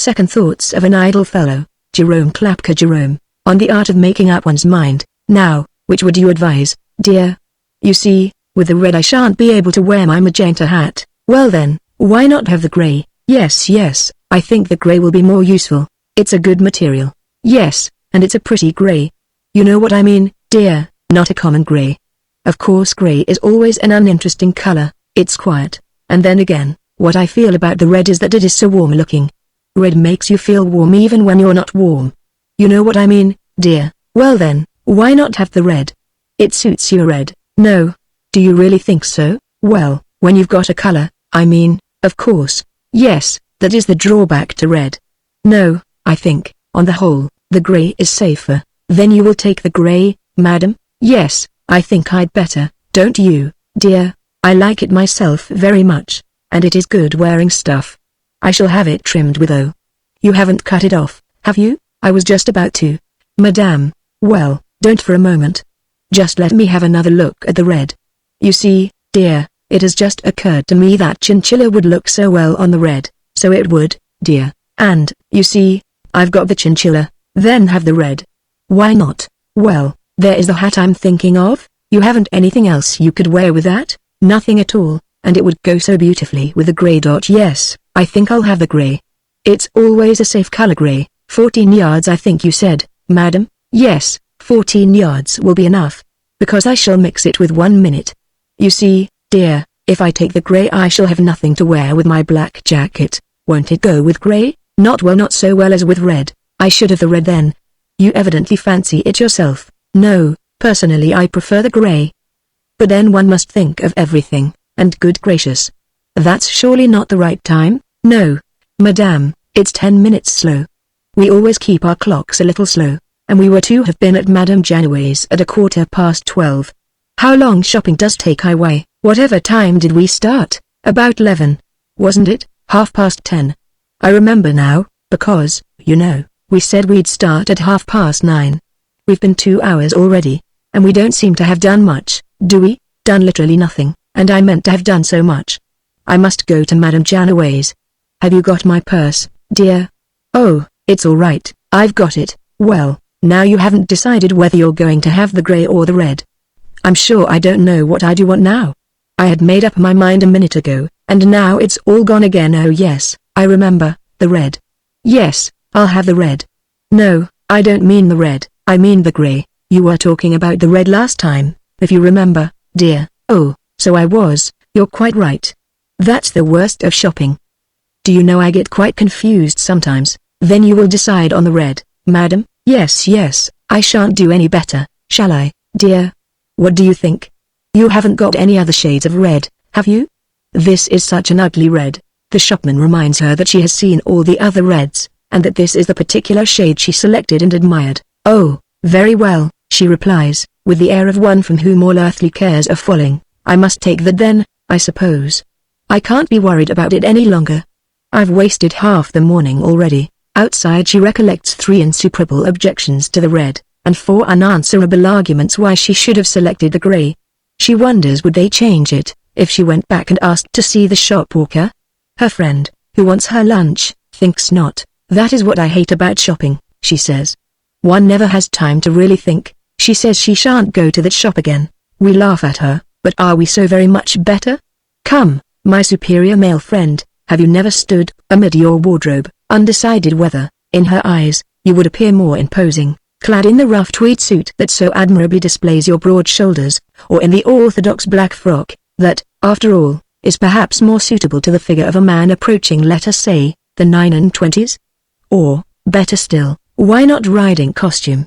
Second Thoughts of an Idle Fellow, Jerome Klapka. Jerome, on the art of making up one's mind. Now, which would you advise, dear? You see, with the red I shan't be able to wear my magenta hat. Well then, why not have the grey? Yes, I think the grey will be more useful. It's a good material. Yes, and it's a pretty grey. You know what I mean, dear, not a common grey. Of course grey is always an uninteresting color. It's quiet. And then again, what I feel about the red is that it is so warm looking. Red makes you feel warm even when you're not warm. You know what I mean, dear? Well then, why not have the red? It suits you red. No. Do you really think so? Well, when you've got a color, I mean, of course. Yes, that is the drawback to red. No, I think, on the whole, the grey is safer. Then you will take the grey, madam? Yes, I think I'd better, don't you, dear? I like it myself very much, and it is good wearing stuff. I shall have it trimmed with O. You haven't cut it off, have you? I was just about to. Madame, well, don't for a moment. Just let me have another look at the red. You see, dear, it has just occurred to me that chinchilla would look so well on the red, so it would, dear, and, you see, I've got the chinchilla, then have the red. Why not? Well, there is the hat I'm thinking of. You haven't anything else you could wear with that? Nothing at all, and it would go so beautifully with the grey dot. Yes, I think I'll have the grey. It's always a safe color grey. 14 yards I think you said, madam? Yes, 14 yards will be enough, because I shall mix it with 1 minute. You see, dear, if I take the grey I shall have nothing to wear with my black jacket. Won't it go with grey? Not well, not so well as with red. I should have the red then. You evidently fancy it yourself. No, personally I prefer the grey. But then one must think of everything, and good gracious. That's surely not the right time? No, madame, it's 10 minutes slow. We always keep our clocks a little slow, and we were to have been at Madame Janouet's at 12:15. How long shopping does take, Why, whatever time did we start? About 11, wasn't it? 10:30. I remember now, because, you know, we said we'd start at 9:30. We've been 2 hours already, and we don't seem to have done much, do we? Done literally nothing, and I meant to have done so much. I must go to Madame Janouet's. Have you got my purse, dear? Oh, it's all right, I've got it. Well, now you haven't decided whether you're going to have the grey or the red. I'm sure I don't know what I do want now. I had made up my mind a minute ago, and now it's all gone again. Oh yes, I remember, the red. Yes, I'll have the red. No, I don't mean the red, I mean the grey. You were talking about the red last time, if you remember, dear. Oh, so I was, you're quite right. That's the worst of shopping. Do you know I get quite confused sometimes. Then you will decide on the red, madam? Yes, I shan't do any better, shall I, dear? What do you think? You haven't got any other shades of red, have you? This is such an ugly red. The shopman reminds her that she has seen all the other reds, and that this is the particular shade she selected and admired. Oh, very well, she replies, with the air of one from whom all earthly cares are falling. I must take that then, I suppose. I can't be worried about it any longer. I've wasted half the morning already. Outside she recollects 3 insuperable objections to the red, and 4 unanswerable arguments why she should have selected the grey. She wonders would they change it, if she went back and asked to see the shopwalker? Her friend, who wants her lunch, thinks not. That is what I hate about shopping, she says. One never has time to really think. She says she shan't go to that shop again. We laugh at her, but are we so very much better? Come, my superior male friend, have you never stood, amid your wardrobe, undecided whether, in her eyes, you would appear more imposing, clad in the rough tweed suit that so admirably displays your broad shoulders, or in the orthodox black frock, that, after all, is perhaps more suitable to the figure of a man approaching, let us say, the 29s? Or, better still, why not riding costume?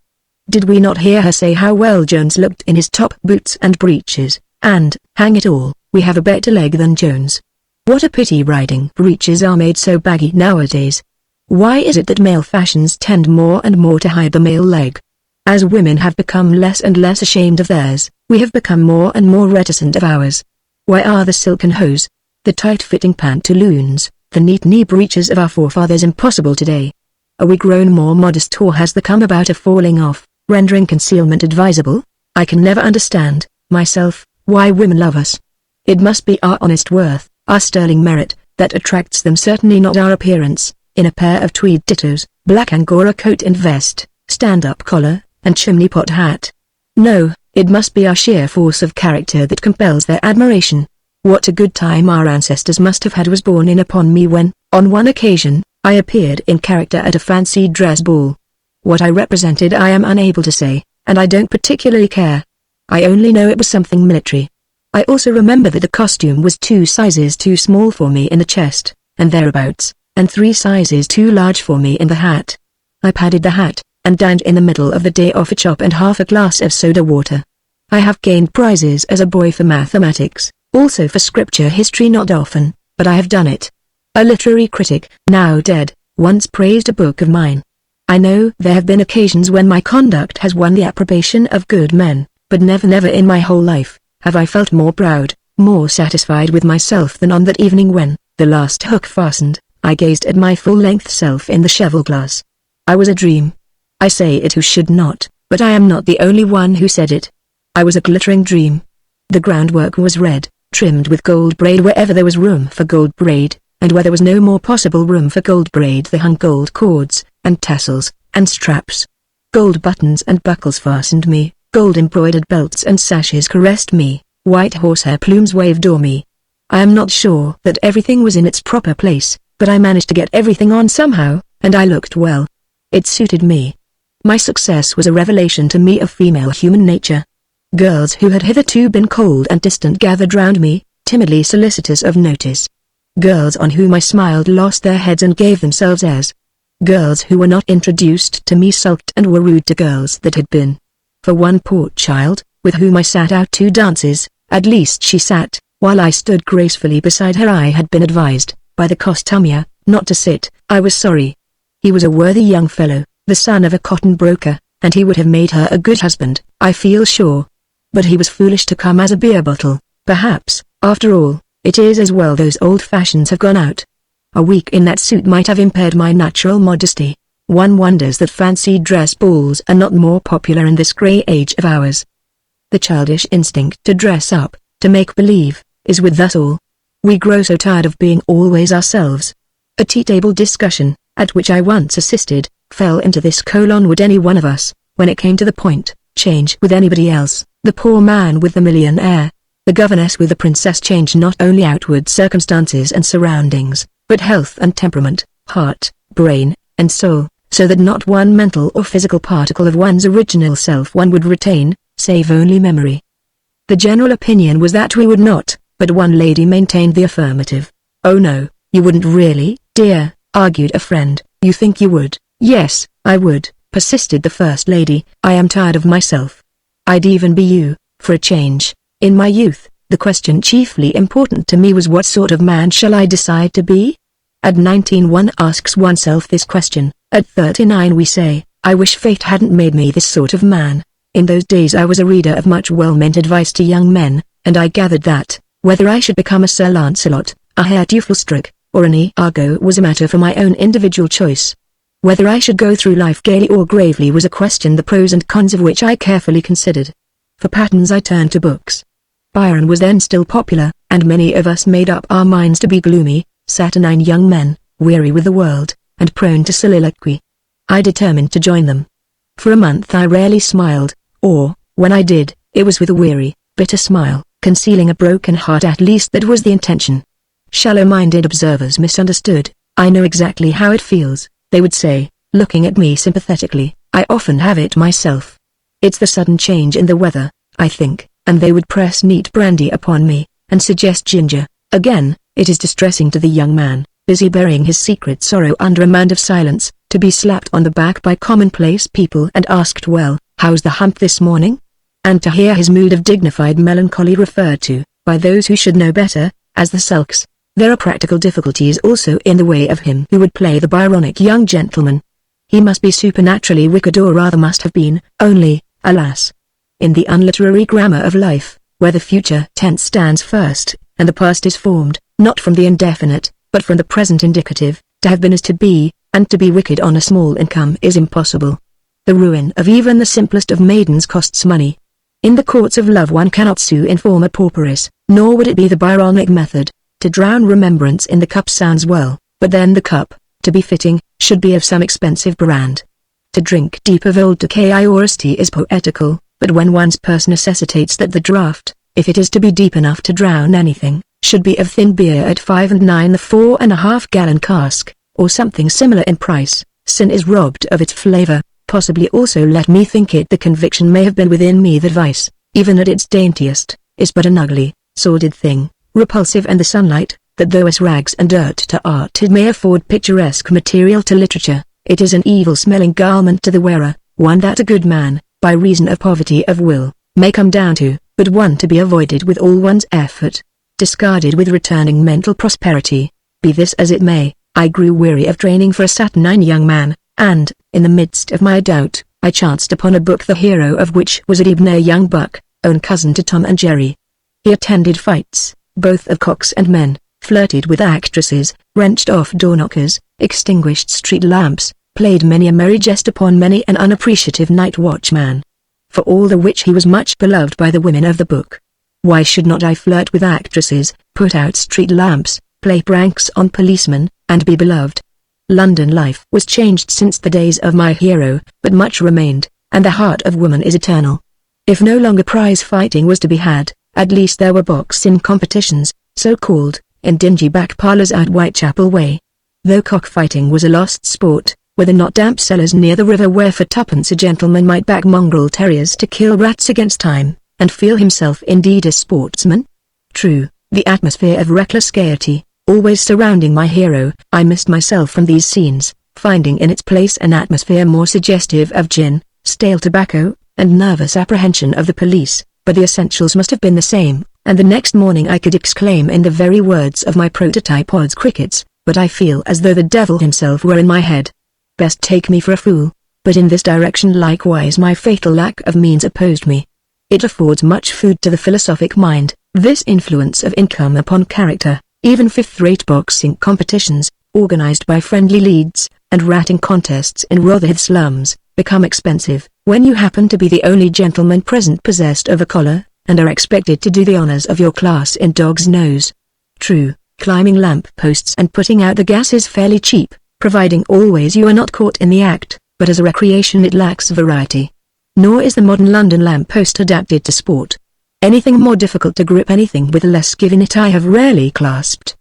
Did we not hear her say how well Jones looked in his top boots and breeches, and, hang it all, we have a better leg than Jones. What a pity riding breeches are made so baggy nowadays. Why is it that male fashions tend more and more to hide the male leg? As women have become less and less ashamed of theirs, we have become more and more reticent of ours. Why are the silken hose, the tight-fitting pantaloons, the neat knee breeches of our forefathers impossible today? Are we grown more modest, or has there come about a falling off, rendering concealment advisable? I can never understand, myself, why women love us. It must be our honest worth, our sterling merit, that attracts them, certainly not our appearance. in a pair of tweed dittos, black angora coat and vest, stand-up collar, and chimney-pot hat. No, it must be our sheer force of character that compels their admiration. What a good time our ancestors must have had was borne in upon me when, on one occasion, I appeared in character at a fancy dress ball. What I represented I am unable to say, and I don't particularly care. I only know it was something military. I also remember that the costume was 2 sizes too small for me in the chest, and thereabouts, and 3 sizes too large for me in the hat. I padded the hat, and dined in the middle of the day off a chop and half a glass of soda water. I have gained prizes as a boy for mathematics, also for scripture history not often, but I have done it. A literary critic, now dead, once praised a book of mine. I know there have been occasions when my conduct has won the approbation of good men, but never in my whole life have I felt more proud, more satisfied with myself than on that evening when, the last hook fastened, I gazed at my full-length self in the cheval-glass. I was a dream. I say it who should not, but I am not the only one who said it. I was a glittering dream. The groundwork was red, trimmed with gold braid wherever there was room for gold braid, and where there was no more possible room for gold braid there hung gold cords, and tassels, and straps. Gold buttons and buckles fastened me. Gold embroidered belts and sashes caressed me, white horsehair plumes waved o'er me. I am not sure that everything was in its proper place, but I managed to get everything on somehow, and I looked well. It suited me. My success was a revelation to me of female human nature. Girls who had hitherto been cold and distant gathered round me, timidly solicitous of notice. Girls on whom I smiled lost their heads and gave themselves airs. Girls who were not introduced to me sulked and were rude to girls that had been. For one poor child, with whom I sat out 2 dances, at least she sat, while I stood gracefully beside her. I had been advised, by the costumier, not to sit. I was sorry. He was a worthy young fellow, the son of a cotton broker, and he would have made her a good husband, I feel sure. But he was foolish to come as a beer bottle. Perhaps, after all, it is as well those old fashions have gone out. A week in that suit might have impaired my natural modesty. One wonders that fancy dress balls are not more popular in this grey age of ours. The childish instinct to dress up, to make believe, is with us all. We grow so tired of being always ourselves. A tea-table discussion, at which I once assisted, fell into this: would any one of us, when it came to the point, change with anybody else? The poor man with the millionaire, the governess with the princess change not only outward circumstances and surroundings, but health and temperament, heart, brain, and soul, so that not one mental or physical particle of one's original self one would retain, save only memory. The general opinion was that we would not, but one lady maintained the affirmative. "Oh no, you wouldn't really, dear," argued a friend. "You think you would?" "Yes, I would," persisted the first lady. "I am tired of myself. I'd even be you, for a change. In my youth, the question chiefly important to me was what sort of man shall I decide to be? At 19 one asks oneself this question. At 39 we say, I wish fate hadn't made me this sort of man. In those days I was a reader of much well-meant advice to young men, and I gathered that, whether I should become a Sir Lancelot, a Herr Teufelsdruck, or an Iago was a matter for my own individual choice. Whether I should go through life gaily or gravely was a question the pros and cons of which I carefully considered. For patterns I turned to books. Byron was then still popular, and many of us made up our minds to be gloomy, saturnine young men, weary with the world, and prone to soliloquy. I determined to join them. For a month I rarely smiled, or, when I did, it was with a weary, bitter smile, concealing a broken heart. At least that was the intention. Shallow-minded observers misunderstood. I know exactly how it feels, they would say, looking at me sympathetically. I often have it myself. It's the sudden change in the weather, I think, and they would press neat brandy upon me, and suggest ginger. Again, it is distressing to the young man, busy burying his secret sorrow under a mound of silence, to be slapped on the back by commonplace people and asked, well, how's the hump this morning? And to hear his mood of dignified melancholy referred to, by those who should know better, as the sulks. There are practical difficulties also in the way of him who would play the Byronic young gentleman. He must be supernaturally wicked, or rather must have been, only, alas. In the unliterary grammar of life, where the future tense stands first, and the past is formed, not from the indefinite, but from the present indicative, to have been is to be, and to be wicked on a small income is impossible. The ruin of even the simplest of maidens costs money. In the courts of love one cannot sue in forma pauperis, nor would it be the Byronic method. To drown remembrance in the cup sounds well, but then the cup, to be fitting, should be of some expensive brand. To drink deep of old decay or tea is poetical, but when one's purse necessitates that the draught, if it is to be deep enough to drown anything, should be of thin beer at 5 and 9 the 4.5-gallon cask, or something similar in price, sin is robbed of its flavor. Possibly also let me think it the conviction may have been within me that vice, even at its daintiest, is but an ugly, sordid thing, repulsive in the sunlight, that though as rags and dirt to art it may afford picturesque material to literature, it is an evil-smelling garment to the wearer, one that a good man, by reason of poverty of will, may come down to, but one to be avoided with all one's effort, discarded with returning mental prosperity. Be this as it may, I grew weary of training for a saturnine young man, and, in the midst of my doubt, I chanced upon a book the hero of which was a young buck, own cousin to Tom and Jerry. He attended fights, both of cocks and men, flirted with actresses, wrenched off door-knockers, extinguished street lamps, played many a merry jest upon many an unappreciative night watchman. For all the which he was much beloved by the women of the book. Why should not I flirt with actresses, put out street lamps, play pranks on policemen, and be beloved? London life was changed since the days of my hero, but much remained, and the heart of woman is eternal. If no longer prize fighting was to be had, at least there were boxing competitions, so called, in dingy back parlours out Whitechapel way. Though cockfighting was a lost sport, were there not damp cellars near the river where for twopence a gentleman might back mongrel terriers to kill rats against time, and feel himself indeed a sportsman? True, the atmosphere of reckless gaiety, always surrounding my hero, I missed myself from these scenes, finding in its place an atmosphere more suggestive of gin, stale tobacco, and nervous apprehension of the police, but the essentials must have been the same, and the next morning I could exclaim in the very words of my prototype odds crickets, but I feel as though the devil himself were in my head. Best take me for a fool, but in this direction likewise my fatal lack of means opposed me. It affords much food to the philosophic mind, this influence of income upon character. Even fifth-rate boxing competitions, organized by friendly leads, and ratting contests in Rotherhithe slums, become expensive, when you happen to be the only gentleman present possessed of a collar, and are expected to do the honors of your class in dog's nose. True, climbing lamp posts and putting out the gas is fairly cheap, providing always you are not caught in the act, but as a recreation it lacks variety. Nor is the modern London lamp post adapted to sport. Anything more difficult to grip, anything with less give in it I have rarely clasped.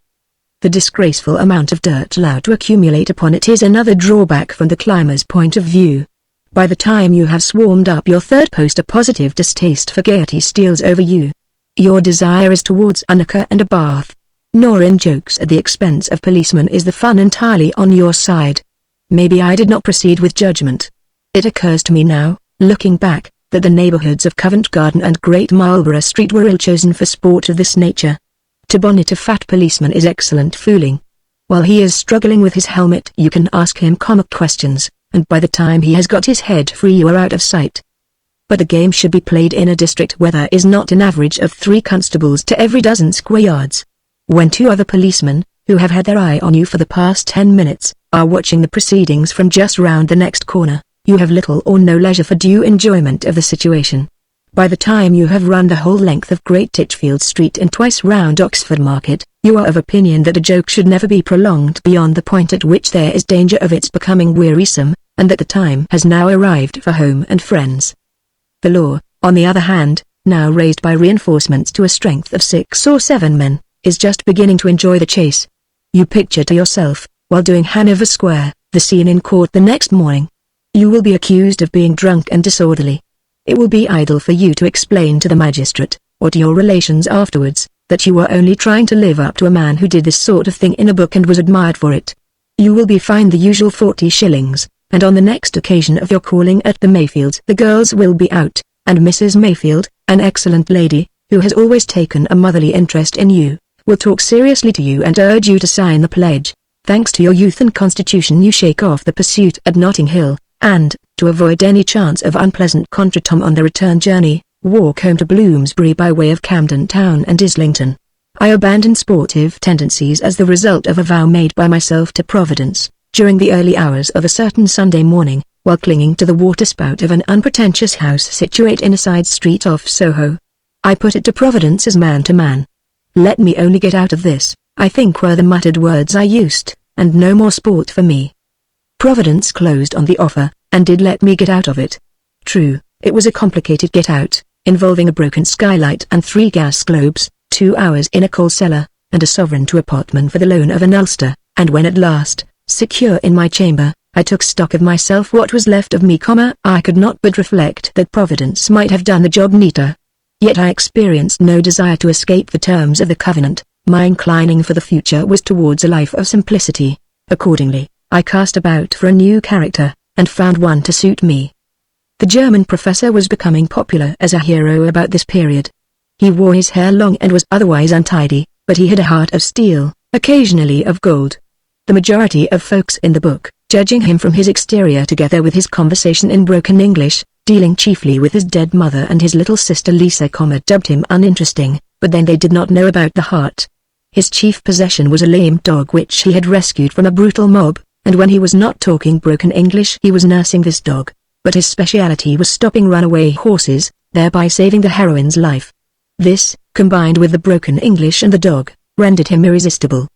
The disgraceful amount of dirt allowed to accumulate upon it is another drawback from the climber's point of view. By the time you have swarmed up your third post a positive distaste for gaiety steals over you. Your desire is towards a knacker and a bath. Nor in jokes at the expense of policemen is the fun entirely on your side. Maybe I did not proceed with judgment. It occurs to me now, looking back, that the neighborhoods of Covent Garden and Great Marlborough Street were ill-chosen for sport of this nature. To bonnet a fat policeman is excellent fooling. While he is struggling with his helmet you can ask him comic questions, and by the time he has got his head free you are out of sight. But the game should be played in a district where there is not an average of 3 constables to every dozen square yards. When 2 other policemen, who have had their eye on you for the past 10 minutes, are watching the proceedings from just round the next corner, you have little or no leisure for due enjoyment of the situation. By the time you have run the whole length of Great Titchfield Street and twice round Oxford Market, you are of opinion that a joke should never be prolonged beyond the point at which there is danger of its becoming wearisome, and that the time has now arrived for home and friends. The law, on the other hand, now raised by reinforcements to a strength of 6 or 7 men, is just beginning to enjoy the chase. You picture to yourself, while doing Hanover Square, the scene in court the next morning. You will be accused of being drunk and disorderly. It will be idle for you to explain to the magistrate, or to your relations afterwards, that you were only trying to live up to a man who did this sort of thing in a book and was admired for it. You will be fined the usual 40 shillings, and on the next occasion of your calling at the Mayfields the girls will be out, and Mrs. Mayfield, an excellent lady, who has always taken a motherly interest in you, will talk seriously to you and urge you to sign the pledge. Thanks to your youth and constitution you shake off the pursuit at Notting Hill, and, to avoid any chance of unpleasant contretemps on the return journey, walk home to Bloomsbury by way of Camden Town and Islington. I abandoned sportive tendencies as the result of a vow made by myself to Providence, during the early hours of a certain Sunday morning, while clinging to the waterspout of an unpretentious house situate in a side street off Soho. I put it to Providence as man to man. Let me only get out of this, I think were the muttered words I used, and no more sport for me. Providence closed on the offer, and did let me get out of it. True, it was a complicated get out, involving a broken skylight and 3 gas globes, 2 hours in a coal cellar, and a sovereign to a potman for the loan of an ulster, and when at last, secure in my chamber, I took stock of myself, what was left of me, I could not but reflect that Providence might have done the job neater. Yet I experienced no desire to escape the terms of the covenant. My inclining for the future was towards a life of simplicity. Accordingly, I cast about for a new character, and found one to suit me. The German professor was becoming popular as a hero about this period. He wore his hair long and was otherwise untidy, but he had a heart of steel, occasionally of gold. The majority of folks in the book, judging him from his exterior together with his conversation in broken English, dealing chiefly with his dead mother and his little sister Lisa, dubbed him uninteresting, but then they did not know about the heart. His chief possession was a lame dog which he had rescued from a brutal mob, and when he was not talking broken English he was nursing this dog. But his speciality was stopping runaway horses, thereby saving the heroine's life. This, combined with the broken English and the dog, rendered him irresistible.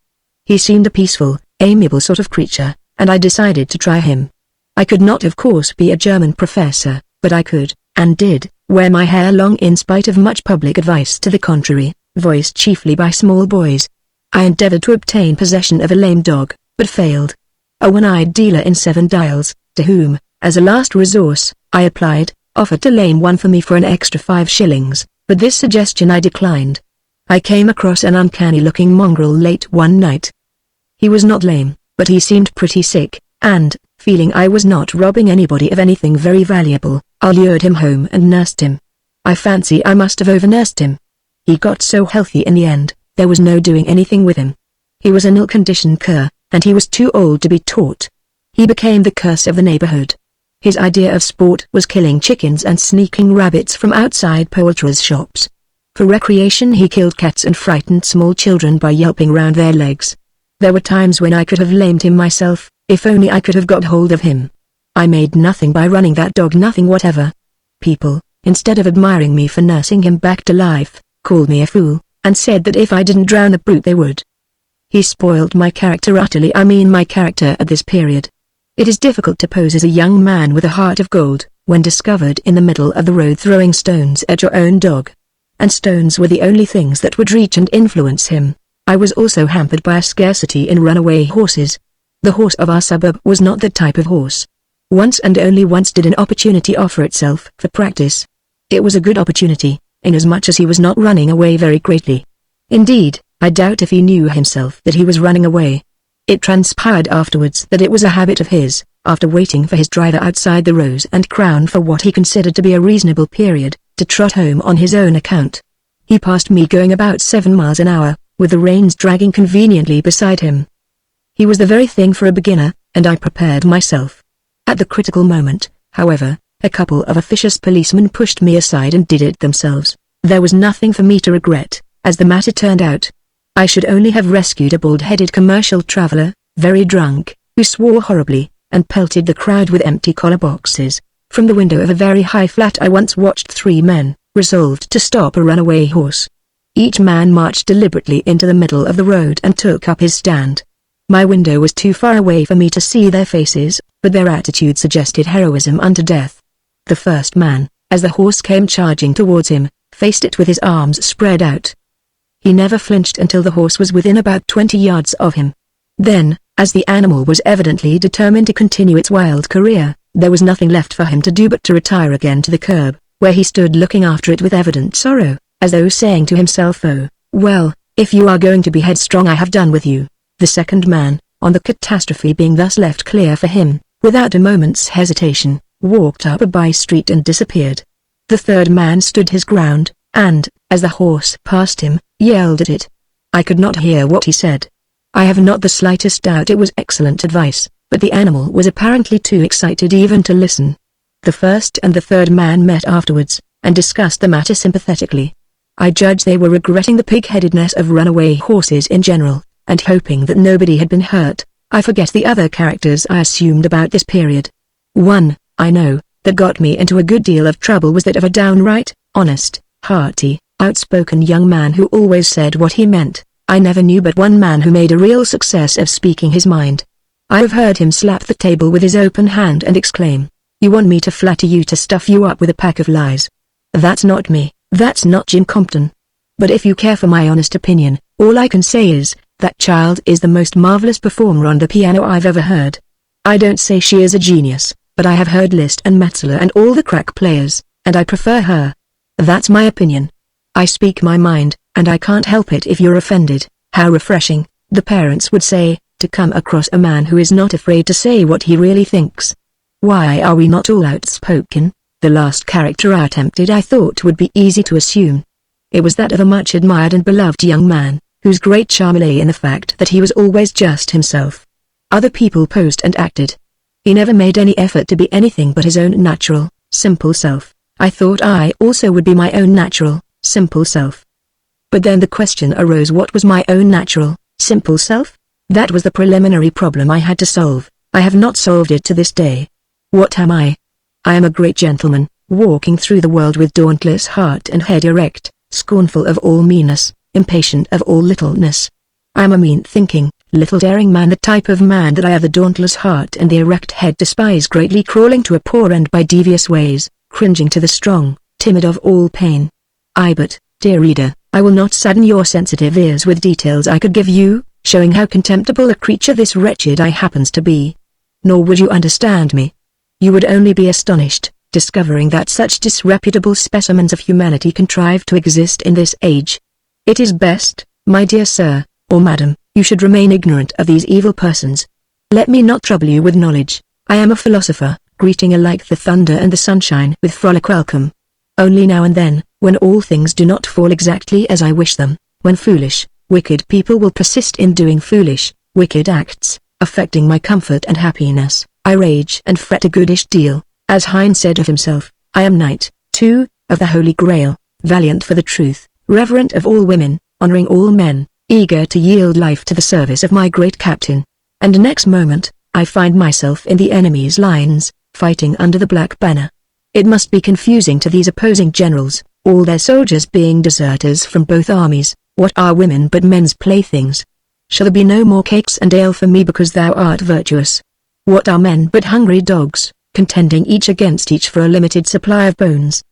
He seemed a peaceful, amiable sort of creature, and I decided to try him. I could not of course be a German professor, but I could, and did, wear my hair long in spite of much public advice to the contrary, voiced chiefly by small boys. I endeavored to obtain possession of a lame dog, but failed. A one-eyed dealer in 7 Dials, to whom, as a last resource, I applied, offered to lame one for me for an extra 5 shillings, but this suggestion I declined. I came across an uncanny-looking mongrel late one night. He was not lame, but he seemed pretty sick, and, feeling I was not robbing anybody of anything very valuable, I lured him home and nursed him. I fancy I must have overnursed him. He got so healthy in the end, there was no doing anything with him. He was an ill-conditioned cur, and he was too old to be taught. He became the curse of the neighborhood. His idea of sport was killing chickens and sneaking rabbits from outside poulterers' shops. For recreation he killed cats and frightened small children by yelping round their legs. There were times when I could have lamed him myself, if only I could have got hold of him. I made nothing by running that dog, nothing whatever. People, instead of admiring me for nursing him back to life, called me a fool, and said that if I didn't drown the brute they would. He spoiled my character utterly, I mean my character at this period. It is difficult to pose as a young man with a heart of gold, when discovered in the middle of the road throwing stones at your own dog. And stones were the only things that would reach and influence him. I was also hampered by a scarcity in runaway horses. The horse of our suburb was not that type of horse. Once and only once did an opportunity offer itself for practice. It was a good opportunity, inasmuch as he was not running away very greatly. Indeed, I doubt if he knew himself that he was running away. It transpired afterwards that it was a habit of his, after waiting for his driver outside the Rose and Crown for what he considered to be a reasonable period, to trot home on his own account. He passed me going about 7 miles an hour, with the reins dragging conveniently beside him. He was the very thing for a beginner, and I prepared myself. At the critical moment, however, a couple of officious policemen pushed me aside and did it themselves. There was nothing for me to regret, as the matter turned out. I should only have rescued a bald-headed commercial traveler, very drunk, who swore horribly, and pelted the crowd with empty collar boxes. From the window of a very high flat I once watched 3 men, resolved to stop a runaway horse. Each man marched deliberately into the middle of the road and took up his stand. My window was too far away for me to see their faces, but their attitude suggested heroism unto death. The first man, as the horse came charging towards him, faced it with his arms spread out. He never flinched until the horse was within about 20 yards of him. Then, as the animal was evidently determined to continue its wild career, there was nothing left for him to do but to retire again to the curb, where he stood looking after it with evident sorrow, as though saying to himself, "Oh, well, if you are going to be headstrong I have done with you." The second man, on the catastrophe being thus left clear for him, without a moment's hesitation, walked up a by-street and disappeared. The third man stood his ground, and, as the horse passed him, yelled at it. I could not hear what he said. I have not the slightest doubt it was excellent advice, but the animal was apparently too excited even to listen. The first and the third man met afterwards, and discussed the matter sympathetically. I judge they were regretting the pig-headedness of runaway horses in general, and hoping that nobody had been hurt. I forget the other characters I assumed about this period. One, I know, that got me into a good deal of trouble was that of a downright, honest, hearty, outspoken young man who always said what he meant. I never knew but one man who made a real success of speaking his mind. I have heard him slap the table with his open hand and exclaim, "You want me to flatter you to stuff you up with a pack of lies? That's not me, that's not Jim Compton. But if you care for my honest opinion, all I can say is, that child is the most marvelous performer on the piano I've ever heard. I don't say she is a genius, but I have heard Liszt and Metzler and all the crack players, and I prefer her. That's my opinion. I speak my mind, and I can't help it if you're offended." How refreshing, the parents would say, to come across a man who is not afraid to say what he really thinks. Why are we not all outspoken? The last character I attempted I thought would be easy to assume. It was that of a much admired and beloved young man, whose great charm lay in the fact that he was always just himself. Other people posed and acted. He never made any effort to be anything but his own natural, simple self. I thought I also would be my own natural, simple self. But then the question arose, what was my own natural, simple self? That was the preliminary problem I had to solve. I have not solved it to this day. What am I? I am a great gentleman, walking through the world with dauntless heart and head erect, scornful of all meanness, impatient of all littleness. I am a mean-thinking, little daring man, the type of man that I have the dauntless heart and the erect head despise greatly, crawling to a poor end by devious ways, cringing to the strong, timid of all pain. But, dear reader, I will not sadden your sensitive ears with details I could give you, showing how contemptible a creature this wretched I happens to be. Nor would you understand me. You would only be astonished, discovering that such disreputable specimens of humanity contrive to exist in this age. It is best, my dear sir, or madam, you should remain ignorant of these evil persons. Let me not trouble you with knowledge. I am a philosopher, greeting alike the thunder and the sunshine with frolic welcome. Only now and then, when all things do not fall exactly as I wish them, when foolish, wicked people will persist in doing foolish, wicked acts, affecting my comfort and happiness, I rage and fret a goodish deal. As Heine said of himself, I am knight, too, of the Holy Grail, valiant for the truth, reverent of all women, honoring all men, eager to yield life to the service of my great captain. And next moment, I find myself in the enemy's lines, fighting under the black banner. It must be confusing to these opposing generals, all their soldiers being deserters from both armies. What are women but men's playthings? Shall there be no more cakes and ale for me because thou art virtuous? What are men but hungry dogs, contending each against each for a limited supply of bones?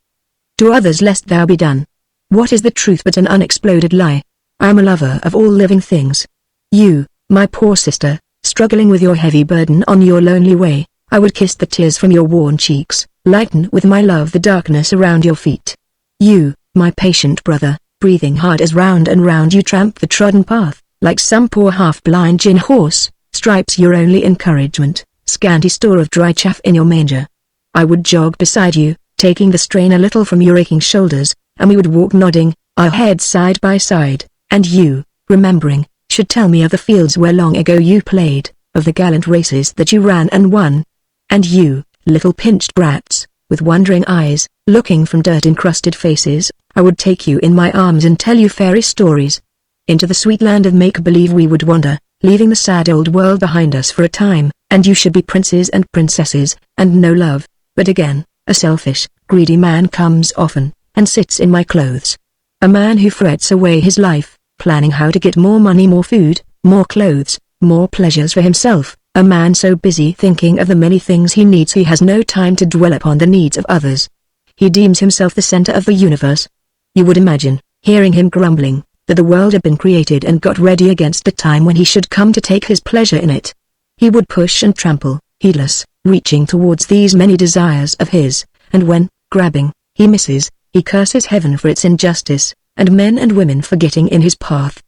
To others lest thou be done. What is the truth but an unexploded lie? I am a lover of all living things. You, my poor sister, struggling with your heavy burden on your lonely way, I would kiss the tears from your worn cheeks, lighten with my love the darkness around your feet. You, my patient brother, breathing hard as round and round you tramp the trodden path, like some poor half-blind gin horse, stripes your only encouragement, scanty store of dry chaff in your manger. I would jog beside you, taking the strain a little from your aching shoulders, and we would walk nodding, our heads side by side, and you, remembering, should tell me of the fields where long ago you played, of the gallant races that you ran and won. And you, little pinched brats, with wondering eyes, looking from dirt-encrusted faces, I would take you in my arms and tell you fairy stories. Into the sweet land of make-believe we would wander, leaving the sad old world behind us for a time, and you should be princes and princesses, and know love. But again, a selfish, greedy man comes often, and sits in my clothes. A man who frets away his life, planning how to get more money, more food, more clothes, more pleasures for himself. A man so busy thinking of the many things he needs he has no time to dwell upon the needs of others. He deems himself the center of the universe. You would imagine, hearing him grumbling, that the world had been created and got ready against the time when he should come to take his pleasure in it. He would push and trample, heedless, reaching towards these many desires of his, and when, grabbing, he misses, he curses heaven for its injustice, and men and women for getting in his path.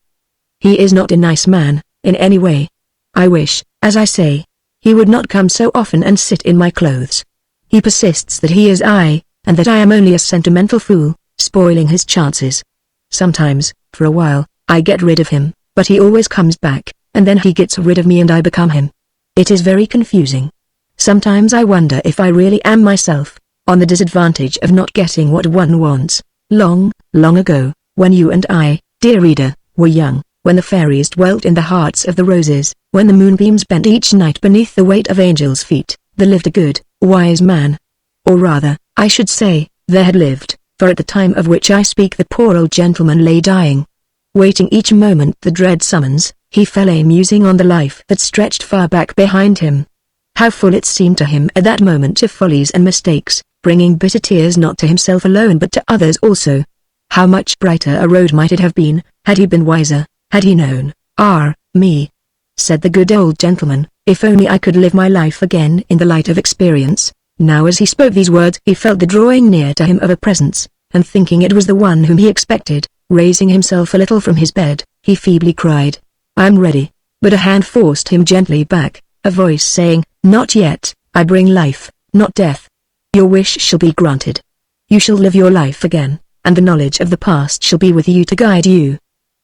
He is not a nice man, in any way. I wish, as I say, he would not come so often and sit in my clothes. He persists that he is I, and that I am only a sentimental fool, spoiling his chances. Sometimes, for a while, I get rid of him, but he always comes back, and then he gets rid of me and I become him. It is very confusing. Sometimes I wonder if I really am myself, on the disadvantage of not getting what one wants. Long, long ago, when you and I, dear reader, were young, when the fairies dwelt in the hearts of the roses, when the moonbeams bent each night beneath the weight of angels' feet, there lived a good, wise man. Or rather, I should say, there had lived, for at the time of which I speak the poor old gentleman lay dying. waiting each moment the dread summons. He fell a musing on the life that stretched far back behind him. How full it seemed to him at that moment of follies and mistakes, bringing bitter tears not to himself alone but to others also. How much brighter a road might it have been, had he been wiser, had he known. Me, said the good old gentleman, if only I could live my life again in the light of experience. Now as he spoke these words he felt the drawing near to him of a presence, and thinking it was the one whom he expected, raising himself a little from his bed, he feebly cried, I am ready. But a hand forced him gently back, a voice saying, Not yet, I bring life, not death. Your wish shall be granted. You shall live your life again, and the knowledge of the past shall be with you to guide you.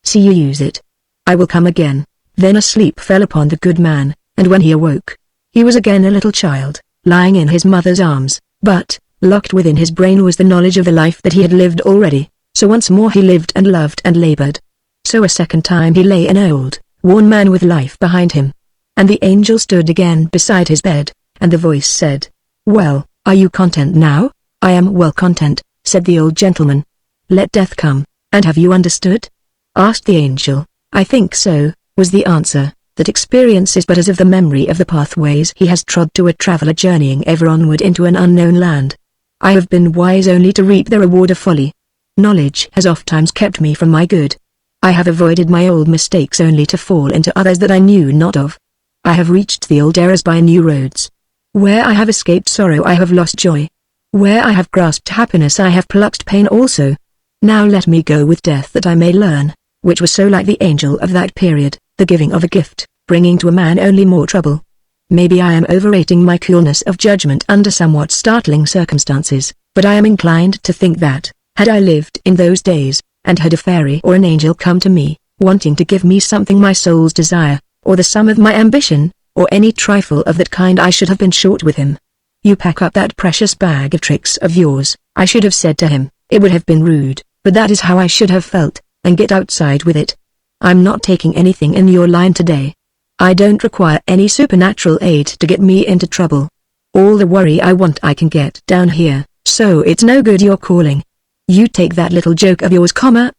See you use it. I will come again. Then a sleep fell upon the good man, and when he awoke, he was again a little child, lying in his mother's arms, but, locked within his brain was the knowledge of the life that he had lived already, so once more he lived and loved and labored. So a second time he lay an old, worn man with life behind him. And the angel stood again beside his bed, and the voice said, Well, are you content now? I am well content, said the old gentleman. Let death come, and have you understood? Asked the angel. I think so, was the answer, that experience is but as of the memory of the pathways he has trod to a traveler journeying ever onward into an unknown land. I have been wise only to reap the reward of folly. Knowledge has ofttimes kept me from my good. I have avoided my old mistakes only to fall into others that I knew not of. I have reached the old errors by new roads. Where I have escaped sorrow I have lost joy. Where I have grasped happiness I have plucked pain also. Now let me go with death that I may learn, which was so like the angel of that period, the giving of a gift, bringing to a man only more trouble. Maybe I am overrating my coolness of judgment under somewhat startling circumstances, but I am inclined to think that, had I lived in those days, and had a fairy or an angel come to me, wanting to give me something my soul's desire, or the sum of my ambition, or any trifle of that kind, I should have been short with him. You pack up that precious bag of tricks of yours, I should have said to him. It would have been rude, but that is how I should have felt, and get outside with it. I'm not taking anything in your line today. I don't require any supernatural aid to get me into trouble. All the worry I want I can get down here, so it's no good your calling. You take that little joke of yours,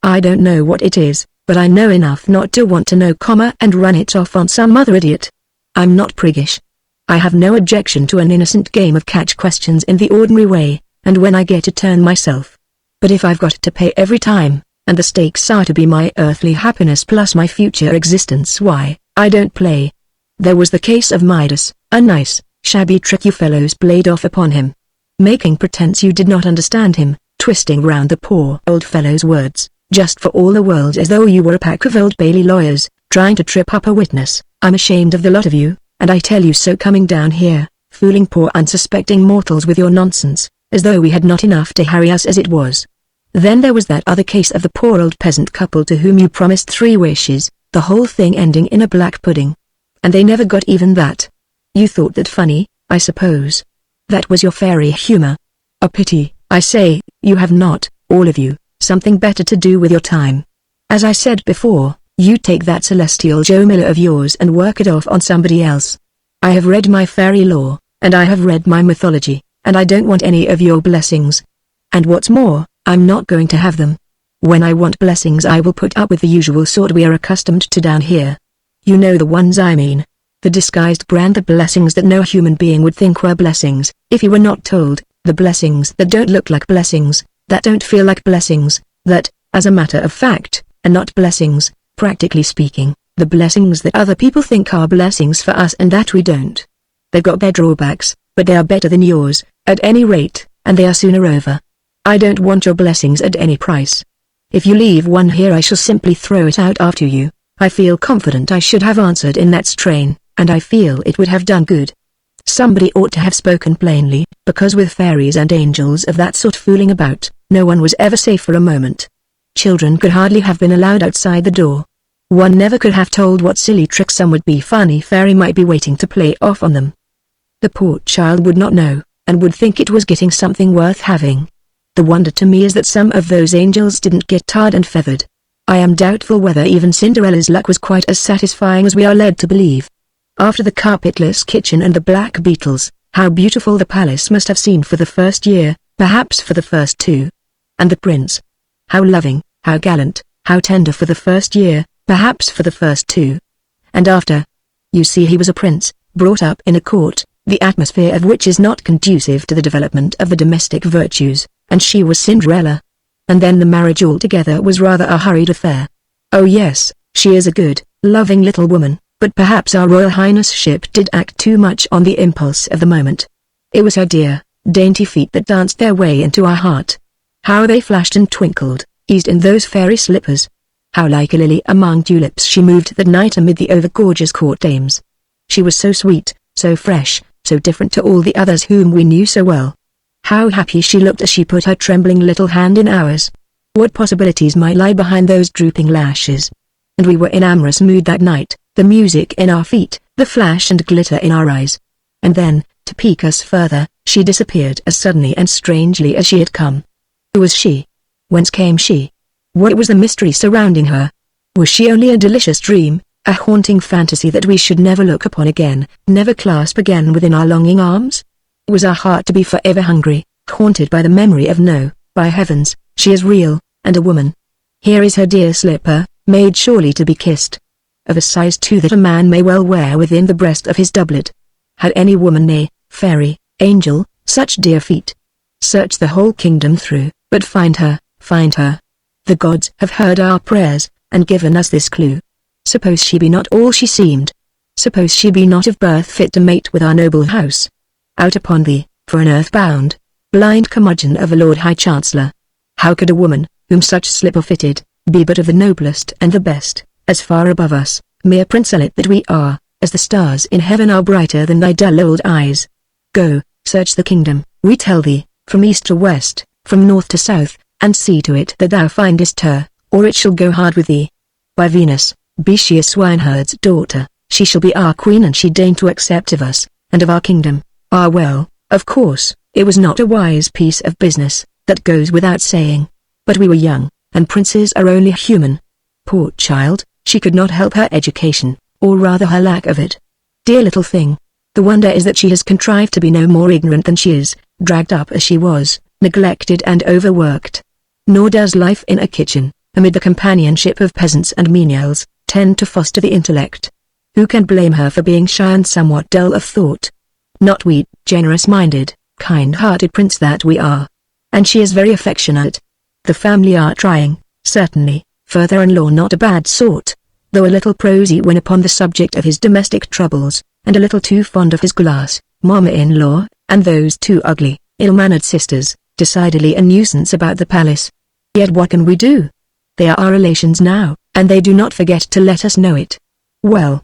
I don't know what it is, but I know enough not to want to know, and run it off on some other idiot. I'm not priggish. I have no objection to an innocent game of catch questions in the ordinary way, and when I get a turn myself. But if I've got to pay every time, and the stakes are to be my earthly happiness plus my future existence, why, I don't play. There was the case of Midas, a nice, shabby trick you fellows played off upon him. Making pretense you did not understand him, twisting round the poor old fellow's words, just for all the world as though you were a pack of Old Bailey lawyers, trying to trip up a witness. I'm ashamed of the lot of you, and I tell you so, coming down here, fooling poor unsuspecting mortals with your nonsense, as though we had not enough to harry us as it was. Then there was that other case of the poor old peasant couple to whom you promised 3 wishes, the whole thing ending in a black pudding. And they never got even that. You thought that funny, I suppose. That was your fairy humor. A pity, I say, you have not, all of you, something better to do with your time. As I said before, you take that celestial Joe Miller of yours and work it off on somebody else. I have read my fairy lore, and I have read my mythology, and I don't want any of your blessings. And what's more, I'm not going to have them. When I want blessings I will put up with the usual sort we are accustomed to down here. You know the ones I mean. The disguised brand, the blessings that no human being would think were blessings, if he were not told, the blessings that don't look like blessings, that don't feel like blessings, that, as a matter of fact, are not blessings, practically speaking, the blessings that other people think are blessings for us and that we don't. They've got their drawbacks, but they are better than yours, at any rate, and they are sooner over. I don't want your blessings at any price. If you leave one here I shall simply throw it out after you. I feel confident I should have answered in that strain, and I feel it would have done good. Somebody ought to have spoken plainly, because with fairies and angels of that sort fooling about, no one was ever safe for a moment. Children could hardly have been allowed outside the door. One never could have told what silly trick some would-be funny fairy might be waiting to play off on them. The poor child would not know, and would think it was getting something worth having. The wonder to me is that some of those angels didn't get tarred and feathered. I am doubtful whether even Cinderella's luck was quite as satisfying as we are led to believe. After the carpetless kitchen and the black beetles, how beautiful the palace must have seemed for the first year, perhaps for the first 2. And the prince. How loving, how gallant, How tender for the first year, perhaps for the first 2. And after. You see, he was a prince, brought up in a court, the atmosphere of which is not conducive to the development of the domestic virtues, and she was Cinderella. And then the marriage altogether was rather a hurried affair. Oh yes, she is a good, loving little woman, but perhaps our Royal Highness ship did act too much on the impulse of the moment. It was her dear, dainty feet that danced their way into our heart. How they flashed and twinkled, eased in those fairy slippers. How like a lily among tulips she moved that night amid the over-gorgeous court dames. She was so sweet, so fresh, so different to all the others whom we knew so well. How happy she looked as she put her trembling little hand in ours. What possibilities might lie behind those drooping lashes. And we were in amorous mood that night, the music in our feet, the flash and glitter in our eyes. And then, to pique us further, she disappeared as suddenly and strangely as she had come. Who was she? Whence came she? What was the mystery surrounding her? Was she only a delicious dream, a haunting fantasy that we should never look upon again, never clasp again within our longing arms? Was our heart to be forever hungry, haunted by the memory of no, by heavens, she is real, and a woman. Here is her dear slipper, made surely to be kissed. Of a size too that a man may well wear within the breast of his doublet. Had any woman, nay, fairy, angel, such dear feet? Search the whole kingdom through, but find her, find her. The gods have heard our prayers, and given us this clue. Suppose she be not all she seemed. Suppose she be not of birth fit to mate with our noble house. Out upon thee, for an earth-bound, blind curmudgeon of a Lord High Chancellor. How could a woman, whom such slipper fitted, be but of the noblest and the best, as far above us, mere princelet that we are, as the stars in heaven are brighter than thy dull old eyes? Go, search the kingdom, we tell thee, from east to west, from north to south, and see to it that thou findest her, or it shall go hard with thee. By Venus, be she a swineherd's daughter, she shall be our queen, and she deign to accept of us, and of our kingdom. Ah well, of course, it was not a wise piece of business, that goes without saying. But we were young, and princes are only human. Poor child, she could not help her education, or rather her lack of it. Dear little thing. The wonder is that she has contrived to be no more ignorant than she is, dragged up as she was, neglected and overworked. Nor does life in a kitchen, amid the companionship of peasants and menials, tend to foster the intellect. Who can blame her for being shy and somewhat dull of thought? Not we, generous-minded, kind-hearted prince that we are. And she is very affectionate. The family are trying, certainly, father-in-law not a bad sort, though a little prosy when upon the subject of his domestic troubles, and a little too fond of his glass, mamma-in-law, and those two ugly, ill-mannered sisters, decidedly a nuisance about the palace. Yet what can we do? They are our relations now, and they do not forget to let us know it. Well,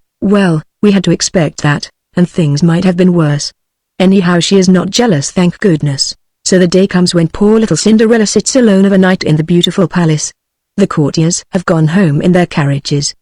we had to expect that, and things might have been worse. Anyhow, she is not jealous, thank goodness. So the day comes when poor little Cinderella sits alone of a night in the beautiful palace. The courtiers have gone home in their carriages.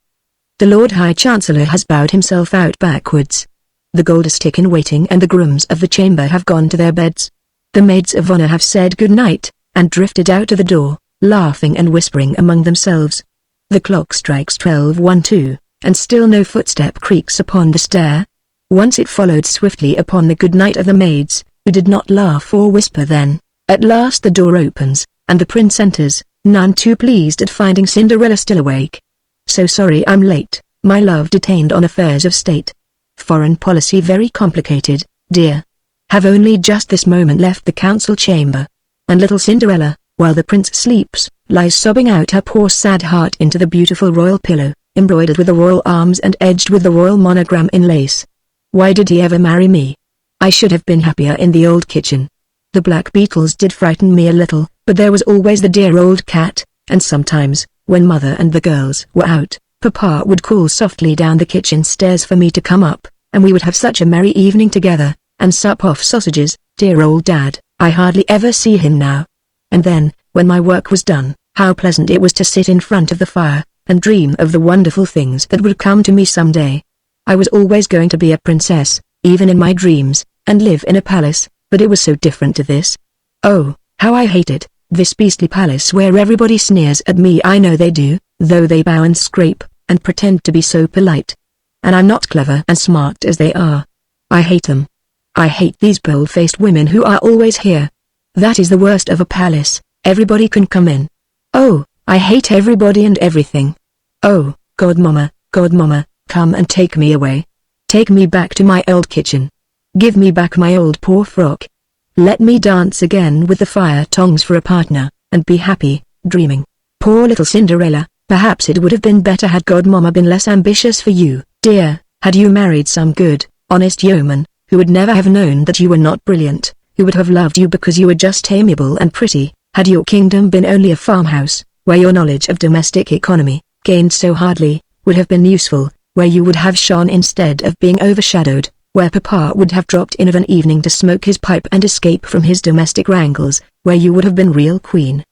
The Lord High Chancellor has bowed himself out backwards. The gold-stick-in-waiting and the grooms of the chamber have gone to their beds. The maids of honor have said good night, and drifted out to the door, laughing and whispering among themselves. The clock strikes 12:12, and still no footstep creaks upon the stair. Once it followed swiftly upon the good night of the maids, who did not laugh or whisper then. At last the door opens, and the prince enters, none too pleased at finding Cinderella still awake. So sorry I'm late, my love, detained on affairs of state. Foreign policy very complicated, dear. Have only just this moment left the council chamber. And little Cinderella, while the prince sleeps, lies sobbing out her poor sad heart into the beautiful royal pillow, embroidered with the royal arms and edged with the royal monogram in lace. Why did he ever marry me? I should have been happier in the old kitchen. The black beetles did frighten me a little, but there was always the dear old cat, and sometimes, when mother and the girls were out, Papa would call softly down the kitchen stairs for me to come up, and we would have such a merry evening together, and sup off sausages. Dear old Dad, I hardly ever see him now. And then, when my work was done, how pleasant it was to sit in front of the fire, and dream of the wonderful things that would come to me some day. I was always going to be a princess, even in my dreams, and live in a palace, but it was so different to this. Oh, how I hate it, this beastly palace where everybody sneers at me. I know they do, though they bow and scrape, and pretend to be so polite. And I'm not clever and smart as they are. I hate them. I hate these bold-faced women who are always here. That is the worst of a palace, everybody can come in. Oh, I hate everybody and everything. Oh, Godmama, come and take me away. Take me back to my old kitchen. Give me back my old poor frock. Let me dance again with the fire tongs for a partner, and be happy, dreaming. Poor little Cinderella, perhaps it would have been better had Godmama been less ambitious for you, dear, had you married some good, honest yeoman, who would never have known that you were not brilliant, who would have loved you because you were just amiable and pretty, had your kingdom been only a farmhouse, where your knowledge of domestic economy, gained so hardly, would have been useful, where you would have shone instead of being overshadowed, where Papa would have dropped in of an evening to smoke his pipe and escape from his domestic wrangles, where you would have been real queen.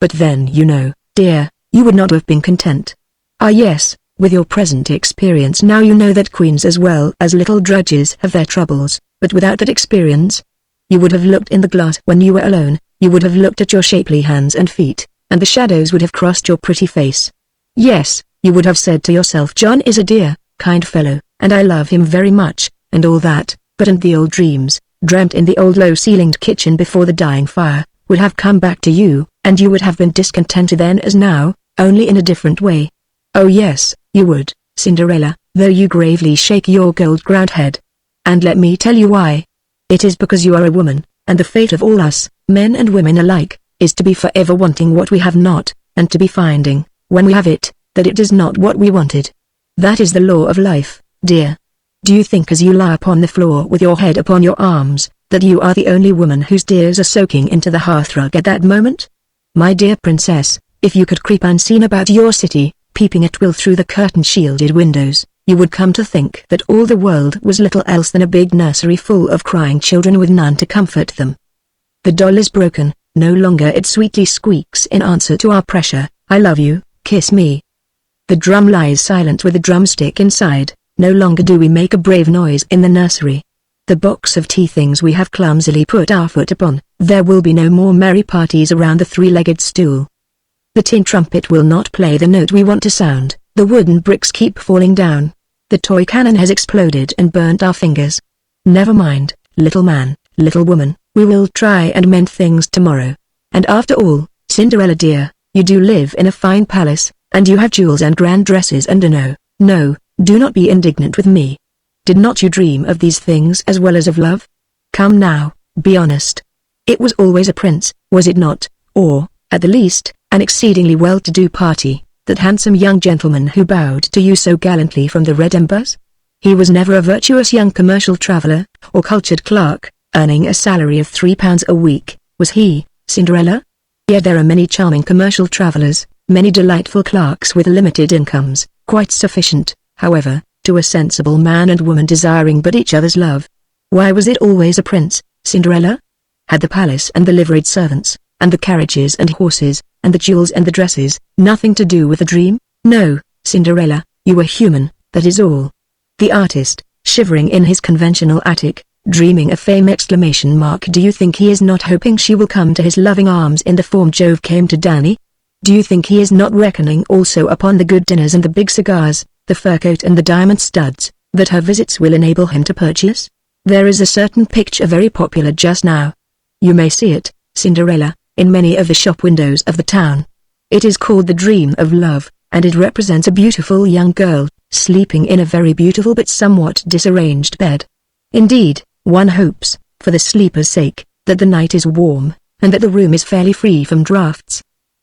But then you know, dear, you would not have been content. Ah yes, with your present experience now you know that queens as well as little drudges have their troubles, but without that experience, you would have looked in the glass when you were alone, you would have looked at your shapely hands and feet, and the shadows would have crossed your pretty face. Yes, you would have said to yourself, John is a dear, kind fellow, and I love him very much, and all that, but and the old dreams, dreamt in the old low-ceilinged kitchen before the dying fire, would have come back to you, and you would have been discontented then as now, only in a different way. Oh yes, you would, Cinderella, though you gravely shake your gold-crowned head. And let me tell you why. It is because you are a woman, and the fate of all us, men and women alike, is to be forever wanting what we have not, and to be finding, when we have it, that it is not what we wanted. That is the law of life, dear. Do you think as you lie upon the floor with your head upon your arms, that you are the only woman whose tears are soaking into the hearthrug at that moment? My dear princess, if you could creep unseen about your city, peeping at will through the curtain-shielded windows, you would come to think that all the world was little else than a big nursery full of crying children with none to comfort them. The doll is broken, no longer it sweetly squeaks in answer to our pressure, I love you, kiss me. The drum lies silent with a drumstick inside, no longer do we make a brave noise in the nursery. The box of tea things we have clumsily put our foot upon, there will be no more merry parties around the three-legged stool. The tin trumpet will not play the note we want to sound, the wooden bricks keep falling down. The toy cannon has exploded and burnt our fingers. Never mind, little man, little woman, we will try and mend things tomorrow. And after all, Cinderella dear, you do live in a fine palace, and you have jewels and grand dresses and no, do not be indignant with me. Did not you dream of these things as well as of love? Come now, be honest. It was always a prince, was it not, or, at the least, an exceedingly well-to-do party, that handsome young gentleman who bowed to you so gallantly from the red embers? He was never a virtuous young commercial traveler, or cultured clerk, earning a salary of £3 a week, was he, Cinderella? Yet there are many charming commercial travelers, many delightful clerks with limited incomes, quite sufficient, however, to a sensible man and woman desiring but each other's love. Why was it always a prince, Cinderella? Had the palace and the liveried servants, and the carriages and horses, and the jewels and the dresses, nothing to do with the dream? No, Cinderella, you were human, that is all. The artist, shivering in his conventional attic, dreaming of fame ! Do you think he is not hoping she will come to his loving arms in the form Jove came to Danae? Do you think he is not reckoning also upon the good dinners and the big cigars, the fur coat and the diamond studs, that her visits will enable him to purchase? There is a certain picture very popular just now. You may see it, Cinderella, in many of the shop windows of the town. It is called The Dream of Love, and it represents a beautiful young girl, sleeping in a very beautiful but somewhat disarranged bed. Indeed, one hopes, for the sleeper's sake, that the night is warm, and that the room is fairly free from draughts.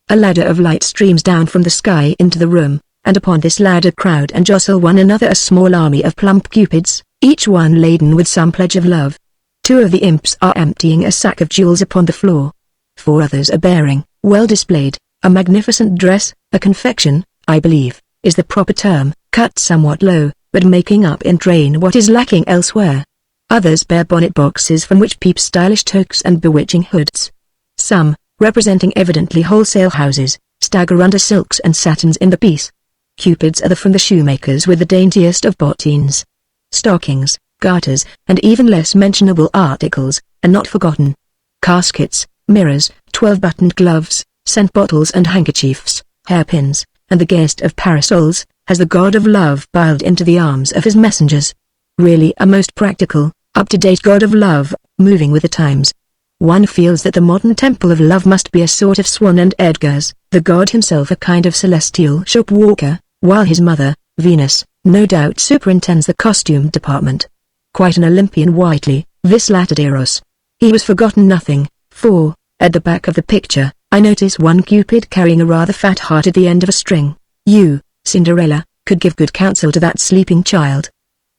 A ladder of light streams down from the sky into the room, and upon this ladder crowd and jostle one another a small army of plump cupids, each one laden with some pledge of love. 2 of the imps are emptying a sack of jewels upon the floor. 4 others are bearing, well displayed, a magnificent dress, a confection, I believe, is the proper term, cut somewhat low, but making up in train what is lacking elsewhere. Others bear bonnet boxes from which peep stylish toques and bewitching hoods. Some, representing evidently wholesale houses, stagger under silks and satins in the piece. Cupids are from the shoemakers with the daintiest of bottines. Stockings, garters, and even less mentionable articles, are not forgotten. Caskets, mirrors, 12-buttoned gloves, scent bottles and handkerchiefs, hairpins, and the gayest of parasols, has the god of love piled into the arms of his messengers. Really a most practical, up-to-date god of love, moving with the times. one feels that the modern temple of love must be a sort of Swan and Edgar's, the god himself a kind of celestial shop walker, while his mother, Venus, no doubt superintends the costume department. Quite an Olympian Whiteley, this latter Eros. He was forgotten nothing, for, at the back of the picture, I notice one Cupid carrying a rather fat heart at the end of a string. You, Cinderella, could give good counsel to that sleeping child.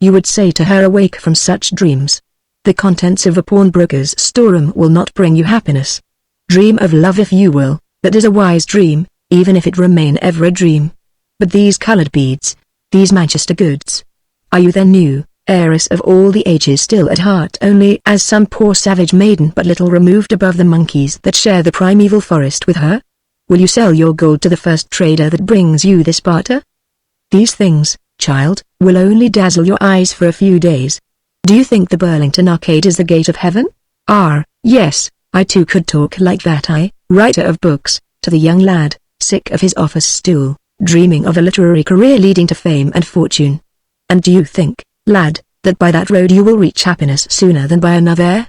You would say to her, awake from such dreams. The contents of a pawnbroker's storeroom will not bring you happiness. Dream of love if you will, that is a wise dream, even if it remain ever a dream. But these colored beads, these Manchester goods. Are you then new, heiress of all the ages, still at heart only as some poor savage maiden but little removed above the monkeys that share the primeval forest with her? Will you sell your gold to the first trader that brings you this barter? These things, child, will only dazzle your eyes for a few days. Do you think the Burlington Arcade is the gate of heaven? Yes, I too could talk like that, I, writer of books, to the young lad, sick of his office stool, dreaming of a literary career leading to fame and fortune. And do you think, lad, that by that road you will reach happiness sooner than by another?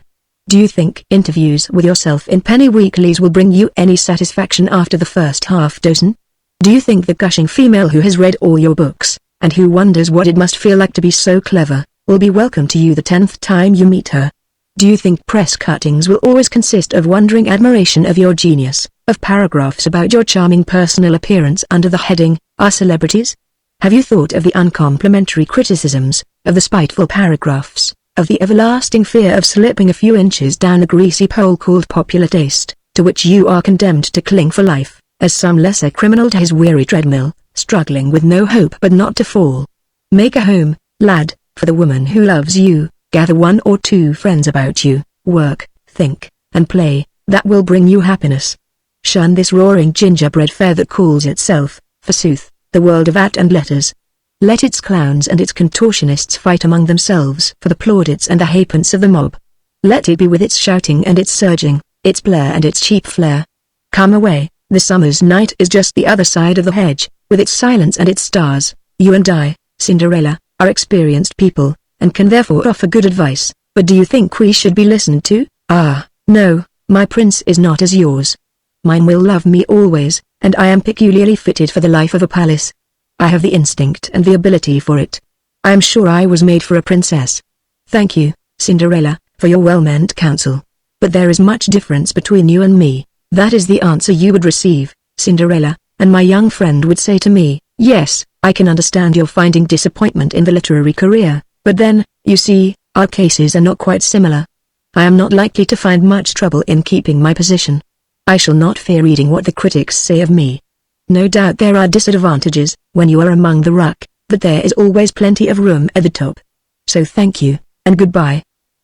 Do you think interviews with yourself in penny weeklies will bring you any satisfaction after the first half dozen? Do you think the gushing female who has read all your books, and who wonders what it must feel like to be so clever, will be welcome to you the 10th time you meet her? Do you think press cuttings will always consist of wondering admiration of your genius, of paragraphs about your charming personal appearance under the heading, "Our Celebrities"? Have you thought of the uncomplimentary criticisms, of the spiteful paragraphs, of the everlasting fear of slipping a few inches down a greasy pole called popular taste, to which you are condemned to cling for life, as some lesser criminal to his weary treadmill, struggling with no hope but not to fall? Make a home, lad, for the woman who loves you, gather 1 or 2 friends about you, work, think, and play, that will bring you happiness. Shun this roaring gingerbread fair that calls itself, forsooth, the world of art and letters. Let its clowns and its contortionists fight among themselves for the plaudits and the halfpence of the mob. Let it be with its shouting and its surging, its blare and its cheap flair. Come away, the summer's night is just the other side of the hedge, with its silence and its stars. You and I, Cinderella, are experienced people, and can therefore offer good advice, but do you think we should be listened to? No, my prince is not as yours. Mine will love me always, and I am peculiarly fitted for the life of a palace. I have the instinct and the ability for it. I am sure I was made for a princess. Thank you, Cinderella, for your well-meant counsel. But there is much difference between you and me. That is the answer you would receive, Cinderella, and my young friend would say to me, yes, I can understand your finding disappointment in the literary career, but then, you see, our cases are not quite similar. I am not likely to find much trouble in keeping my position. I shall not fear reading what the critics say of me. No doubt there are disadvantages, when you are among the ruck, but there is always plenty of room at the top. So thank you, and goodbye.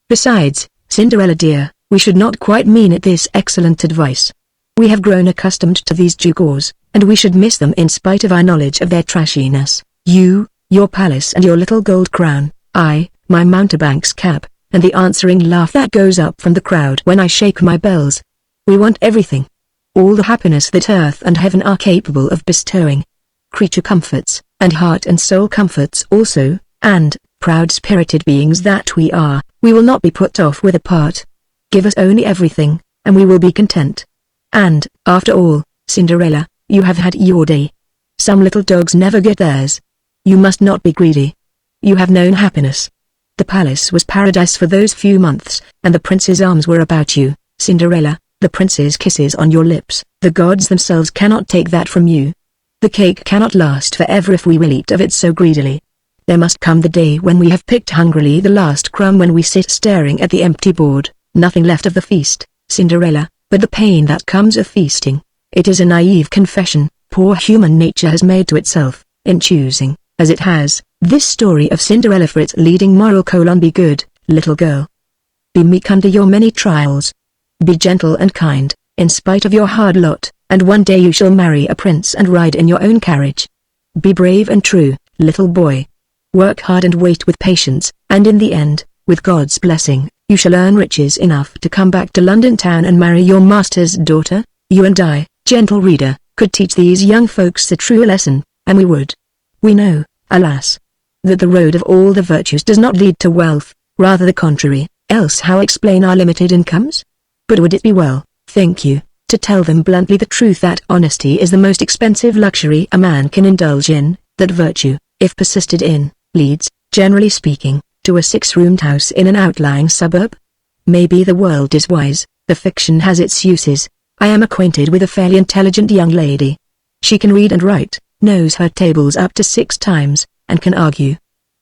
Besides, Cinderella dear, we should not quite mean it this excellent advice. We have grown accustomed to these gewgaws, and we should miss them in spite of our knowledge of their trashiness. You, your palace and your little gold crown, I, my mountebank's cap, and the answering laugh that goes up from the crowd when I shake my bells. We want everything. All the happiness that earth and heaven are capable of bestowing. Creature comforts, and heart and soul comforts also, and, proud-spirited beings that we are, we will not be put off with a part. Give us only everything, and we will be content. And, after all, Cinderella, you have had your day. Some little dogs never get theirs. You must not be greedy. You have known happiness. The palace was paradise for those few months, and the prince's arms were about you, Cinderella, the prince's kisses on your lips. The gods themselves cannot take that from you. The cake cannot last forever if we will eat of it so greedily. There must come the day when we have picked hungrily the last crumb, when we sit staring at the empty board, nothing left of the feast, Cinderella, but the pain that comes of feasting. It is a naive confession, poor human nature has made to itself, in choosing, as it has, this story of Cinderella for its leading moral: be good, little girl. Be meek under your many trials. Be gentle and kind, in spite of your hard lot, and one day you shall marry a prince and ride in your own carriage. Be brave and true, little boy. Work hard and wait with patience, and in the end, with God's blessing, you shall earn riches enough to come back to London town and marry your master's daughter. You and I, gentle reader, could teach these young folks a true lesson, and we would. We know, alas, that the road of all the virtues does not lead to wealth, rather the contrary, else how explain our limited incomes? But would it be well, think you, to tell them bluntly the truth that honesty is the most expensive luxury a man can indulge in, that virtue, if persisted in, leads, generally speaking, to a six-roomed house in an outlying suburb? Maybe the world is wise, the fiction has its uses. I am acquainted with a fairly intelligent young lady. She can read and write, knows her tables up to 6 times, and can argue.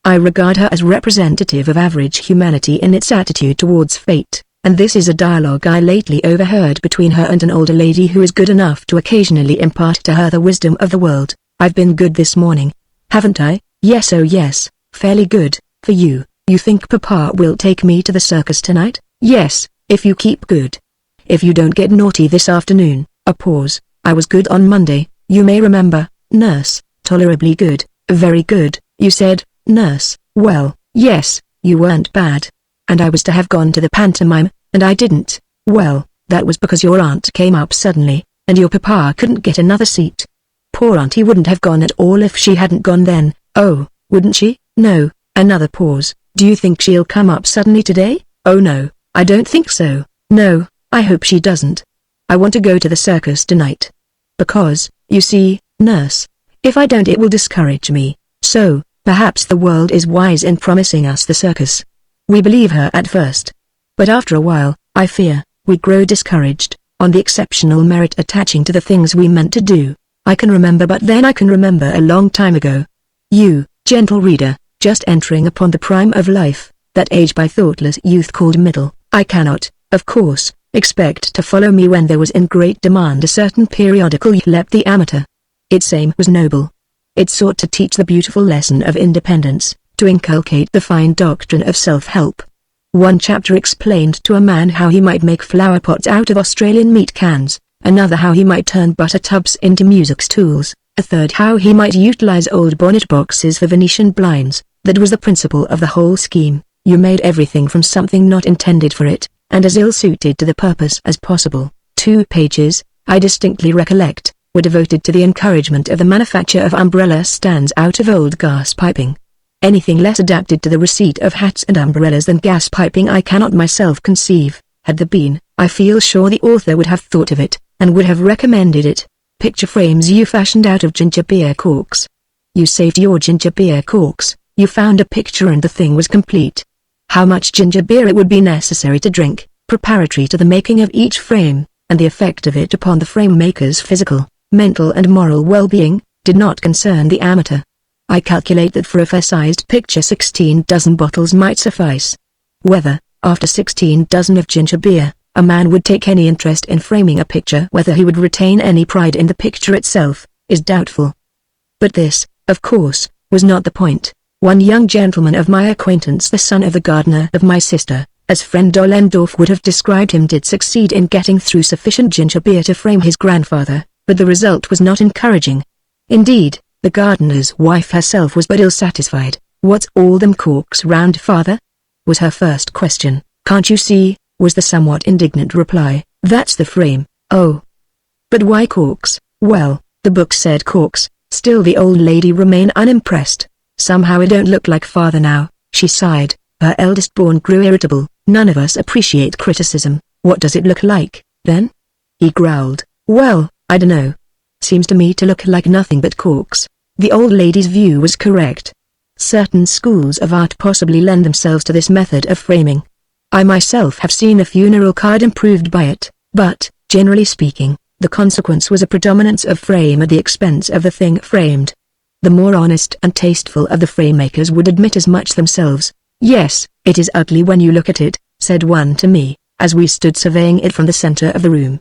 I regard her as representative of average humanity in its attitude towards fate, and this is a dialogue I lately overheard between her and an older lady who is good enough to occasionally impart to her the wisdom of the world. I've been good this morning, haven't I? Yes, oh yes, fairly good, for you. You think Papa will take me to the circus tonight? Yes, if you keep good. If you don't get naughty this afternoon. A pause. I was good on Monday, you may remember, nurse. Tolerably good, very good, you said, nurse. Well, yes, you weren't bad. And I was to have gone to the pantomime, and I didn't. Well, that was because your aunt came up suddenly, and your papa couldn't get another seat. Poor auntie wouldn't have gone at all if she hadn't gone then. Oh, wouldn't she? No. Another pause. Do you think she'll come up suddenly today? Oh no, I don't think so. No, I hope she doesn't. I want to go to the circus tonight. Because, you see, nurse, if I don't it will discourage me. So, perhaps the world is wise in promising us the circus. We believe her at first. But after a while, I fear, we grow discouraged, on the exceptional merit attaching to the things we meant to do. I can remember, but then I can remember a long time ago. You, gentle reader, just entering upon the prime of life, that age by thoughtless youth called middle. I cannot, of course, expect to follow me when there was in great demand a certain periodical you leapt the Amateur. Its aim was noble. It sought to teach the beautiful lesson of independence, to inculcate the fine doctrine of self-help. One chapter explained to a man how he might make flower pots out of Australian meat cans, another how he might turn butter tubs into music stools, a third how he might utilize old bonnet boxes for Venetian blinds. That was the principle of the whole scheme. You made everything from something not intended for it, and as ill-suited to the purpose as possible. 2 pages, I distinctly recollect, were devoted to the encouragement of the manufacture of umbrella stands out of old gas piping. Anything less adapted to the receipt of hats and umbrellas than gas piping I cannot myself conceive. Had there been, I feel sure the author would have thought of it, and would have recommended it. Picture frames you fashioned out of ginger beer corks. You saved your ginger beer corks, you found a picture and the thing was complete. How much ginger beer it would be necessary to drink, preparatory to the making of each frame, and the effect of it upon the frame maker's physical, mental and moral well-being, did not concern the amateur. I calculate that for a fair-sized picture 16 dozen bottles might suffice. Whether, after 16 dozen of ginger beer, a man would take any interest in framing a picture, whether he would retain any pride in the picture itself, is doubtful. But this, of course, was not the point. One young gentleman of my acquaintance, the son of the gardener of my sister, as friend Dollendorf would have described him, did succeed in getting through sufficient ginger beer to frame his grandfather, but the result was not encouraging. Indeed, the gardener's wife herself was but ill satisfied. "What's all them corks round, father?" was her first question. "Can't you see?" was the somewhat indignant reply. "That's the frame." "Oh. But why corks?" "Well, the book said corks." Still the old lady remained unimpressed. "Somehow it don't look like father now," she sighed. Her eldest born grew irritable. "None of us appreciate criticism. What does it look like, then?" He growled. "Well, I dunno. Seems to me to look like nothing but corks." The old lady's view was correct. Certain schools of art possibly lend themselves to this method of framing. I myself have seen a funeral card improved by it, but, generally speaking, the consequence was a predominance of frame at the expense of the thing framed. The more honest and tasteful of the frame makers would admit as much themselves. "Yes, it is ugly when you look at it," said one to me, as we stood surveying it from the center of the room.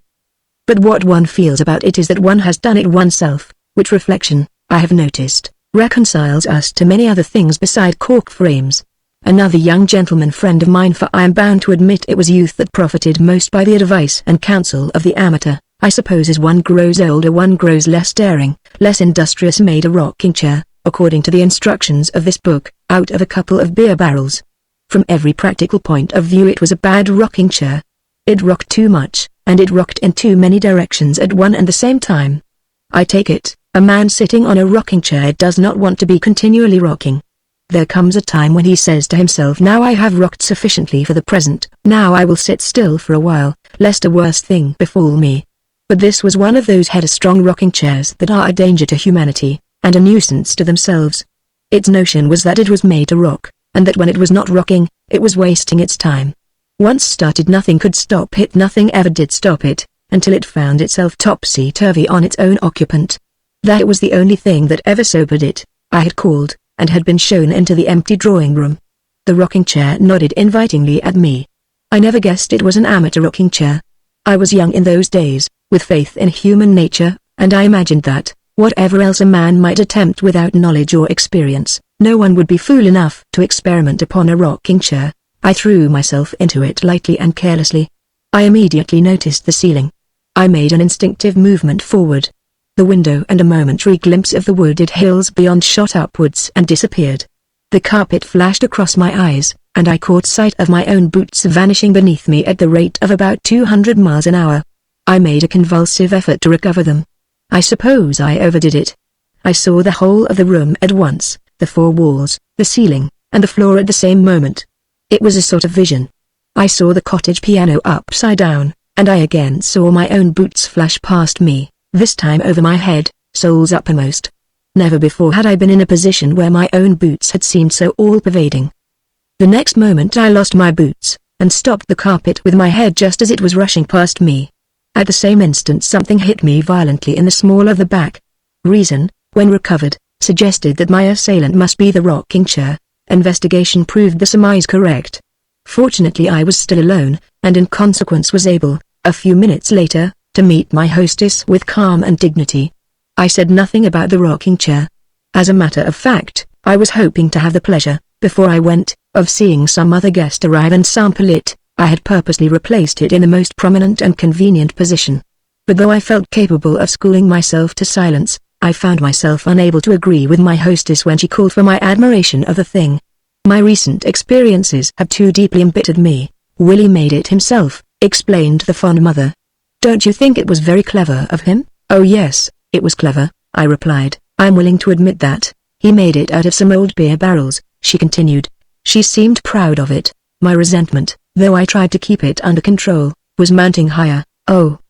"But what one feels about it is that one has done it oneself, which reflection, I have noticed, reconciles us to many other things beside cork frames." Another young gentleman friend of mine, for I am bound to admit it was youth that profited most by the advice and counsel of the amateur, I suppose as one grows older one grows less daring, less industrious, made a rocking chair, according to the instructions of this book, out of a couple of beer barrels. From every practical point of view it was a bad rocking chair. It rocked too much, and it rocked in too many directions at one and the same time. I take it, a man sitting on a rocking chair does not want to be continually rocking. There comes a time when he says to himself, now I have rocked sufficiently for the present, now I will sit still for a while, lest a worse thing befall me. But this was one of those headstrong rocking chairs that are a danger to humanity, and a nuisance to themselves. Its notion was that it was made to rock, and that when it was not rocking, it was wasting its time. Once started, nothing could stop it, nothing ever did stop it, until it found itself topsy-turvy on its own occupant. That was the only thing that ever sobered it. I had called, and had been shown into the empty drawing room. The rocking chair nodded invitingly at me. I never guessed it was an amateur rocking chair. I was young in those days, with faith in human nature, and I imagined that, whatever else a man might attempt without knowledge or experience, no one would be fool enough to experiment upon a rocking chair. I threw myself into it lightly and carelessly. I immediately noticed the ceiling. I made an instinctive movement forward. The window and a momentary glimpse of the wooded hills beyond shot upwards and disappeared. The carpet flashed across my eyes, and I caught sight of my own boots vanishing beneath me at the rate of about 200 miles an hour. I made a convulsive effort to recover them. I suppose I overdid it. I saw the whole of the room at once, the four walls, the ceiling, and the floor at the same moment. It was a sort of vision. I saw the cottage piano upside down, and I again saw my own boots flash past me, this time over my head, soles uppermost. Never before had I been in a position where my own boots had seemed so all-pervading. The next moment I lost my boots, and stopped the carpet with my head just as it was rushing past me. At the same instant something hit me violently in the small of the back. Reason, when recovered, suggested that my assailant must be the rocking chair. Investigation proved the surmise correct. Fortunately I was still alone, and in consequence was able, a few minutes later, to meet my hostess with calm and dignity. I said nothing about the rocking chair. As a matter of fact, I was hoping to have the pleasure, before I went, of seeing some other guest arrive and sample it. I had purposely replaced it in the most prominent and convenient position. But though I felt capable of schooling myself to silence, I found myself unable to agree with my hostess when she called for my admiration of the thing. My recent experiences have too deeply embittered me. Willie made it himself, explained the fond mother. Don't you think it was very clever of him? Oh yes, it was clever, I replied. I'm willing to admit that. He made it out of some old beer barrels, she continued. She seemed proud of it. My resentment, though I tried to keep it under control, was mounting higher. Oh.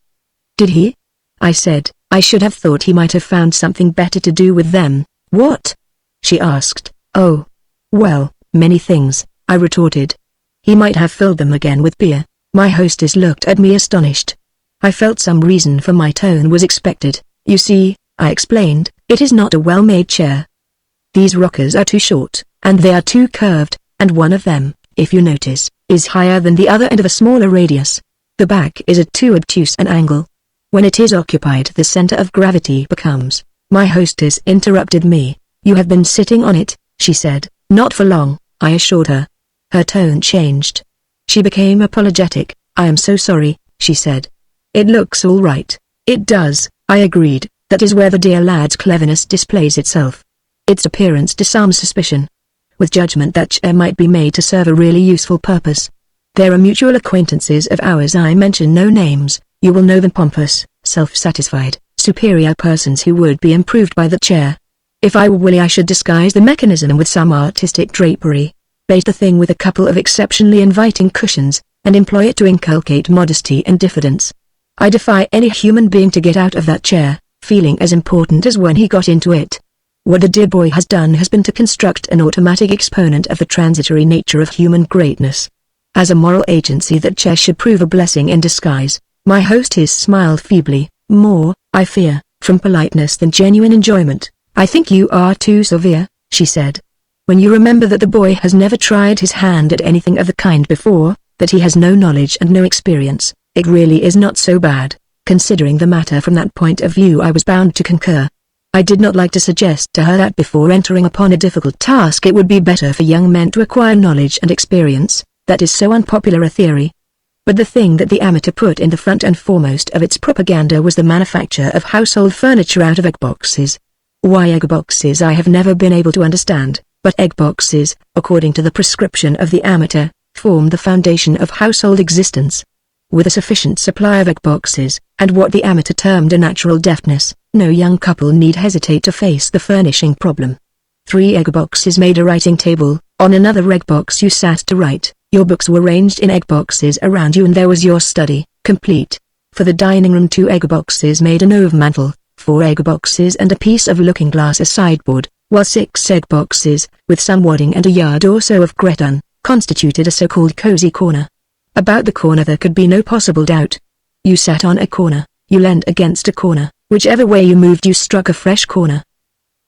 Did he? I said. I should have thought he might have found something better to do with them. What? She asked. Oh. Well, many things, I retorted. He might have filled them again with beer. My hostess looked at me astonished. I felt some reason for my tone was expected. You see, I explained, it is not a well-made chair. These rockers are too short, and they are too curved, and one of them, if you notice, is higher than the other and of a smaller radius. The back is at too obtuse an angle. When it is occupied, the center of gravity becomes. My hostess interrupted me. You have been sitting on it, she said. Not for long, I assured her. Her tone changed. She became apologetic. I am so sorry, she said. It looks all right. It does, I agreed. That is where the dear lad's cleverness displays itself. Its appearance disarms suspicion. With judgment that chair might be made to serve a really useful purpose. There are mutual acquaintances of ours, I mention no names. You will know them, pompous, self-satisfied, superior persons who would be improved by the chair. If I were Willie I should disguise the mechanism with some artistic drapery, bait the thing with a couple of exceptionally inviting cushions, and employ it to inculcate modesty and diffidence. I defy any human being to get out of that chair, feeling as important as when he got into it. What the dear boy has done has been to construct an automatic exponent of the transitory nature of human greatness. As a moral agency that chair should prove a blessing in disguise. My hostess smiled feebly, more, I fear, from politeness than genuine enjoyment. I think you are too severe, she said. When you remember that the boy has never tried his hand at anything of the kind before, that he has no knowledge and no experience, it really is not so bad. Considering the matter from that point of view I was bound to concur. I did not like to suggest to her that before entering upon a difficult task it would be better for young men to acquire knowledge and experience. That is so unpopular a theory. But the thing that the amateur put in the front and foremost of its propaganda was the manufacture of household furniture out of egg boxes. Why egg boxes I have never been able to understand, but egg boxes, according to the prescription of the amateur, form the foundation of household existence. With a sufficient supply of egg boxes, and what the amateur termed a natural deftness, no young couple need hesitate to face the furnishing problem. 3 egg boxes made a writing table. On another egg box you sat to write. Your books were arranged in egg boxes around you, and there was your study, complete. For the dining room 2 egg boxes made an overmantel, 4 egg boxes and a piece of looking glass as sideboard, while 6 egg boxes, with some wadding and a yard or so of cretonne, constituted a so-called cozy corner. About the corner there could be no possible doubt. You sat on a corner, you leaned against a corner, whichever way you moved you struck a fresh corner.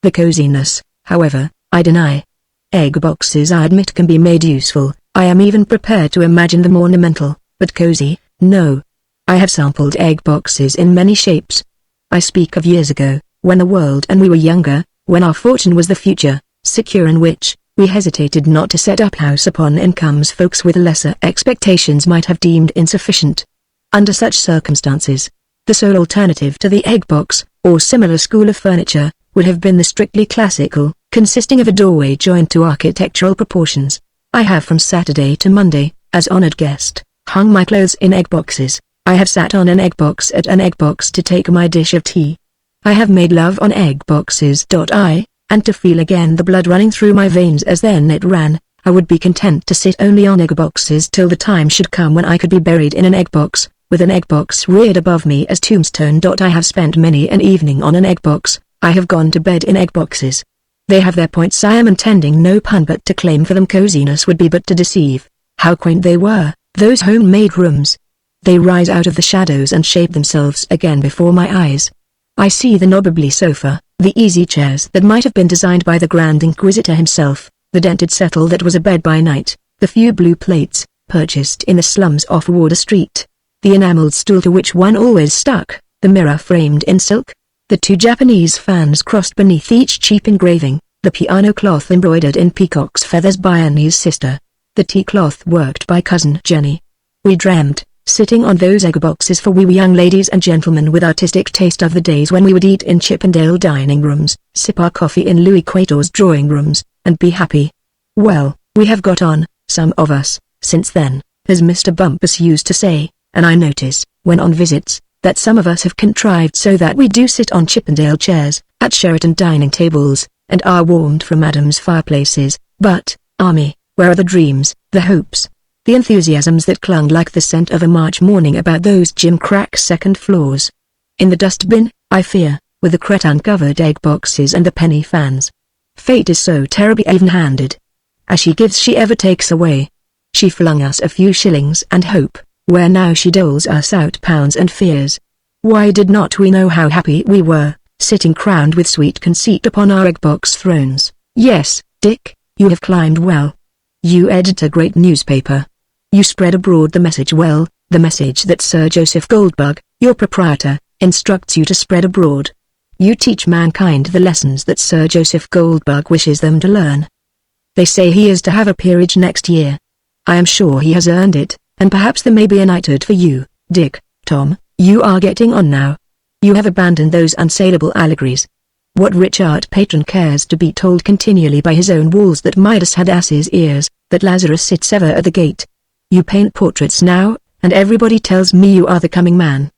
The coziness, however, I deny. Egg boxes I admit can be made useful, I am even prepared to imagine them ornamental, but cozy, no. I have sampled egg boxes in many shapes. I speak of years ago, when the world and we were younger, when our fortune was the future, secure in which, we hesitated not to set up house upon incomes folks with lesser expectations might have deemed insufficient. Under such circumstances, the sole alternative to the egg box, or similar school of furniture, would have been the strictly classical, consisting of a doorway joined to architectural proportions. I have from Saturday to Monday, as honored guest, hung my clothes in egg boxes. I have sat on an egg box at an egg box to take my dish of tea. I have made love on egg boxes. And to feel again the blood running through my veins as then it ran, I would be content to sit only on egg boxes till the time should come when I could be buried in an egg box, with an egg box reared above me as tombstone. I have spent many an evening on an egg box, I have gone to bed in egg boxes. They have their points. I am intending no pun, but to claim for them coziness would be but to deceive. How quaint they were, those homemade rooms. They rise out of the shadows and shape themselves again before my eyes. I see the knobbly sofa, the easy chairs that might have been designed by the Grand Inquisitor himself, the dented settle that was a bed by night, the few blue plates, purchased in the slums off Wardour Street, the enamelled stool to which one always stuck, the mirror framed in silk, the 2 Japanese fans crossed beneath each cheap engraving, the piano cloth embroidered in peacock's feathers by Annie's sister, the tea cloth worked by Cousin Jenny. We dreamt, sitting on those egg boxes, for we were young ladies and gentlemen with artistic taste, of the days when we would eat in Chippendale dining rooms, sip our coffee in Louis Quator's drawing rooms, and be happy. Well, we have got on, some of us, since then, as Mr. Bumpus used to say, and I notice, when on visits, that some of us have contrived so that we do sit on Chippendale chairs, at Sheraton dining tables, and are warmed from Adam's fireplaces. But, Army, where are the dreams, the hopes, the enthusiasms that clung like the scent of a March morning about those gimcrack second floors? In the dustbin, I fear, with the cretonne-covered egg boxes and the penny fans. Fate is so terribly even-handed. As she gives she ever takes away. She flung us a few shillings and hope, where now she doles us out pounds and fears. Why did not we know how happy we were, sitting crowned with sweet conceit upon our egg box thrones? Yes, Dick, you have climbed well. You edit a great newspaper. You spread abroad the message well, the message that Sir Joseph Goldbug, your proprietor, instructs you to spread abroad. You teach mankind the lessons that Sir Joseph Goldbug wishes them to learn. They say he is to have a peerage next year. I am sure he has earned it, and perhaps there may be a knighthood for you, Dick. Tom, you are getting on now. You have abandoned those unsaleable allegories. What rich art patron cares to be told continually by his own walls that Midas had ass's ears, that Lazarus sits ever at the gate? You paint portraits now, and everybody tells me you are the coming man.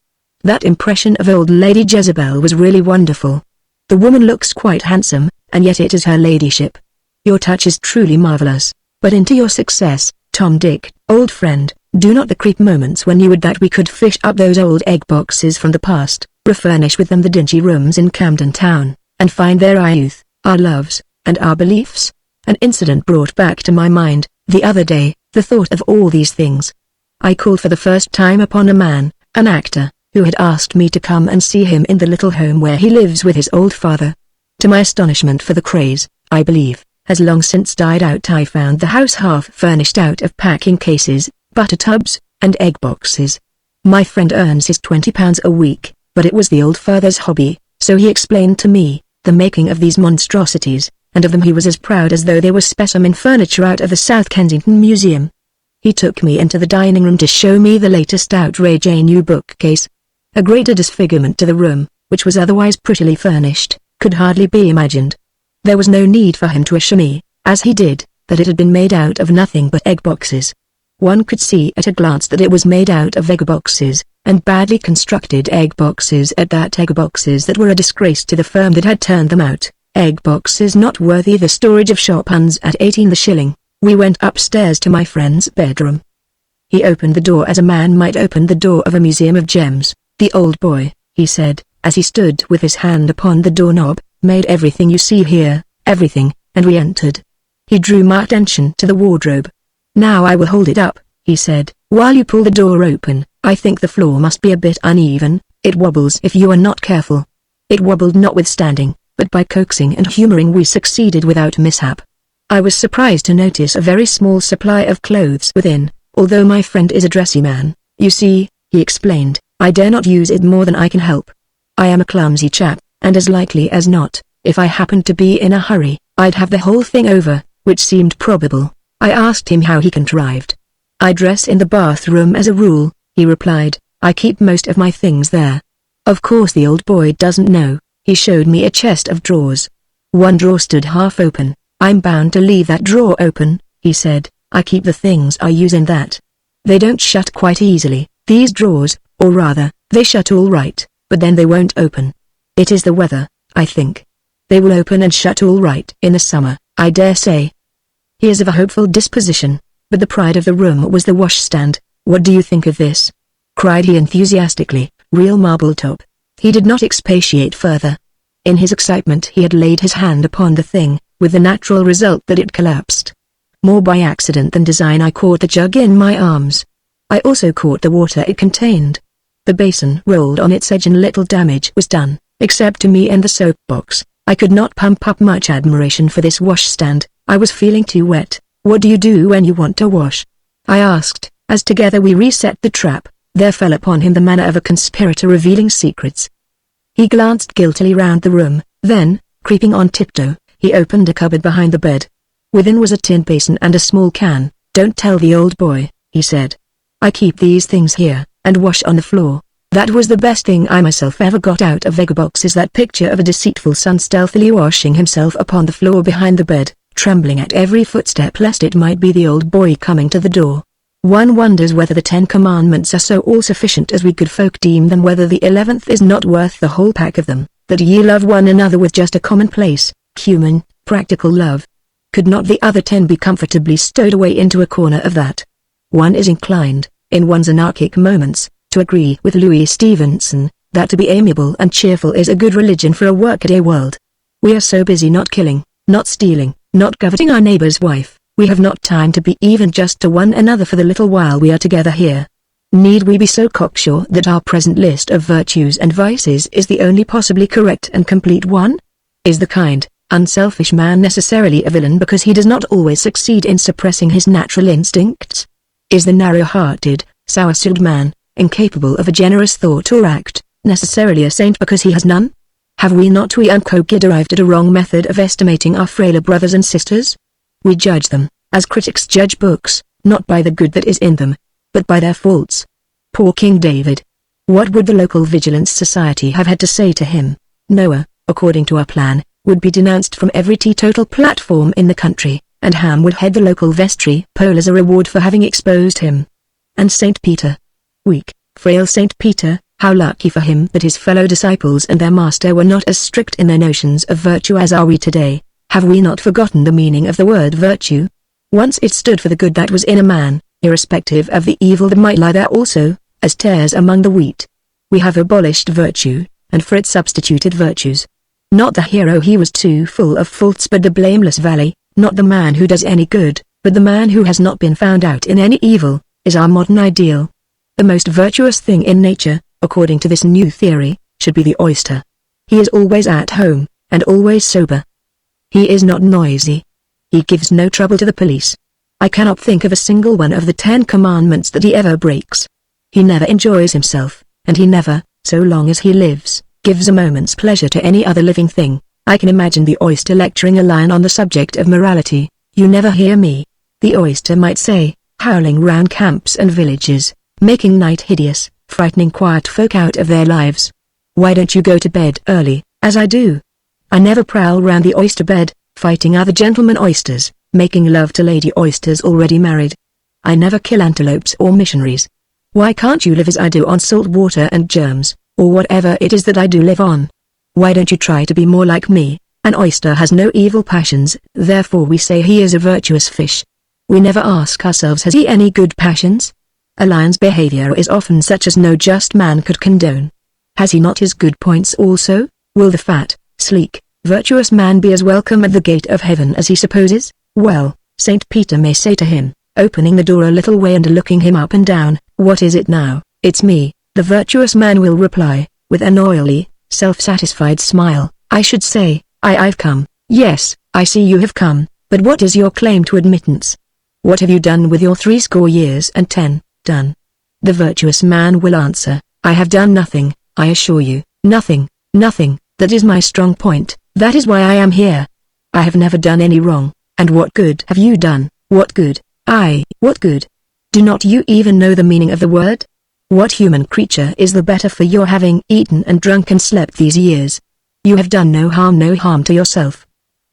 That impression of old Lady Jezebel was really wonderful. The woman looks quite handsome, and yet it is her ladyship. Your touch is truly marvelous, but into your success, Tom Dick, old friend, do not the creep moments when you would that we could fish up those old egg boxes from the past, refurnish with them the dingy rooms in Camden Town, and find there our youth, our loves, and our beliefs? An incident brought back to my mind, the other day, the thought of all these things. I called for the first time upon a man, an actor, who had asked me to come and see him in the little home where he lives with his old father. To my astonishment, for the craze, I believe, has long since died out, I found the house half furnished out of packing cases, butter tubs, and egg boxes. My friend earns his £20 a week, but it was the old father's hobby, so he explained to me, the making of these monstrosities, and of them he was as proud as though they were specimen furniture out of the South Kensington Museum. He took me into the dining room to show me the latest outrage, a new bookcase. A greater disfigurement to the room, which was otherwise prettily furnished, could hardly be imagined. There was no need for him to assure me, as he did, that it had been made out of nothing but egg boxes. One could see at a glance that it was made out of egg boxes, and badly constructed egg boxes at that, egg boxes that were a disgrace to the firm that had turned them out, Egg box is not worthy the storage of shophands at 18 the shilling. We went upstairs to my friend's bedroom. He opened the door as a man might open the door of a museum of gems. "The old boy," he said, as he stood with his hand upon the doorknob, "made everything you see here, everything," and we entered. He drew my attention to the wardrobe. "Now I will hold it up," he said, "while you pull the door open. I think the floor must be a bit uneven, it wobbles if you are not careful." It wobbled notwithstanding, but by coaxing and humoring we succeeded without mishap. I was surprised to notice a very small supply of clothes within, although my friend is a dressy man. "You see," he explained, "I dare not use it more than I can help. I am a clumsy chap, and as likely as not, if I happened to be in a hurry, I'd have the whole thing over," which seemed probable. I asked him how he contrived. "I dress in the bathroom as a rule," he replied. "I keep most of my things there." Of course the old boy doesn't know. He showed me a chest of drawers. One drawer stood half open. "I'm bound to leave that drawer open," he said. "I keep the things I use in that. They don't shut quite easily, these drawers, or rather, they shut all right, but then they won't open. It is the weather, I think. They will open and shut all right in the summer, I dare say." He is of a hopeful disposition, but the pride of the room was the washstand. "What do you think of this?" cried he enthusiastically. "Real marble top." He did not expatiate further. In his excitement he had laid his hand upon the thing, with the natural result that it collapsed. More by accident than design I caught the jug in my arms. I also caught the water it contained. The basin rolled on its edge and little damage was done, except to me and the soap box. I could not pump up much admiration for this washstand. I was feeling too wet. "What do you do when you want to wash?" I asked, as together we reset the trap. There fell upon him the manner of a conspirator revealing secrets. He glanced guiltily round the room, then, creeping on tiptoe, he opened a cupboard behind the bed. Within was a tin basin and a small can. "Don't tell the old boy," he said. "I keep these things here, and wash on the floor." That was the best thing I myself ever got out of Egg-box, is that picture of a deceitful son stealthily washing himself upon the floor behind the bed, trembling at every footstep lest it might be the old boy coming to the door. One wonders whether the 10 commandments are so all-sufficient as we good folk deem them, whether the 11th is not worth the whole pack of them, that ye love one another with just a commonplace, human, practical love. Could not the other 10 be comfortably stowed away into a corner of that? One is inclined, in one's anarchic moments, to agree with Louis Stevenson, that to be amiable and cheerful is a good religion for a workaday world. We are so busy not killing, not stealing, not coveting our neighbor's wife. We have not time to be even just to one another for the little while we are together here. Need we be so cocksure that our present list of virtues and vices is the only possibly correct and complete one? Is the kind, unselfish man necessarily a villain because he does not always succeed in suppressing his natural instincts? Is the narrow-hearted, sour-souled man, incapable of a generous thought or act, necessarily a saint because he has none? Have we not derived at a wrong method of estimating our frailer brothers and sisters? We judge them, as critics judge books, not by the good that is in them, but by their faults. Poor King David. What would the local vigilance society have had to say to him? Noah, according to our plan, would be denounced from every teetotal platform in the country, and Ham would head the local vestry poll as a reward for having exposed him. And St. Peter. Weak, frail St. Peter, how lucky for him that his fellow disciples and their master were not as strict in their notions of virtue as are we today. Have we not forgotten the meaning of the word virtue? Once it stood for the good that was in a man, irrespective of the evil that might lie there also, as tares among the wheat. We have abolished virtue, and for it substituted virtues. Not the hero, he was too full of faults, but the blameless valley, not the man who does any good, but the man who has not been found out in any evil, is our modern ideal. The most virtuous thing in nature, according to this new theory, should be the oyster. He is always at home, and always sober. He is not noisy. He gives no trouble to the police. I cannot think of a single one of the 10 commandments that he ever breaks. He never enjoys himself, and he never, so long as he lives, gives a moment's pleasure to any other living thing. I can imagine the oyster lecturing a lion on the subject of morality. "You never hear me," the oyster might say, howling round camps and villages, making night hideous, frightening quiet folk out of their lives. "Why don't you go to bed early, as I do? I never prowl round the oyster bed, fighting other gentlemen oysters, making love to lady oysters already married. I never kill antelopes or missionaries. Why can't you live as I do on salt water and germs, or whatever it is that I do live on? Why don't you try to be more like me? An oyster has no evil passions, therefore we say he is a virtuous fish. We never ask ourselves, has he any good passions? A lion's behavior is often such as no just man could condone. Has he not his good points also? Will the fat, sleek, virtuous man be as welcome at the gate of heaven as he supposes? Well, St. Peter may say to him, opening the door a little way and looking him up and down, what is it now? It's me. The virtuous man will reply, with an oily, self-satisfied smile, I should say, I've come. Yes, I see you have come, but what is your claim to admittance? What have you done with your 60 years and 10? Done. The virtuous man will answer, I have done nothing, I assure you, nothing, nothing, that is my strong point, that is why I am here. I have never done any wrong, and what good have you done? What good? What good? Do not you even know the meaning of the word? What human creature is the better for your having eaten and drunk and slept these years? You have done no harm to yourself.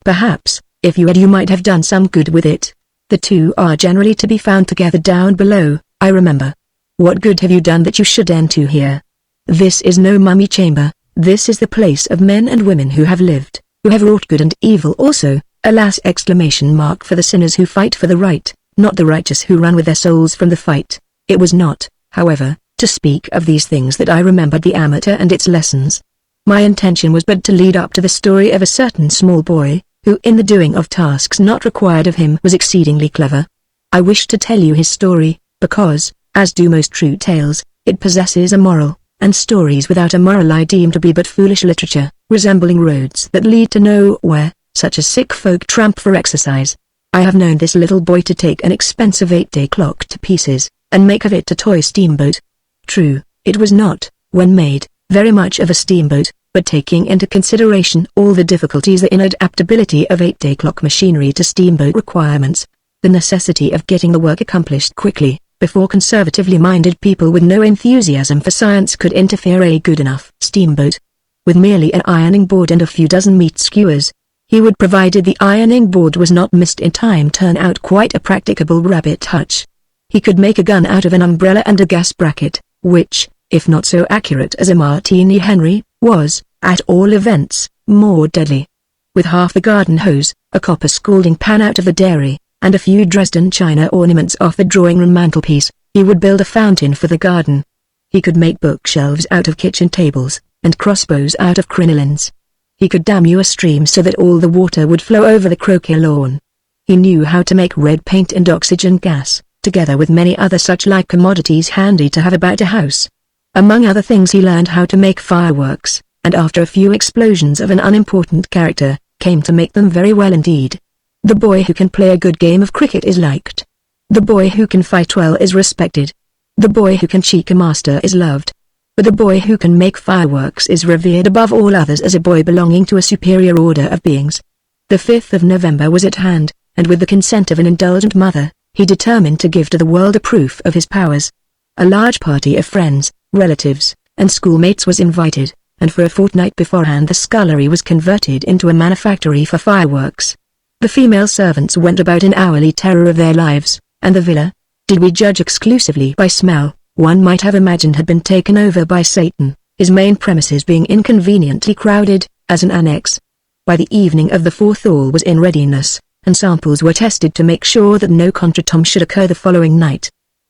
Perhaps, if you had, you might have done some good with it. The two are generally to be found together down below, I remember. What good have you done that you should enter here? This is no mummy chamber, this is the place of men and women who have lived, who have wrought good and evil also, alas! For the sinners who fight for the right, not the righteous who run with their souls from the fight. It was not, however, to speak of these things that I remembered the amateur and its lessons. My intention was but to lead up to the story of a certain small boy, who in the doing of tasks not required of him was exceedingly clever. I wish to tell you his story, because, as do most true tales, it possesses a moral, and stories without a moral I deem to be but foolish literature, resembling roads that lead to nowhere, such as sick folk tramp for exercise. I have known this little boy to take an expensive 8-day clock to pieces, and make of it a toy steamboat. True, it was not, when made, very much of a steamboat, but taking into consideration all the difficulties, the inadaptability of 8-day clock machinery to steamboat requirements, the necessity of getting the work accomplished quickly, before conservatively minded people with no enthusiasm for science could interfere, a good enough steamboat, with merely an ironing board and a few dozen meat skewers, he would, provided the ironing board was not missed in time, turn out quite a practicable rabbit hutch. He could make a gun out of an umbrella and a gas bracket, which, if not so accurate as a Martini Henry, was, at all events, more deadly. With half a garden hose, a copper scalding pan out of the dairy, and a few Dresden china ornaments off the drawing-room mantelpiece, he would build a fountain for the garden. He could make bookshelves out of kitchen tables, and crossbows out of crinolines. He could dam you a stream so that all the water would flow over the croquet lawn. He knew how to make red paint and oxygen gas, together with many other such like commodities handy to have about a house. Among other things he learned how to make fireworks, and after a few explosions of an unimportant character, came to make them very well indeed. The boy who can play a good game of cricket is liked. The boy who can fight well is respected. The boy who can cheek a master is loved. But the boy who can make fireworks is revered above all others as a boy belonging to a superior order of beings. The 5th of November was at hand, and with the consent of an indulgent mother, he determined to give to the world a proof of his powers. A large party of friends, relatives, and schoolmates was invited, and for a fortnight beforehand the scullery was converted into a manufactory for fireworks. The female servants went about in hourly terror of their lives, and the villa, did we judge exclusively by smell, one might have imagined had been taken over by Satan, his main premises being inconveniently crowded, as an annex. By the evening of the 4th all was in readiness, and samples were tested to make sure that no contretemps should occur the following night.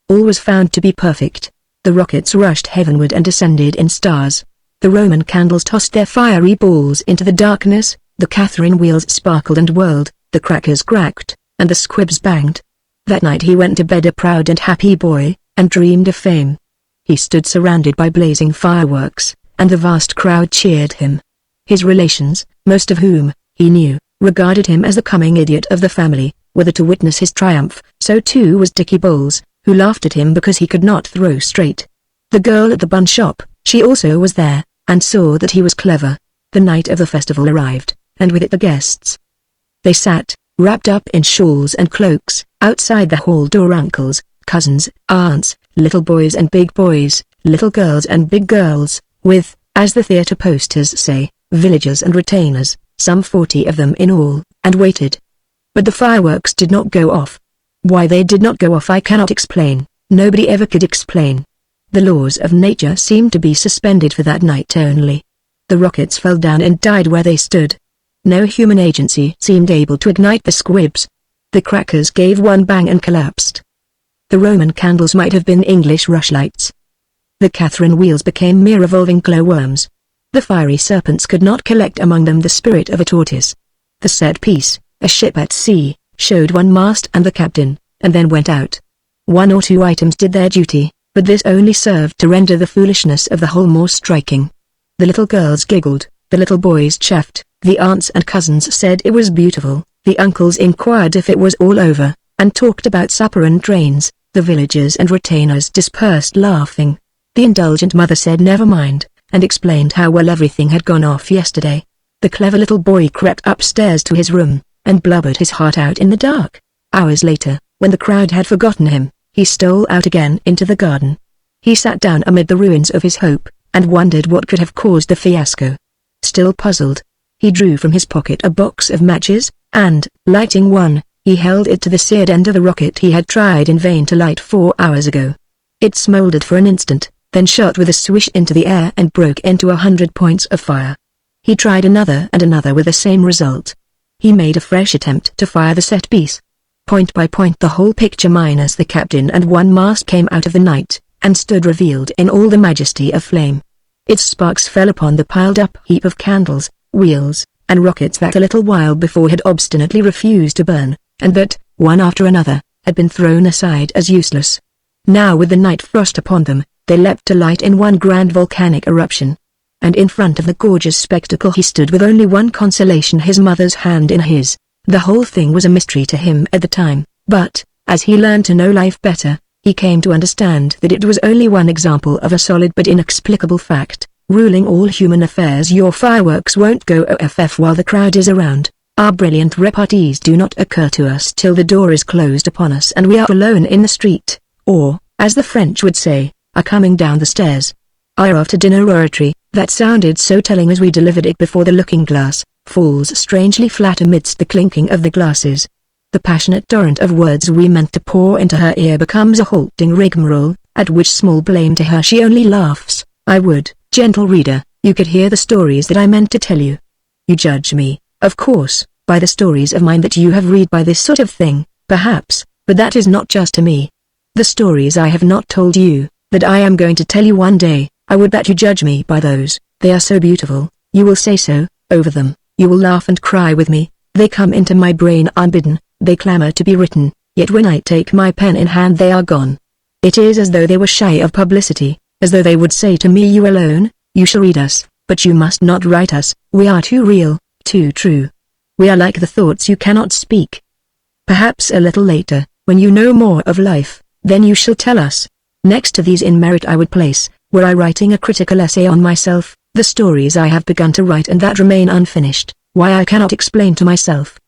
All was found to be perfect. The rockets rushed heavenward and descended in stars. The Roman candles tossed their fiery balls into the darkness, the Catherine wheels sparkled and whirled, the crackers cracked, and the squibs banged. That night he went to bed a proud and happy boy, and dreamed of fame. He stood surrounded by blazing fireworks, and the vast crowd cheered him. His relations, most of whom, he knew, regarded him as the coming idiot of the family, were there to witness his triumph. So too was Dickie Bowles, who laughed at him because he could not throw straight. The girl at the bun shop, she also was there, and saw that he was clever. The night of the festival arrived, and with it the guests. They sat, wrapped up in shawls and cloaks, outside the hall door, uncles, cousins, aunts, little boys and big boys, little girls and big girls, with, as the theatre posters say, villagers and retainers, some 40 of them in all, and waited. But the fireworks did not go off. Why they did not go off I cannot explain, nobody ever could explain. The laws of nature seemed to be suspended for that night only. The rockets fell down and died where they stood. No human agency seemed able to ignite the squibs. The crackers gave one bang and collapsed. The Roman candles might have been English rushlights. The Catherine wheels became mere revolving glowworms. The fiery serpents could not collect among them the spirit of a tortoise. The set piece, a ship at sea, showed one mast and the captain, and then went out. One or two items did their duty, but this only served to render the foolishness of the whole more striking. The little girls giggled, the little boys chaffed, the aunts and cousins said it was beautiful, the uncles inquired if it was all over, and talked about supper and trains. The villagers and retainers dispersed laughing. The indulgent mother said never mind, and explained how well everything had gone off yesterday. The clever little boy crept upstairs to his room, and blubbered his heart out in the dark. Hours later, when the crowd had forgotten him, he stole out again into the garden. He sat down amid the ruins of his hope, and wondered what could have caused the fiasco. Still puzzled, he drew from his pocket a box of matches, and, lighting one, he held it to the seared end of the rocket he had tried in vain to light 4 hours ago. It smoldered for an instant, then shot with a swish into the air and broke into 100 points of fire. He tried another and another with the same result. He made a fresh attempt to fire the set piece. Point by point the whole picture minus the captain and one mast came out of the night, and stood revealed in all the majesty of flame. Its sparks fell upon the piled-up heap of candles, wheels, and rockets that a little while before had obstinately refused to burn, and that, one after another, had been thrown aside as useless. Now with the night frost upon them, they leapt to light in one grand volcanic eruption. And in front of the gorgeous spectacle he stood with only one consolation, his mother's hand in his. The whole thing was a mystery to him at the time, but, as he learned to know life better, he came to understand that it was only one example of a solid but inexplicable fact, ruling all human affairs. Your fireworks won't go off while the crowd is around. Our brilliant repartees do not occur to us till the door is closed upon us and we are alone in the street, or, as the French would say, are coming down the stairs. Our after-dinner oratory, that sounded so telling as we delivered it before the looking-glass, falls strangely flat amidst the clinking of the glasses. The passionate torrent of words we meant to pour into her ear becomes a halting rigmarole, at which small blame to her she only laughs. I would, gentle reader, you could hear the stories that I meant to tell you. You judge me, of course, by the stories of mine that you have read by this sort of thing, perhaps, but that is not just to me. The stories I have not told you, that I am going to tell you one day, I would that you judge me by those. They are so beautiful, you will say so, over them, you will laugh and cry with me, they come into my brain unbidden, they clamor to be written, yet when I take my pen in hand they are gone. It is as though they were shy of publicity, as though they would say to me, you alone, you shall read us, but you must not write us, we are too real, too true. We are like the thoughts you cannot speak. Perhaps a little later, when you know more of life, then you shall tell us. Next to these in merit I would place, were I writing a critical essay on myself, the stories I have begun to write and that remain unfinished, why I cannot explain to myself.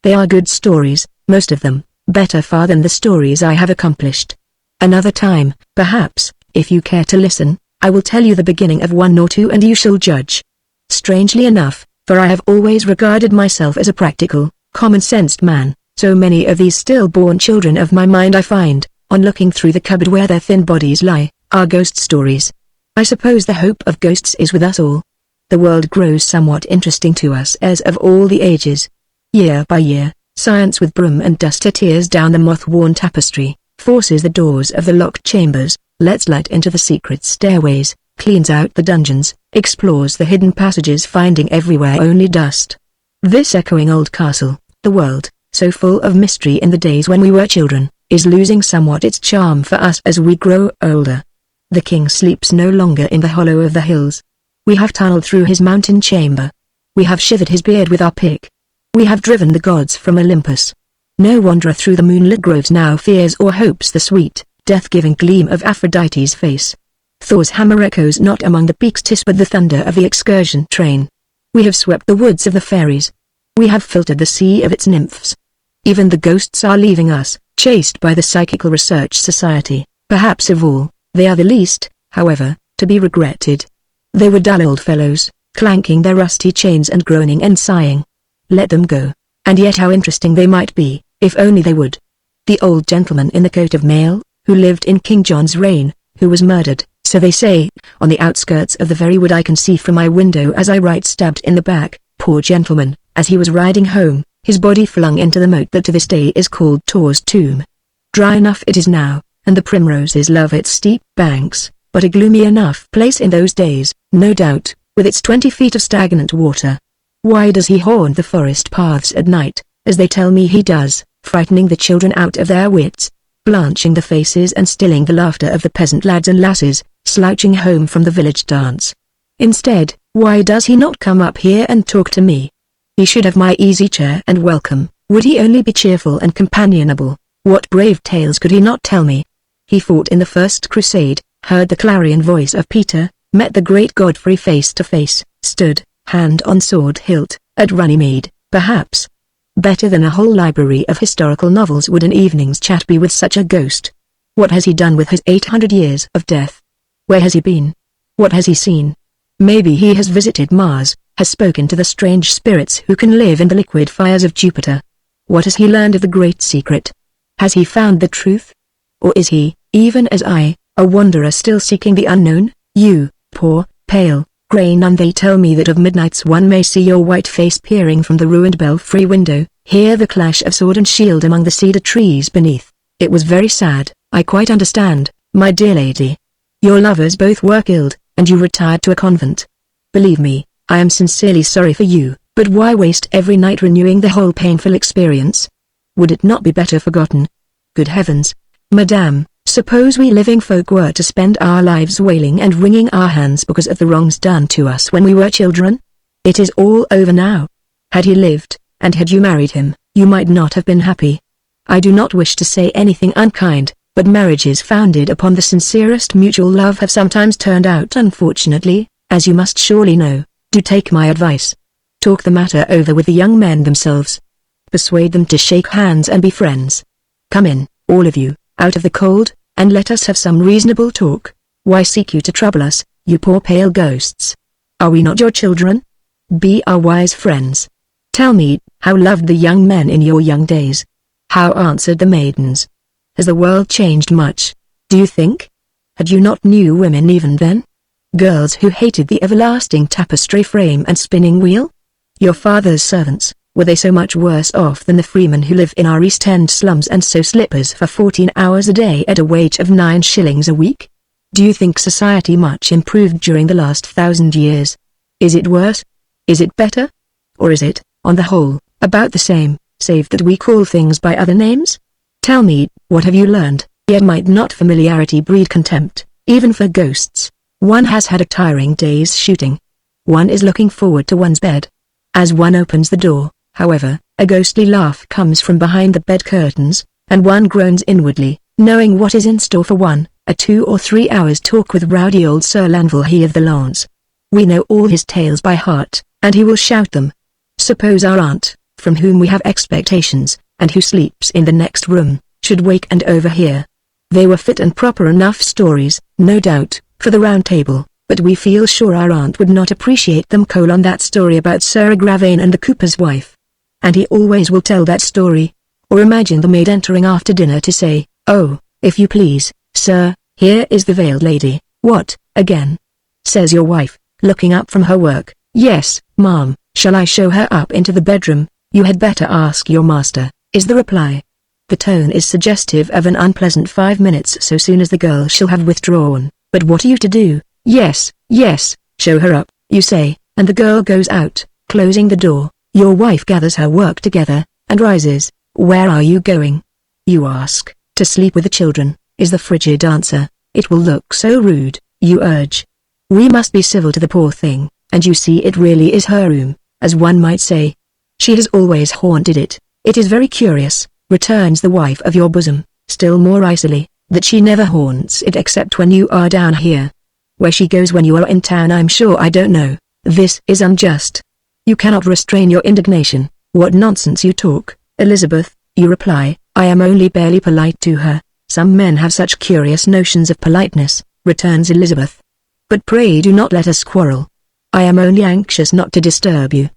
They are good stories, most of them, better far than the stories I have accomplished. Another time, perhaps, if you care to listen, I will tell you the beginning of one or two and you shall judge. Strangely enough, for I have always regarded myself as a practical, common-sensed man, so many of these still-born children of my mind I find, on looking through the cupboard where their thin bodies lie, are ghost stories. I suppose the hope of ghosts is with us all. The world grows somewhat interesting to us as of all the ages. Year by year, science with broom and duster tears down the moth-worn tapestry, forces the doors of the locked chambers, lets light into the secret stairways, cleans out the dungeons, explores the hidden passages finding everywhere only dust. This echoing old castle, the world, so full of mystery in the days when we were children, is losing somewhat its charm for us as we grow older. The king sleeps no longer in the hollow of the hills. We have tunneled through his mountain chamber. We have shivered his beard with our pick. We have driven the gods from Olympus. No wanderer through the moonlit groves now fears or hopes the sweet, death-giving gleam of Aphrodite's face. Thor's hammer echoes not among the peaks 'tis but the thunder of the excursion train. We have swept the woods of the fairies. We have filtered the sea of its nymphs. Even the ghosts are leaving us, chased by the Psychical Research Society. Perhaps of all, they are the least, however, to be regretted. They were dull old fellows, clanking their rusty chains and groaning and sighing. Let them go. And yet how interesting they might be, if only they would. The old gentleman in the coat of mail, who lived in King John's reign, who was murdered, so they say, on the outskirts of the very wood I can see from my window as I write, stabbed in the back, poor gentleman, As he was riding home, his body flung into the moat that to this day is called Tor's tomb. Dry enough it is now, and the primroses love its steep banks, but a gloomy enough place in those days, no doubt, with its 20 feet of stagnant water. Why does he haunt the forest paths at night, as they tell me he does, frightening the children out of their wits, blanching the faces and stilling the laughter of the peasant lads and lasses, slouching home from the village dance? Instead, why does he not come up here and talk to me? He should have my easy chair and welcome. Would he only be cheerful and companionable? What brave tales could he not tell me? He fought in the First Crusade, heard the clarion voice of Peter, met the great Godfrey face to face, stood, hand on sword hilt, at Runnymede, perhaps. Better than a whole library of historical novels would an evening's chat be with such a ghost. What has he done with his 800 years of death? Where has he been? What has he seen? Maybe he has visited Mars, has spoken to the strange spirits who can live in the liquid fires of Jupiter. What has he learned of the great secret? Has he found the truth? Or is he, even as I, a wanderer still seeking the unknown? You, poor, pale, grey nun, they tell me that of midnights one may see your white face peering from the ruined belfry window, hear the clash of sword and shield among the cedar trees beneath. It was very sad, I quite understand, my dear lady. Your lovers both were killed, and you retired to a convent. Believe me, I am sincerely sorry for you, but why waste every night renewing the whole painful experience? Would it not be better forgotten? Good heavens, madame, suppose we living folk were to spend our lives wailing and wringing our hands because of the wrongs done to us when we were children? It is all over now. Had he lived, and had you married him, you might not have been happy. I do not wish to say anything unkind, but marriages founded upon the sincerest mutual love have sometimes turned out unfortunately, as you must surely know. Do take my advice. Talk the matter over with the young men themselves. Persuade them to shake hands and be friends. Come in, all of you, out of the cold, and let us have some reasonable talk. Why seek you to trouble us, you poor pale ghosts? Are we not your children? Be our wise friends. Tell me, how loved the young men in your young days? How answered the maidens? Has the world changed much, do you think? Had you not new women even then? Girls who hated the everlasting tapestry frame and spinning wheel? Your father's servants, were they so much worse off than the freemen who live in our East End slums and sew slippers for 14 hours a day at a wage of 9 shillings a week? Do you think society much improved during the last 1,000 years? Is it worse? Is it better? Or is it, on the whole, about the same, save that we call things by other names? Tell me, what have you learned? Yet might not familiarity breed contempt, even for ghosts? One has had a tiring day's shooting. One is looking forward to one's bed. As one opens the door, however, a ghostly laugh comes from behind the bed curtains, and one groans inwardly, knowing what is in store for one, a 2 or 3 hours talk with rowdy old Sir Lanville of the Lance. We know all his tales by heart, and he will shout them. Suppose our aunt, from whom we have expectations, and who sleeps in the next room, should wake and overhear. They were fit and proper enough stories, no doubt, for the round table, but we feel sure our aunt would not appreciate them. That story about Sir Agravain and the cooper's wife. And he always will tell that story. Or imagine the maid entering after dinner to say, "Oh, if you please, sir, here is the veiled lady." "What, again?" says your wife, looking up from her work. "Yes, ma'am, shall I show her up into the bedroom?" "You had better ask your master," is the reply. The tone is suggestive of an unpleasant 5 minutes so soon as the girl shall have withdrawn. But what are you to do? "Yes, yes, show her up," you say, and the girl goes out, closing the door. Your wife gathers her work together, and rises. "Where are you going?" you ask. "To sleep with the children," is the frigid answer. "It will look so rude," you urge. "We must be civil to the poor thing, and you see it really is her room, as one might say. She has always haunted it. It is very curious," returns the wife of your bosom, still more icily, "that she never haunts it except when you are down here. Where she goes when you are in town I'm sure I don't know. This is unjust." You cannot restrain your indignation. "What nonsense you talk, Elizabeth," you reply. "I am only barely polite to her." "Some men have such curious notions of politeness," returns Elizabeth. "But pray do not let us quarrel. I am only anxious not to disturb you.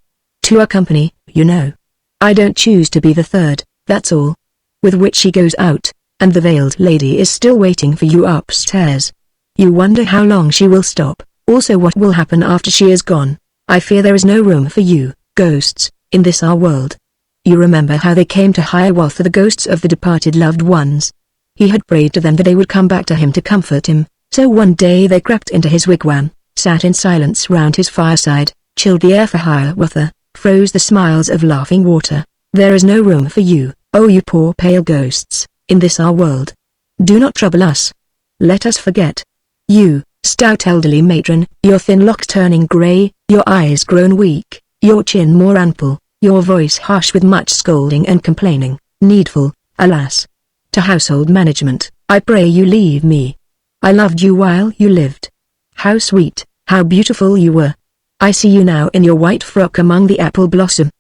To accompany, you know. I don't choose to be the third, that's all." With which she goes out, and the veiled lady is still waiting for you upstairs. You wonder how long she will stop, also what will happen after she is gone. I fear there is no room for you, ghosts, in this our world. You remember how they came to Hiawatha, the ghosts of the departed loved ones. He had prayed to them that they would come back to him to comfort him, so one day they crept into his wigwam, sat in silence round his fireside, chilled the air for Hiawatha, froze the smiles of laughing water. There is no room for you, oh you poor pale ghosts, in this our world. Do not trouble us. Let us forget. You, stout elderly matron, your thin locks turning grey, your eyes grown weak, your chin more ample, your voice harsh with much scolding and complaining, needful, alas. To household management, I pray you leave me. I loved you while you lived. How sweet, how beautiful you were. I see you now in your white frock among the apple blossom.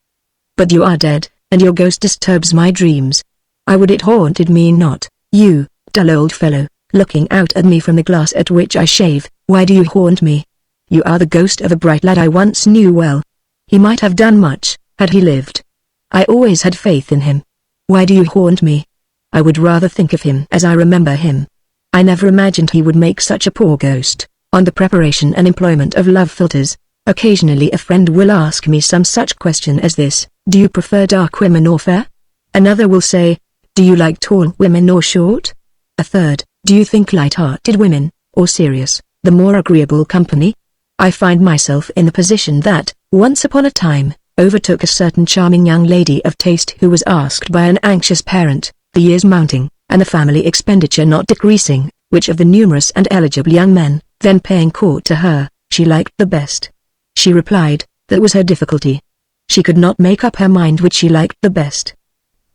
But you are dead, and your ghost disturbs my dreams. I would it haunted me not, you, dull old fellow, looking out at me from the glass at which I shave. Why do you haunt me? You are the ghost of a bright lad I once knew well. He might have done much, had he lived. I always had faith in him. Why do you haunt me? I would rather think of him as I remember him. I never imagined he would make such a poor ghost. On the preparation and employment of love philters, occasionally a friend will ask me some such question as this: do you prefer dark women or fair? Another will say, do you like tall women or short? A third, do you think light-hearted women, or serious, the more agreeable company? I find myself in the position that, once upon a time, overtook a certain charming young lady of taste who was asked by an anxious parent, the years mounting, and the family expenditure not decreasing, which of the numerous and eligible young men, then paying court to her, she liked the best. She replied, that was her difficulty. She could not make up her mind which she liked the best.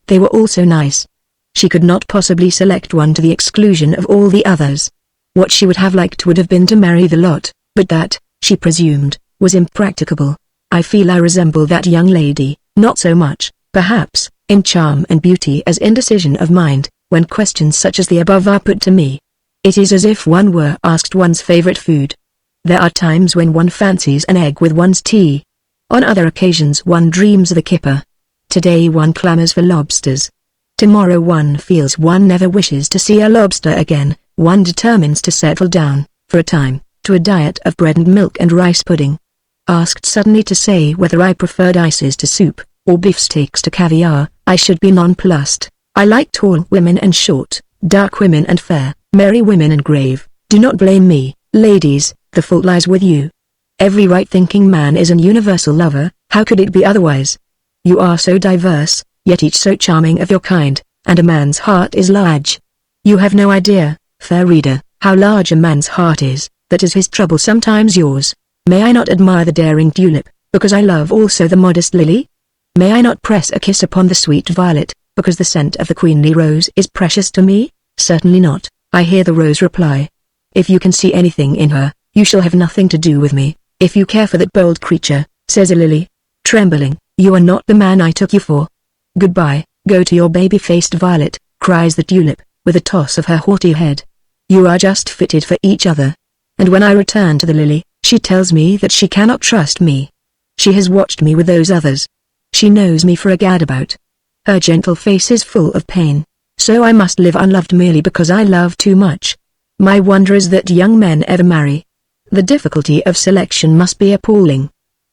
They were all so nice. She could not possibly select one to the exclusion of all the others. What she would have liked would have been to marry the lot, but that, she presumed, was impracticable. I feel I resemble that young lady, not so much, perhaps, in charm and beauty as indecision of mind, when questions such as the above are put to me. It is as if one were asked one's favorite food. There are times when one fancies an egg with one's tea. On other occasions one dreams of a kipper. Today one clamors for lobsters. Tomorrow one feels one never wishes to see a lobster again. One determines to settle down, for a time, to a diet of bread and milk and rice pudding. Asked suddenly to say whether I preferred ices to soup, or beefsteaks to caviar, I should be nonplussed. I like tall women and short, dark women and fair, merry women and grave. Do not blame me, ladies, the fault lies with you. Every right-thinking man is an universal lover, how could it be otherwise? You are so diverse, yet each so charming of your kind, and a man's heart is large. You have no idea, fair reader, how large a man's heart is, that is his trouble sometimes yours. May I not admire the daring tulip, because I love also the modest lily? May I not press a kiss upon the sweet violet, because the scent of the queenly rose is precious to me? Certainly not, I hear the rose reply. If you can see anything in her, you shall have nothing to do with me. If you care for that bold creature, says a lily, trembling, you are not the man I took you for. Goodbye, go to your baby-faced violet, cries the tulip, with a toss of her haughty head. You are just fitted for each other. And when I return to the lily, she tells me that she cannot trust me. She has watched me with those others. She knows me for a gadabout. Her gentle face is full of pain. So I must live unloved merely because I love too much. My wonder is that young men ever marry. The difficulty of selection must be appalling.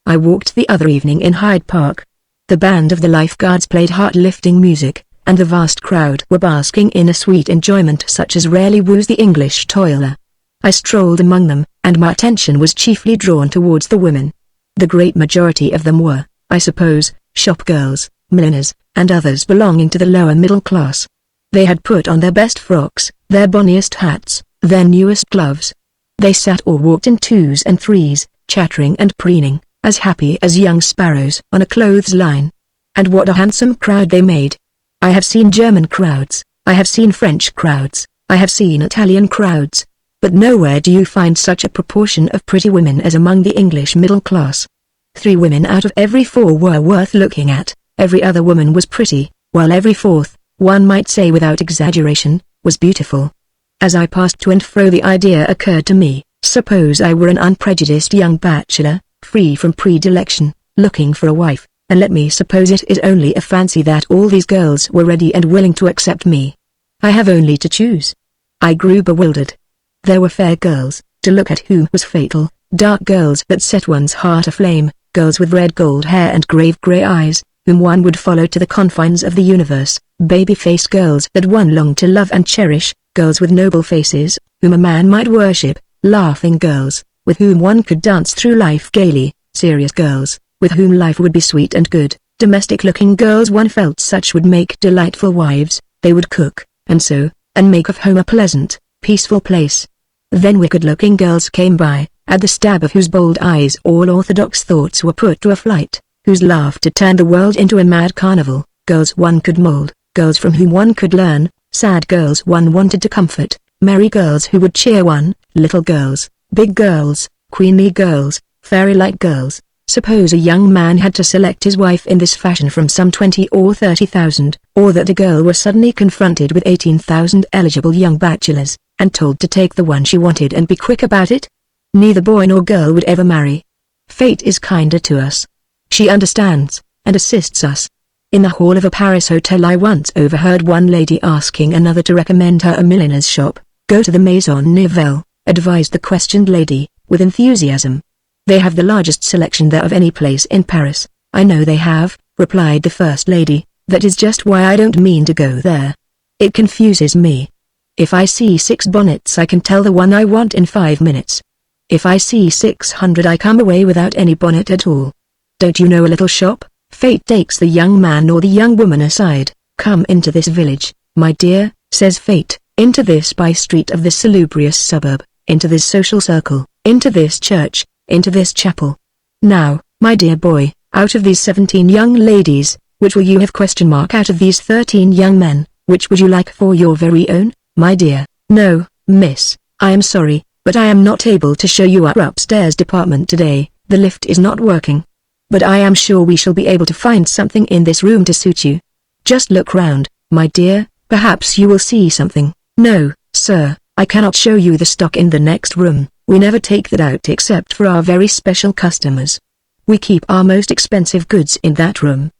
I walked the other evening in Hyde Park. The band of the lifeguards played heart-lifting music, and the vast crowd were basking in a sweet enjoyment such as rarely woos the English toiler. I strolled among them, and my attention was chiefly drawn towards the women. The great majority of them were, I suppose, shop girls, milliners, and others belonging to the lower middle class. They had put on their best frocks, their bonniest hats, their newest gloves. They sat or walked in twos and threes, chattering and preening, as happy as young sparrows on a clothesline. And what a handsome crowd they made! I have seen German crowds, I have seen French crowds, I have seen Italian crowds, but nowhere do you find such a proportion of pretty women as among the English middle class. 3 women out of every 4 were worth looking at, every other woman was pretty, while every 4th, one might say without exaggeration, was beautiful. As I passed to and fro the idea occurred to me, suppose I were an unprejudiced young bachelor, free from predilection, looking for a wife, and let me suppose it is only a fancy that all these girls were ready and willing to accept me. I have only to choose. I grew bewildered. There were fair girls, to look at whom was fatal, dark girls that set one's heart aflame, girls with red gold hair and grave grey eyes, whom one would follow to the confines of the universe, baby-faced girls that one longed to love and cherish, girls with noble faces, whom a man might worship, laughing girls, with whom one could dance through life gaily, serious girls, with whom life would be sweet and good, domestic-looking girls one felt such would make delightful wives. They would cook, and sew, and make of home a pleasant, peaceful place. Then wicked-looking girls came by, at the stab of whose bold eyes all orthodox thoughts were put to a flight, whose laughter turned the world into a mad carnival, girls one could mold, girls from whom one could learn, sad girls one wanted to comfort, merry girls who would cheer one, little girls, big girls, queenly girls, fairy-like girls. Suppose a young man had to select his wife in this fashion from some 20 or 30,000, or that a girl were suddenly confronted with 18,000 eligible young bachelors, and told to take the one she wanted and be quick about it? Neither boy nor girl would ever marry. Fate is kinder to us. She understands, and assists us. In the hall of a Paris hotel I once overheard one lady asking another to recommend her a milliner's shop. Go to the Maison Nivelle, advised the questioned lady, with enthusiasm. They have the largest selection there of any place in Paris. I know they have, replied the first lady, that is just why I don't mean to go there. It confuses me. If I see 6 bonnets I can tell the one I want in 5 minutes. If I see 600 I come away without any bonnet at all. Don't you know a little shop? Fate takes the young man or the young woman aside. Come into this village, my dear, says Fate, into this by-street of this salubrious suburb, into this social circle, into this church, into this chapel. Now, my dear boy, out of these 17 young ladies, which will you have ? Out of these 13 young men, which would you like for your very own, my dear? No, miss, I am sorry, but I am not able to show you our upstairs department today. The lift is not working. But I am sure we shall be able to find something in this room to suit you. Just look round, my dear, perhaps you will see something. No, sir, I cannot show you the stock in the next room. We never take that out except for our very special customers. We keep our most expensive goods in that room.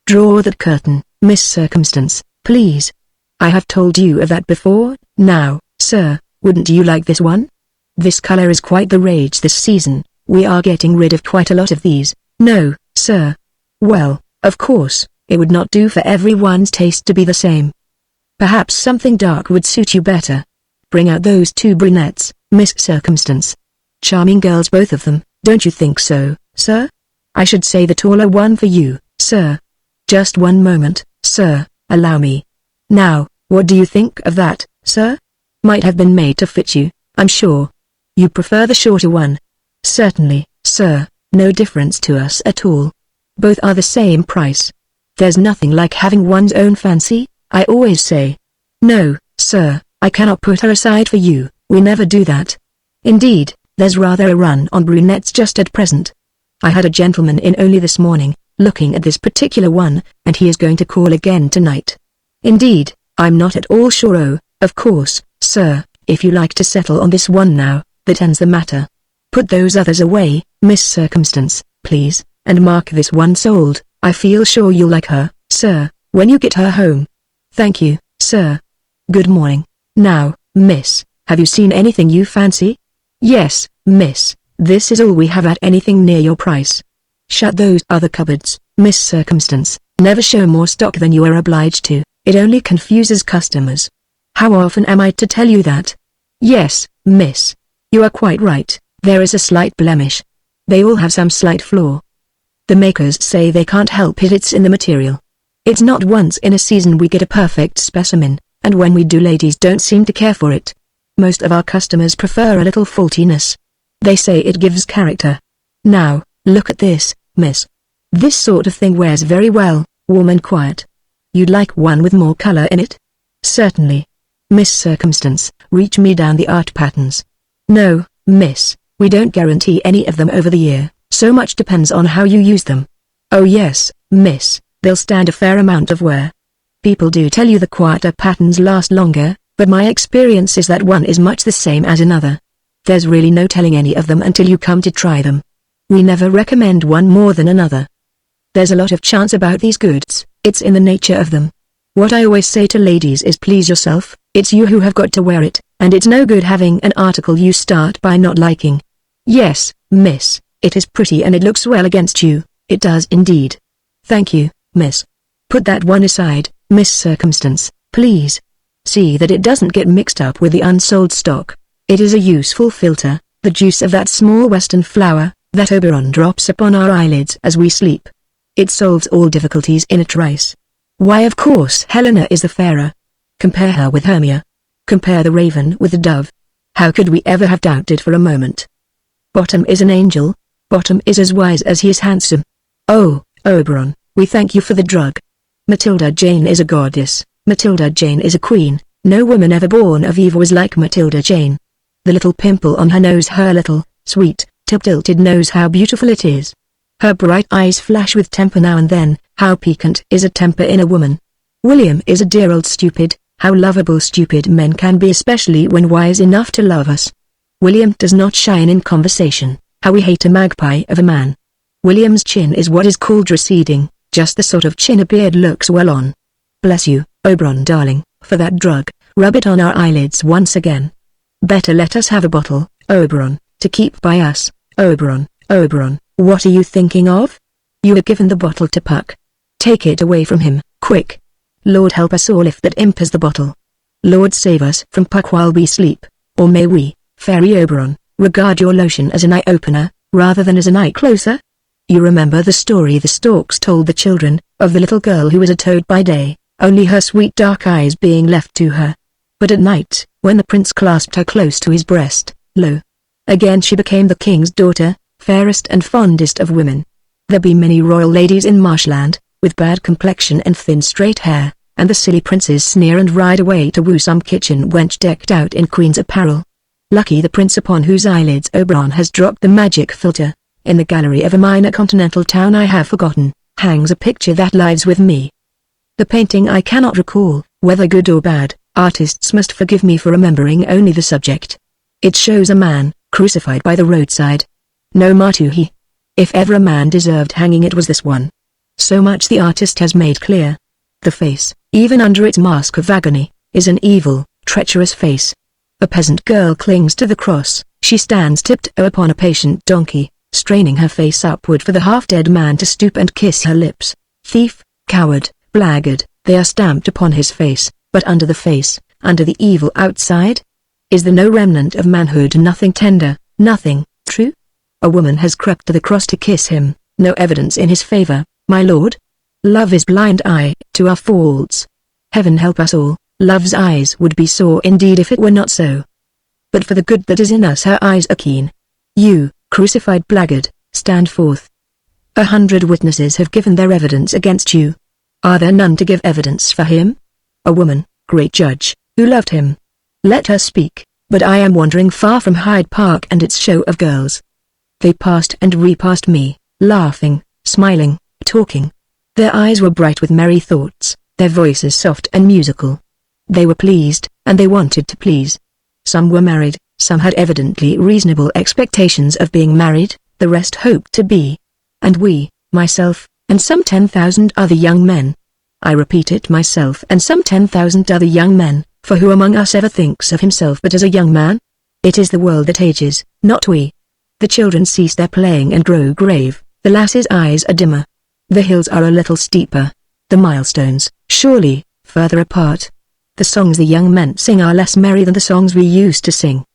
Draw that curtain, Miss Circumstance, please. I have told you of that before. Now, sir, wouldn't you like this one? This color is quite the rage this season. We are getting rid of quite a lot of these. No, sir. Well, of course, it would not do for everyone's taste to be the same. Perhaps something dark would suit you better. Bring out those 2 brunettes, Miss Circumstance. Charming girls both of them, don't you think so, sir? I should say the taller one for you, sir. Just one moment, sir, allow me. Now, what do you think of that, sir? Might have been made to fit you, I'm sure. You prefer the shorter one? Certainly, sir, no difference to us at all. Both are the same price. There's nothing like having one's own fancy, I always say. No, sir, I cannot put her aside for you, we never do that. Indeed, there's rather a run on brunettes just at present. I had a gentleman in only this morning, looking at this particular one, and he is going to call again tonight. Indeed, I'm not at all sure. Oh, of course, sir, if you like to settle on this one now, that ends the matter. Put those others away, Miss Circumstance, please, and mark this one sold. I feel sure you'll like her, sir, when you get her home. Thank you, sir. Good morning. Now, miss, have you seen anything you fancy? Yes, miss, this is all we have at anything near your price. Shut those other cupboards, Miss Circumstance, never show more stock than you are obliged to, it only confuses customers. How often am I to tell you that? Yes, miss. You are quite right, there is a slight blemish. They all have some slight flaw. The makers say they can't help it, it's in the material. It's not once in a season we get a perfect specimen, and when we do ladies don't seem to care for it. Most of our customers prefer a little faultiness. They say it gives character. Now, look at this, miss. This sort of thing wears very well, warm and quiet. You'd like one with more color in it? Certainly. Miss Circumstance, reach me down the art patterns. No, miss, we don't guarantee any of them over the year, so much depends on how you use them. Oh yes, miss, they'll stand a fair amount of wear. People do tell you the quieter patterns last longer, but my experience is that one is much the same as another. There's really no telling any of them until you come to try them. We never recommend one more than another. There's a lot of chance about these goods, it's in the nature of them. What I always say to ladies is please yourself, it's you who have got to wear it, and it's no good having an article you start by not liking. Yes, miss, It is pretty and it looks well against you, it does indeed. Thank you, miss. Put that one aside, Miss Circumstance, please. See that it doesn't get mixed up with the unsold stock. It is a useful filter, the juice of that small western flower, that Oberon drops upon our eyelids as we sleep. It solves all difficulties in a trice. Why, of course Helena is the fairer. Compare her with Hermia. Compare the raven with the dove. How could we ever have doubted for a moment? Bottom is an angel. Bottom is as wise as he is handsome. Oh, Oberon, we thank you for the drug. Matilda Jane is a goddess. Matilda Jane is a queen. No woman ever born of Eve was like Matilda Jane. The little pimple on her nose, her little, sweet, tip-tilted nose, how beautiful it is. Her bright eyes flash with temper now and then. How piquant is a temper in a woman. William is a dear old stupid. How lovable stupid men can be, especially when wise enough to love us. William does not shine in conversation. How we hate a magpie of a man. William's chin is what is called receding, just the sort of chin a beard looks well on. Bless you, Oberon darling, for that drug. Rub it on our eyelids once again. Better let us have a bottle, Oberon, to keep by us. Oberon, Oberon, what are you thinking of? You have given the bottle to Puck. Take it away from him, quick. Lord help us all if that imp has the bottle. Lord save us from Puck while we sleep, or may we, Fairy Oberon, regard your lotion as an eye-opener, rather than as an eye-closer? You remember the story the storks told the children, of the little girl who was a toad by day, only her sweet dark eyes being left to her. But at night, when the prince clasped her close to his breast, lo! Again she became the king's daughter, fairest and fondest of women. There be many royal ladies in Marshland, with bad complexion and thin straight hair, and the silly princes sneer and ride away to woo some kitchen wench decked out in queen's apparel. Lucky the prince upon whose eyelids Oberon has dropped the magic filter. In the gallery of a minor continental town I have forgotten, hangs a picture that lives with me. The painting I cannot recall, whether good or bad. Artists must forgive me for remembering only the subject. It shows a man, crucified by the roadside. No martyr he. If ever a man deserved hanging it was this one. So much the artist has made clear. The face, even under its mask of agony, is an evil, treacherous face. A peasant girl clings to the cross. She stands tiptoe upon a patient donkey, straining her face upward for the half-dead man to stoop and kiss her lips. Thief, coward, blackguard, they are stamped upon his face, but under the face, under the evil outside? Is there no remnant of manhood, nothing tender, nothing true? A woman has crept to the cross to kiss him, no evidence in his favor, my lord? Love is blind eye to our faults. Heaven help us all, love's eyes would be sore indeed if it were not so. But for the good that is in us her eyes are keen. You, crucified blackguard, stand forth. 100 witnesses have given their evidence against you. Are there none to give evidence for him? A woman, great judge, who loved him. Let her speak, but I am wandering far from Hyde Park and its show of girls. They passed and repassed me, laughing, smiling, talking. Their eyes were bright with merry thoughts, their voices soft and musical. They were pleased, and they wanted to please. Some were married, some had evidently reasonable expectations of being married, the rest hoped to be. And we, myself, and some 10,000 other young men. I repeat it, myself and some 10,000 other young men, for who among us ever thinks of himself but as a young man? It is the world that ages, not we. The children cease their playing and grow grave, the lasses' eyes are dimmer. The hills are a little steeper. The milestones, surely, further apart. The songs the young men sing are less merry than the songs we used to sing.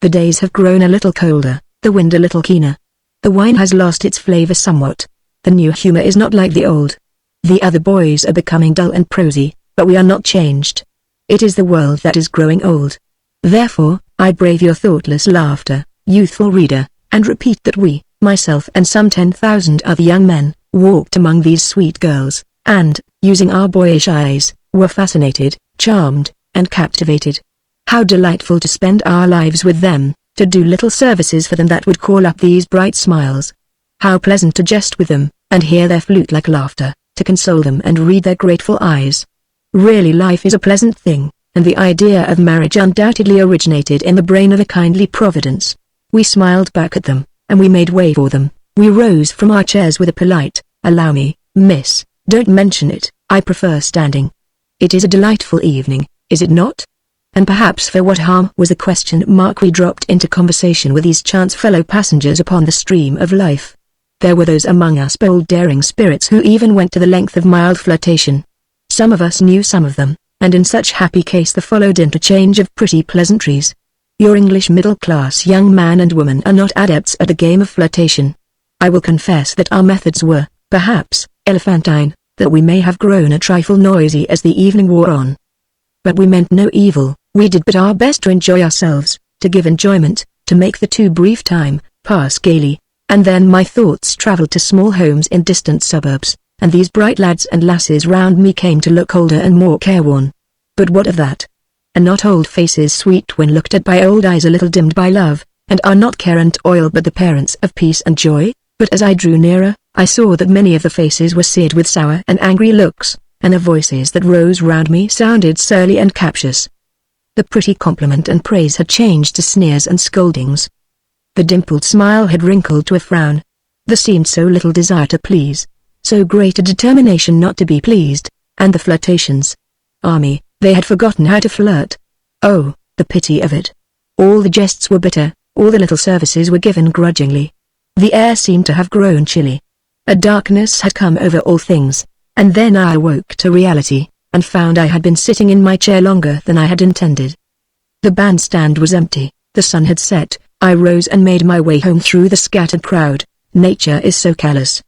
The days have grown a little colder, the wind a little keener. The wine has lost its flavor somewhat. The new humor is not like the old. The other boys are becoming dull and prosy, but we are not changed. It is the world that is growing old. Therefore, I brave your thoughtless laughter, youthful reader, and repeat that we, myself and some 10,000 other young men, walked among these sweet girls, and, using our boyish eyes, were fascinated, charmed, and captivated. How delightful to spend our lives with them, to do little services for them that would call up these bright smiles. How pleasant to jest with them, and hear their flute-like laughter, to console them and read their grateful eyes. Really life is a pleasant thing, and the idea of marriage undoubtedly originated in the brain of a kindly Providence. We smiled back at them, and we made way for them. We rose from our chairs with a polite, "Allow me, miss, don't mention it, I prefer standing." It is a delightful evening, is it not? And perhaps for what harm was the question mark we dropped into conversation with these chance fellow passengers upon the stream of life. There were those among us bold daring spirits who even went to the length of mild flirtation. Some of us knew some of them, and in such happy case there followed interchange of pretty pleasantries. Your English middle-class young man and woman are not adepts at the game of flirtation. I will confess that our methods were, perhaps, elephantine, that we may have grown a trifle noisy as the evening wore on. But we meant no evil, we did but our best to enjoy ourselves, to give enjoyment, to make the too brief time pass gaily, and then my thoughts travelled to small homes in distant suburbs, and these bright lads and lasses round me came to look older and more careworn. But what of that? Are not old faces sweet when looked at by old eyes a little dimmed by love, and are not care and toil but the parents of peace and joy? But as I drew nearer, I saw that many of the faces were seared with sour and angry looks, and the voices that rose round me sounded surly and captious. The pretty compliment and praise had changed to sneers and scoldings. The dimpled smile had wrinkled to a frown. There seemed so little desire to please, so great a determination not to be pleased, and the flirtations. Me, they had forgotten how to flirt. Oh, the pity of it. All the jests were bitter, all the little services were given grudgingly. The air seemed to have grown chilly. A darkness had come over all things, and then I awoke to reality, and found I had been sitting in my chair longer than I had intended. The bandstand was empty, the sun had set. I rose and made my way home through the scattered crowd. Nature is so callous.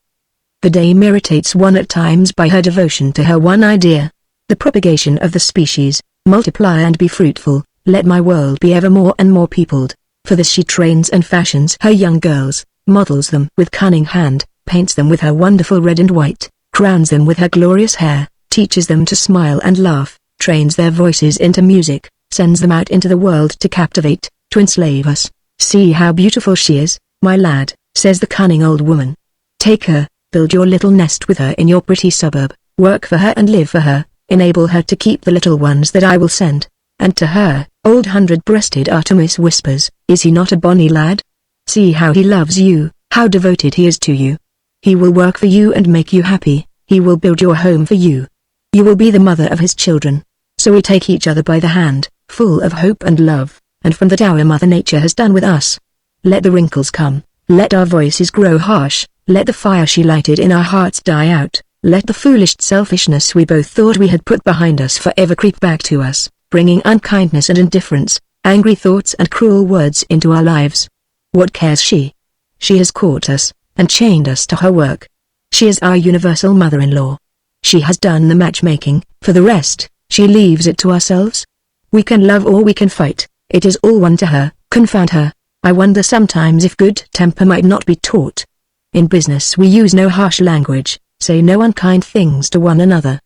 The dame irritates one at times by her devotion to her one idea. The propagation of the species, multiply and be fruitful, let my world be ever more and more peopled. For this she trains and fashions her young girls, models them with cunning hand, paints them with her wonderful red and white, crowns them with her glorious hair, teaches them to smile and laugh, trains their voices into music, sends them out into the world to captivate, to enslave us. See how beautiful she is, my lad, says the cunning old woman. Take her, build your little nest with her in your pretty suburb, work for her and live for her, enable her to keep the little ones that I will send. And to her, old hundred-breasted Artemis whispers, is he not a bonny lad? See how he loves you, how devoted he is to you. He will work for you and make you happy, he will build your home for you. You will be the mother of his children. So we take each other by the hand, full of hope and love, and from that our Mother Nature has done with us. Let the wrinkles come, let our voices grow harsh, let the fire she lighted in our hearts die out, let the foolish selfishness we both thought we had put behind us forever creep back to us, bringing unkindness and indifference, angry thoughts and cruel words into our lives. What cares she? She has caught us, and chained us to her work. She is our universal mother-in-law. She has done the matchmaking, for the rest, she leaves it to ourselves. We can love or we can fight, it is all one to her, confound her. I wonder sometimes if good temper might not be taught. In business we use no harsh language, say no unkind things to one another.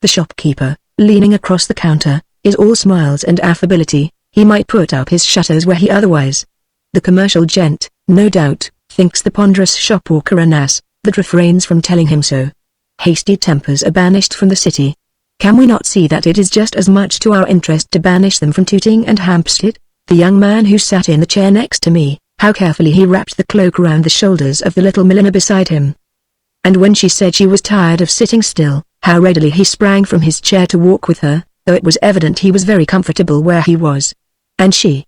The shopkeeper, leaning across the counter, is all smiles and affability, he might put up his shutters were he otherwise. The commercial gent, no doubt, thinks the ponderous shopwalker an ass, that refrains from telling him so. Hasty tempers are banished from the city. Can we not see that it is just as much to our interest to banish them from Tooting and Hampstead? The young man who sat in the chair next to me, how carefully he wrapped the cloak round the shoulders of the little milliner beside him. And when she said she was tired of sitting still, how readily he sprang from his chair to walk with her, though it was evident he was very comfortable where he was. And she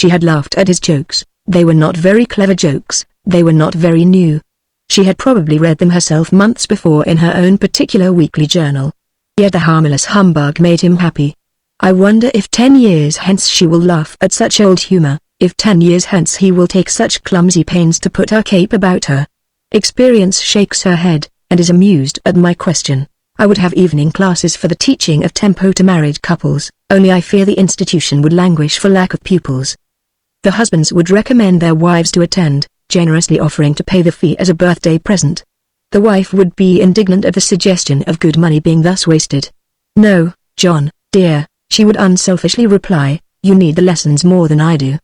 had laughed at his jokes. They were not very clever jokes, they were not very new. She had probably read them herself months before in her own particular weekly journal. Yet the harmless humbug made him happy. I wonder if 10 years hence she will laugh at such old humor, if 10 years hence he will take such clumsy pains to put her cape about her. Experience shakes her head, and is amused at my question. I would have evening classes for the teaching of tempo to married couples, only I fear the institution would languish for lack of pupils. The husbands would recommend their wives to attend, generously offering to pay the fee as a birthday present. The wife would be indignant at the suggestion of good money being thus wasted. No, John, dear, she would unselfishly reply, you need the lessons more than I do.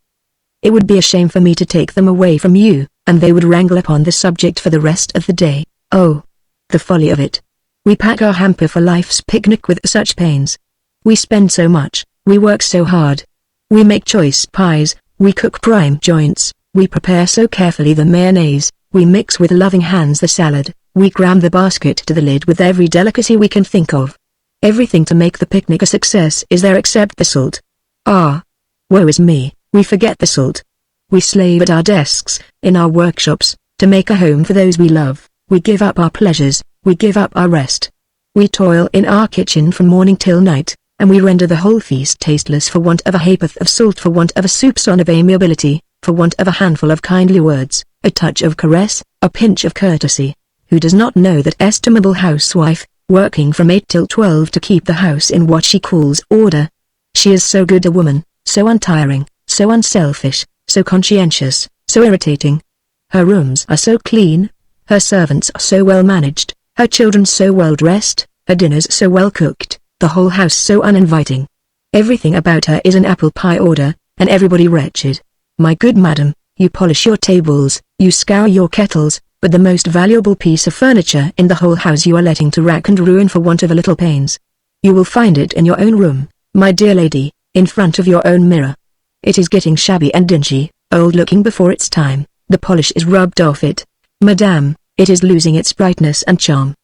It would be a shame for me to take them away from you, and they would wrangle upon the subject for the rest of the day. Oh, the folly of it. We pack our hamper for life's picnic with such pains. We spend so much, we work so hard. We make choice pies, we cook prime joints, we prepare so carefully the mayonnaise, we mix with loving hands the salad, we cram the basket to the lid with every delicacy we can think of. Everything to make the picnic a success is there except the salt. Ah! Woe is me, we forget the salt. We slave at our desks, in our workshops, to make a home for those we love. We give up our pleasures, we give up our rest. We toil in our kitchen from morning till night, and we render the whole feast tasteless for want of a ha'porth of salt, for want of a soupçon of amiability, for want of a handful of kindly words, a touch of caress, a pinch of courtesy. Who does not know that estimable housewife, working from 8 till 12 to keep the house in what she calls order? She is so good a woman, so untiring, so unselfish, so conscientious, so irritating. Her rooms are so clean, her servants are so well managed, her children so well dressed, her dinners so well cooked, the whole house so uninviting. Everything about her is in apple pie order, and everybody wretched. My good madam, you polish your tables, you scour your kettles, but the most valuable piece of furniture in the whole house you are letting to rack and ruin for want of a little pains. You will find it in your own room, my dear lady, in front of your own mirror. It is getting shabby and dingy, old-looking before its time, the polish is rubbed off it. Madame, it is losing its brightness and charm.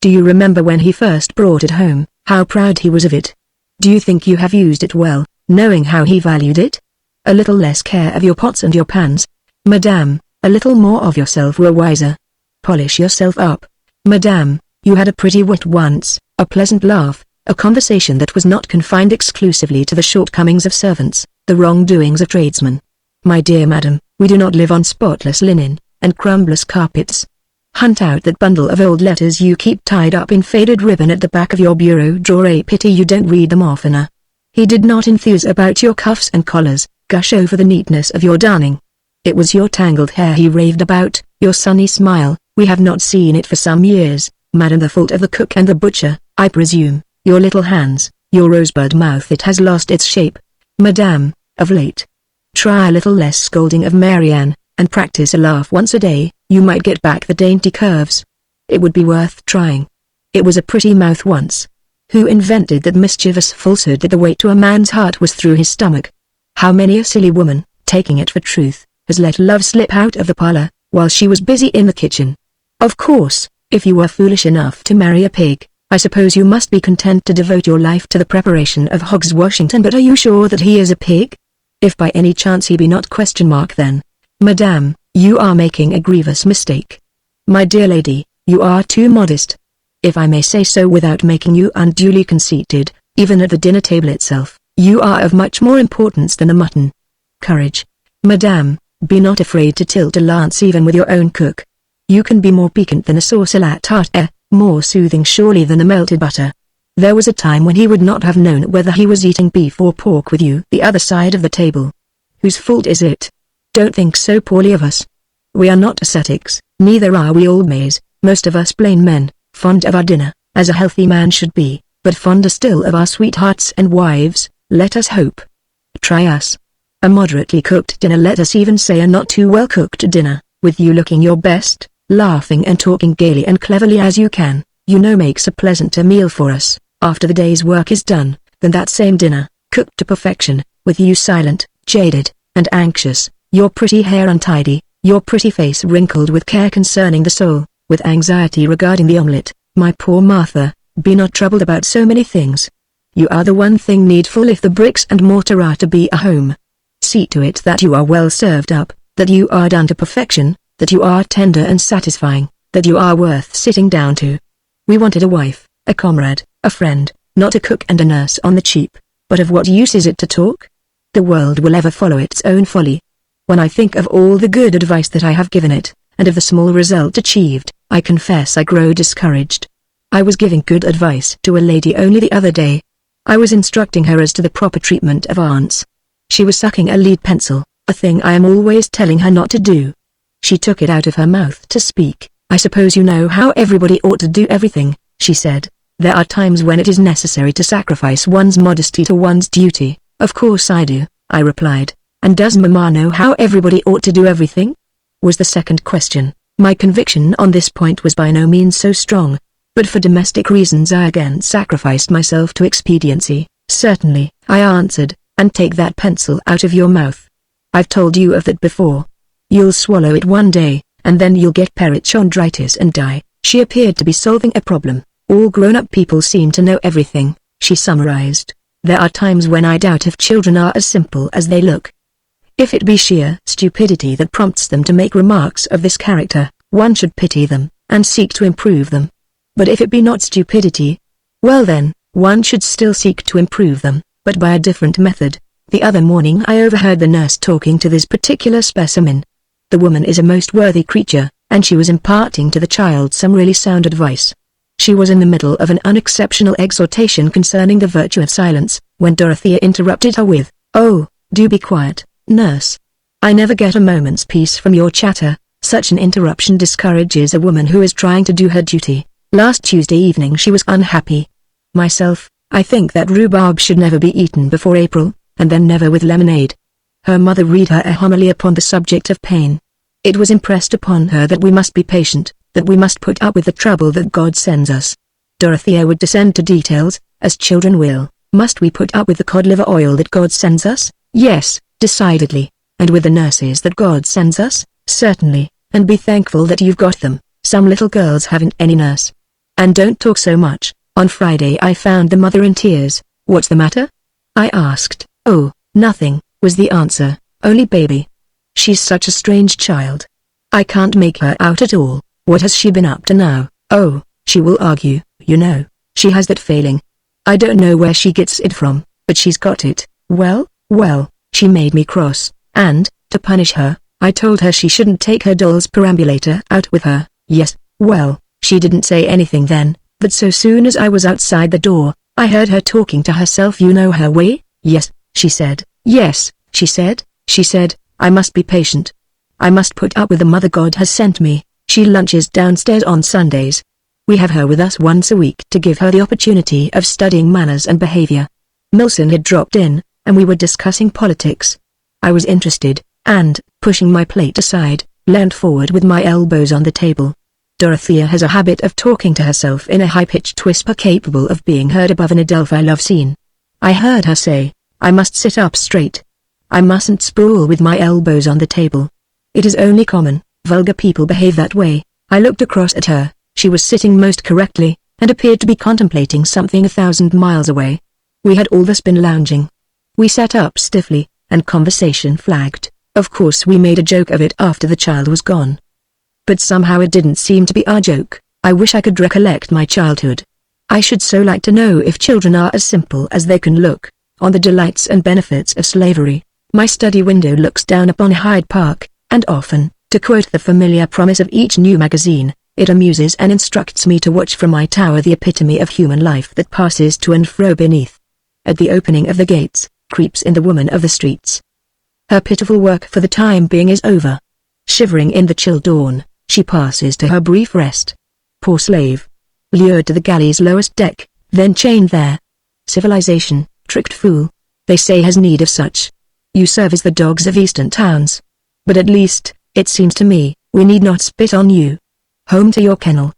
Do you remember when he first brought it home, how proud he was of it? Do you think you have used it well, knowing how he valued it? A little less care of your pots and your pans, Madame, a little more of yourself were wiser. Polish yourself up. Madame, you had a pretty wit once, a pleasant laugh, a conversation that was not confined exclusively to the shortcomings of servants, the wrongdoings of tradesmen. My dear madam, we do not live on spotless linen, and crumbless carpets. Hunt out that bundle of old letters you keep tied up in faded ribbon at the back of your bureau drawer. A pity you don't read them oftener. He did not enthuse about your cuffs and collars, gush over the neatness of your darning. It was your tangled hair he raved about, your sunny smile. We have not seen it for some years, madam, the fault of the cook and the butcher, I presume. Your little hands, your rosebud mouth, it has lost its shape, madame, of late. Try a little less scolding of Marianne, and practice a laugh once a day, you might get back the dainty curves. It would be worth trying. It was a pretty mouth once. Who invented that mischievous falsehood that the way to a man's heart was through his stomach? How many a silly woman, taking it for truth, has let love slip out of the parlor, while she was busy in the kitchen? Of course, if you were foolish enough to marry a pig, I suppose you must be content to devote your life to the preparation of Hogs Washington. But are you sure that he is a pig? If by any chance he be not, then, madame, you are making a grievous mistake. My dear lady, you are too modest. If I may say so without making you unduly conceited, even at the dinner table itself, you are of much more importance than a mutton. Courage. Madame, be not afraid to tilt a lance even with your own cook. You can be more piquant than a sauce à la tarte, more soothing surely than the melted butter. There was a time when he would not have known whether he was eating beef or pork with you the other side of the table. Whose fault is it? Don't think so poorly of us. We are not ascetics, neither are we old maids, most of us plain men, fond of our dinner, as a healthy man should be, but fonder still of our sweethearts and wives, let us hope. Try us. A moderately cooked dinner, let us even say a not too well cooked dinner, with you looking your best, laughing and talking gaily and cleverly as you can, makes a pleasanter meal for us, after the day's work is done, than that same dinner, cooked to perfection, with you silent, jaded, and anxious, your pretty hair untidy, your pretty face wrinkled with care concerning the soul, with anxiety regarding the omelette. My poor Martha, be not troubled about so many things. You are the one thing needful if the bricks and mortar are to be a home. See to it that you are well served up, that you are done to perfection, that you are tender and satisfying, that you are worth sitting down to. We wanted a wife, a comrade, a friend, not a cook and a nurse on the cheap, but of what use is it to talk? The world will ever follow its own folly. When I think of all the good advice that I have given it, and of the small result achieved, I confess I grow discouraged. I was giving good advice to a lady only the other day. I was instructing her as to the proper treatment of ants. She was sucking a lead pencil, a thing I am always telling her not to do. She took it out of her mouth to speak. I suppose you know how everybody ought to do everything, she said. There are times when it is necessary to sacrifice one's modesty to one's duty. Of course I do, I replied. And does Mamma know how everybody ought to do everything? Was the second question. My conviction on this point was by no means so strong, but for domestic reasons I again sacrificed myself to expediency. Certainly, I answered, and take that pencil out of your mouth. I've told you of that before. You'll swallow it one day, and then you'll get perichondritis and die. She appeared to be solving a problem. All grown-up people seem to know everything, she summarized. There are times when I doubt if children are as simple as they look. If it be sheer stupidity that prompts them to make remarks of this character, one should pity them, and seek to improve them. But if it be not stupidity, well then, one should still seek to improve them, but by a different method. The other morning I overheard the nurse talking to this particular specimen. The woman is a most worthy creature, and she was imparting to the child some really sound advice. She was in the middle of an unexceptional exhortation concerning the virtue of silence, when Dorothea interrupted her with, "Oh, do be quiet, nurse. I never get a moment's peace from your chatter." Such an interruption discourages a woman who is trying to do her duty. Last Tuesday evening she was unhappy. Myself, I think that rhubarb should never be eaten before April, and then never with lemonade. Her mother read her a homily upon the subject of pain. It was impressed upon her that we must be patient, that we must put up with the trouble that God sends us. Dorothea would descend to details, as children will. Must we put up with the cod liver oil that God sends us? Yes, decidedly. And with the nurses that God sends us? Certainly, and be thankful that you've got them. Some little girls haven't any nurse. And don't talk so much. On Friday I found the mother in tears. "What's the matter?" I asked. "Oh, nothing," was the answer, "only baby. She's such a strange child. I can't make her out at all. What has she been up to now?" "Oh, she will argue, you know. She has that failing. I don't know where she gets it from, but she's got it. Well, she made me cross, and, to punish her, I told her she shouldn't take her doll's perambulator out with her." "Yes, well, she didn't say anything then, but so soon as I was outside the door, I heard her talking to herself. You know her way?" "Yes, she said. Yes, she said, I must be patient. I must put up with the mother God has sent me. She lunches downstairs on Sundays. We have her with us once a week to give her the opportunity of studying manners and behavior." Milson had dropped in, and we were discussing politics. I was interested, and, pushing my plate aside, leaned forward with my elbows on the table. Dorothea has a habit of talking to herself in a high-pitched whisper capable of being heard above an Adelphi love scene. I heard her say, "I must sit up straight. I mustn't sprawl with my elbows on the table. It is only common, vulgar people behave that way." I looked across at her. She was sitting most correctly, and appeared to be contemplating something 1,000 miles away. We had all thus been lounging. We sat up stiffly, and conversation flagged. Of course we made a joke of it after the child was gone. But somehow it didn't seem to be our joke. I wish I could recollect my childhood. I should so like to know if children are as simple as they can look. On the delights and benefits of slavery. My study window looks down upon Hyde Park, and often, to quote the familiar promise of each new magazine, it amuses and instructs me to watch from my tower the epitome of human life that passes to and fro beneath. At the opening of the gates, creeps in the woman of the streets. Her pitiful work for the time being is over. Shivering in the chill dawn, she passes to her brief rest. Poor slave. Lured to the galley's lowest deck, then chained there. Civilization, tricked fool, they say has need of such. You serve as the dogs of eastern towns. But at least, it seems to me, we need not spit on you. Home to your kennel.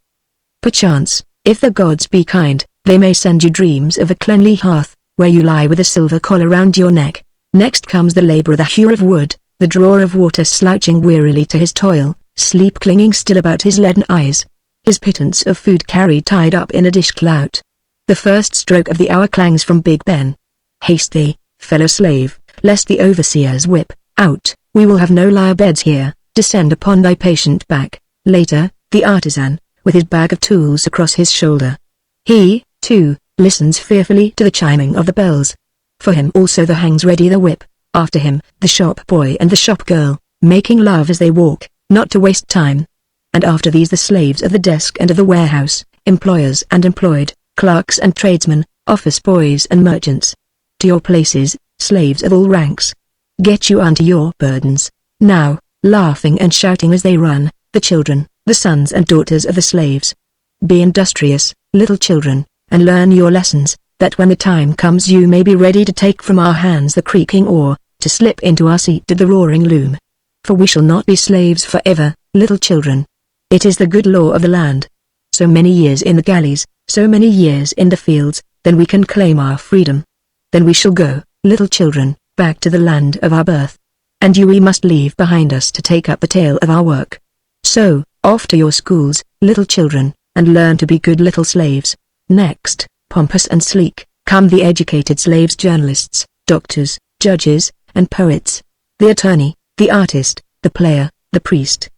Perchance, if the gods be kind, they may send you dreams of a cleanly hearth, where you lie with a silver collar round your neck. Next comes the laborer, the hewer of wood, the drawer of water slouching wearily to his toil, sleep clinging still about his leaden eyes. His pittance of food carried tied up in a dishclout. The first stroke of the hour clangs from Big Ben. Haste thee, fellow slave, lest the overseer's whip, out, we will have no lyre beds here, descend upon thy patient back. Later, the artisan, with his bag of tools across his shoulder. He, too, listens fearfully to the chiming of the bells. For him also there hangs ready the whip, after him, the shop boy and the shop girl, making love as they walk, not to waste time. And after these the slaves of the desk and of the warehouse, employers and employed, clerks and tradesmen, office boys and merchants. To your places, slaves of all ranks. Get you unto your burdens. Now, laughing and shouting as they run, the children, the sons and daughters of the slaves. Be industrious, little children, and learn your lessons, that when the time comes you may be ready to take from our hands the creaking oar, to slip into our seat at the roaring loom. For we shall not be slaves forever, little children. It is the good law of the land. So many years in the galleys, so many years in the fields, then we can claim our freedom. Then we shall go, little children, back to the land of our birth. And you we must leave behind us to take up the tale of our work. So, off to your schools, little children, and learn to be good little slaves. Next, pompous and sleek, come the educated slaves, journalists, doctors, judges, and poets, the attorney, the artist, the player, the priest.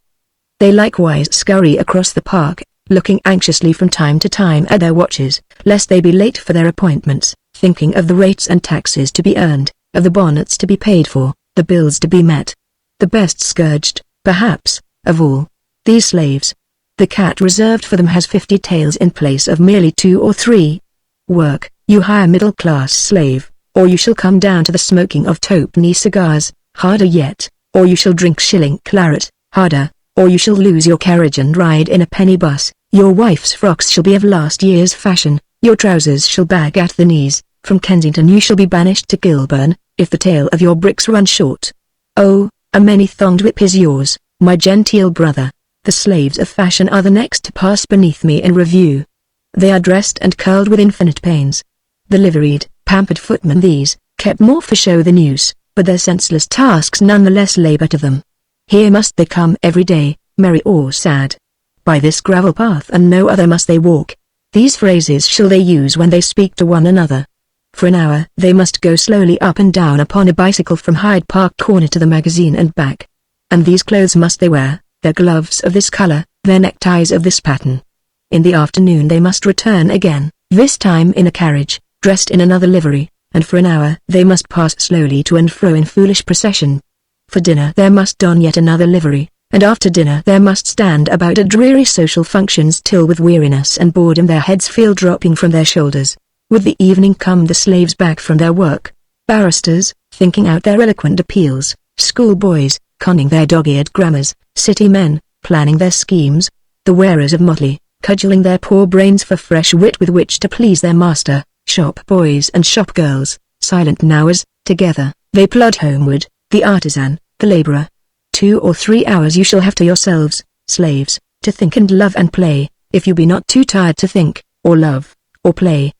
They likewise scurry across the park, looking anxiously from time to time at their watches, lest they be late for their appointments, thinking of the rates and taxes to be earned, of the bonnets to be paid for, the bills to be met. The best scourged, perhaps, of all, these slaves. The cat reserved for them has 50 tails in place of merely 2 or 3. Work, you higher middle-class slave, or you shall come down to the smoking of twopenny cigars, harder yet, or you shall drink shilling claret, harder, or you shall lose your carriage and ride in a penny bus. Your wife's frocks shall be of last year's fashion, your trousers shall bag at the knees. From Kensington you shall be banished to Kilburn, if the tail of your bricks run short. Oh, a many-thonged whip is yours, my genteel brother. The slaves of fashion are the next to pass beneath me in review. They are dressed and curled with infinite pains. The liveried, pampered footmen these, kept more for show than use, but their senseless tasks none the less labour to them. Here must they come every day, merry or sad. By this gravel path and no other must they walk. These phrases shall they use when they speak to one another. For an hour they must go slowly up and down upon a bicycle from Hyde Park Corner to the magazine and back. And these clothes must they wear, their gloves of this colour, their neckties of this pattern. In the afternoon they must return again, this time in a carriage, dressed in another livery, and for an hour they must pass slowly to and fro in foolish procession. For dinner there must don yet another livery, and after dinner there must stand about at dreary social functions till with weariness and boredom their heads feel dropping from their shoulders. With the evening come the slaves back from their work, barristers, thinking out their eloquent appeals, schoolboys, conning their dog-eared grammars, city men, planning their schemes, the wearers of motley, cudgelling their poor brains for fresh wit with which to please their master, shop boys and shop girls, silent now as, together, they plod homeward, the artisan, the labourer. 2 or 3 hours you shall have to yourselves, slaves, to think and love and play, if you be not too tired to think, or love, or play.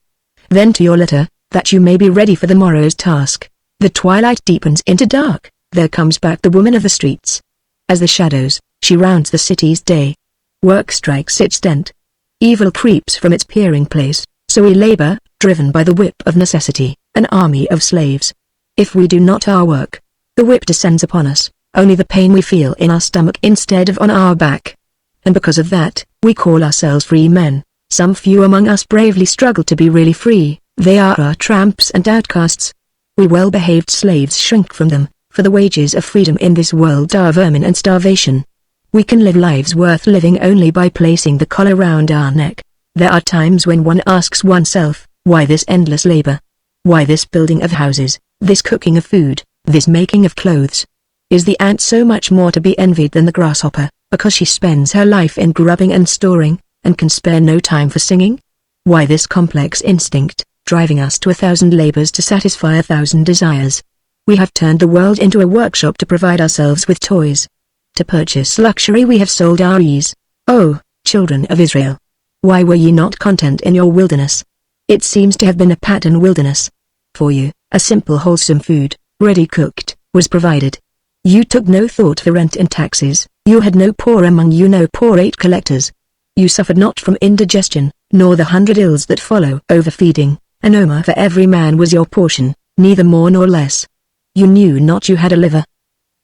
Then to your litter, that you may be ready for the morrow's task. The twilight deepens into dark, there comes back the woman of the streets. As the shadows, she rounds the city's day. Work strikes its dent. Evil creeps from its peering place, so we labour, driven by the whip of necessity, an army of slaves. If we do not our work, the whip descends upon us, only the pain we feel in our stomach instead of on our back. And because of that, we call ourselves free men. Some few among us bravely struggle to be really free, they are our tramps and outcasts. We well-behaved slaves shrink from them, for the wages of freedom in this world are vermin and starvation. We can live lives worth living only by placing the collar round our neck. There are times when one asks oneself, why this endless labor? Why this building of houses, this cooking of food, this making of clothes? Is the ant so much more to be envied than the grasshopper, because she spends her life in grubbing and storing, and can spare no time for singing? Why this complex instinct, driving us to 1,000 labors to satisfy 1,000 desires? We have turned the world into a workshop to provide ourselves with toys. To purchase luxury we have sold our ease. Oh, children of Israel! Why were ye not content in your wilderness? It seems to have been a pattern wilderness. For you, a simple wholesome food, ready cooked, was provided. You took no thought for rent and taxes, you had no poor among you, no poor rate collectors. You suffered not from indigestion, nor the 100 ills that follow overfeeding. An omer for every man was your portion, neither more nor less. You knew not you had a liver.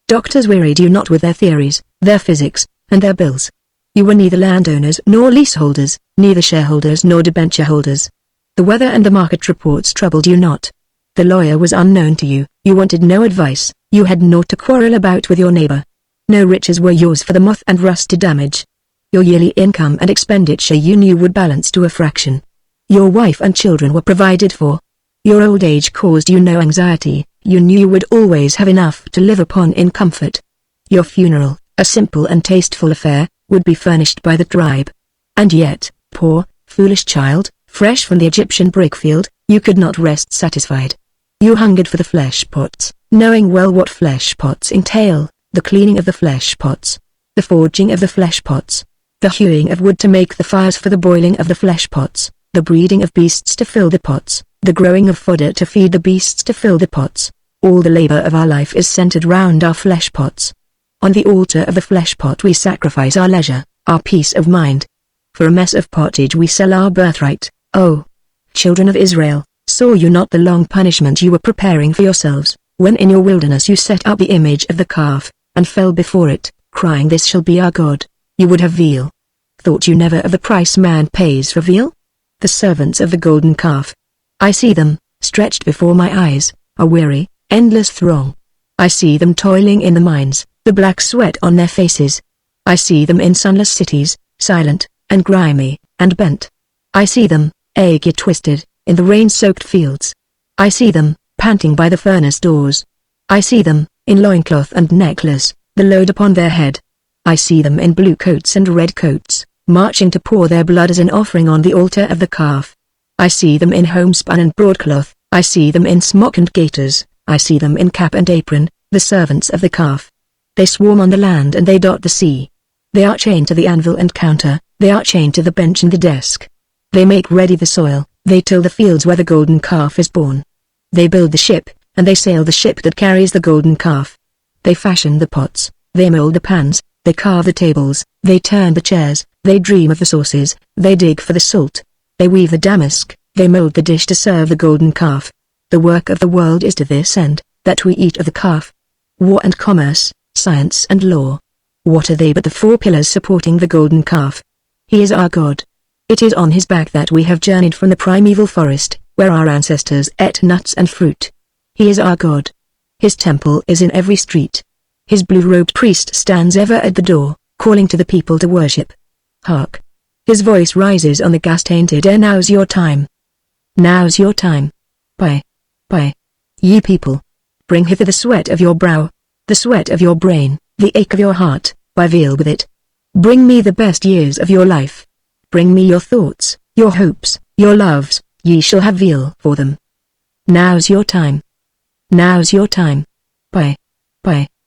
Doctors wearied you not with their theories, their physics, and their bills. You were neither landowners nor leaseholders, neither shareholders nor debenture holders. The weather and the market reports troubled you not. The lawyer was unknown to you, you wanted no advice, you had naught to quarrel about with your neighbor. No riches were yours for the moth and rust to damage. Your yearly income and expenditure you knew would balance to a fraction. Your wife and children were provided for. Your old age caused you no anxiety, you knew you would always have enough to live upon in comfort. Your funeral, a simple and tasteful affair, would be furnished by the tribe. And yet, poor, foolish child, fresh from the Egyptian brickfield, you could not rest satisfied. You hungered for the flesh pots, knowing well what flesh pots entail, the cleaning of the flesh pots, the forging of the flesh pots, the hewing of wood to make the fires for the boiling of the flesh pots, the breeding of beasts to fill the pots, the growing of fodder to feed the beasts to fill the pots. All the labor of our life is centered round our flesh pots. On the altar of the flesh pot we sacrifice our leisure, our peace of mind. For a mess of pottage we sell our birthright. Oh, children of Israel, Saw you not the long punishment you were preparing for yourselves, when in your wilderness you set up the image of the calf, and fell before it, crying, "This shall be our God"? You would have veal. Thought you never of the price man pays for veal? The servants of the golden calf. I see them, stretched before my eyes, a weary, endless throng. I see them toiling in the mines, the black sweat on their faces. I see them in sunless cities, silent, and grimy, and bent. I see them, aged twisted, in the rain-soaked fields. I see them, panting by the furnace doors. I see them, in loincloth and necklace, the load upon their head. I see them in blue coats and red coats, marching to pour their blood as an offering on the altar of the calf. I see them in homespun and broadcloth, I see them in smock and gaiters, I see them in cap and apron, the servants of the calf. They swarm on the land and they dot the sea. They are chained to the anvil and counter, they are chained to the bench and the desk. They make ready the soil, they till the fields where the golden calf is born. They build the ship, and they sail the ship that carries the golden calf. They fashion the pots, they mold the pans, they carve the tables, they turn the chairs, they dream of the sauces, they dig for the salt. They weave the damask, they mold the dish to serve the golden calf. The work of the world is to this end, that we eat of the calf. War and commerce, science and law. What are they but the four pillars supporting the golden calf? He is our God. It is on his back that we have journeyed from the primeval forest, where our ancestors ate nuts and fruit. He is our God. His temple is in every street. His blue-robed priest stands ever at the door, calling to the people to worship. Hark! His voice rises on the gas-tainted air. Now's your time. Now's your time. By. Ye people. Bring hither the sweat of your brow, the sweat of your brain, the ache of your heart, buy veal with it. Bring me the best years of your life. Bring me your thoughts, your hopes, your loves, ye shall have veal for them. Now's your time. Now's your time. By.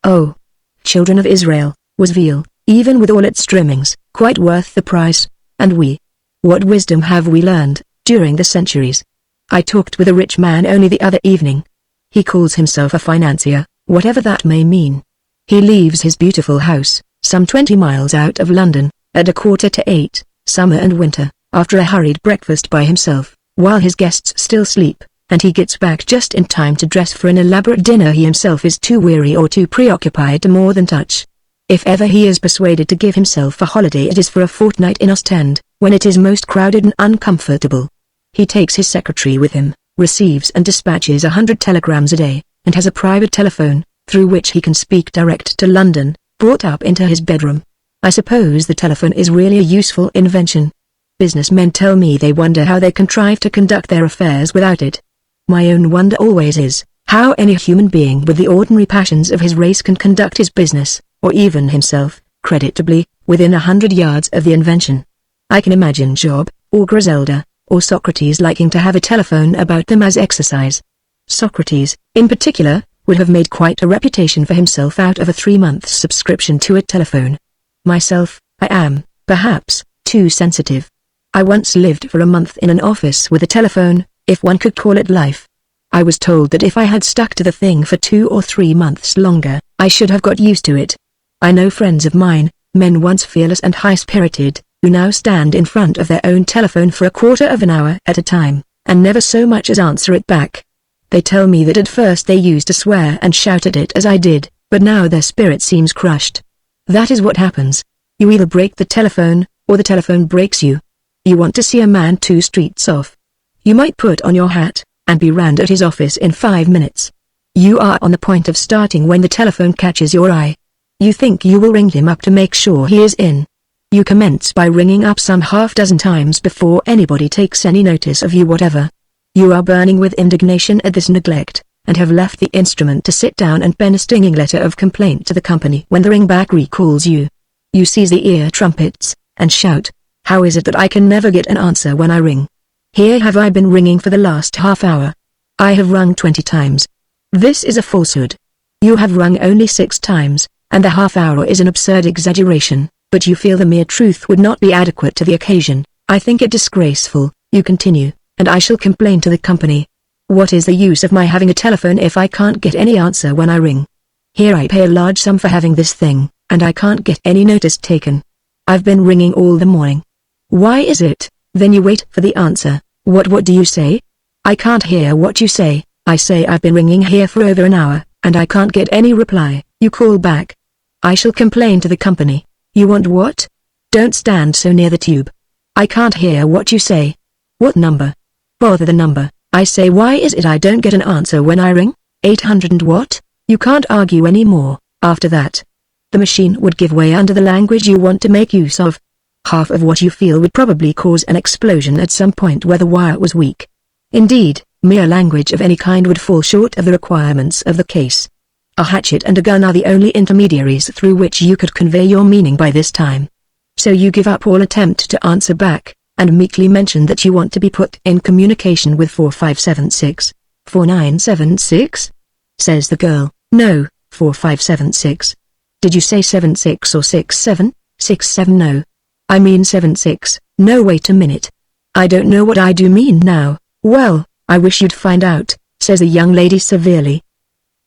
Oh, children of Israel, was veal, even with all its trimmings, quite worth the price? And we? What wisdom have we learned, during the centuries? I talked with a rich man only the other evening. He calls himself a financier, whatever that may mean. He leaves his beautiful house, some 20 miles out of London, at 7:45, summer and winter, after a hurried breakfast by himself, while his guests still sleep, and he gets back just in time to dress for an elaborate dinner he himself is too weary or too preoccupied to more than touch. If ever he is persuaded to give himself a holiday, it is for a fortnight in Ostend, when it is most crowded and uncomfortable. He takes his secretary with him, receives and dispatches 100 telegrams a day, and has a private telephone, through which he can speak direct to London, brought up into his bedroom. I suppose the telephone is really a useful invention. Businessmen tell me they wonder how they contrive to conduct their affairs without it. My own wonder always is, how any human being with the ordinary passions of his race can conduct his business, or even himself, creditably, within 100 yards of the invention. I can imagine Job, or Griselda, or Socrates liking to have a telephone about them as exercise. Socrates, in particular, would have made quite a reputation for himself out of a 3-month subscription to a telephone. Myself, I am, perhaps, too sensitive. I once lived for a month in an office with a telephone, if one could call it life. I was told that if I had stuck to the thing for 2 or 3 months longer, I should have got used to it. I know friends of mine, men once fearless and high-spirited, who now stand in front of their own telephone for a quarter of an hour at a time, and never so much as answer it back. They tell me that at first they used to swear and shout at it as I did, but now their spirit seems crushed. That is what happens. You either break the telephone, or the telephone breaks you. You want to see a man 2 streets off. You might put on your hat, and be round at his office in 5 minutes. You are on the point of starting when the telephone catches your eye. You think you will ring him up to make sure he is in. You commence by ringing up some half-dozen times before anybody takes any notice of you whatever. You are burning with indignation at this neglect, and have left the instrument to sit down and pen a stinging letter of complaint to the company when the ringback recalls you. You seize the ear trumpets, and shout, "How is it that I can never get an answer when I ring? Here have I been ringing for the last half hour. I have rung 20 times. This is a falsehood. You have rung only 6 times, and the half hour is an absurd exaggeration, but you feel the mere truth would not be adequate to the occasion. I think it disgraceful," you continue, "and I shall complain to the company. What is the use of my having a telephone if I can't get any answer when I ring? Here I pay a large sum for having this thing, and I can't get any notice taken. I've been ringing all the morning. Why is it?" Then you wait for the answer. What do you say? I can't hear what you say. I say I've been ringing here for over an hour, and I can't get any reply. You call back. I shall complain to the company. You want what? Don't stand so near the tube. I can't hear what you say. What number? Bother the number. I say, why is it I don't get an answer when I ring? 800 and what? You can't argue anymore. After that, the machine would give way under the language you want to make use of. Half of what you feel would probably cause an explosion at some point where the wire was weak. Indeed, mere language of any kind would fall short of the requirements of the case. A hatchet and a gun are the only intermediaries through which you could convey your meaning by this time. So you give up all attempt to answer back, and meekly mention that you want to be put in communication with 4576. 4976? Says the girl. No, 4576. Did you say 76 or 67? 67 no. I mean 76. No, wait a minute. I don't know what I do mean now. Well, I wish you'd find out, says the young lady severely.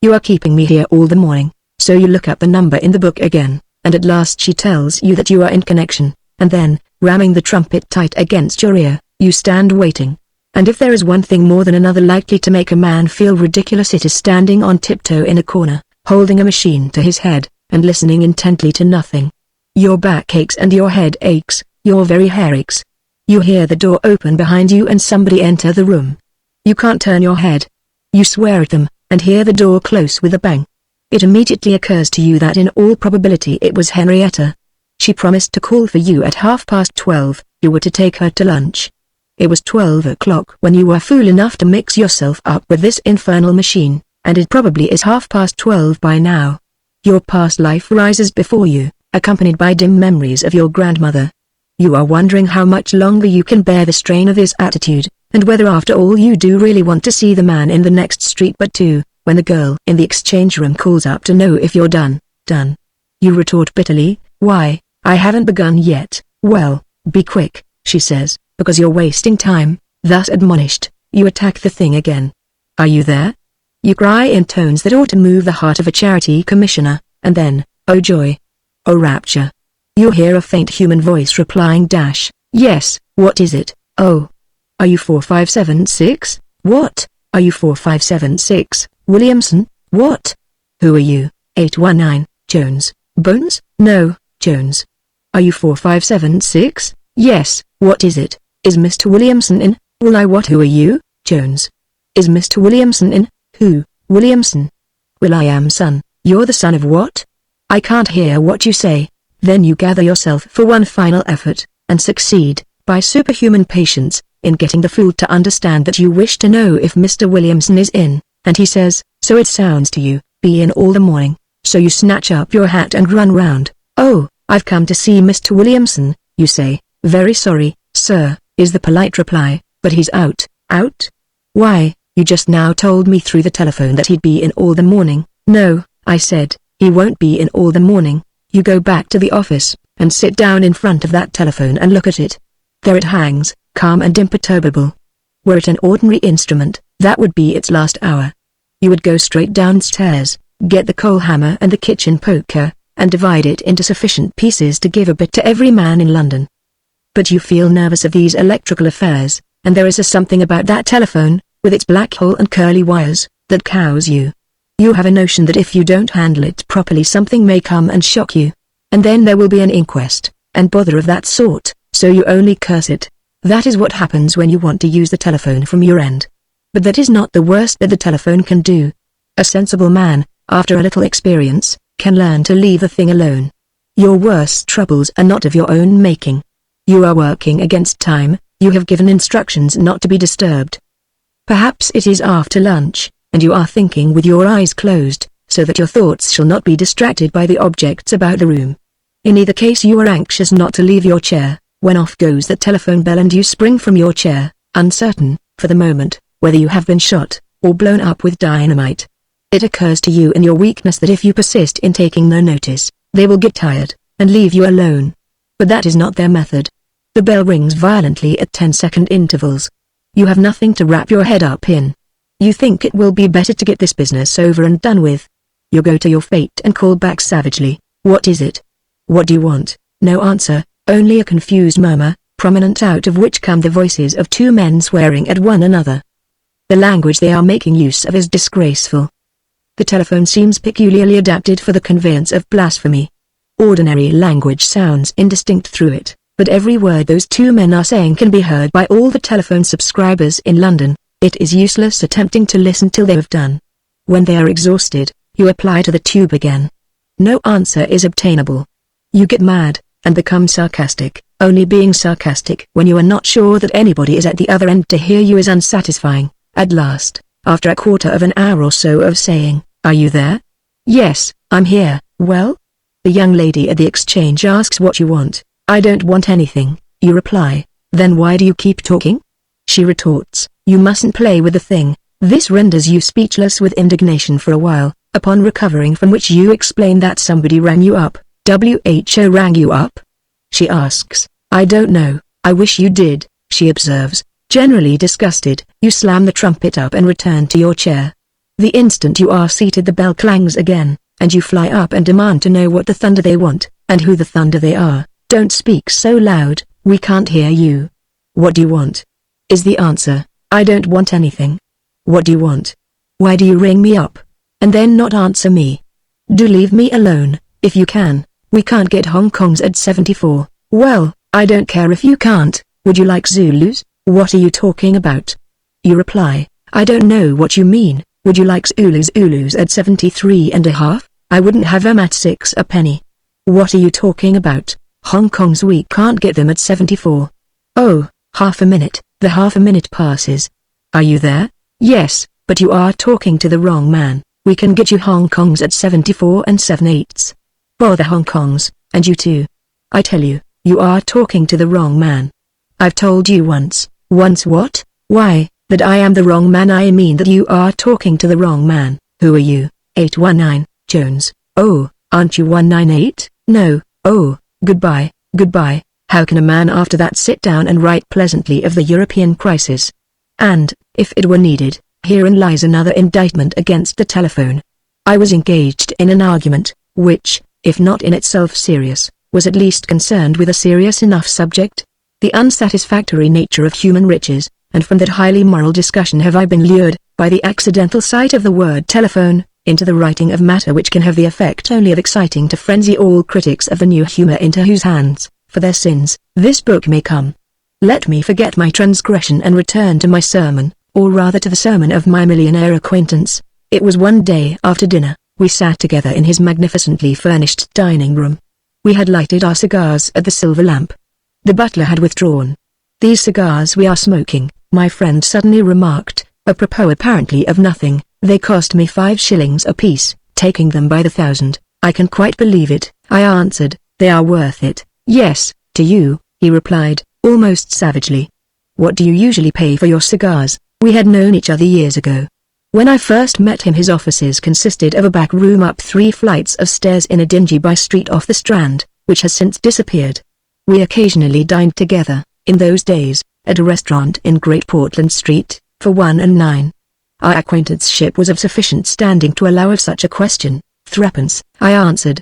You are keeping me here all the morning, so you look up the number in the book again, and at last she tells you that you are in connection, and then, ramming the trumpet tight against your ear, you stand waiting. And if there is one thing more than another likely to make a man feel ridiculous, it is standing on tiptoe in a corner, holding a machine to his head, and listening intently to nothing. Your back aches and your head aches, your very hair aches. You hear the door open behind you and somebody enter the room. You can't turn your head. You swear at them, and hear the door close with a bang. It immediately occurs to you that in all probability it was Henrietta. She promised to call for you at 12:30. You were to take her to lunch. It was 12 o'clock when you were fool enough to mix yourself up with this infernal machine, and it probably is 12:30 by now. Your past life rises before you, accompanied by dim memories of your grandmother. You are wondering how much longer you can bear the strain of his attitude, and whether after all you do really want to see the man in the next street but two, when the girl in the exchange room calls up to know if you're done. Done. You retort bitterly, why, I haven't begun yet. Well, be quick, she says, because you're wasting time. Thus admonished, you attack the thing again. Are you there? You cry in tones that ought to move the heart of a charity commissioner, and then, oh joy! Oh rapture! You hear a faint human voice replying, yes, what is it? Oh. Are you 4576? What? Are you 4576, Williamson? What? Who are you? 819, Jones. Bones? No, Jones. Are you 4576? Yes, what is it? Is Mr. Williamson in? Well, I what? Who are you? Jones. Is Mr. Williamson in? Who? Williamson. Will I am son. You're the son of what? I can't hear what you say. Then you gather yourself for one final effort, and succeed, by superhuman patience, in getting the fool to understand that you wish to know if Mr. Williamson is in, and he says, so it sounds to you, be in all the morning. So you snatch up your hat and run round. Oh, I've come to see Mr. Williamson, you say. Very sorry, sir, is the polite reply, but he's out. Out? Why, you just now told me through the telephone that he'd be in all the morning. No, I said, he won't be in all the morning. You go back to the office, and sit down in front of that telephone and look at it. There it hangs, calm and imperturbable. Were it an ordinary instrument, that would be its last hour. You would go straight downstairs, get the coal hammer and the kitchen poker, and divide it into sufficient pieces to give a bit to every man in London. But you feel nervous of these electrical affairs, and there is a something about that telephone, with its black hole and curly wires, that cows you. You have a notion that if you don't handle it properly something may come and shock you. And then there will be an inquest, and bother of that sort, so you only curse it. That is what happens when you want to use the telephone from your end. But that is not the worst that the telephone can do. A sensible man, after a little experience, can learn to leave the thing alone. Your worst troubles are not of your own making. You are working against time, you have given instructions not to be disturbed. Perhaps it is after lunch, and you are thinking with your eyes closed, so that your thoughts shall not be distracted by the objects about the room. In either case you are anxious not to leave your chair, when off goes the telephone bell and you spring from your chair, uncertain, for the moment, whether you have been shot, or blown up with dynamite. It occurs to you in your weakness that if you persist in taking no notice, they will get tired, and leave you alone. But that is not their method. The bell rings violently at 10-second intervals. You have nothing to wrap your head up in. You think it will be better to get this business over and done with. You go to your fate and call back savagely, what is it? What do you want? No answer, only a confused murmur, prominent out of which come the voices of two men swearing at one another. The language they are making use of is disgraceful. The telephone seems peculiarly adapted for the conveyance of blasphemy. Ordinary language sounds indistinct through it, but every word those two men are saying can be heard by all the telephone subscribers in London. It is useless attempting to listen till they have done. When they are exhausted, you apply to the tube again. No answer is obtainable. You get mad, and become sarcastic. Only being sarcastic when you are not sure that anybody is at the other end to hear you is unsatisfying. At last, after a quarter of an hour or so of saying, "Are you there?" "Yes, I'm here." "Well?" The young lady at the exchange asks what you want. "I don't want anything," you reply. "Then why do you keep talking?" She retorts, "You mustn't play with the thing." This renders you speechless with indignation for a while, upon recovering from which you explain that somebody rang you up. "WHO rang you up?" She asks. "I don't know, I wish you did," she observes. Generally disgusted, you slam the trumpet up and return to your chair. The instant you are seated the bell clangs again, and you fly up and demand to know what the thunder they want, and who the thunder they are. "Don't speak so loud, we can't hear you." "What do you want?" is the answer. "I don't want anything." "What do you want?" "Why do you ring me up? And then not answer me? Do leave me alone, if you can. We can't get Hong Kongs at 74. "Well, I don't care if you can't. Would you like Zulus?" "What are you talking about?" You reply, "I don't know what you mean. Would you like Zulus at 73.5? I wouldn't have them at 6 a penny." "What are you talking about? Hong Kongs, we can't get them at 74. "Oh, half a minute." The half a minute passes. "Are you there?" "Yes, but you are talking to the wrong man. We can get you Hong Kongs at 74 and 7/8. "Bother Hong Kongs, and you too. I tell you, you are talking to the wrong man. I've told you once." "Once what?" "Why, that I am the wrong man. I mean that you are talking to the wrong man." "Who are you?" 819, Jones. "Oh, aren't you 198? "No." "Oh, goodbye, goodbye." How can a man after that sit down and write pleasantly of the European crisis? And, if it were needed, herein lies another indictment against the telephone. I was engaged in an argument, which, if not in itself serious, was at least concerned with a serious enough subject. The unsatisfactory nature of human riches, and from that highly moral discussion have I been lured, by the accidental sight of the word telephone, into the writing of matter which can have the effect only of exciting to frenzy all critics of the new humor into whose hands, for their sins, this book may come. Let me forget my transgression and return to my sermon, or rather to the sermon of my millionaire acquaintance. It was one day after dinner, we sat together in his magnificently furnished dining room. We had lighted our cigars at the silver lamp. The butler had withdrawn. "These cigars we are smoking," my friend suddenly remarked, apropos apparently of nothing, "they cost me 5 shillings apiece, taking them by the thousand." "I can quite believe it," I answered, "they are worth it." "Yes, to you," he replied, almost savagely. "What do you usually pay for your cigars?" We had known each other years ago. When I first met him his offices consisted of a back room up 3 flights of stairs in a dingy by street off the Strand, which has since disappeared. We occasionally dined together, in those days, at a restaurant in Great Portland Street, for 1 and 9. Our acquaintanceship was of sufficient standing to allow of such a question. "3d," I answered.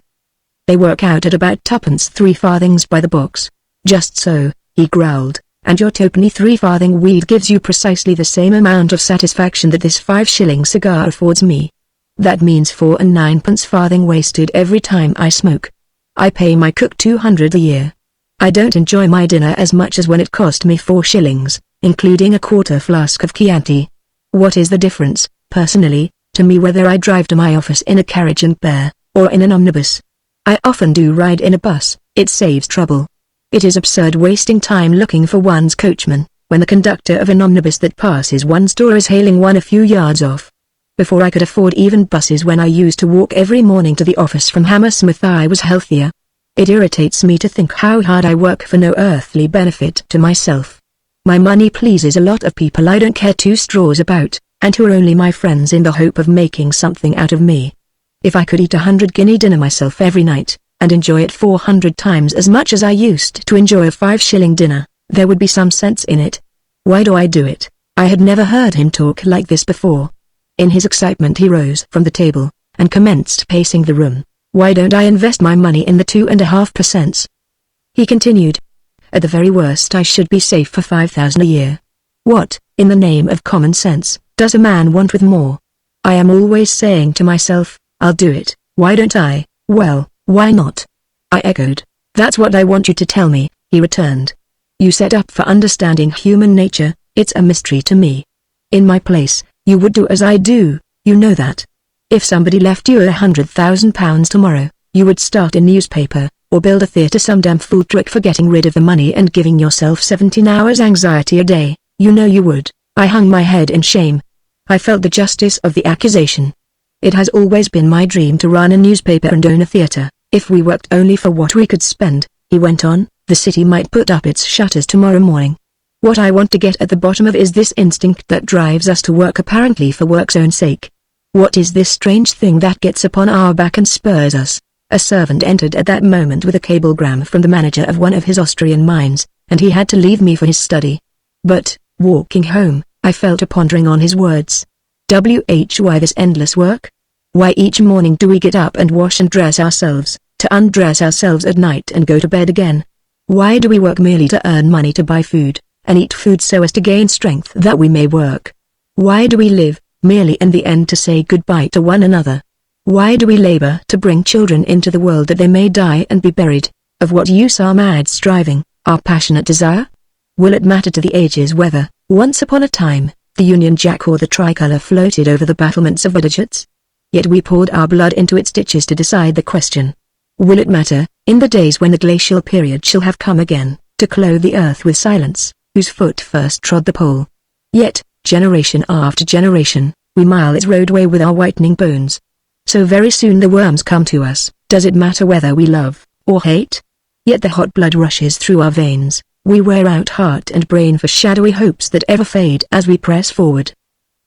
"They work out at about 2d 3 farthings by the box." "Just so," he growled, "and your 2d 3 farthing weed gives you precisely the same amount of satisfaction that this 5-shilling cigar affords me. That means 4 and 9 farthing wasted every time I smoke. I pay my cook 200 a year. I don't enjoy my dinner as much as when it cost me 4 shillings, including a quarter flask of Chianti. What is the difference, personally, to me whether I drive to my office in a carriage and pair, or in an omnibus? I often do ride in a bus, it saves trouble. It is absurd wasting time looking for one's coachman, when the conductor of an omnibus that passes one's door is hailing one a few yards off. Before I could afford even buses when I used to walk every morning to the office from Hammersmith I was healthier. It irritates me to think how hard I work for no earthly benefit to myself. My money pleases a lot of people I don't care 2 straws about, and who are only my friends in the hope of making something out of me. If I could eat 100-guinea dinner myself every night, and enjoy it 400 times as much as I used to enjoy a 5-shilling dinner, there would be some sense in it. Why do I do it? I had never heard him talk like this before. In his excitement he rose from the table, and commenced pacing the room. "Why don't I invest my money in the 2.5%? He continued. "At the very worst I should be safe for 5,000 a year. What, in the name of common sense, Does a man want with more? I am always saying to myself, I'll do it, why don't I? Well, why not? I echoed. That's what I want you to tell me, he returned. You set up for understanding human nature, it's a mystery to me. In my place, you would do as I do, you know that. If somebody left you £100,000 tomorrow, you would start a newspaper, or build a theatre, some damn fool trick for getting rid of the money and giving yourself 17 hours anxiety a day, you know you would. I hung my head in shame. I felt the justice of the accusation. It has always been my dream to run a newspaper and own a theatre. If we worked only for what we could spend, he went on, the city might put up its shutters tomorrow morning. What I want to get at the bottom of is this instinct that drives us to work apparently for work's own sake. What is this strange thing that gets upon our back and spurs us? A servant entered at that moment with a cablegram from the manager of one of his Austrian mines, and he had to leave me for his study. But, walking home, I fell to pondering on his words. Why this endless work? Why each morning do we get up and wash and dress ourselves, to undress ourselves at night and go to bed again? Why do we work merely to earn money to buy food, and eat food so as to gain strength that we may work? Why do we live, merely in the end to say goodbye to one another? Why do we labor to bring children into the world that they may die and be buried? Of what use our mad striving, our passionate desire? Will it matter to the ages whether, once upon a time, the Union Jack or the tricolour floated over the battlements of budgets? Yet we poured our blood into its ditches to decide the question. Will it matter, in the days when the glacial period shall have come again, to clothe the earth with silence, whose foot first trod the pole? Yet, generation after generation, we mile its roadway with our whitening bones. So very soon the worms come to us. Does it matter whether we love, or hate? Yet the hot blood rushes through our veins, we wear out heart and brain for shadowy hopes that ever fade as we press forward.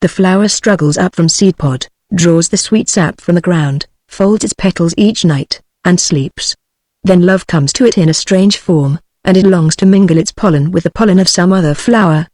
The flower struggles up from seed pod, draws the sweet sap from the ground, folds its petals each night, and sleeps. Then love comes to it in a strange form, and it longs to mingle its pollen with the pollen of some other flower.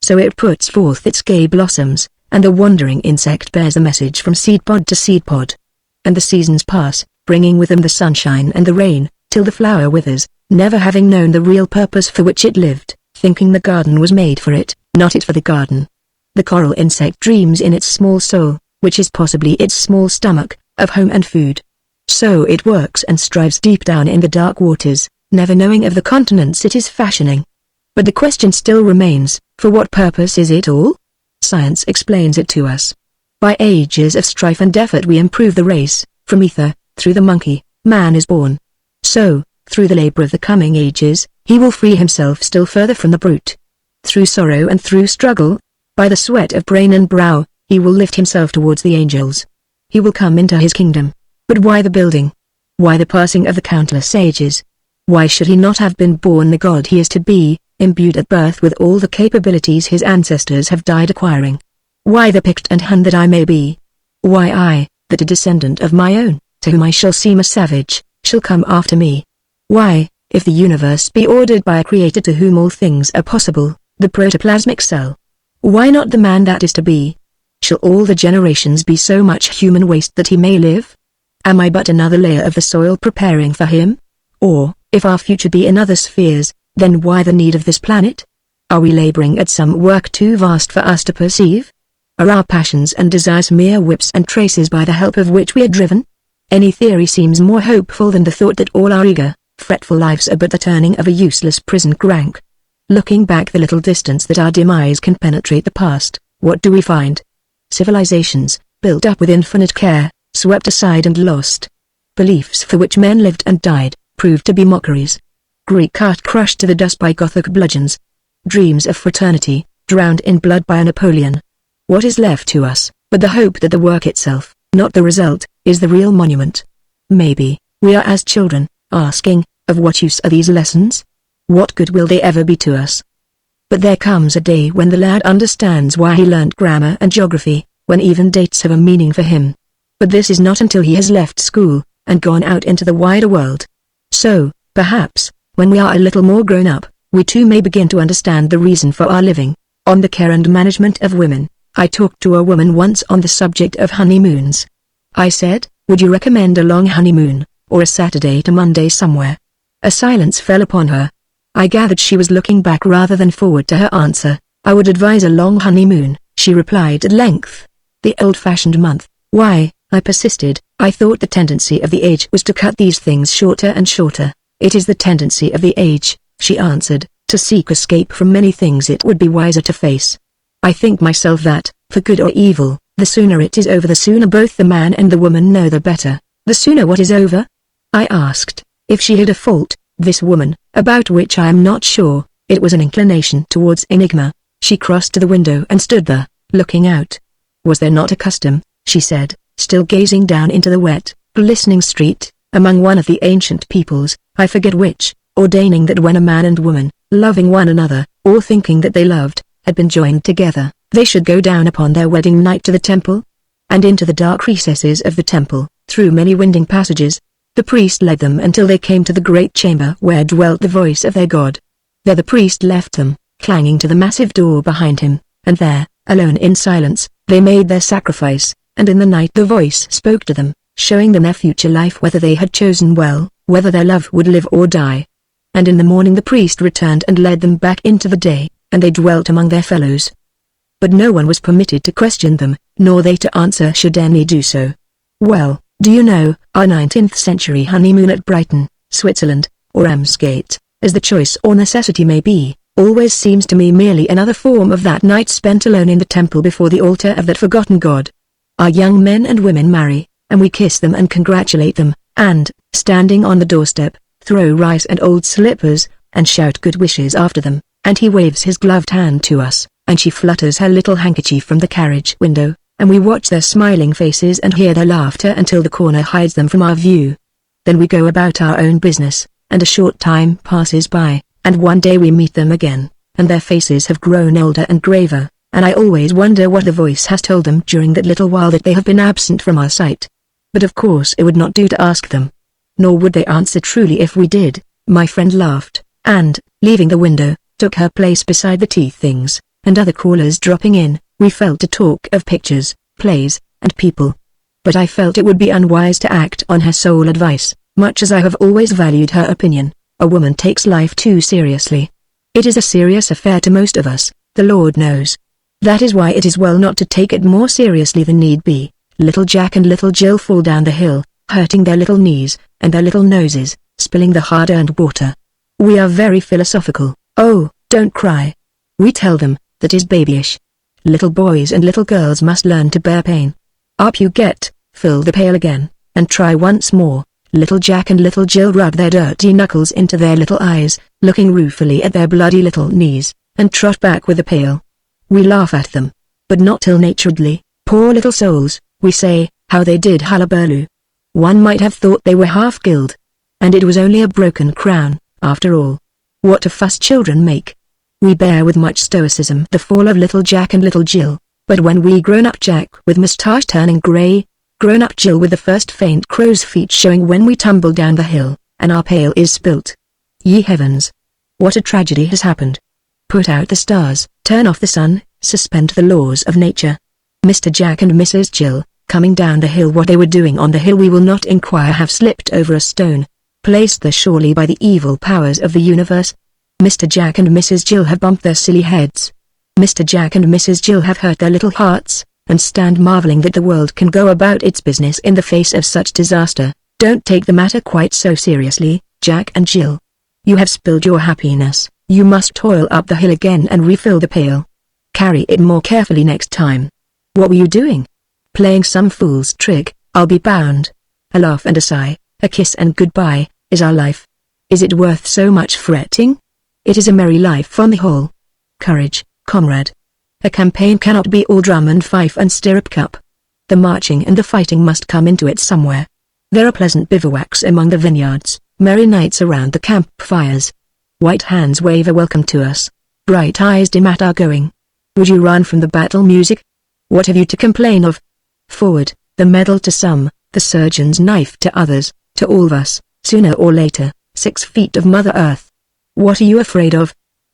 So it puts forth its gay blossoms, and the wandering insect bears a message from seed pod to seed pod. And the seasons pass, bringing with them the sunshine and the rain, till the flower withers, never having known the real purpose for which it lived, thinking the garden was made for it, not it for the garden. The coral insect dreams in its small soul, which is possibly its small stomach, of home and food. So it works and strives deep down in the dark waters, never knowing of the continents it is fashioning. But the question still remains, for what purpose is it all? Science explains it to us. By ages of strife and effort we improve the race, from ether, through the monkey, man is born. So, through the labor of the coming ages, he will free himself still further from the brute. Through sorrow and through struggle, by the sweat of brain and brow, he will lift himself towards the angels. He will come into his kingdom. But why the building? Why the passing of the countless ages? Why should he not have been born the god he is to be, imbued at birth with all the capabilities his ancestors have died acquiring? Why the picked and hand that I may be? Why I, that a descendant of my own, to whom I shall seem a savage, shall come after me? Why, if the universe be ordered by a creator to whom all things are possible, the protoplasmic cell? Why not the man that is to be? Shall all the generations be so much human waste that he may live? Am I but another layer of the soil preparing for him? Or, if our future be in other spheres, then why the need of this planet? Are we laboring at some work too vast for us to perceive? Are our passions and desires mere whips and traces by the help of which we are driven? Any theory seems more hopeful than the thought that all our eager, fretful lives are but the turning of a useless prison crank. Looking back the little distance that our dim eyes can penetrate the past, what do we find? Civilizations, built up with infinite care, swept aside and lost. Beliefs for which men lived and died, proved to be mockeries. Greek art crushed to the dust by Gothic bludgeons. Dreams of fraternity, drowned in blood by a Napoleon. What is left to us, but the hope that the work itself, not the result, is the real monument? Maybe, we are as children, asking, of what use are these lessons? What good will they ever be to us? But there comes a day when the lad understands why he learnt grammar and geography, when even dates have a meaning for him. But this is not until he has left school, and gone out into the wider world. So, perhaps, when we are a little more grown up, we too may begin to understand the reason for our living. On the care and management of women, I talked to a woman once on the subject of honeymoons. I said, would you recommend a long honeymoon, or a Saturday to Monday somewhere? A silence fell upon her. I gathered she was looking back rather than forward to her answer. I would advise a long honeymoon, she replied at length. The old-fashioned month. Why, I persisted, I thought the tendency of the age was to cut these things shorter and shorter. It is the tendency of the age, she answered, to seek escape from many things it would be wiser to face. I think myself that, for good or evil, the sooner it is over the sooner both the man and the woman know the better. The sooner what is over? I asked. If she had a fault, this woman, about which I am not sure, it was an inclination towards enigma. She crossed to the window and stood there, looking out. Was there not a custom, she said, still gazing down into the wet, glistening street, among one of the ancient peoples, I forget which, ordaining that when a man and woman, loving one another, or thinking that they loved, had been joined together, they should go down upon their wedding night to the temple? And into the dark recesses of the temple, through many winding passages, the priest led them until they came to the great chamber where dwelt the voice of their God. There the priest left them, clanging to the massive door behind him, and there, alone in silence, they made their sacrifice, and in the night the voice spoke to them, showing them their future life, whether they had chosen well, whether their love would live or die. And in the morning the priest returned and led them back into the day, and they dwelt among their fellows. But no one was permitted to question them, nor they to answer should any do so. Well, do you know, our 19th century honeymoon at Brighton, Switzerland, or Ramsgate, as the choice or necessity may be, always seems to me merely another form of that night spent alone in the temple before the altar of that forgotten God. Our young men and women marry, and we kiss them and congratulate them, and, standing on the doorstep, throw rice and old slippers, and shout good wishes after them, and he waves his gloved hand to us, and she flutters her little handkerchief from the carriage window, and we watch their smiling faces and hear their laughter until the corner hides them from our view. Then we go about our own business, and a short time passes by, and one day we meet them again, and their faces have grown older and graver, and I always wonder what the voice has told them during that little while that they have been absent from our sight. But of course it would not do to ask them. Nor would they answer truly if we did. My friend laughed, and, leaving the window, took her place beside the tea things, and other callers dropping in, we fell to talk of pictures, plays, and people. But I felt it would be unwise to act on her sole advice, much as I have always valued her opinion. A woman takes life too seriously. It is a serious affair to most of us, the Lord knows. That is why it is well not to take it more seriously than need be. Little Jack and little Jill fall down the hill, hurting their little knees, and their little noses, spilling the hard-earned water. We are very philosophical. Oh, don't cry. We tell them, that is babyish. Little boys and little girls must learn to bear pain. Up you get, fill the pail again, and try once more. Little Jack and little Jill rub their dirty knuckles into their little eyes, looking ruefully at their bloody little knees, and trot back with the pail. We laugh at them, but not ill-naturedly. Poor little souls, we say, how they did hullabaloo. One might have thought they were half-killed. And it was only a broken crown, after all. What a fuss children make. We bear with much stoicism the fall of little Jack and little Jill, but when we grown-up Jack with moustache turning grey, grown-up Jill with the first faint crow's feet showing when we tumble down the hill, and our pail is spilt. Ye heavens! What a tragedy has happened. Put out the stars, turn off the sun, suspend the laws of nature. Mr. Jack and Mrs. Jill, coming down the hill, what they were doing on the hill we will not inquire, have slipped over a stone, placed there surely by the evil powers of the universe. Mr. Jack and Mrs. Jill have bumped their silly heads. Mr. Jack and Mrs. Jill have hurt their little hearts, and stand marveling that the world can go about its business in the face of such disaster. Don't take the matter quite so seriously, Jack and Jill. You have spilled your happiness, you must toil up the hill again and refill the pail. Carry it more carefully next time. What were you doing? Playing some fool's trick, I'll be bound. A laugh and a sigh, a kiss and goodbye, is our life. Is it worth so much fretting? It is a merry life on the whole. Courage, comrade. A campaign cannot be all drum and fife and stirrup cup. The marching and the fighting must come into it somewhere. There are pleasant bivouacs among the vineyards, merry nights around the campfires. White hands wave a welcome to us. Bright eyes dim at our going. Would you run from the battle music? What have you to complain of? Forward, the medal to some, the surgeon's knife to others, to all of us, sooner or later, 6 feet of Mother Earth. What are you afraid of?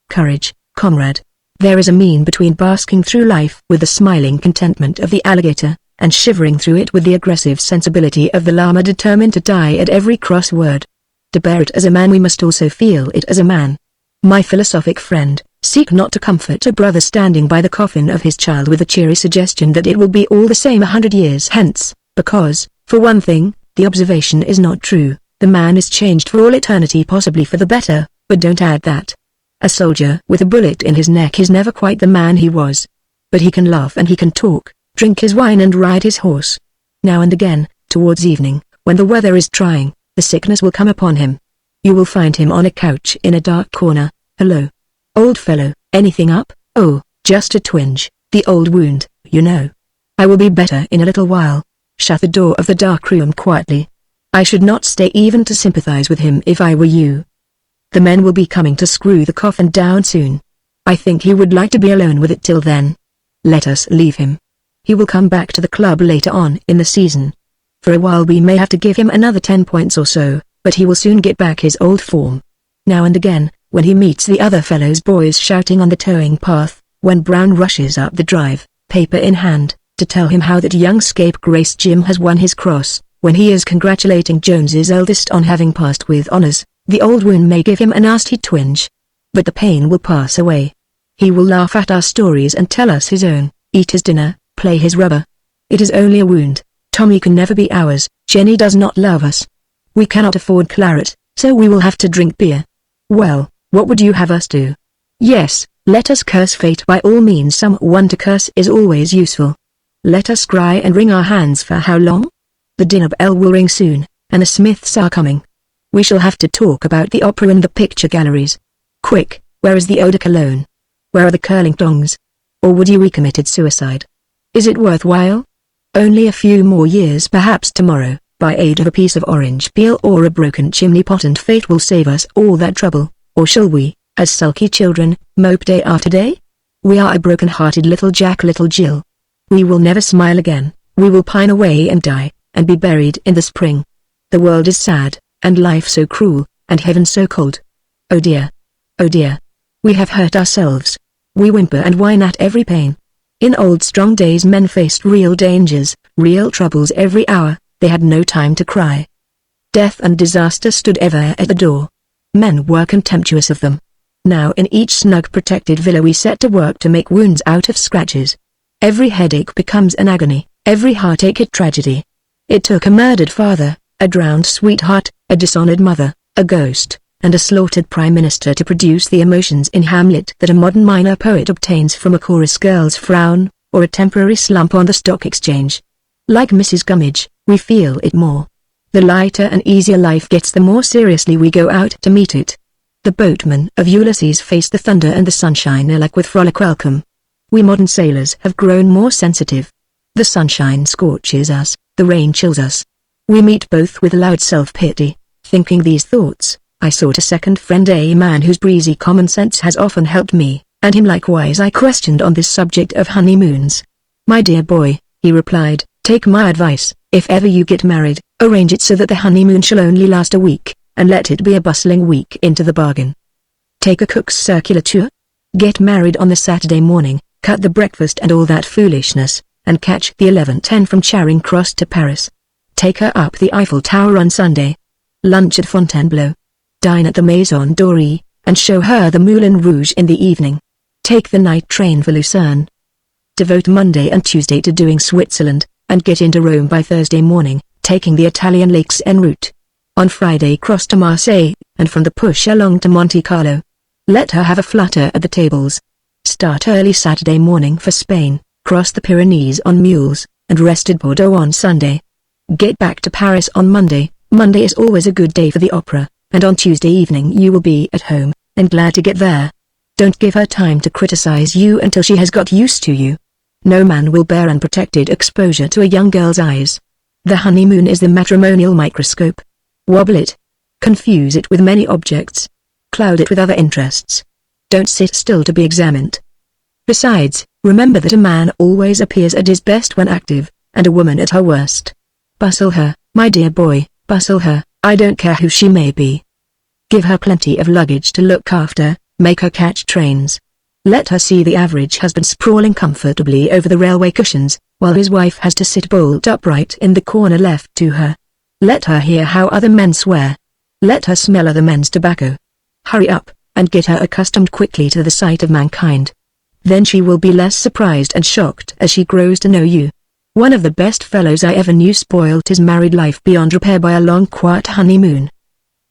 Courage, comrade. There is a mean between basking through life with the smiling contentment of the alligator, and shivering through it with the aggressive sensibility of the llama determined to die at every cross word. To bear it as a man we must also feel it as a man. My philosophic friend, Seek not to comfort a brother standing by the coffin of his child with a cheery suggestion that it will be all the same 100 years hence, because, for one thing, the observation is not true. The man is changed for all eternity, possibly for the better, but don't add that. A soldier with a bullet in his neck is never quite the man he was. But he can laugh and he can talk, drink his wine and ride his horse. Now and again, towards evening, when the weather is trying, the sickness will come upon him. You will find him on a couch in a dark corner. Hello, old fellow, anything up? Oh, just a twinge, the old wound, you know. I will be better in a little while. Shut the door of the dark room quietly. I should not stay even to sympathize with him if I were you. The men will be coming to screw the coffin down soon. I think he would like to be alone with it till then. Let us leave him. He will come back to the club later on in the season. For a while we may have to give him another 10 points or so, but he will soon get back his old form. Now and again, when he meets the other fellows' boys shouting on the towing path, when Brown rushes up the drive, paper in hand, to tell him how that young scapegrace Jim has won his cross, when he is congratulating Jones's eldest on having passed with honors, the old wound may give him a nasty twinge. But the pain will pass away. He will laugh at our stories and tell us his own, eat his dinner, play his rubber. It is only a wound. Tommy can never be ours. Jenny does not love us. We cannot afford claret, so we will have to drink beer. Well, what would you have us do? Yes, let us curse fate by all means. Someone to curse is always useful. Let us cry and wring our hands for how long? The dinner bell will ring soon, and the Smiths are coming. We shall have to talk about the opera and the picture galleries. Quick, where is the eau de cologne? Where are the curling tongs? Or would you recommitted suicide? Is it worthwhile? Only a few more years, perhaps tomorrow, by aid of a piece of orange peel or a broken chimney pot, and fate will save us all that trouble. Or shall we, as sulky children, mope day after day? We are a broken-hearted little Jack, little Jill. We will never smile again. We will pine away and die, and be buried in the spring. The world is sad, and life so cruel, and heaven so cold. Oh dear. Oh dear. We have hurt ourselves. We whimper and whine at every pain. In old strong days men faced real dangers, real troubles every hour. They had no time to cry. Death and disaster stood ever at the door. Men were contemptuous of them. Now in each snug protected villa we set to work to make wounds out of scratches. Every headache becomes an agony, every heartache a tragedy. It took a murdered father, a drowned sweetheart, a dishonored mother, a ghost, and a slaughtered prime minister to produce the emotions in Hamlet that a modern minor poet obtains from a chorus girl's frown, or a temporary slump on the stock exchange. Like Mrs. Gummidge, we feel it more. The lighter and easier life gets, the more seriously we go out to meet it. The boatmen of Ulysses faced the thunder and the sunshine alike with frolic welcome. We modern sailors have grown more sensitive. The sunshine scorches us, the rain chills us. We meet both with loud self-pity. Thinking these thoughts, I sought a second friend, a man whose breezy common sense has often helped me, and him likewise I questioned on this subject of honeymoons. My dear boy, he replied, take my advice. If ever you get married, arrange it so that the honeymoon shall only last a week, and let it be a bustling week into the bargain. Take a Cook's circular tour. Get married on the Saturday morning, cut the breakfast and all that foolishness, and catch the 11:10 from Charing Cross to Paris. Take her up the Eiffel Tower on Sunday. Lunch at Fontainebleau. Dine at the Maison Dorée, and show her the Moulin Rouge in the evening. Take the night train for Lucerne. Devote Monday and Tuesday to doing Switzerland, and get into Rome by Thursday morning, taking the Italian lakes en route. On Friday cross to Marseille, and from the push along to Monte Carlo. Let her have a flutter at the tables. Start early Saturday morning for Spain, cross the Pyrenees on mules, and rest at Bordeaux on Sunday. Get back to Paris on Monday. Monday is always a good day for the opera, and on Tuesday evening you will be at home, and glad to get there. Don't give her time to criticize you until she has got used to you. No man will bear unprotected exposure to a young girl's eyes. The honeymoon is the matrimonial microscope. Wobble it. Confuse it with many objects. Cloud it with other interests. Don't sit still to be examined. Besides, remember that a man always appears at his best when active, and a woman at her worst. Bustle her, my dear boy, bustle her, I don't care who she may be. Give her plenty of luggage to look after, make her catch trains. Let her see the average husband sprawling comfortably over the railway cushions, while his wife has to sit bolt upright in the corner left to her. Let her hear how other men swear. Let her smell other men's tobacco. Hurry up, and get her accustomed quickly to the sight of mankind. Then she will be less surprised and shocked as she grows to know you. One of the best fellows I ever knew spoilt his married life beyond repair by a long quiet honeymoon.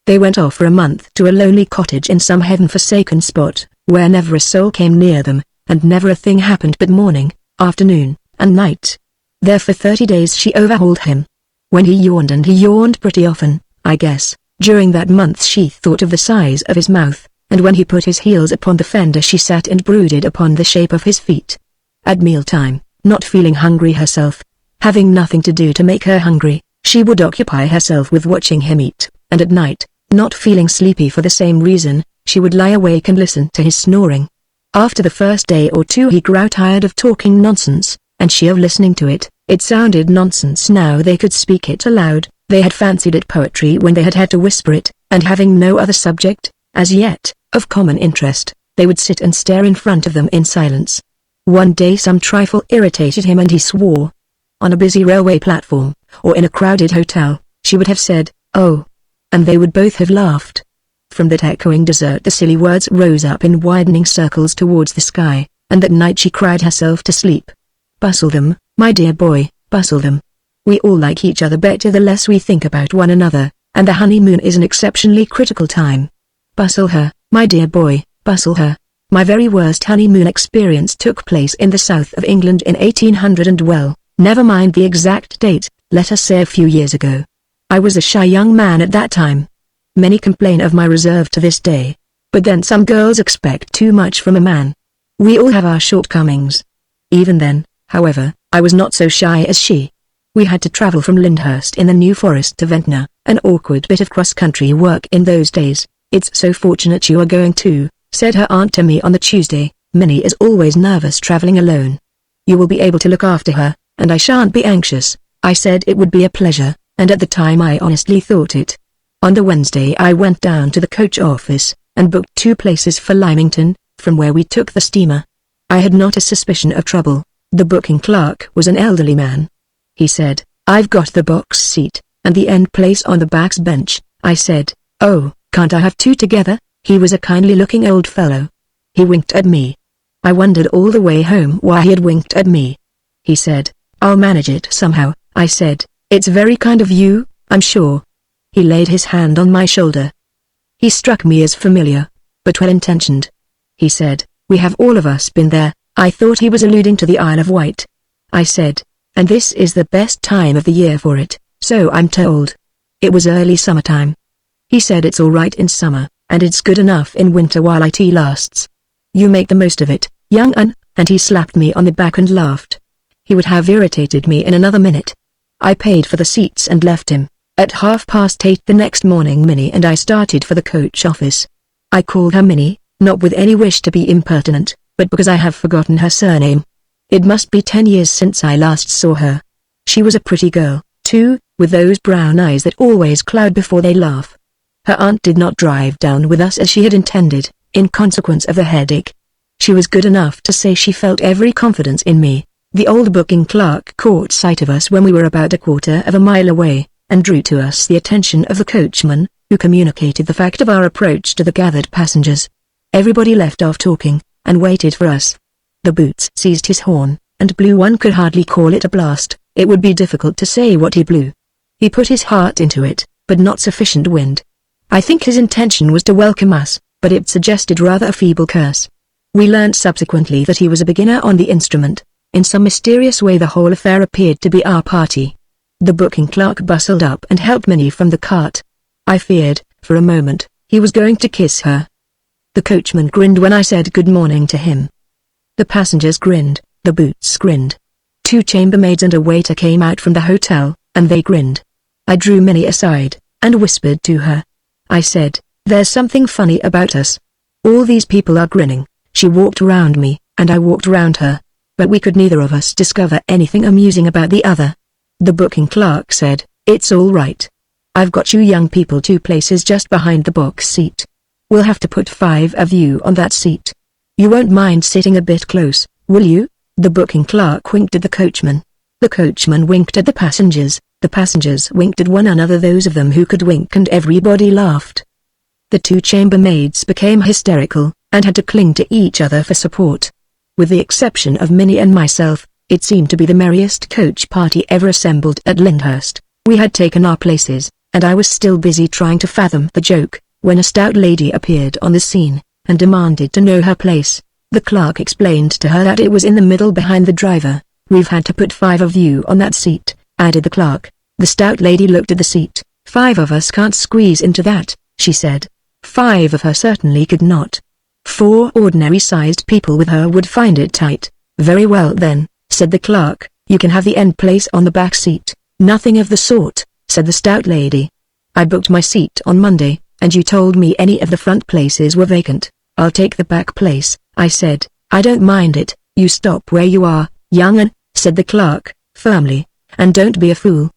They went off for a month to a lonely cottage in some heaven-forsaken spot, where never a soul came near them, and never a thing happened but morning, afternoon, and night. There for 30 days she overhauled him. When he yawned, and he yawned pretty often, I guess, during that month she thought of the size of his mouth, and when he put his heels upon the fender she sat and brooded upon the shape of his feet. At mealtime, not feeling hungry herself, having nothing to do to make her hungry, she would occupy herself with watching him eat, and at night, not feeling sleepy for the same reason, she would lie awake and listen to his snoring. After the first day or two he grew tired of talking nonsense, and she of listening to it. It sounded nonsense now they could speak it aloud. They had fancied it poetry when they had had to whisper it, and having no other subject, as yet, of common interest, they would sit and stare in front of them in silence. One day some trifle irritated him and he swore. On a busy railway platform, or in a crowded hotel, she would have said, "Oh," and they would both have laughed. From that echoing desert the silly words rose up in widening circles towards the sky, and that night she cried herself to sleep. Bustle them, my dear boy, bustle them. We all like each other better the less we think about one another, and the honeymoon is an exceptionally critical time. Bustle her, my dear boy, bustle her. My very worst honeymoon experience took place in the south of England in 1800 and well, never mind the exact date, let us say a few years ago. I was a shy young man at that time. Many complain of my reserve to this day. But then some girls expect too much from a man. We all have our shortcomings. Even then, however, I was not so shy as she. We had to travel from Lyndhurst in the New Forest to Ventnor, an awkward bit of cross-country work in those days. "It's so fortunate you are going too," said her aunt to me on the Tuesday. "Minnie is always nervous traveling alone. You will be able to look after her, and I shan't be anxious." I said it would be a pleasure, and at the time I honestly thought it. On the Wednesday I went down to the coach office, and booked 2 places for Lymington, from where we took the steamer. I had not a suspicion of trouble. The booking clerk was an elderly man. He said, "I've got the box seat, and the end place on the back's bench." I said, "Oh, can't I have 2 together?" He was a kindly-looking old fellow. He winked at me. I wondered all the way home why he had winked at me. He said, "I'll manage it somehow." I said, "It's very kind of you, I'm sure." He laid his hand on my shoulder. He struck me as familiar, but well-intentioned. He said, "We have all of us been there." I thought he was alluding to the Isle of Wight. I said, "And this is the best time of the year for it, so I'm told." It was early summertime. He said it's all right in summer, and it's good enough in winter while it lasts. "You make the most of it, young un," and he slapped me on the back and laughed. He would have irritated me in another minute. I paid for the seats and left him. At 8:30 the next morning Minnie and I started for the coach office. I called her Minnie, not with any wish to be impertinent, but because I have forgotten her surname. It must be 10 years since I last saw her. She was a pretty girl, too, with those brown eyes that always cloud before they laugh. Her aunt did not drive down with us as she had intended, in consequence of the headache. She was good enough to say she felt every confidence in me. The old booking clerk caught sight of us when we were about a quarter of a mile away, and drew to us the attention of the coachman, who communicated the fact of our approach to the gathered passengers. Everybody left off talking, and waited for us. The boots seized his horn, and blew. One could hardly call it a blast, it would be difficult to say what he blew. He put his heart into it, but not sufficient wind. I think his intention was to welcome us, but it suggested rather a feeble curse. We learnt subsequently that he was a beginner on the instrument. In some mysterious way the whole affair appeared to be our party. The booking clerk bustled up and helped Minnie from the cart. I feared, for a moment, he was going to kiss her. The coachman grinned when I said good morning to him. The passengers grinned, the boots grinned. 2 chambermaids and a waiter came out from the hotel, and they grinned. I drew Minnie aside, and whispered to her. I said, "There's something funny about us. All these people are grinning." She walked round me, and I walked round her. But we could neither of us discover anything amusing about the other. The booking clerk said, "It's all right. I've got you young people 2 places just behind the box seat. We'll have to put 5 of you on that seat. You won't mind sitting a bit close, will you?" The booking clerk winked at the coachman. The coachman winked at the passengers winked at one another, those of them who could wink, and everybody laughed. The two chambermaids became hysterical, and had to cling to each other for support. With the exception of Minnie and myself, it seemed to be the merriest coach party ever assembled at Lyndhurst. We had taken our places, and I was still busy trying to fathom the joke, when a stout lady appeared on the scene, and demanded to know her place. The clerk explained to her that it was in the middle behind the driver. "We've had to put 5 of you on that seat," added the clerk. The stout lady looked at the seat. "5 of us can't squeeze into that," she said. 5 of her certainly could not. 4 ordinary-sized people with her would find it tight. "Very well then," said the clerk, "you can have the end place on the back seat." "Nothing of the sort," said the stout lady. "I booked my seat on Monday, and you told me any of the front places were vacant." "I'll take the back place," I said. "I don't mind it." "You stop where you are, young 'un," said the clerk, firmly, "and don't be a fool."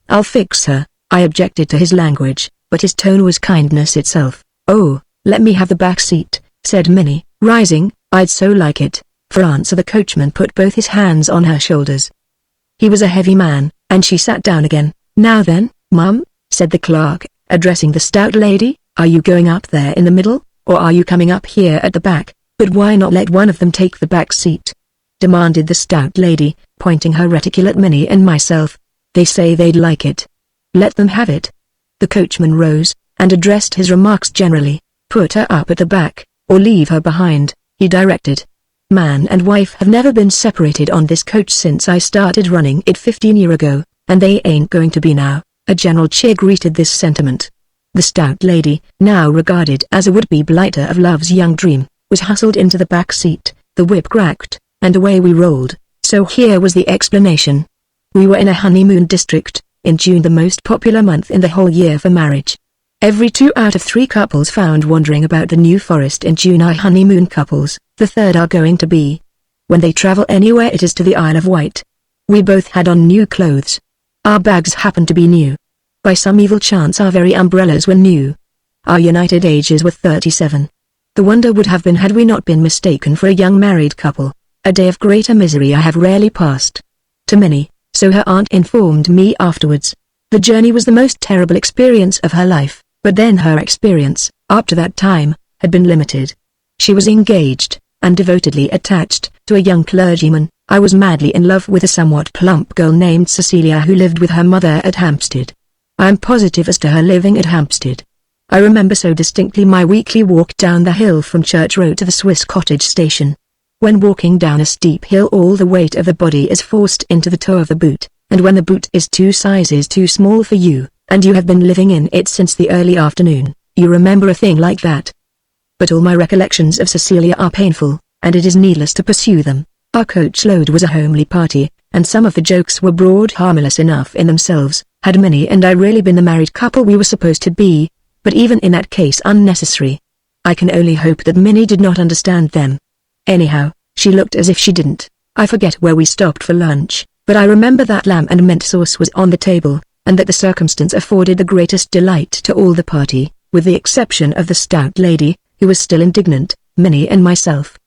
"I'll fix her," I objected to his language, but his tone was kindness itself. "Oh, let me have the back seat," said Minnie, rising. "I'd so like it." For answer the coachman put both his hands on her shoulders. He was a heavy man, and she sat down again. "Now then, Mum," said the clerk, addressing the stout lady, "are you going up there in the middle, or are you coming up here at the back?" "But why not let one of them take the back seat?" demanded the stout lady, pointing her reticule at Minnie and myself. "They say they'd like it. Let them have it." The coachman rose, and addressed his remarks generally. "Put her up at the back, or leave her behind," he directed. Man and wife have never been separated on this coach since I started running it 15 years ago, and they ain't going to be now. A general cheer greeted this sentiment. The stout lady, now regarded as a would-be blighter of love's young dream, was hustled into the back seat, the whip cracked, and away we rolled. So here was the explanation. We were in a honeymoon district, in June, the most popular month in the whole year for marriage. Every 2 out of 3 couples found wandering about the New Forest in June are honeymoon couples. The third are going to be. When they travel anywhere, it is to the Isle of Wight. We both had on new clothes. Our bags happened to be new. By some evil chance our very umbrellas were new. Our united ages were 37. The wonder would have been had we not been mistaken for a young married couple. A day of greater misery I have rarely passed. To Minnie, so her aunt informed me afterwards, the journey was the most terrible experience of her life, but then her experience, up to that time, had been limited. She was engaged, and devotedly attached, to a young clergyman. I was madly in love with a somewhat plump girl named Cecilia who lived with her mother at Hampstead. I am positive as to her living at Hampstead. I remember so distinctly my weekly walk down the hill from Church Road to the Swiss Cottage station. When walking down a steep hill, all the weight of the body is forced into the toe of the boot, and when the boot is 2 sizes too small for you, and you have been living in it since the early afternoon, you remember a thing like that. But all my recollections of Cecilia are painful, and it is needless to pursue them. Our coach load was a homely party, and some of the jokes were broad harmless enough in themselves. Had Minnie and I really been the married couple we were supposed to be, but even in that case unnecessary. I can only hope that Minnie did not understand them. Anyhow, she looked as if she didn't. I forget where we stopped for lunch, but I remember that lamb and mint sauce was on the table, and that the circumstance afforded the greatest delight to all the party, with the exception of the stout lady, who was still indignant, Minnie and myself.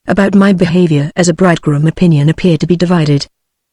About my behavior as a bridegroom opinion appeared to be divided.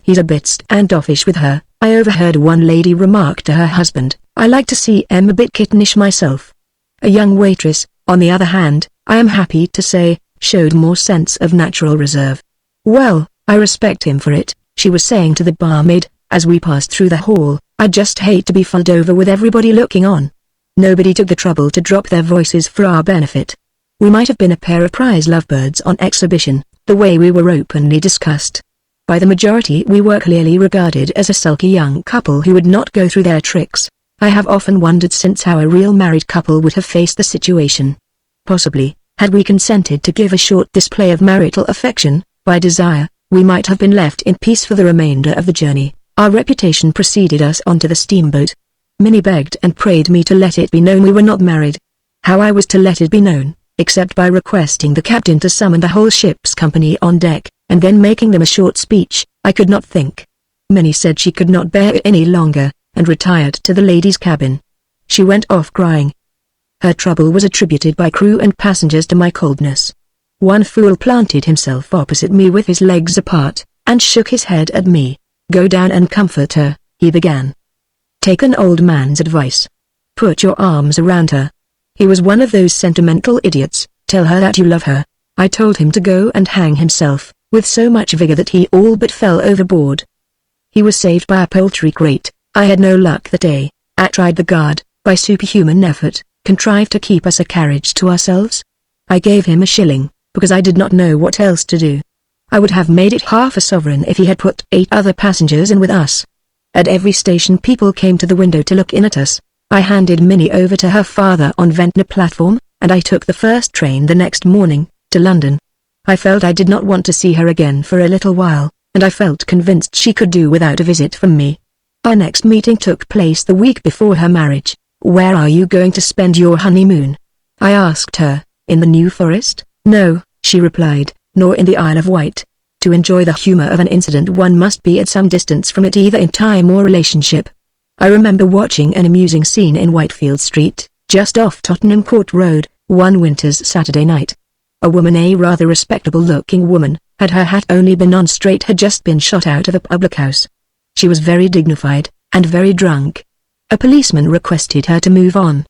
"He's a bit standoffish with her," I overheard one lady remark to her husband. "I like to see a bit kittenish myself." A young waitress, on the other hand, I am happy to say, showed more sense of natural reserve. "Well, I respect him for it," she was saying to the barmaid, as we passed through the hall. "I just hate to be fulled over with everybody looking on." Nobody took the trouble to drop their voices for our benefit. We might have been a pair of prize lovebirds on exhibition, the way we were openly discussed. By the majority we were clearly regarded as a sulky young couple who would not go through their tricks. I have often wondered since how a real married couple would have faced the situation. Possibly, had we consented to give a short display of marital affection, by desire, we might have been left in peace for the remainder of the journey. Our reputation preceded us onto the steamboat. Minnie begged and prayed me to let it be known we were not married. How I was to let it be known, except by requesting the captain to summon the whole ship's company on deck, and then making them a short speech, I could not think. Minnie said she could not bear it any longer, and retired to the ladies' cabin. She went off crying. Her trouble was attributed by crew and passengers to my coldness. One fool planted himself opposite me with his legs apart, and shook his head at me. "Go down and comfort her," he began. "Take an old man's advice. Put your arms around her. He was one of those sentimental idiots. Tell her that you love her. I told him to go and hang himself, with so much vigor that he all but fell overboard. He was saved by a poultry crate. I had no luck that day. I tried the guard, by superhuman effort, contrived to keep us a carriage to ourselves. I gave him a shilling, because I did not know what else to do. I would have made it half a sovereign if he had put 8 other passengers in with us. At every station people came to the window to look in at us. I handed Minnie over to her father on Ventnor platform, and I took the first train the next morning, to London. I felt I did not want to see her again for a little while, and I felt convinced she could do without a visit from me. Our next meeting took place the week before her marriage. Where are you going to spend your honeymoon? I asked her. In the New Forest? No, she replied, nor in the Isle of Wight. To enjoy the humor of an incident one must be at some distance from it either in time or relationship. I remember watching an amusing scene in Whitefield Street, just off Tottenham Court Road, one winter's Saturday night. A woman, a rather respectable-looking woman, had her hat only been on straight, had just been shot out of a public house. She was very dignified, and very drunk. A policeman requested her to move on.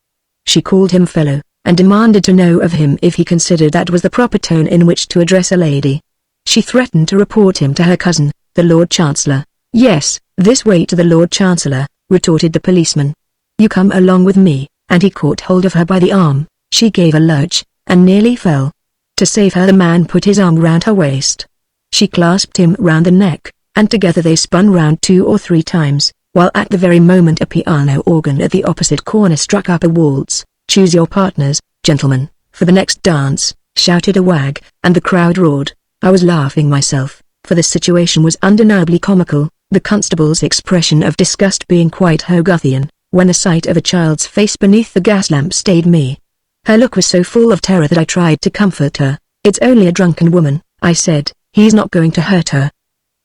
She called him fellow, and demanded to know of him if he considered that was the proper tone in which to address a lady. She threatened to report him to her cousin, the Lord Chancellor. Yes, this way to the Lord Chancellor, retorted the policeman. You come along with me, and he caught hold of her by the arm. She gave a lurch, and nearly fell. To save her the man put his arm round her waist. She clasped him round the neck, and together they spun round 2 or 3 times, while at the very moment a piano organ at the opposite corner struck up a waltz. Choose your partners, gentlemen, for the next dance, shouted a wag, and the crowd roared. I was laughing myself, for the situation was undeniably comical, the constable's expression of disgust being quite Hogarthian, when the sight of a child's face beneath the gas lamp stayed me. Her look was so full of terror that I tried to comfort her. It's only a drunken woman, I said, he's not going to hurt her.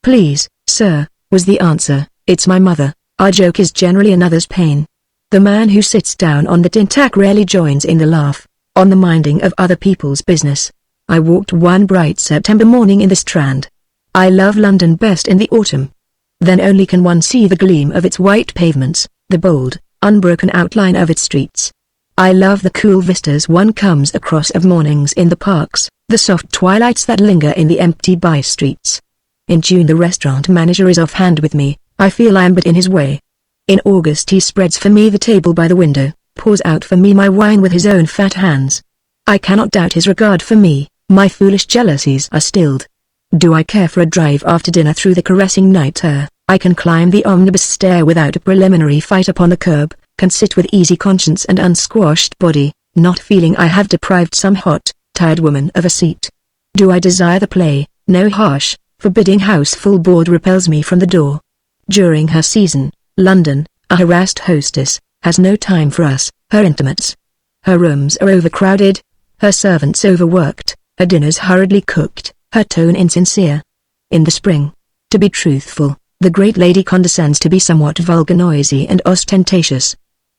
Please, sir, was the answer, it's my mother, our joke is generally another's pain. The man who sits down on the tin tack rarely joins in the laugh, on the minding of other people's business. I walked one bright September morning in the Strand. I love London best in the autumn. Then only can one see the gleam of its white pavements, the bold, unbroken outline of its streets. I love the cool vistas one comes across of mornings in the parks, the soft twilights that linger in the empty by-streets. In June the restaurant manager is off-hand with me, I feel I am but in his way. In August he spreads for me the table by the window, pours out for me my wine with his own fat hands. I cannot doubt his regard for me, my foolish jealousies are stilled. Do I care for a drive after dinner through the caressing night air? I can climb the omnibus stair without a preliminary fight upon the curb, can sit with easy conscience and unsquashed body, not feeling I have deprived some hot, tired woman of a seat. Do I desire the play? No harsh, forbidding houseful board repels me from the door. During her season, London, a harassed hostess, has no time for us, her intimates. Her rooms are overcrowded, her servants overworked, her dinners hurriedly cooked, her tone insincere. In the spring, to be truthful, the great lady condescends to be somewhat vulgar, noisy and ostentatious.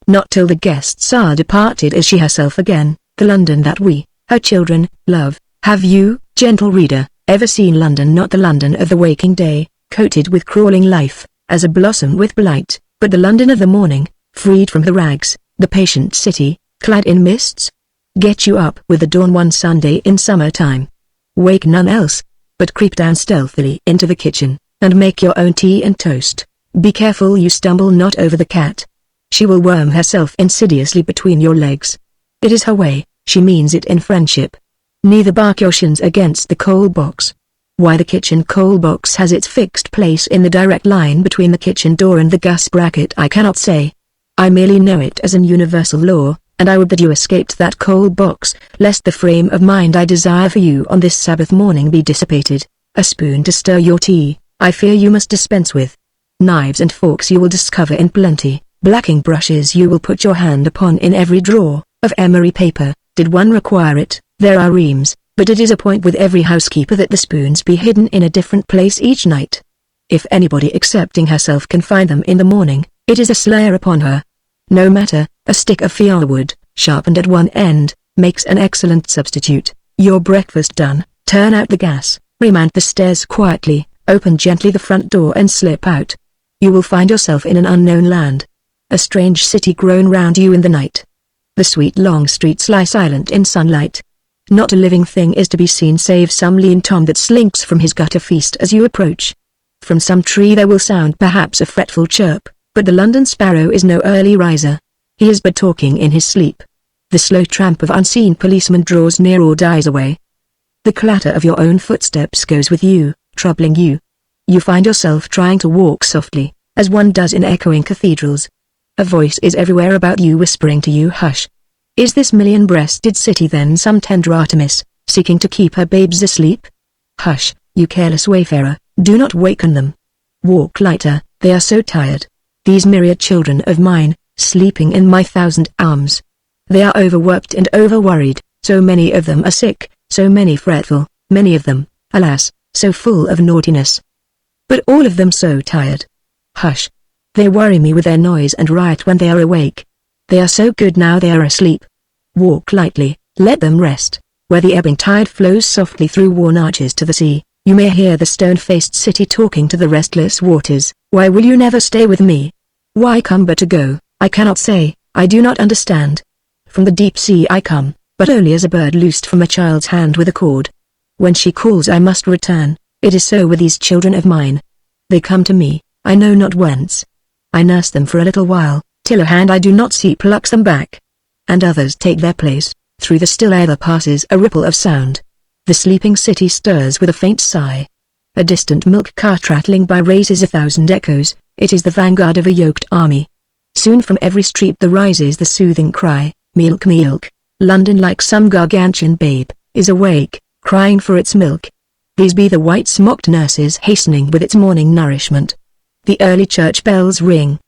Not till the guests are departed is she herself again, the London that we, her children, love. Have you, gentle reader, ever seen London, not the London of the waking day, coated with crawling life, as a blossom with blight, but the London of the morning, freed from the rags, the patient city, clad in mists? Get you up with the dawn one Sunday in summer-time. Wake none else, but creep down stealthily into the kitchen, and make your own tea and toast. Be careful you stumble not over the cat. She will worm herself insidiously between your legs. It is her way, she means it in friendship. Neither bark your shins against the coal box. Why the kitchen coal box has its fixed place in the direct line between the kitchen door and the gas bracket I cannot say. I merely know it as an universal law, and I would that you escaped that coal box, lest the frame of mind I desire for you on this Sabbath morning be dissipated. A spoon to stir your tea, I fear you must dispense with. Knives and forks you will discover in plenty, blacking brushes you will put your hand upon in every drawer, of emery paper, did one require it, there are reams, but it is a point with every housekeeper that the spoons be hidden in a different place each night. If anybody excepting herself can find them in the morning, it is a snare upon her. No matter, a stick of firewood, sharpened at one end, makes an excellent substitute. Your breakfast done, turn out the gas, remount the stairs quietly, open gently the front door and slip out. You will find yourself in an unknown land. A strange city grown round you in the night. The sweet long streets lie silent in sunlight. Not a living thing is to be seen save some lean tom that slinks from his gutter feast as you approach. From some tree there will sound perhaps a fretful chirp, but the London sparrow is no early riser. He is but talking in his sleep. The slow tramp of unseen policemen draws near or dies away. The clatter of your own footsteps goes with you, troubling you. You find yourself trying to walk softly, as one does in echoing cathedrals. A voice is everywhere about you whispering to you, hush. Is this million-breasted city then some tender Artemis, seeking to keep her babes asleep? Hush, you careless wayfarer, do not waken them. Walk lighter, they are so tired. These myriad children of mine, sleeping in my 1,000 arms. They are overworked and overworried, so many of them are sick, so many fretful, many of them, alas, so full of naughtiness. But all of them so tired. Hush. They worry me with their noise and riot when they are awake. They are so good now they are asleep. Walk lightly, let them rest. Where the ebbing tide flows softly through worn arches to the sea, you may hear the stone-faced city talking to the restless waters. Why will you never stay with me? Why come but to go? I cannot say, I do not understand. From the deep sea I come, but only as a bird loosed from a child's hand with a cord. When she calls I must return. It is so with these children of mine. They come to me, I know not whence. I nurse them for a little while, till a hand I do not see plucks them back. And others take their place. Through the still air there passes a ripple of sound. The sleeping city stirs with a faint sigh. A distant milk cart rattling by raises 1,000 echoes. It is the vanguard of a yoked army. Soon from every street there rises the soothing cry, milk, milk. London, like some gargantuan babe, is awake, crying for its milk. These be the white-smocked nurses hastening with its morning nourishment. The early church bells ring.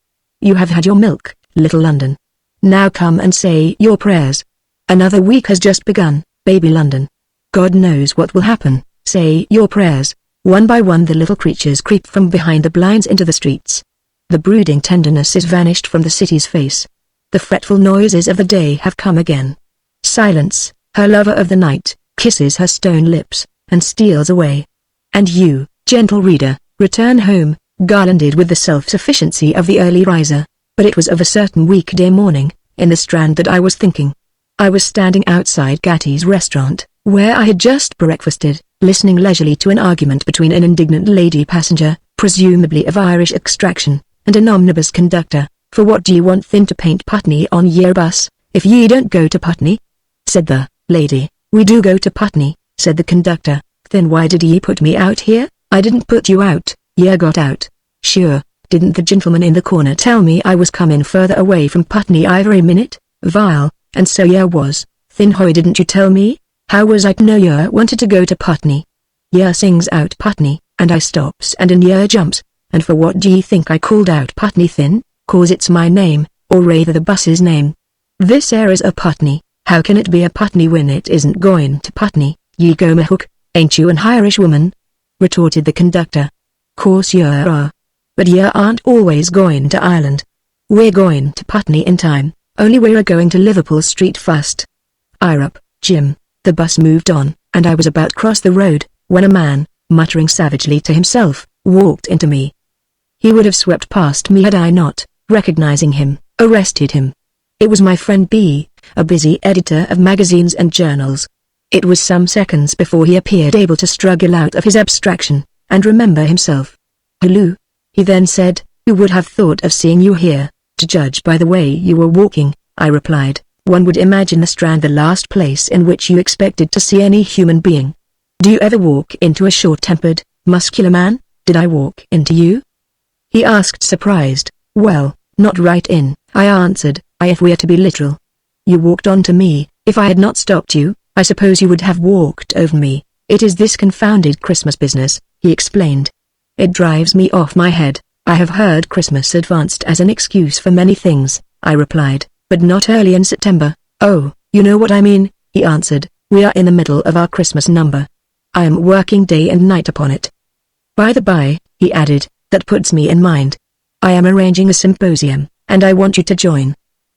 You have had your milk, little London. Now come and say your prayers. Another week has just begun, baby London. God knows what will happen. Say your prayers. One by one the little creatures creep from behind the blinds into the streets. The brooding tenderness is vanished from the city's face. The fretful noises of the day have come again. Silence, her lover of the night, kisses her stone lips, and steals away. And you, gentle reader, return home, garlanded with the self-sufficiency of the early riser. But it was of a certain weekday morning, in the Strand, that I was thinking. I was standing outside Gatti's restaurant, where I had just breakfasted, listening leisurely to an argument between an indignant lady passenger, presumably of Irish extraction, and an omnibus conductor. For what do ye want thin to paint Putney on yer bus, if ye don't go to Putney? Said the lady. We do go to Putney, said the conductor. Then why did ye put me out here? I didn't put you out, ye got out. Sure, didn't the gentleman in the corner tell me I was comin' further away from Putney every minute? Vile, and so ye was. Thin hoy, didn't you tell me? How was I to know ye wanted to go to Putney? Ye sings out Putney, and I stops and in ye jumps. And for what do ye think I called out Putney, thin? 'Cause it's my name, or rather the bus's name. This air is a Putney. How can it be a Putney when it isn't going to Putney? Ye go mahook, ain't you an Irish woman? Retorted the conductor. Course ye are. But ye aren't always going to Ireland. We're going to Putney in time, only we're going to Liverpool Street first. Ire up, Jim. The bus moved on, and I was about to cross the road, when a man, muttering savagely to himself, walked into me. He would have swept past me had I not, recognizing him, arrested him. It was my friend B, a busy editor of magazines and journals. It was some seconds before he appeared able to struggle out of his abstraction, and remember himself. Hullo, he then said, who would have thought of seeing you here? To judge by the way you were walking, I replied, one would imagine the Strand the last place in which you expected to see any human being. Do you ever walk into a short-tempered, muscular man? Did I walk into you? He asked, surprised. Well, not right in, I answered, if we are to be literal. You walked on to me. If I had not stopped you, I suppose you would have walked over me. It is this confounded Christmas business, he explained. It drives me off my head. I have heard Christmas advanced as an excuse for many things, I replied, but not early in September. Oh, you know what I mean, he answered. We are in the middle of our Christmas number. I am working day and night upon it. By the by, he added, that puts me in mind. I am arranging a symposium, and I want you to join.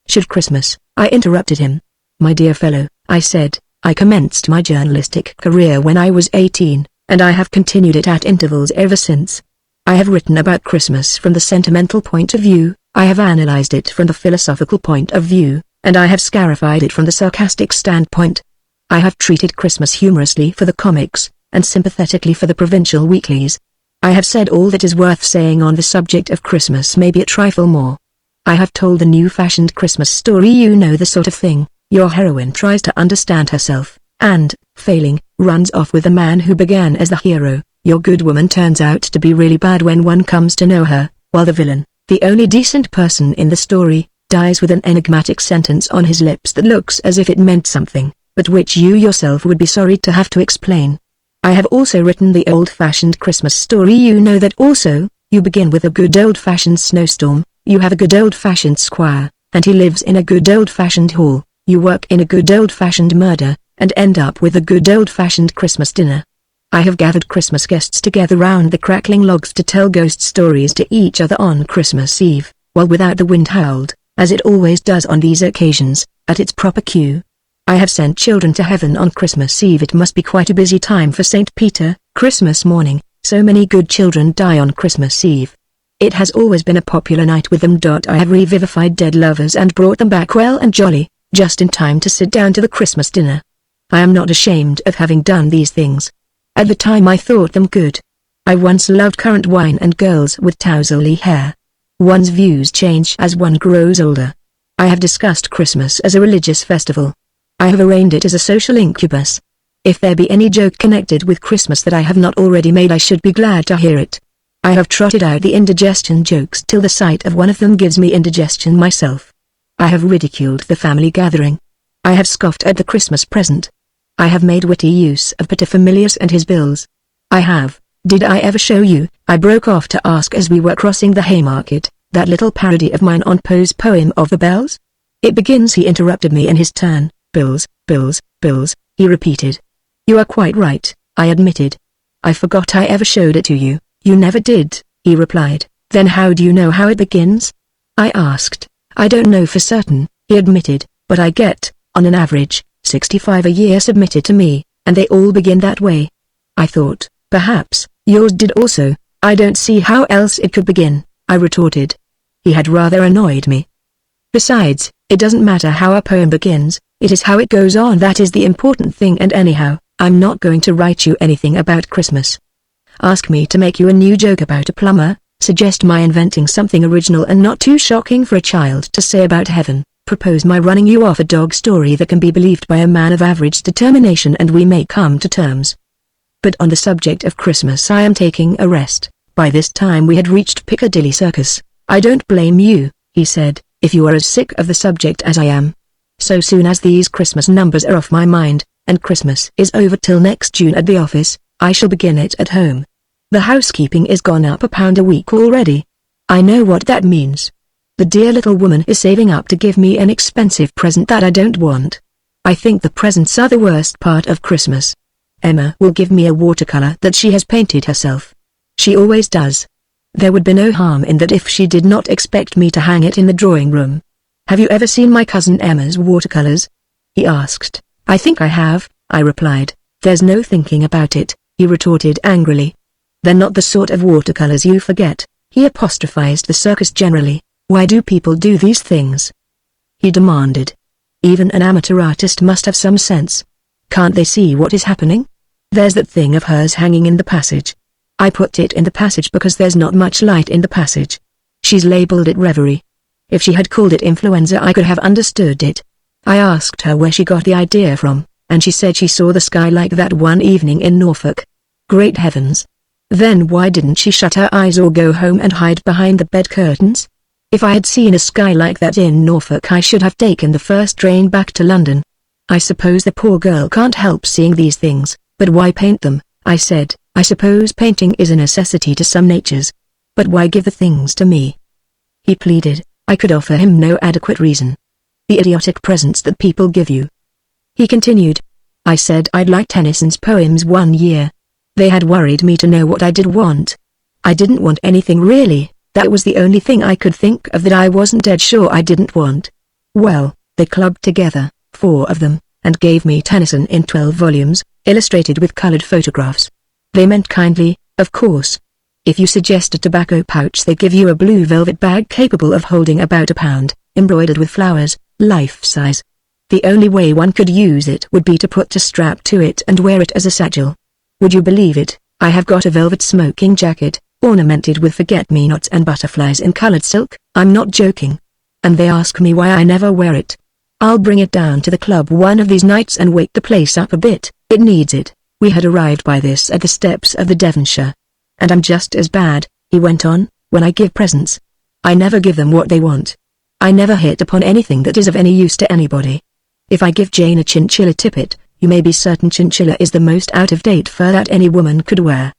Should Christmas, I interrupted him. My dear fellow, I said, I commenced my journalistic career when I was 18, and I have continued it at intervals ever since. I have written about Christmas from the sentimental point of view, I have analyzed it from the philosophical point of view, and I have scarified it from the sarcastic standpoint. I have treated Christmas humorously for the comics, and sympathetically for the provincial weeklies. I have said all that is worth saying on the subject of Christmas, maybe a trifle more. I have told the new-fashioned Christmas story, you know, the sort of thing. Your heroine tries to understand herself, and, failing, runs off with the man who began as the hero. Your good woman turns out to be really bad when one comes to know her, while the villain, the only decent person in the story, dies with an enigmatic sentence on his lips that looks as if it meant something, but which you yourself would be sorry to have to explain. I have also written the old-fashioned Christmas story, you know that also. You begin with a good old-fashioned snowstorm, you have a good old-fashioned squire, and he lives in a good old-fashioned hall. You work in a good old-fashioned murder, and end up with a good old-fashioned Christmas dinner. I have gathered Christmas guests together round the crackling logs to tell ghost stories to each other on Christmas Eve, while without the wind howled, as it always does on these occasions, at its proper cue. I have sent children to heaven on Christmas Eve. It must be quite a busy time for St. Peter. Christmas morning, so many good children die on Christmas Eve. It has always been a popular night with them. I have revivified dead lovers and brought them back well and jolly, just in time to sit down to the Christmas dinner. I am not ashamed of having done these things. At the time I thought them good. I once loved currant wine and girls with tousley hair. One's views change as one grows older. I have discussed Christmas as a religious festival. I have arraigned it as a social incubus. If there be any joke connected with Christmas that I have not already made, I should be glad to hear it. I have trotted out the indigestion jokes till the sight of one of them gives me indigestion myself. I have ridiculed the family gathering. I have scoffed at the Christmas present. I have made witty use of paterfamilias and his bills. Did I ever show you? I broke off to ask as we were crossing the Haymarket, that little parody of mine on Poe's poem of the bells? It begins. He interrupted me in his turn. Bills, bills, bills, he repeated. You are quite right, I admitted. I forgot I ever showed it to you. You never did, he replied. Then how do you know how it begins? I asked. I don't know for certain, he admitted, but I get, on an average, 65 a year submitted to me, and they all begin that way. I thought, perhaps, yours did also. I don't see how else it could begin, I retorted. He had rather annoyed me. Besides, it doesn't matter how a poem begins, it is how it goes on that is the important thing, and anyhow, I'm not going to write you anything about Christmas. Ask me to make you a new joke about a plumber, suggest my inventing something original and not too shocking for a child to say about heaven, propose my running you off a dog story that can be believed by a man of average determination, and we may come to terms. But on the subject of Christmas I am taking a rest. By this time we had reached Piccadilly Circus. I don't blame you, he said, if you are as sick of the subject as I am. So soon as these Christmas numbers are off my mind, and Christmas is over till next June at the office, I shall begin it at home. The housekeeping is gone up £1 a week already. I know what that means. The dear little woman is saving up to give me an expensive present that I don't want. I think the presents are the worst part of Christmas. Emma will give me a watercolor that she has painted herself. She always does. There would be no harm in that if she did not expect me to hang it in the drawing room. Have you ever seen my cousin Emma's watercolors? He asked. I think I have, I replied. There's no thinking about it, he retorted angrily. They're not the sort of watercolors you forget. He apostrophized the circus generally. Why do people do these things? He demanded. Even an amateur artist must have some sense. Can't they see what is happening? There's that thing of hers hanging in the passage. I put it in the passage because there's not much light in the passage. She's labeled it Reverie. If she had called it Influenza I could have understood it. I asked her where she got the idea from, and she said she saw the sky like that one evening in Norfolk. Great heavens! Then why didn't she shut her eyes or go home and hide behind the bed curtains? If I had seen a sky like that in Norfolk I should have taken the first train back to London. I suppose the poor girl can't help seeing these things, but why paint them? I said. I suppose painting is a necessity to some natures. But why give the things to me? He pleaded. I could offer him no adequate reason. The idiotic presents that people give you. He continued. I said I'd liked Tennyson's poems one year. They had worried me to know what I did want. I didn't want anything really, that was the only thing I could think of that I wasn't dead sure I didn't want. Well, they clubbed together, 4 of them, and gave me Tennyson in 12 volumes, illustrated with colored photographs. They meant kindly, of course. If you suggest a tobacco pouch they give you a blue velvet bag capable of holding about £1, embroidered with flowers, life size. The only way one could use it would be to put a strap to it and wear it as a satchel. Would you believe it, I have got a velvet smoking jacket, ornamented with forget-me-nots and butterflies in colored silk. I'm not joking. And they ask me why I never wear it. I'll bring it down to the club one of these nights and wake the place up a bit. It needs it. We had arrived by this at the steps of the Devonshire. And I'm just as bad, he went on, when I give presents. I never give them what they want. I never hit upon anything that is of any use to anybody. If I give Jane a chinchilla tippet, you may be certain chinchilla is the most out-of-date fur that any woman could wear.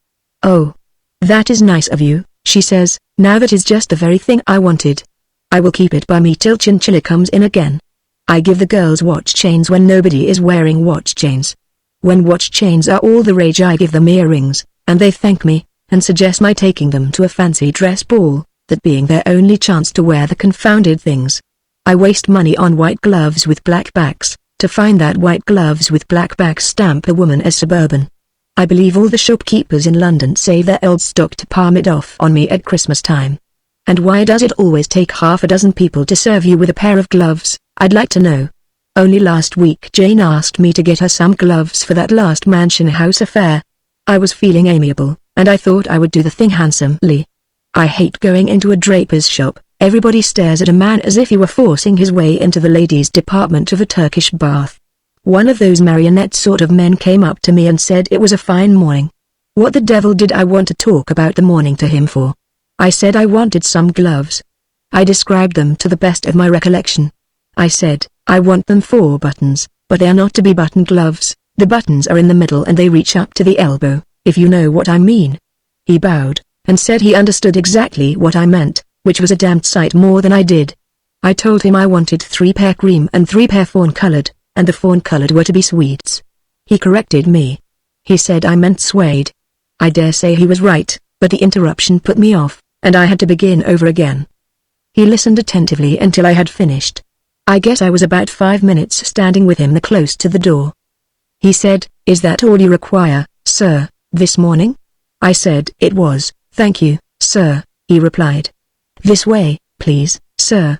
Oh. That is nice of you, she says, now that is just the very thing I wanted. I will keep it by me till chinchilla comes in again. I give the girls watch chains when nobody is wearing watch chains. When watch chains are all the rage I give them earrings, and they thank me, and suggest my taking them to a fancy dress ball, that being their only chance to wear the confounded things. I waste money on white gloves with black backs, to find that white gloves with black backs stamp a woman as suburban. I believe all the shopkeepers in London save their old stock to palm it off on me at Christmas time. And why does it always take half a dozen people to serve you with a pair of gloves, I'd like to know. Only last week Jane asked me to get her some gloves for that last Mansion House affair. I was feeling amiable, and I thought I would do the thing handsomely. I hate going into a draper's shop. Everybody stares at a man as if he were forcing his way into the ladies' department of a Turkish bath. One of those marionette sort of men came up to me and said it was a fine morning. What the devil did I want to talk about the morning to him for? I said I wanted some gloves. I described them to the best of my recollection. I said, I want them 4 buttons, but they are not to be button gloves. The buttons are in the middle and they reach up to the elbow, if you know what I mean. He bowed, and said he understood exactly what I meant, which was a damned sight more than I did. I told him I wanted 3 pair cream and 3 pair fawn-colored, and the fawn-colored were to be sweets. He corrected me. He said I meant suede. I dare say he was right, but the interruption put me off, and I had to begin over again. He listened attentively until I had finished. I guess I was about 5 minutes standing with him close to the door. He said, "Is that all you require, sir, this morning?" I said it was. "Thank you, sir," he replied. "This way, please, sir."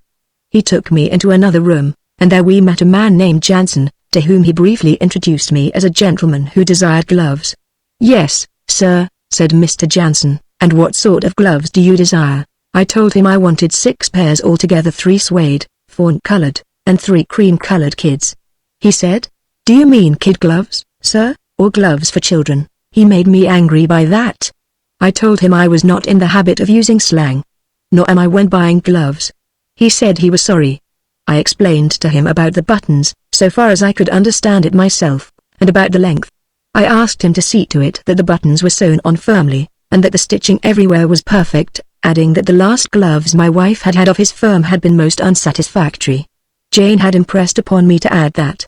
He took me into another room, and there we met a man named Jansen, to whom he briefly introduced me as a gentleman who desired gloves. "Yes, sir," said Mr. Jansen, "and what sort of gloves do you desire?" I told him I wanted 6 pairs altogether, 3 suede, fawn-colored, and 3 cream-colored kids. He said, "Do you mean kid gloves, sir, or gloves for children?" He made me angry by that. I told him I was not in the habit of using slang. Nor am I when buying gloves. He said he was sorry. I explained to him about the buttons, so far as I could understand it myself, and about the length. I asked him to see to it that the buttons were sewn on firmly, and that the stitching everywhere was perfect, adding that the last gloves my wife had had of his firm had been most unsatisfactory. Jane had impressed upon me to add that.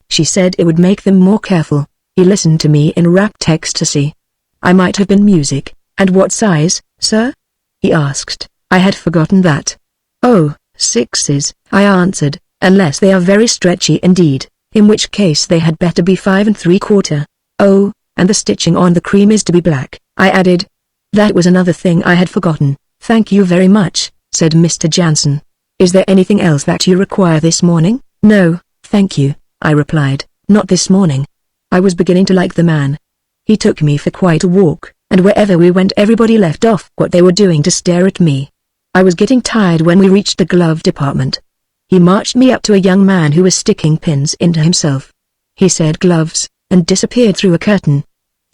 She said it would make them more careful. He listened to me in rapt ecstasy. I might have been music. "And what size, sir?" he asked. I had forgotten that. "Oh, 6s, I answered, "unless they are very stretchy indeed, in which case they had better be 5 3/4. "Oh, and the stitching on the cream is to be black," I added. That was another thing I had forgotten. "Thank you very much," said Mr. Jansen. "Is there anything else that you require this morning?" "No, thank you," I replied, "not this morning." I was beginning to like the man. He took me for quite a walk, and wherever we went everybody left off what they were doing to stare at me. I was getting tired when we reached the glove department. He marched me up to a young man who was sticking pins into himself. He said gloves, and disappeared through a curtain.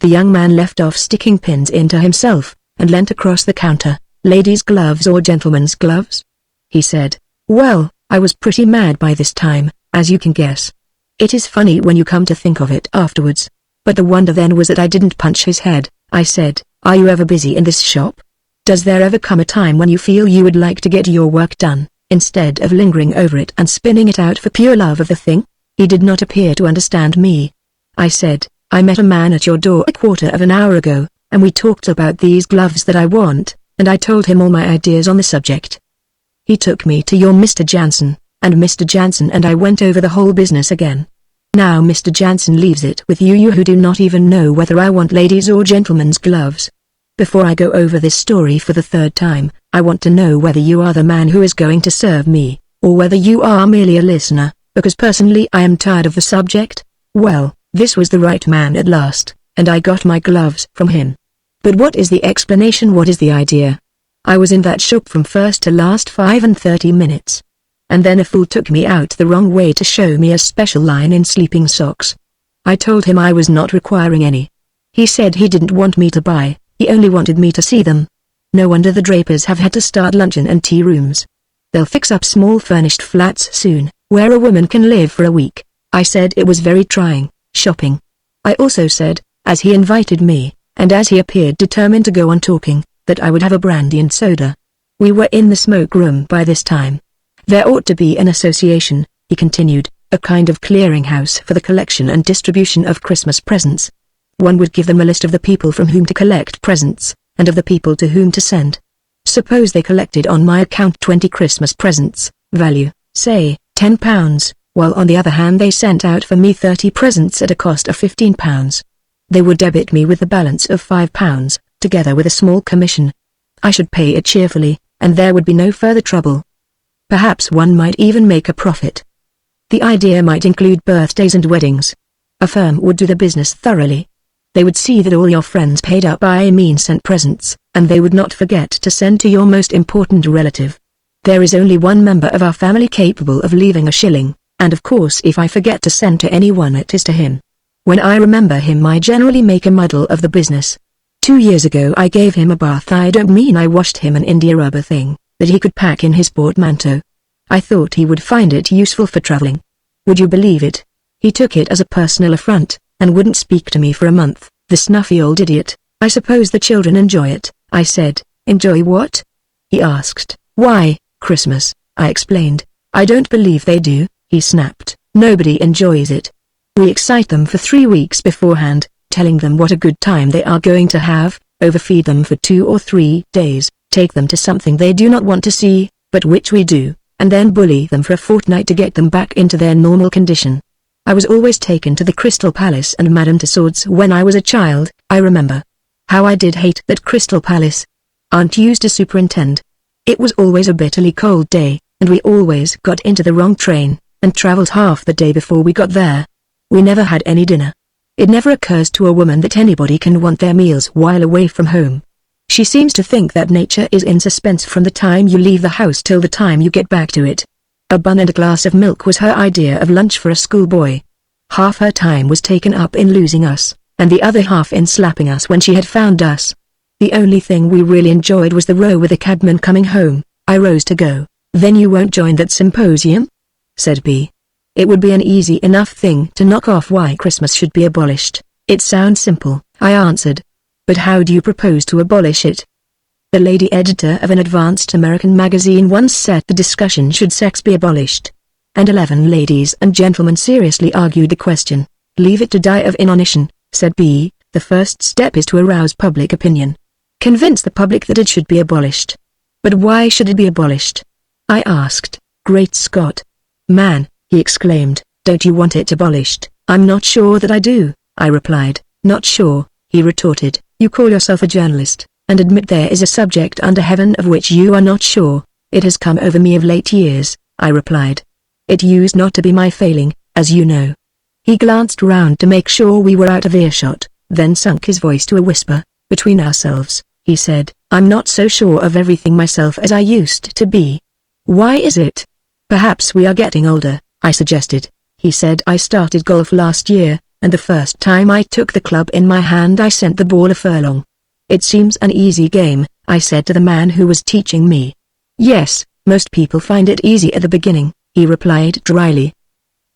The young man left off sticking pins into himself, and leant across the counter. "Ladies' gloves or gentlemen's gloves?" he said. Well, I was pretty mad by this time, as you can guess. It is funny when you come to think of it afterwards. But the wonder then was that I didn't punch his head. I said, "Are you ever busy in this shop? Does there ever come a time when you feel you would like to get your work done, instead of lingering over it and spinning it out for pure love of the thing?" He did not appear to understand me. I said, "I met a man at your door a quarter of an hour ago, and we talked about these gloves that I want, and I told him all my ideas on the subject. He took me to your Mr. Jansen, and Mr. Jansen and I went over the whole business again. Now Mr. Jansen leaves it with you who do not even know whether I want ladies or gentlemen's gloves. Before I go over this story for the 3rd time, I want to know whether you are the man who is going to serve me. or whether you are merely a listener, because personally I am tired of the subject. Well, this was the right man at last, and I got my gloves from him. But what is the explanation? What is the idea? I was in that shop from first to last 35 minutes. And then a fool took me out the wrong way to show me a special line in sleeping socks. I told him I was not requiring any. He said he didn't want me to buy, he only wanted me to see them. No wonder the Drapers have had to start luncheon and tea rooms. They'll fix up small furnished flats soon, where a woman can live for a week. I said it was very trying, shopping. I also said, as he invited me, and as he appeared determined to go on talking, that I would have a brandy and soda. We were in the smoke room by this time. There ought to be an association, he continued, a kind of clearinghouse for the collection and distribution of Christmas presents. One would give them a list of the people from whom to collect presents, and of the people to whom to send. Suppose they collected on my account 20 Christmas presents, value, say, £10, while on the other hand they sent out for me 30 presents at a cost of £15. They would debit me with the balance of £5, together with a small commission. I should pay it cheerfully, and there would be no further trouble. Perhaps one might even make a profit. The idea might include birthdays and weddings. A firm would do the business thoroughly. They would see that all your friends paid up by means sent presents, and they would not forget to send to your most important relative. There is only one member of our family capable of leaving a shilling, and of course if I forget to send to anyone it is to him. When I remember him I generally make a muddle of the business. 2 years ago I gave him a bath. I don't mean I washed him an India rubber thing, that he could pack in his portmanteau. I thought he would find it useful for traveling. Would you believe it? He took it as a personal affront, and wouldn't speak to me for a month, the snuffy old idiot. I suppose the children enjoy it, I said. Enjoy what? He asked. Why, Christmas, I explained. I don't believe they do, he snapped. Nobody enjoys it. We excite them for 3 weeks beforehand, telling them what a good time they are going to have, overfeed them for 2 or 3 days, take them to something they do not want to see, but which we do, and then bully them for a fortnight to get them back into their normal condition. I was always taken to the Crystal Palace and Madame Tussauds when I was a child, I remember. How I did hate that Crystal Palace. Aunt used to superintend. It was always a bitterly cold day, and we always got into the wrong train, and travelled half the day before we got there. We never had any dinner. It never occurs to a woman that anybody can want their meals while away from home. She seems to think that nature is in suspense from the time you leave the house till the time you get back to it. A bun and a glass of milk was her idea of lunch for a schoolboy. Half her time was taken up in losing us, and the other half in slapping us when she had found us. The only thing we really enjoyed was the row with the cabman coming home. I rose to go. Then you won't join that symposium? Said B. It would be an easy enough thing to knock off why Christmas should be abolished. It sounds simple, I answered. But how do you propose to abolish it? The lady editor of an advanced American magazine once said the discussion should sex be abolished. And 11 ladies and gentlemen seriously argued the question. Leave it to die of inanition, said B. The first step is to arouse public opinion. Convince the public that it should be abolished. But why should it be abolished? I asked. Great Scott! Man, he exclaimed, don't you want it abolished? I'm not sure that I do, I replied. Not sure, he retorted. You call yourself a journalist, and admit there is a subject under heaven of which you are not sure. It has come over me of late years, I replied. It used not to be my failing, as you know. He glanced round to make sure we were out of earshot, then sunk his voice to a whisper. Between ourselves, he said, I'm not so sure of everything myself as I used to be. Why is it? Perhaps we are getting older, I suggested. He said I started golf last year, and the first time I took the club in my hand I sent the ball a furlong. It seems an easy game, I said to the man who was teaching me. Yes, most people find it easy at the beginning, he replied dryly.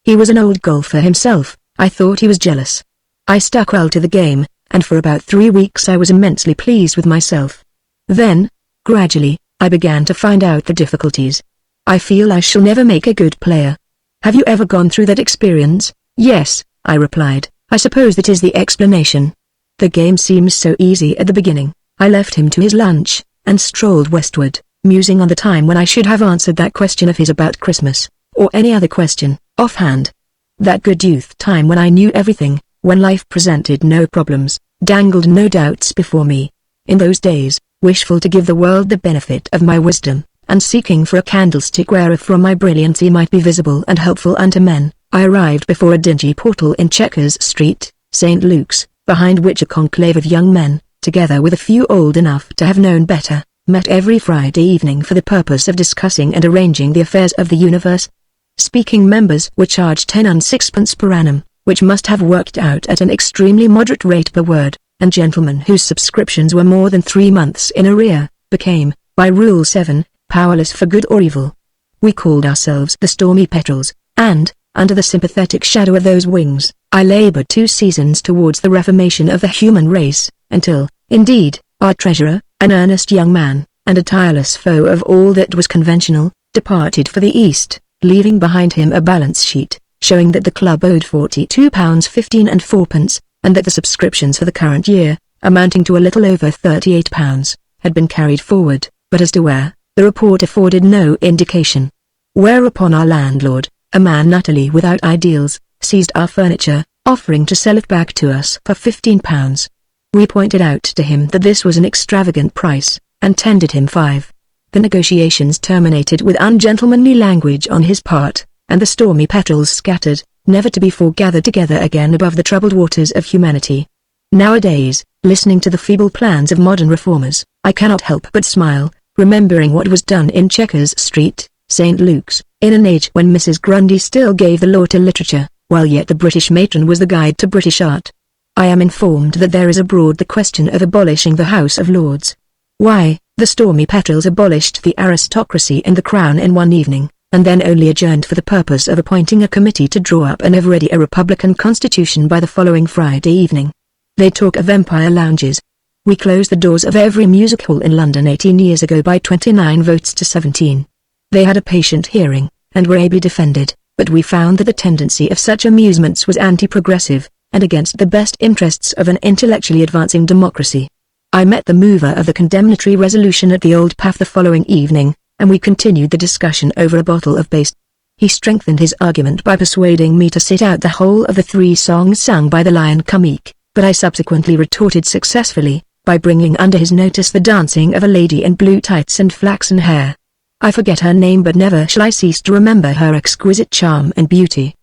He was an old golfer himself. I thought he was jealous. I stuck well to the game, and for about 3 weeks I was immensely pleased with myself. Then, gradually, I began to find out the difficulties. I feel I shall never make a good player. Have you ever gone through that experience? Yes, I replied. I suppose that is the explanation. The game seems so easy at the beginning. I left him to his lunch, and strolled westward, musing on the time when I should have answered that question of his about Christmas, or any other question, offhand. That good youth time when I knew everything, when life presented no problems, dangled no doubts before me. In those days, wishful to give the world the benefit of my wisdom, and seeking for a candlestick whereof from my brilliancy might be visible and helpful unto men, I arrived before a dingy portal in Chequers Street, St. Luke's, behind which a conclave of young men, together with a few old enough to have known better, met every Friday evening for the purpose of discussing and arranging the affairs of the universe. Speaking members were charged 10 and 6pence per annum, which must have worked out at an extremely moderate rate per word, and gentlemen whose subscriptions were more than 3 months in arrear, became, by Rule 7, powerless for good or evil. We called ourselves the Stormy Petrels, and, under the sympathetic shadow of those wings, I labored 2 seasons towards the reformation of the human race, until, indeed, our treasurer, an earnest young man, and a tireless foe of all that was conventional, departed for the East, leaving behind him a balance sheet, showing that the club owed £42.15 and 4pence, and that the subscriptions for the current year, amounting to a little over £38, had been carried forward, but as to where, the report afforded no indication. Whereupon our landlord, a man utterly without ideals, seized our furniture, offering to sell it back to us for £15. We pointed out to him that this was an extravagant price, and tendered him 5. The negotiations terminated with ungentlemanly language on his part, and the Stormy Petrels scattered, never to be foregathered together again above the troubled waters of humanity. Nowadays, listening to the feeble plans of modern reformers, I cannot help but smile, remembering what was done in Chequers Street, St. Luke's, in an age when Mrs. Grundy still gave the law to literature, while yet the British matron was the guide to British art. I am informed that there is abroad the question of abolishing the House of Lords. Why, the Stormy Petrels abolished the aristocracy and the Crown in one evening, and then only adjourned for the purpose of appointing a committee to draw up an ever ready a republican constitution by the following Friday evening. They talk of empire lounges. We closed the doors of every music hall in London 18 years ago by 29 votes to 17. They had a patient hearing, and were ably defended, but we found that the tendency of such amusements was anti-progressive, and against the best interests of an intellectually advancing democracy. I met the mover of the condemnatory resolution at the Old Path the following evening, and we continued the discussion over a bottle of base. He strengthened his argument by persuading me to sit out the whole of the 3 songs sung by the Lion Comique, but I subsequently retorted successfully, by bringing under his notice the dancing of a lady in blue tights and flaxen hair. I forget her name, but never shall I cease to remember her exquisite charm and beauty.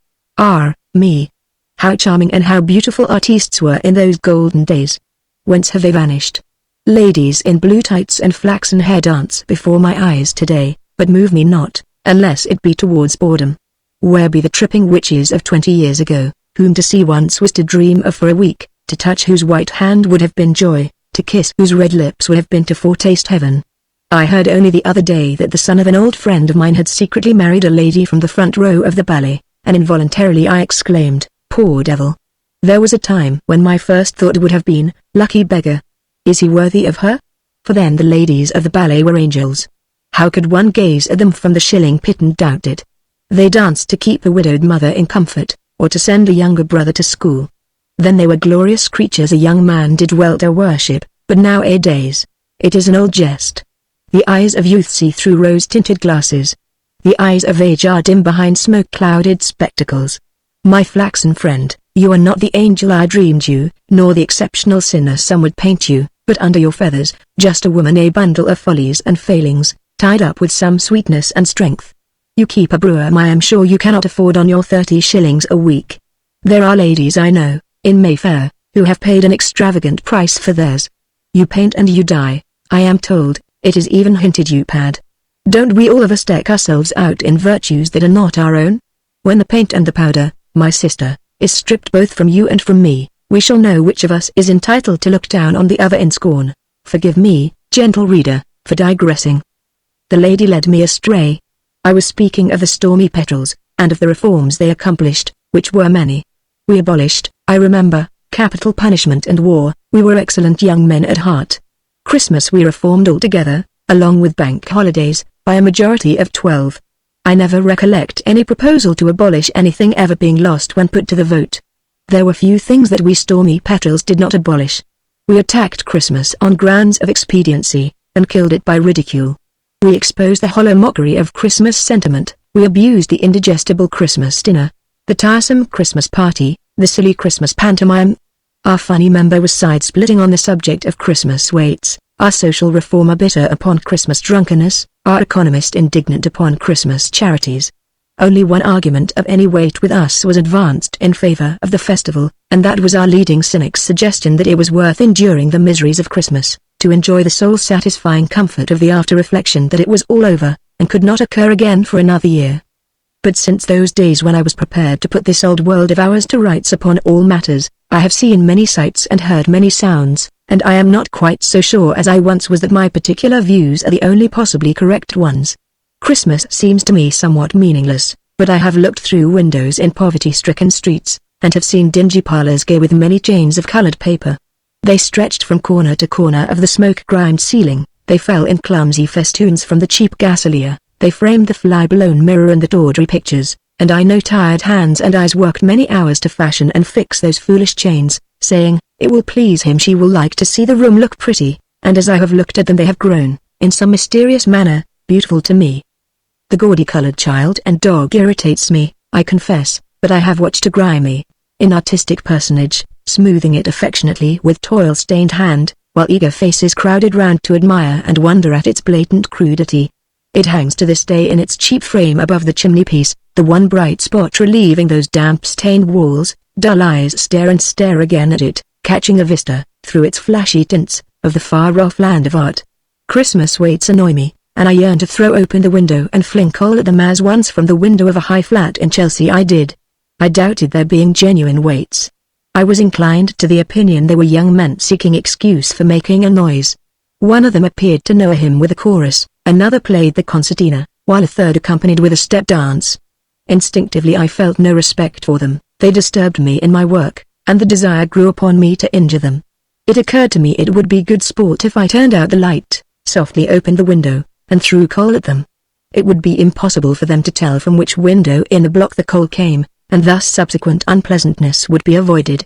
Me. How charming and how beautiful artistes were in those golden days. Whence have they vanished? Ladies in blue tights and flaxen hair dance before my eyes today, but move me not, unless it be towards boredom. Where be the tripping witches of 20 years ago, whom to see once was to dream of for a week, to touch whose white hand would have been joy, to kiss whose red lips would have been to foretaste heaven? I heard only the other day that the son of an old friend of mine had secretly married a lady from the front row of the ballet, and involuntarily I exclaimed, "Poor devil." There was a time when my first thought would have been, "Lucky beggar. Is he worthy of her?" For then the ladies of the ballet were angels. How could one gaze at them from the shilling pit and doubt it? They danced to keep the widowed mother in comfort, or to send a younger brother to school. Then they were glorious creatures a young man did well to worship, but nowadays, it is an old jest. The eyes of youth see through rose-tinted glasses. The eyes of age are dim behind smoke-clouded spectacles. My flaxen friend, you are not the angel I dreamed you, nor the exceptional sinner some would paint you, but under your feathers, just a woman, a bundle of follies and failings, tied up with some sweetness and strength. You keep a brougham I am sure you cannot afford on your 30 shillings a week. There are ladies I know, in Mayfair, who have paid an extravagant price for theirs. You paint and you die, I am told. It is even hinted you pad. Don't we all of us deck ourselves out in virtues that are not our own? When the paint and the powder, my sister, is stripped both from you and from me, we shall know which of us is entitled to look down on the other in scorn. Forgive me, gentle reader, for digressing. The lady led me astray. I was speaking of the Stormy Petrels, and of the reforms they accomplished, which were many. We abolished, I remember, capital punishment and war. We were excellent young men at heart. Christmas we reformed altogether, along with bank holidays, by a majority of 12. I never recollect any proposal to abolish anything ever being lost when put to the vote. There were few things that we Stormy Petrels did not abolish. We attacked Christmas on grounds of expediency, and killed it by ridicule. We exposed the hollow mockery of Christmas sentiment, we abused the indigestible Christmas dinner, the tiresome Christmas party, the silly Christmas pantomime. Our funny member was side-splitting on the subject of Christmas waits, our social reformer bitter upon Christmas drunkenness, Our economist indignant upon Christmas charities. Only one argument of any weight with us was advanced in favor of the festival, and that was our leading cynic's suggestion that it was worth enduring the miseries of Christmas, to enjoy the soul-satisfying comfort of the after-reflection that it was all over, and could not occur again for another year. But since those days when I was prepared to put this old world of ours to rights upon all matters, I have seen many sights and heard many sounds, and I am not quite so sure as I once was that my particular views are the only possibly correct ones. Christmas seems to me somewhat meaningless, but I have looked through windows in poverty-stricken streets, and have seen dingy parlors gay with many chains of colored paper. They stretched from corner to corner of the smoke-grimed ceiling, they fell in clumsy festoons from the cheap gasolier, they framed the fly-blown mirror and the tawdry pictures, and I know tired hands and eyes worked many hours to fashion and fix those foolish chains, saying, "It will please him, she will like to see the room look pretty," and as I have looked at them they have grown, in some mysterious manner, beautiful to me. The gaudy-colored child and dog irritates me, I confess, but I have watched a grimy, inartistic personage, smoothing it affectionately with toil-stained hand, while eager faces crowded round to admire and wonder at its blatant crudity. It hangs to this day in its cheap frame above the chimney-piece, the one bright spot relieving those damp-stained walls. Dull eyes stare and stare again at it, catching a vista, through its flashy tints, of the far-off land of art. Christmas waits annoy me, and I yearn to throw open the window and fling coal at them as once from the window of a high flat in Chelsea I did. I doubted their being genuine waits. I was inclined to the opinion they were young men seeking excuse for making a noise. One of them appeared to know a hymn with a chorus, another played the concertina, while a third accompanied with a step dance. Instinctively I felt no respect for them, they disturbed me in my work, and the desire grew upon me to injure them. It occurred to me it would be good sport if I turned out the light, softly opened the window, and threw coal at them. It would be impossible for them to tell from which window in the block the coal came, and thus subsequent unpleasantness would be avoided.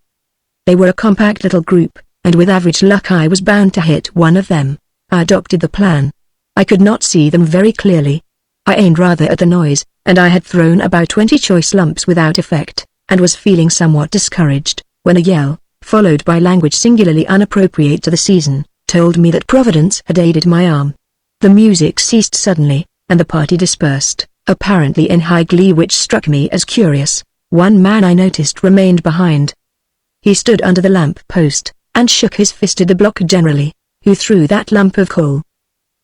They were a compact little group, and with average luck I was bound to hit one of them. I adopted the plan. I could not see them very clearly. I aimed rather at the noise, and I had thrown about 20 choice lumps without effect, and was feeling somewhat discouraged, when a yell, followed by language singularly unappropriate to the season, told me that Providence had aided my arm. The music ceased suddenly, and the party dispersed, apparently in high glee, which struck me as curious. One man I noticed remained behind. He stood under the lamp post, and shook his fist at the block generally. "Who threw that lump of coal?"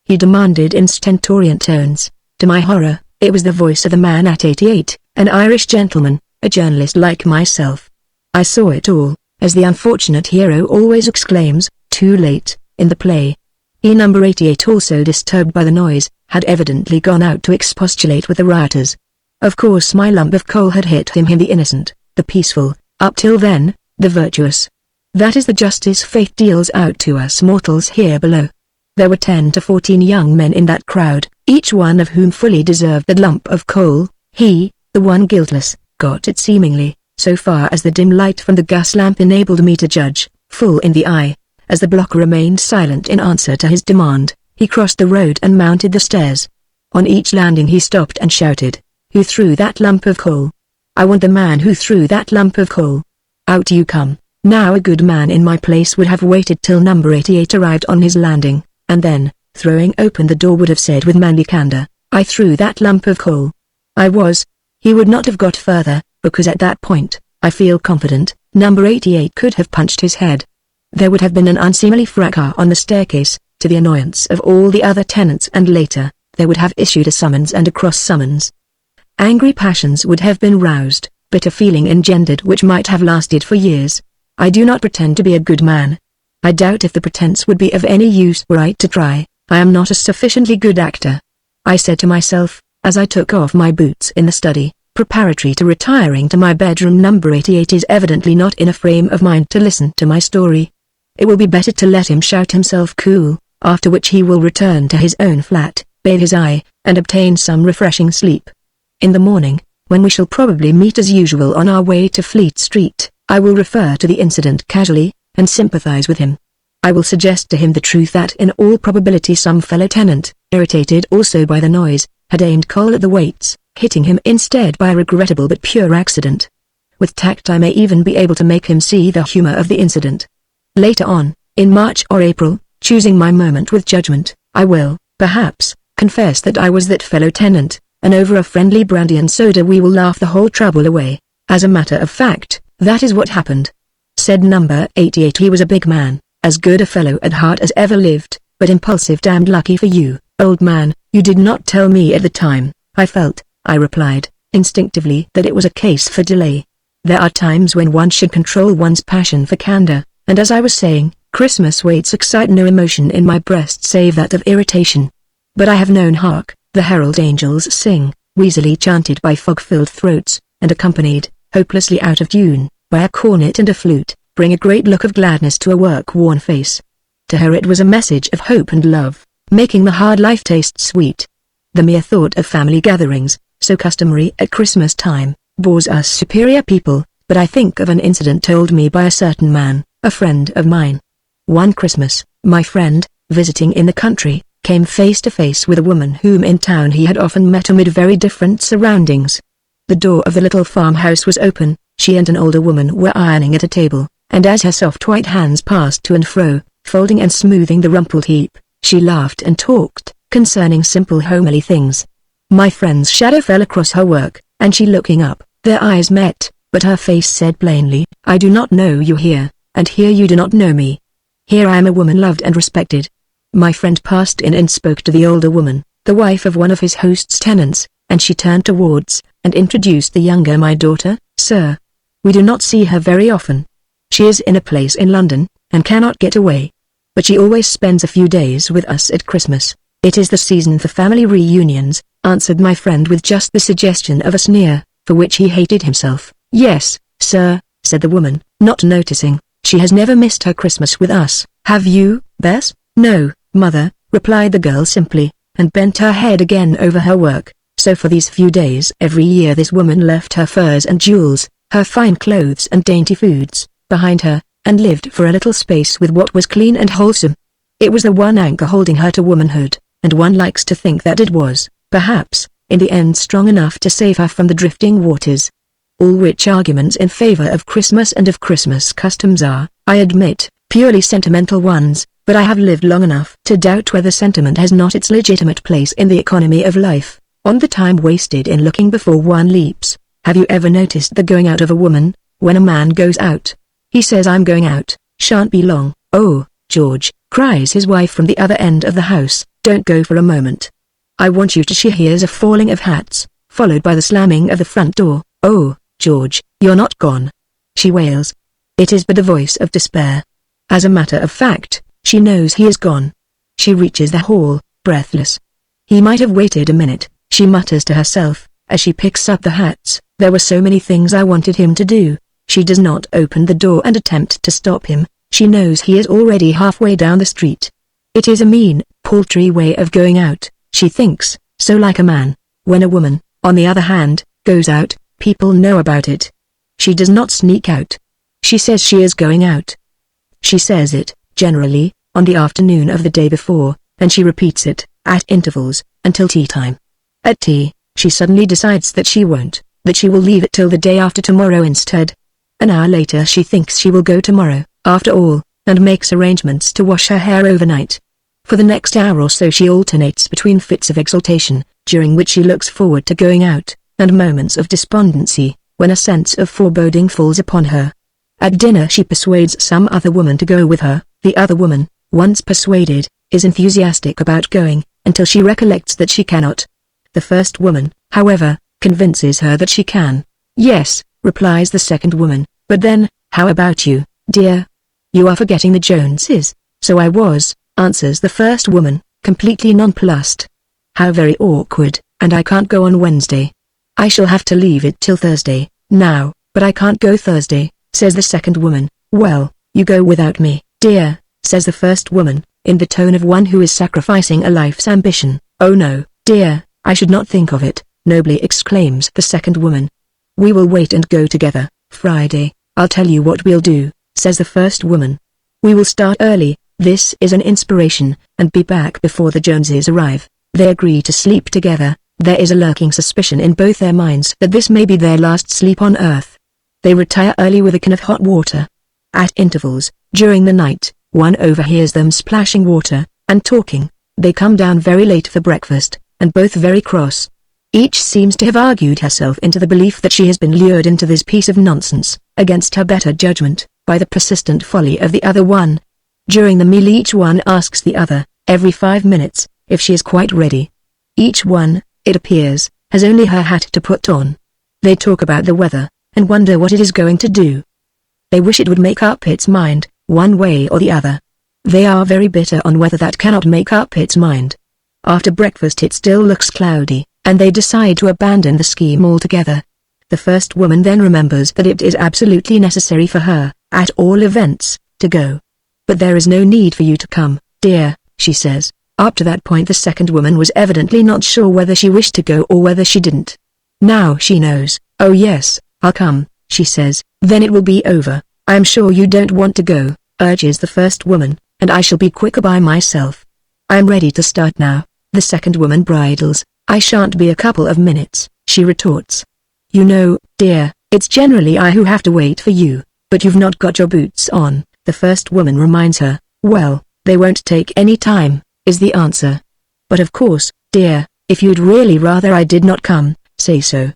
he demanded in stentorian tones. To my horror, it was the voice of the man at 88, an Irish gentleman, a journalist like myself. I saw it all, as the unfortunate hero always exclaims, too late, in the play. Number 88, also disturbed by the noise, had evidently gone out to expostulate with the rioters. Of course my lump of coal had hit him, the innocent, the peaceful, up till then, the virtuous. That is the justice fate deals out to us mortals here below. There were 10 to 14 young men in that crowd, each one of whom fully deserved that lump of coal. He, the one guiltless, got it seemingly, so far as the dim light from the gas lamp enabled me to judge, full in the eye. As the block remained silent in answer to his demand, he crossed the road and mounted the stairs. On each landing he stopped and shouted, "Who threw that lump of coal? I want the man who threw that lump of coal. Out you come." Now a good man in my place would have waited till number 88 arrived on his landing, and then, throwing open the door, would have said with manly candor, "I threw that lump of coal. He would not have got further, because at that point, I feel confident, number 88 could have punched his head. There would have been an unseemly fracas on the staircase, to the annoyance of all the other tenants, and later, there would have issued a summons and a cross summons. Angry passions would have been roused, bitter feeling engendered which might have lasted for years. I do not pretend to be a good man. I doubt if the pretense would be of any use were I to try. I am not a sufficiently good actor. I said to myself, as I took off my boots in the study, preparatory to retiring to my bedroom, number 88 is evidently not in a frame of mind to listen to my story. It will be better to let him shout himself cool, after which he will return to his own flat, bathe his eye, and obtain some refreshing sleep. In the morning, when we shall probably meet as usual on our way to Fleet Street, I will refer to the incident casually, and sympathize with him. I will suggest to him the truth that in all probability some fellow tenant, irritated also by the noise, had aimed coal at the weights, hitting him instead by a regrettable but pure accident. With tact I may even be able to make him see the humor of the incident. Later on, in March or April, choosing my moment with judgment, I will, perhaps, confess that I was that fellow tenant, and over a friendly brandy and soda we will laugh the whole trouble away. As a matter of fact, that is what happened. Said number 88. He was a big man, as good a fellow at heart as ever lived, but impulsive. Damned lucky for you, old man, you did not tell me at the time. I felt, I replied, instinctively that it was a case for delay. There are times when one should control one's passion for candor, and as I was saying, Christmas waits excite no emotion in my breast save that of irritation. But I have known hark, the herald angels sing, wheezily chanted by fog-filled throats, and accompanied, hopelessly out of tune, by a cornet and a flute, bring a great look of gladness to a work-worn face. To her it was a message of hope and love, making the hard life taste sweet. The mere thought of family gatherings, so customary at Christmas time, bores us superior people, but I think of an incident told me by a certain man, a friend of mine. One Christmas, my friend, visiting in the country, came face to face with a woman whom in town he had often met amid very different surroundings. The door of the little farmhouse was open, she and an older woman were ironing at a table, and as her soft white hands passed to and fro, folding and smoothing the rumpled heap, she laughed and talked, concerning simple homely things. My friend's shadow fell across her work, and she looking up, their eyes met, but her face said plainly, I do not know you here, and here you do not know me. Here I am a woman loved and respected. My friend passed in and spoke to the older woman, the wife of one of his host's tenants, and she turned towards, and introduced the younger. My daughter, sir. We do not see her very often. She is in a place in London, and cannot get away. But she always spends a few days with us at Christmas. It is the season for family reunions, answered my friend with just the suggestion of a sneer, for which he hated himself. Yes, sir, said the woman, not noticing. She has never missed her Christmas with us. Have you, Bess? No, mother, replied the girl simply, and bent her head again over her work. So for these few days every year this woman left her furs and jewels, her fine clothes and dainty foods, behind her, and lived for a little space with what was clean and wholesome. It was the one anchor holding her to womanhood, and one likes to think that it was, perhaps, in the end strong enough to save her from the drifting waters. All which arguments in favor of Christmas and of Christmas customs are, I admit, purely sentimental ones, but I have lived long enough to doubt whether sentiment has not its legitimate place in the economy of life, on the time wasted in looking before one leaps. Have you ever noticed the going out of a woman, when a man goes out? He says I'm going out, shan't be long. Oh, George, cries his wife from the other end of the house, don't go for a moment. I want you to. She hears a falling of hats, followed by the slamming of the front door. Oh, George, you're not gone. She wails. It is but a voice of despair. As a matter of fact, she knows he is gone. She reaches the hall, breathless. He might have waited a minute, she mutters to herself, as she picks up the hats. There were so many things I wanted him to do. She does not open the door and attempt to stop him. She knows he is already halfway down the street. It is a mean, paltry way of going out, she thinks, so like a man. When a woman, on the other hand, goes out, people know about it. She does not sneak out. She says she is going out. She says it, generally, on the afternoon of the day before, and she repeats it, at intervals, until tea time. At tea, she suddenly decides that she won't, that she will leave it till the day after tomorrow instead. An hour later she thinks she will go tomorrow, after all, and makes arrangements to wash her hair overnight. For the next hour or so she alternates between fits of exultation, during which she looks forward to going out, and moments of despondency, when a sense of foreboding falls upon her. At dinner she persuades some other woman to go with her. The other woman, once persuaded, is enthusiastic about going, until she recollects that she cannot. The first woman, however, convinces her that she can. Yes, replies the second woman, but then, how about you, dear? You are forgetting the Joneses. So I was, answers the first woman, completely nonplussed. How very awkward, and I can't go on Wednesday. I shall have to leave it till Thursday, now, but I can't go Thursday, says the second woman. Well, you go without me, dear, says the first woman, in the tone of one who is sacrificing a life's ambition. Oh no, dear, I should not think of it, nobly exclaims the second woman. We will wait and go together, Friday. I'll tell you what we'll do, says the first woman. We will start early, this is an inspiration, and be back before the Joneses arrive. They agree to sleep together. There is a lurking suspicion in both their minds that this may be their last sleep on earth. They retire early with a can of hot water. At intervals, during the night, one overhears them splashing water, and talking. They come down very late for breakfast, and both very cross. Each seems to have argued herself into the belief that she has been lured into this piece of nonsense, against her better judgment, by the persistent folly of the other one. During the meal each one asks the other, every 5 minutes, if she is quite ready. Each one, it appears, has only her hat to put on. They talk about the weather, and wonder what it is going to do. They wish it would make up its mind, one way or the other. They are very bitter on weather that cannot make up its mind. After breakfast it still looks cloudy, and they decide to abandon the scheme altogether. The first woman then remembers that it is absolutely necessary for her, at all events, to go. But there is no need for you to come, dear, she says. Up to that point the second woman was evidently not sure whether she wished to go or whether she didn't. Now she knows. Oh yes, I'll come, she says. Then it will be over. I am sure you don't want to go, urges the first woman, and I shall be quicker by myself. I am ready to start now. The second woman bridles. I shan't be a couple of minutes, she retorts. You know, dear, it's generally I who have to wait for you, but you've not got your boots on, the first woman reminds her. Well, they won't take any time, is the answer. But of course, dear, if you'd really rather I did not come, say so.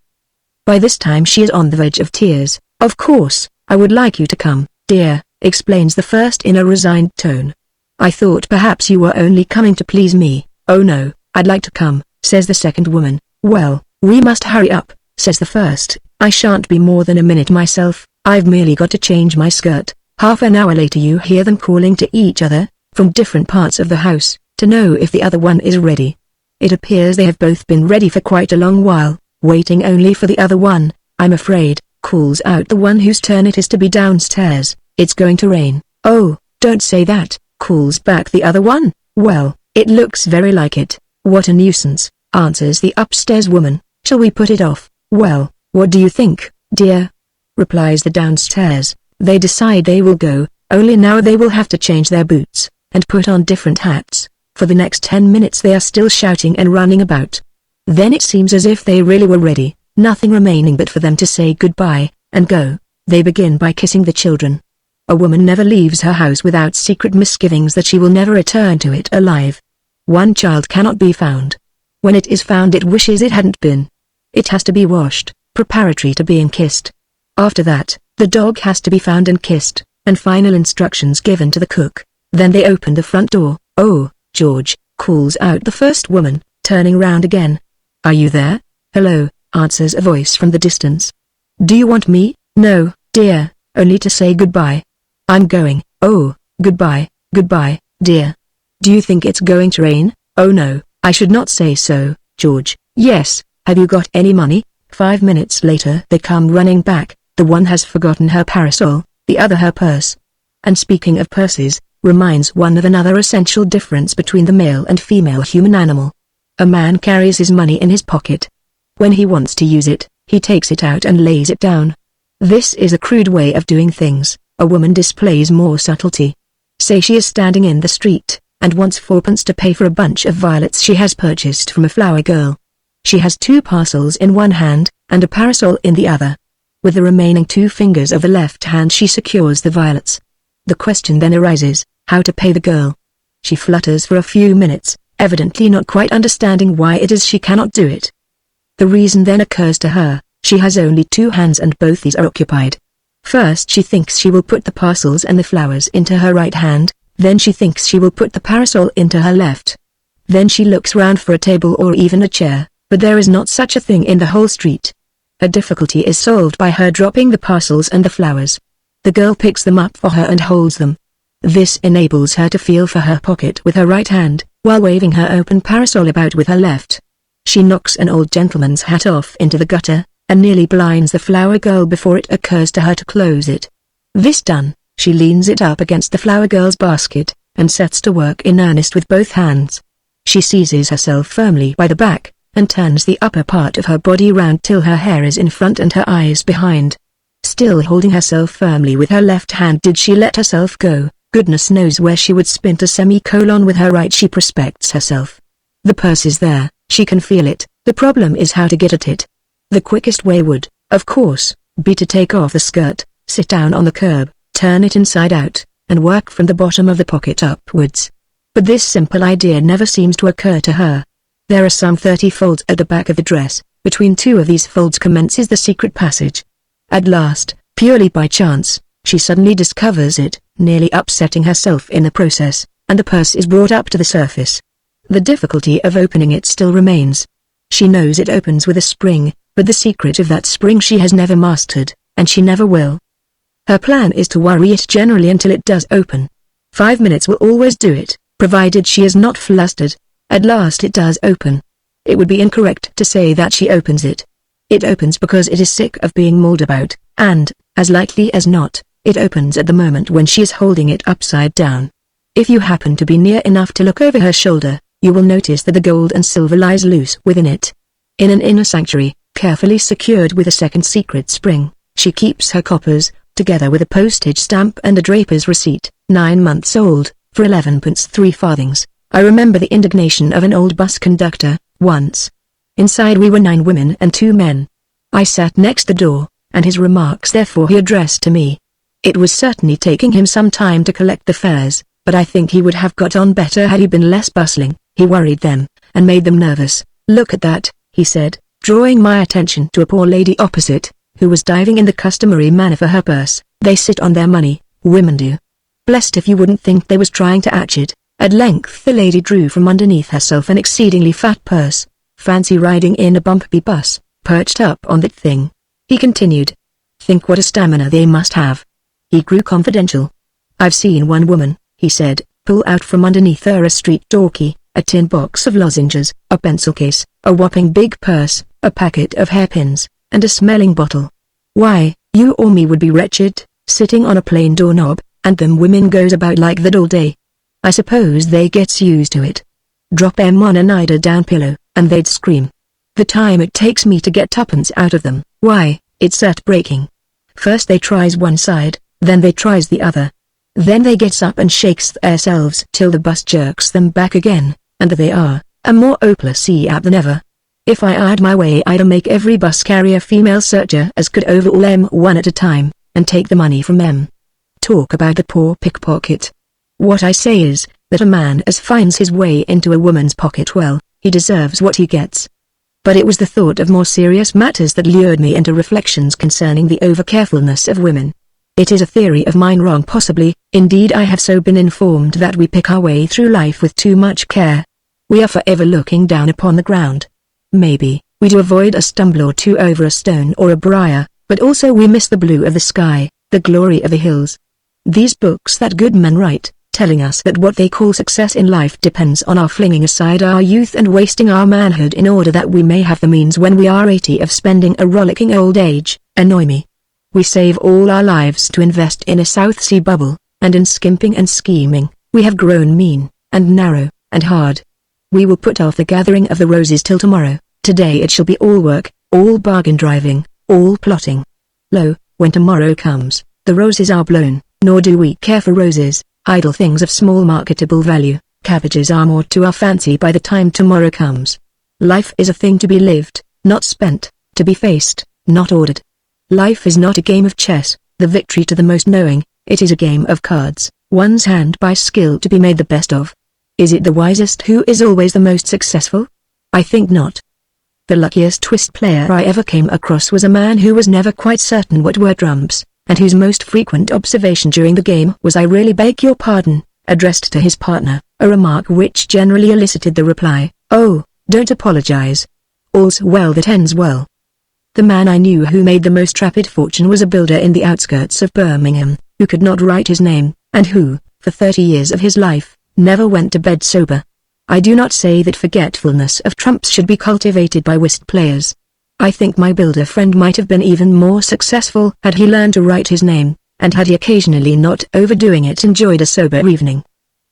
By this time she is on the verge of tears. Of course, I would like you to come, dear, explains the first in a resigned tone. I thought perhaps you were only coming to please me. Oh no, I'd like to come, says the second woman. Well, we must hurry up, says the first. I shan't be more than a minute myself, I've merely got to change my skirt. Half an hour later you hear them calling to each other, from different parts of the house, to know if the other one is ready. It appears they have both been ready for quite a long while, waiting only for the other one. I'm afraid, calls out the one whose turn it is to be downstairs. It's going to rain. Oh, don't say that, calls back the other one. Well, it looks very like it. What a nuisance, answers the upstairs woman. Shall we put it off? Well, what do you think, dear? Replies the downstairs. They decide they will go, only now they will have to change their boots, and put on different hats. For the next 10 minutes they are still shouting and running about. Then it seems as if they really were ready, nothing remaining but for them to say goodbye, and go. They begin by kissing the children. A woman never leaves her house without secret misgivings that she will never return to it alive. One child cannot be found. When it is found it wishes it hadn't been. It has to be washed, preparatory to being kissed. After that, the dog has to be found and kissed, and final instructions given to the cook. Then they open the front door. Oh, George, calls out the first woman, turning round again. Are you there? Hello, answers a voice from the distance. Do you want me? No, dear, only to say goodbye. I'm going. Oh, goodbye, dear. Do you think it's going to rain? Oh no, I should not say so, George. Yes, have you got any money? 5 minutes later they come running back. The one has forgotten her parasol, the other her purse. And speaking of purses, reminds one of another essential difference between the male and female human animal. A man carries his money in his pocket. When he wants to use it, he takes it out and lays it down. This is a crude way of doing things. A woman displays more subtlety. Say she is standing in the street, and wants 4 pence to pay for a bunch of violets she has purchased from a flower girl. She has 2 parcels in one hand, and a parasol in the other. With the remaining 2 fingers of the left hand she secures the violets. The question then arises, how to pay the girl. She flutters for a few minutes, evidently not quite understanding why it is she cannot do it. The reason then occurs to her, she has only 2 hands and both these are occupied. First she thinks she will put the parcels and the flowers into her right hand, then she thinks she will put the parasol into her left. Then she looks round for a table or even a chair, but there is not such a thing in the whole street. Her difficulty is solved by her dropping the parcels and the flowers. The girl picks them up for her and holds them. This enables her to feel for her pocket with her right hand, while waving her open parasol about with her left. She knocks an old gentleman's hat off into the gutter, and nearly blinds the flower girl before it occurs to her to close it. This done, she leans it up against the flower girl's basket, and sets to work in earnest with both hands. She seizes herself firmly by the back, and turns the upper part of her body round till her hair is in front and her eyes behind. Still holding herself firmly with her left hand did she let herself go, goodness knows where she would spint a semicolon with her right. She prospects herself. The purse is there, she can feel it, the problem is how to get at it. The quickest way would, of course, be to take off the skirt, sit down on the curb, turn it inside out, and work from the bottom of the pocket upwards. But this simple idea never seems to occur to her. There are some 30 folds at the back of the dress. Between two of these folds commences the secret passage. At last, purely by chance, she suddenly discovers it, nearly upsetting herself in the process, and the purse is brought up to the surface. The difficulty of opening it still remains. She knows it opens with a spring, but the secret of that spring she has never mastered, and she never will. Her plan is to worry it generally until it does open. 5 minutes will always do it, provided she is not flustered. At last it does open. It would be incorrect to say that she opens it. It opens because it is sick of being mauled about, and, as likely as not, it opens at the moment when she is holding it upside down. If you happen to be near enough to look over her shoulder, you will notice that the gold and silver lies loose within it. In an inner sanctuary, carefully secured with a second secret spring, she keeps her coppers, together with a postage stamp and a draper's receipt, 9 months old, for 11.3 I remember the indignation of an old bus conductor, once. Inside we were 9 women and 2 men. I sat next the door, and his remarks therefore he addressed to me. It was certainly taking him some time to collect the fares, but I think he would have got on better had he been less bustling. He worried them, and made them nervous. "Look at that," he said, drawing my attention to a poor lady opposite, who was diving in the customary manner for her purse. "They sit on their money, women do. Blessed if you wouldn't think they was trying to hatch it." At length the lady drew from underneath herself an exceedingly fat purse. "Fancy riding in a bumpy bus, perched up on that thing," he continued. "Think what a stamina they must have." He grew confidential. "I've seen one woman," he said, "pull out from underneath her a street talkie, a tin box of lozenges, a pencil case, a whopping big purse, a packet of hairpins, and a smelling bottle. Why, you or me would be wretched, sitting on a plain doorknob, and them women goes about like that all day. I suppose they gets used to it. Drop 'em on an eider-down pillow, and they'd scream. The time it takes me to get tuppence out of them, why, it's heart-breaking. First they tries one side, then they tries the other. Then they gets up and shakes theirselves till the bus jerks them back again, and there they are, a more hopeless app than ever. If I had my way I'd make every bus carry a female searcher as could overhaul 'em one at a time, and take the money from 'em. Talk about the poor pickpocket. What I say is, that a man as finds his way into a woman's pocket, well, he deserves what he gets." But it was the thought of more serious matters that lured me into reflections concerning the over-carefulness of women. It is a theory of mine, wrong possibly, indeed I have so been informed, that we pick our way through life with too much care. We are forever looking down upon the ground. Maybe, we do avoid a stumble or two over a stone or a briar, but also we miss the blue of the sky, the glory of the hills. These books that good men write, telling us that what they call success in life depends on our flinging aside our youth and wasting our manhood in order that we may have the means when we are 80 of spending a rollicking old age, annoy me. We save all our lives to invest in a South Sea bubble, and in skimping and scheming, we have grown mean, and narrow, and hard. We will put off the gathering of the roses till tomorrow. Today it shall be all work, all bargain driving, all plotting. Lo, when tomorrow comes, the roses are blown, nor do we care for roses, idle things of small marketable value. Cabbages are more to our fancy by the time tomorrow comes. Life is a thing to be lived, not spent, to be faced, not ordered. Life is not a game of chess, the victory to the most knowing, it is a game of cards, one's hand by skill to be made the best of. Is it the wisest who is always the most successful? I think not. The luckiest whist player I ever came across was a man who was never quite certain what were trumps, and whose most frequent observation during the game was "I really beg your pardon," addressed to his partner, a remark which generally elicited the reply, "Oh, don't apologize. All's well that ends well." The man I knew who made the most rapid fortune was a builder in the outskirts of Birmingham, who could not write his name, and who, for 30 years of his life, never went to bed sober. I do not say that forgetfulness of trumps should be cultivated by whist players. I think my builder friend might have been even more successful had he learned to write his name, and had he occasionally, not overdoing it, enjoyed a sober evening.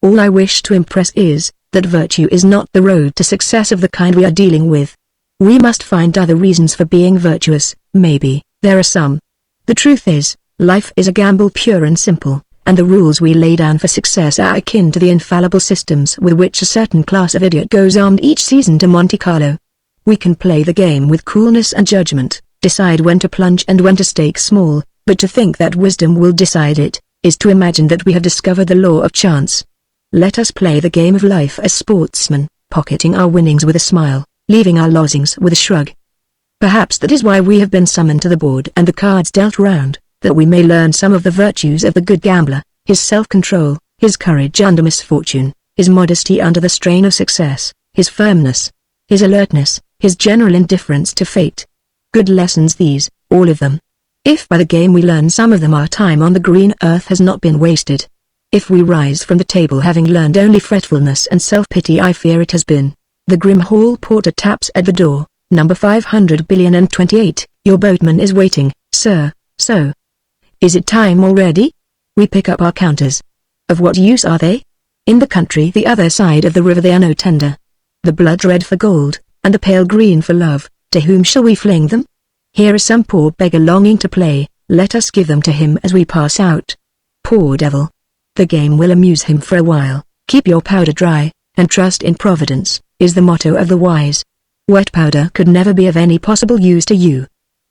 All I wish to impress is, that virtue is not the road to success of the kind we are dealing with. We must find other reasons for being virtuous, maybe, there are some. The truth is, life is a gamble pure and simple, and the rules we lay down for success are akin to the infallible systems with which a certain class of idiot goes armed each season to Monte Carlo. We can play the game with coolness and judgment, decide when to plunge and when to stake small, but to think that wisdom will decide it, is to imagine that we have discovered the law of chance. Let us play the game of life as sportsmen, pocketing our winnings with a smile, leaving our losings with a shrug. Perhaps that is why we have been summoned to the board and the cards dealt round, that we may learn some of the virtues of the good gambler, his self-control, his courage under misfortune, his modesty under the strain of success, his firmness, his alertness, his general indifference to fate. Good lessons these, all of them. If by the game we learn some of them, our time on the green earth has not been wasted. If we rise from the table having learned only fretfulness and self-pity, I fear it has been. The grim hall porter taps at the door. Number 500,028,000,028, your boatman is waiting, sir. So. Is it time already? We pick up our counters. Of what use are they? In the country the other side of the river they are no tender. The blood red for gold, and the pale green for love. To whom shall we fling them? Here is some poor beggar longing to play, let us give them to him as we pass out. Poor devil. The game will amuse him for a while. Keep your powder dry, and trust in Providence, is the motto of the wise. Wet powder could never be of any possible use to you.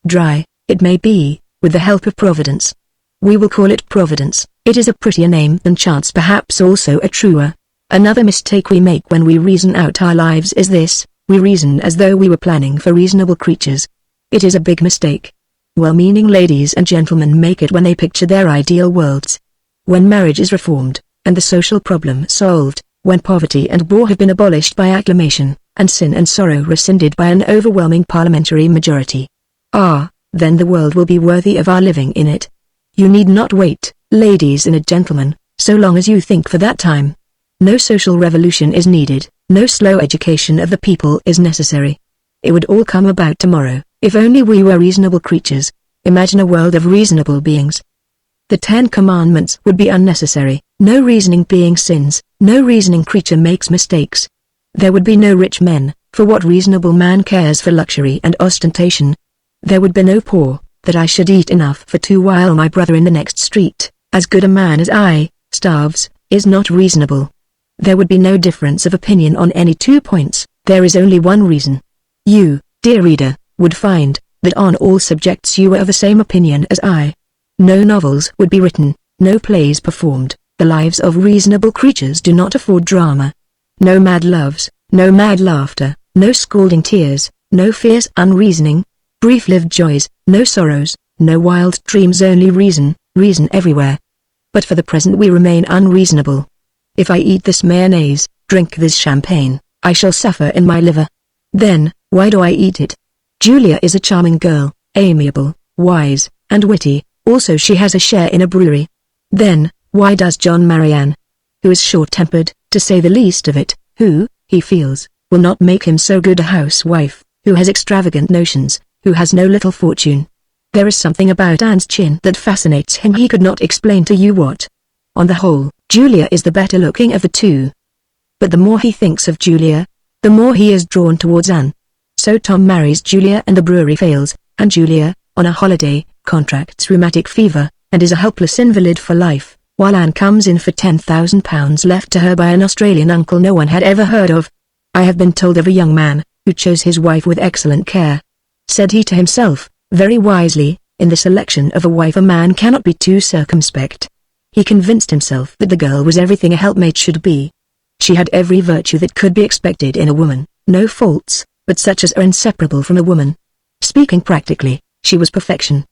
Dry, it may be, with the help of Providence. We will call it Providence. It is a prettier name than chance, perhaps also a truer. Another mistake we make when we reason out our lives is this: we reason as though we were planning for reasonable creatures. It is a big mistake. Well-meaning ladies and gentlemen make it when they picture their ideal worlds. When marriage is reformed, and the social problem solved, when poverty and war have been abolished by acclamation, and sin and sorrow rescinded by an overwhelming parliamentary majority. Then the world will be worthy of our living in it. You need not wait, ladies and gentlemen, so long as you think for that time. No social revolution is needed, no slow education of the people is necessary. It would all come about tomorrow, if only we were reasonable creatures. Imagine a world of reasonable beings. The 10 Commandments would be unnecessary. No reasoning being sins, no reasoning creature makes mistakes. There would be no rich men, for what reasonable man cares for luxury and ostentation? There would be no poor, that I should eat enough for 2 while my brother in the next street, as good a man as I, starves, is not reasonable. There would be no difference of opinion on any 2 points. There is only one reason. You, dear reader, would find, that on all subjects you were of the same opinion as I. No novels would be written, no plays performed. The lives of reasonable creatures do not afford drama. No mad loves, no mad laughter, no scalding tears, no fierce unreasoning, brief-lived joys, no sorrows, no wild dreams, only reason, reason everywhere. But for the present we remain unreasonable. If I eat this mayonnaise, drink this champagne, I shall suffer in my liver. Then, why do I eat it? Julia is a charming girl, amiable, wise, and witty, also she has a share in a brewery. Then, why does John marry Anne? Who is short-tempered, to say the least of it, who, he feels, will not make him so good a housewife, who has extravagant notions, who has no little fortune. There is something about Anne's chin that fascinates him. He could not explain to you what. On the whole, Julia is the better looking of the two. But the more he thinks of Julia, the more he is drawn towards Anne. So Tom marries Julia and the brewery fails, and Julia, on a holiday, contracts rheumatic fever, and is a helpless invalid for life, while Anne comes in for £10,000 left to her by an Australian uncle no one had ever heard of. I have been told of a young man, who chose his wife with excellent care. Said he to himself, very wisely, in the selection of a wife a man cannot be too circumspect. He convinced himself that the girl was everything a helpmate should be. She had every virtue that could be expected in a woman, no faults, but such as are inseparable from a woman. Speaking practically, she was perfection.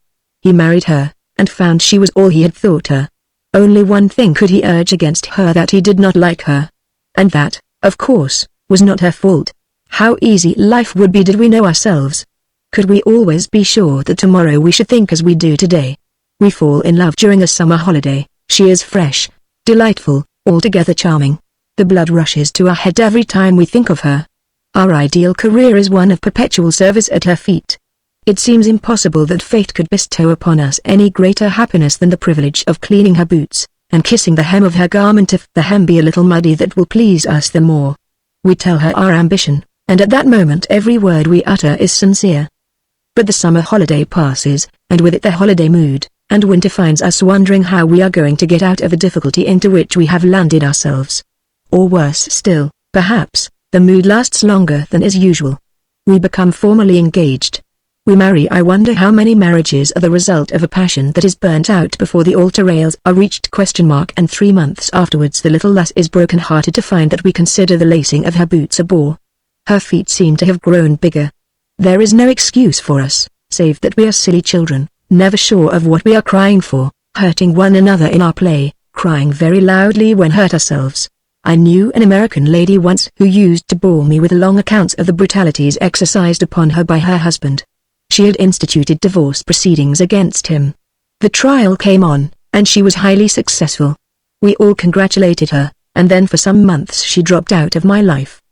He married her, and found she was all he had thought her. Only one thing could he urge against her, that he did not like her. And that, of course, was not her fault. How easy life would be did we know ourselves. Could we always be sure that tomorrow we should think as we do today? We fall in love during a summer holiday. She is fresh, delightful, altogether charming. The blood rushes to our head every time we think of her. Our ideal career is one of perpetual service at her feet. It seems impossible that fate could bestow upon us any greater happiness than the privilege of cleaning her boots, and kissing the hem of her garment if the hem be a little muddy. That will please us the more. We tell her our ambition, and at that moment every word we utter is sincere. But the summer holiday passes, and with it the holiday mood, and winter finds us wondering how we are going to get out of the difficulty into which we have landed ourselves. Or worse still, perhaps, the mood lasts longer than is usual. We become formally engaged. We marry. I wonder how many marriages are the result of a passion that is burnt out before the altar rails are reached. And 3 months afterwards the little lass is broken-hearted to find that we consider the lacing of her boots a bore. Her feet seem to have grown bigger. There is no excuse for us, save that we are silly children, never sure of what we are crying for, hurting one another in our play, crying very loudly when hurt ourselves. I knew an American lady once who used to bore me with long accounts of the brutalities exercised upon her by her husband. She had instituted divorce proceedings against him. The trial came on, and she was highly successful. We all congratulated her, and then for some months she dropped out of my life.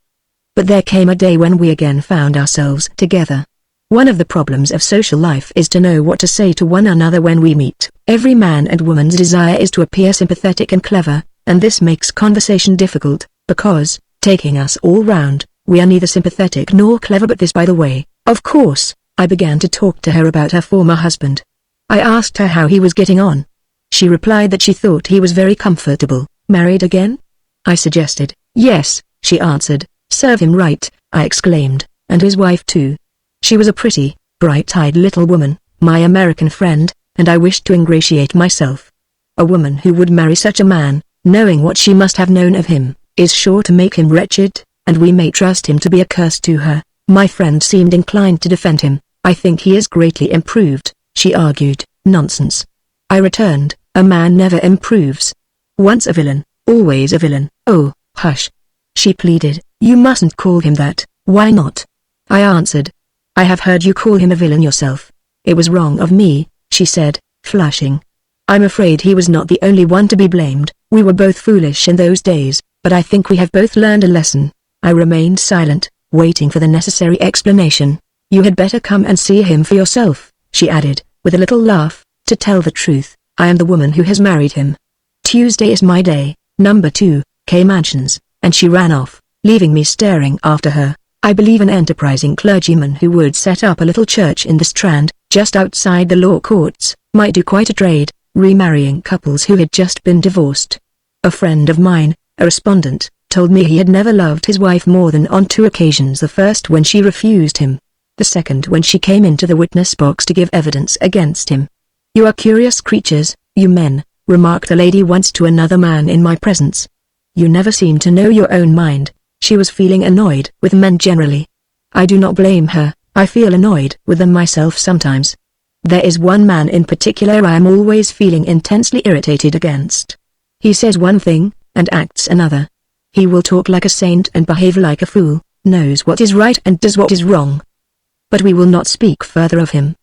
But there came a day when we again found ourselves together. One of the problems of social life is to know what to say to one another when we meet. Every man and woman's desire is to appear sympathetic and clever, and this makes conversation difficult, because, taking us all round, we are neither sympathetic nor clever. But this by the way. Of course, I began to talk to her about her former husband. I asked her how he was getting on. She replied that she thought he was very comfortable. Married again? I suggested. Yes, she answered. Serve him right, I exclaimed, and his wife too. She was a pretty, bright-eyed little woman, my American friend, and I wished to ingratiate myself. A woman who would marry such a man, knowing what she must have known of him, is sure to make him wretched, and we may trust him to be a curse to her. My friend seemed inclined to defend him. I think he is greatly improved, she argued. Nonsense. I returned, a man never improves. Once a villain, always a villain. Oh, hush. She pleaded. You mustn't call him that. Why not? I answered. I have heard you call him a villain yourself. It was wrong of me, she said, flushing. I'm afraid he was not the only one to be blamed. We were both foolish in those days, but I think we have both learned a lesson. I remained silent, waiting for the necessary explanation. You had better come and see him for yourself, she added, with a little laugh. To tell the truth, I am the woman who has married him. Tuesday is my day, number 2, K Mansions, and she ran off, leaving me staring after her. I believe an enterprising clergyman who would set up a little church in the Strand, just outside the law courts, might do quite a trade, remarrying couples who had just been divorced. A friend of mine, a respondent, told me he had never loved his wife more than on 2 occasions. The first when she refused him. The second when she came into the witness box to give evidence against him. You are curious creatures, you men, remarked a lady once to another man in my presence. You never seem to know your own mind. She was feeling annoyed with men generally. I do not blame her, I feel annoyed with them myself sometimes. There is one man in particular I am always feeling intensely irritated against. He says one thing, and acts another. He will talk like a saint and behave like a fool, knows what is right and does what is wrong. But we will not speak further of him.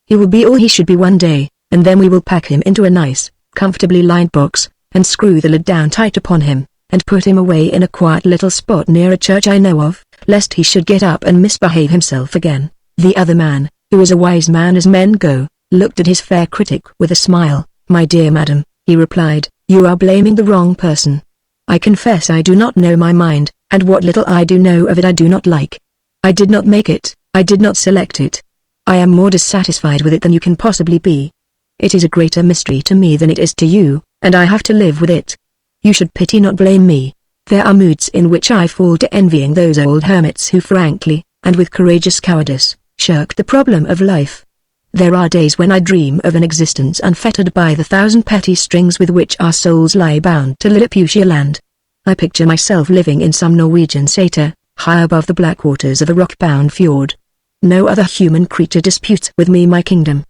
He will be all he should be one day, and then we will pack him into a nice, comfortably lined box, and screw the lid down tight upon him, and put him away in a quiet little spot near a church I know of, lest he should get up and misbehave himself again. The other man, who is a wise man as men go, looked at his fair critic with a smile. My dear madam, he replied, you are blaming the wrong person. I confess I do not know my mind, and what little I do know of it I do not like. I did not make it, I did not select it. I am more dissatisfied with it than you can possibly be. It is a greater mystery to me than it is to you, and I have to live with it. You should pity not blame me. There are moods in which I fall to envying those old hermits who frankly, and with courageous cowardice, shirk the problem of life. There are days when I dream of an existence unfettered by the 1,000 petty strings with which our souls lie bound to Lilliputian land. I picture myself living in some Norwegian satyr, high above the black waters of a rock-bound fjord. No other human creature disputes with me my kingdom.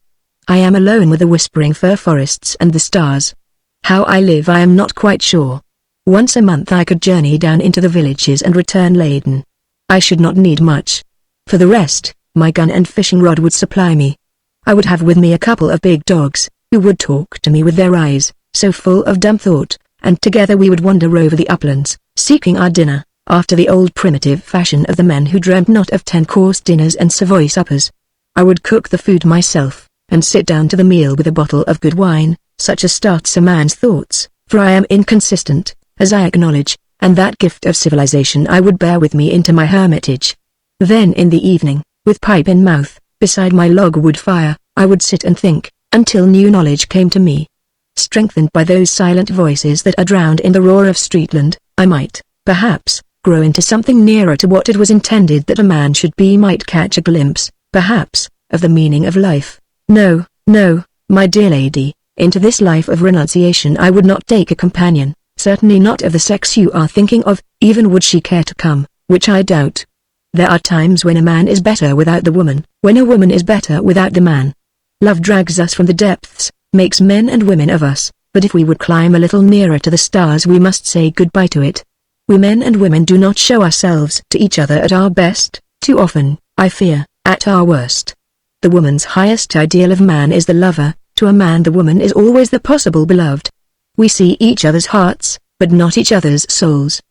I am alone with the whispering fir forests and the stars. How I live I am not quite sure. Once a month I could journey down into the villages and return laden. I should not need much. For the rest, my gun and fishing rod would supply me. I would have with me a couple of big dogs, who would talk to me with their eyes, so full of dumb thought, and together we would wander over the uplands, seeking our dinner, after the old primitive fashion of the men who dreamt not of 10-course dinners and Savoy suppers. I would cook the food myself, and sit down to the meal with a bottle of good wine, such as starts a man's thoughts, for I am inconsistent, as I acknowledge, and that gift of civilization I would bear with me into my hermitage. Then in the evening, with pipe in mouth, beside my log-wood fire, I would sit and think, until new knowledge came to me. Strengthened by those silent voices that are drowned in the roar of streetland, I might, perhaps, grow into something nearer to what it was intended that a man should be, might catch a glimpse, perhaps, of the meaning of life. No, no, my dear lady, into this life of renunciation I would not take a companion, certainly not of the sex you are thinking of, even would she care to come, which I doubt. There are times when a man is better without the woman, when a woman is better without the man. Love drags us from the depths, makes men and women of us, but if we would climb a little nearer to the stars we must say goodbye to it. We men and women do not show ourselves to each other at our best, too often, I fear, at our worst. The woman's highest ideal of man is the lover, to a man the woman is always the possible beloved. We see each other's hearts, but not each other's souls.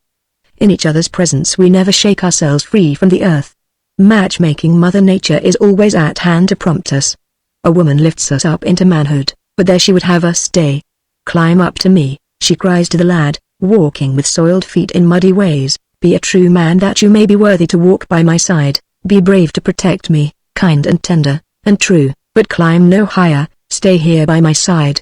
In each other's presence we never shake ourselves free from the earth. Matchmaking Mother Nature is always at hand to prompt us. A woman lifts us up into manhood, but there she would have us stay. Climb up to me, she cries to the lad, walking with soiled feet in muddy ways, be a true man that you may be worthy to walk by my side, be brave to protect me, kind and tender, and true, but climb no higher, stay here by my side.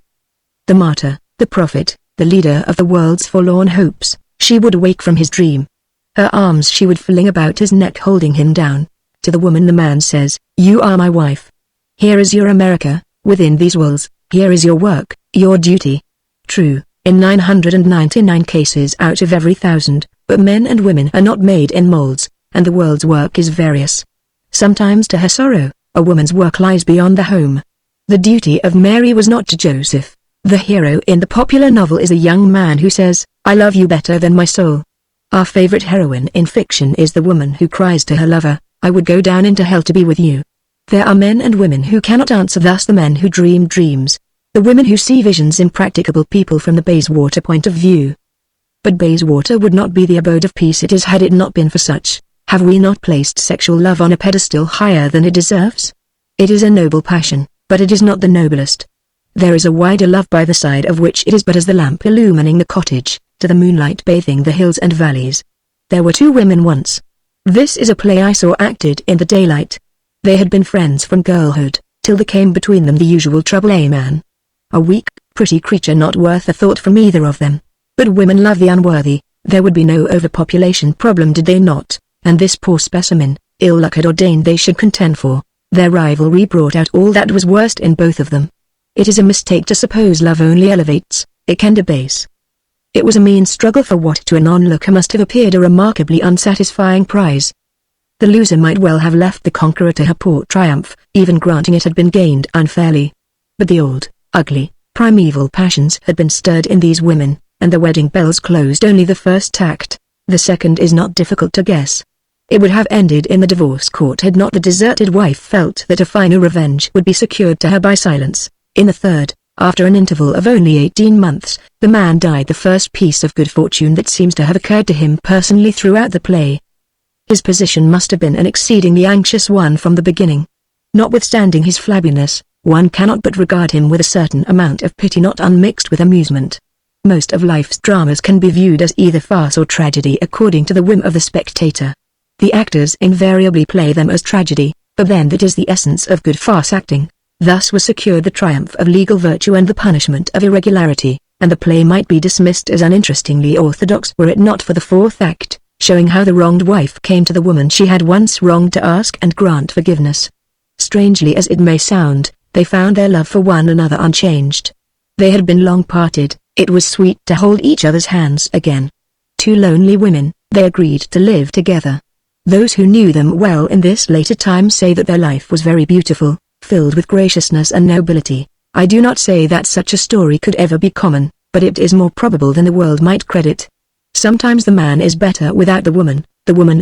The martyr, the prophet, the leader of the world's forlorn hopes, she would awake from his dream. Her arms she would fling about his neck holding him down. To the woman the man says, you are my wife. Here is your America, within these walls, here is your work, your duty. True, in 999 cases out of every 1,000, but men and women are not made in molds, and the world's work is various. Sometimes to her sorrow, a woman's work lies beyond the home. The duty of Mary was not to Joseph. The hero in the popular novel is a young man who says, I love you better than my soul. Our favorite heroine in fiction is the woman who cries to her lover, I would go down into hell to be with you. There are men and women who cannot answer thus, the men who dream dreams, the women who see visions in practicable people from the Bayswater point of view. But Bayswater would not be the abode of peace it is had it not been for such. Have we not placed sexual love on a pedestal higher than it deserves? It is a noble passion, but it is not the noblest. There is a wider love by the side of which it is but as the lamp illumining the cottage, to the moonlight bathing the hills and valleys. There were two women once. This is a play I saw acted in the daylight. They had been friends from girlhood, till there came between them the usual trouble, a man. A weak, pretty creature not worth a thought from either of them. But women love the unworthy, there would be no overpopulation problem did they not, and this poor specimen, ill luck had ordained they should contend for. Their rivalry brought out all that was worst in both of them. It is a mistake to suppose love only elevates, it can debase. It was a mean struggle for what to an onlooker must have appeared a remarkably unsatisfying prize. The loser might well have left the conqueror to her poor triumph, even granting it had been gained unfairly. But the old, ugly, primeval passions had been stirred in these women, and the wedding bells closed only the first act. The second is not difficult to guess. It would have ended in the divorce court had not the deserted wife felt that a finer revenge would be secured to her by silence. In the third, after an interval of only 18 months, the man died, the first piece of good fortune that seems to have occurred to him personally throughout the play. His position must have been an exceedingly anxious one from the beginning. Notwithstanding his flabbiness, one cannot but regard him with a certain amount of pity not unmixed with amusement. Most of life's dramas can be viewed as either farce or tragedy according to the whim of the spectator. The actors invariably play them as tragedy, but then that is the essence of good farce acting. Thus was secured the triumph of legal virtue and the punishment of irregularity, and the play might be dismissed as uninterestingly orthodox were it not for the fourth act, showing how the wronged wife came to the woman she had once wronged to ask and grant forgiveness. Strangely as it may sound, they found their love for one another unchanged. They had been long parted, it was sweet to hold each other's hands again. Two lonely women, they agreed to live together. Those who knew them well in this later time say that their life was very beautiful, filled with graciousness and nobility. I do not say that such a story could ever be common, but it is more probable than the world might credit. Sometimes the man is better without the woman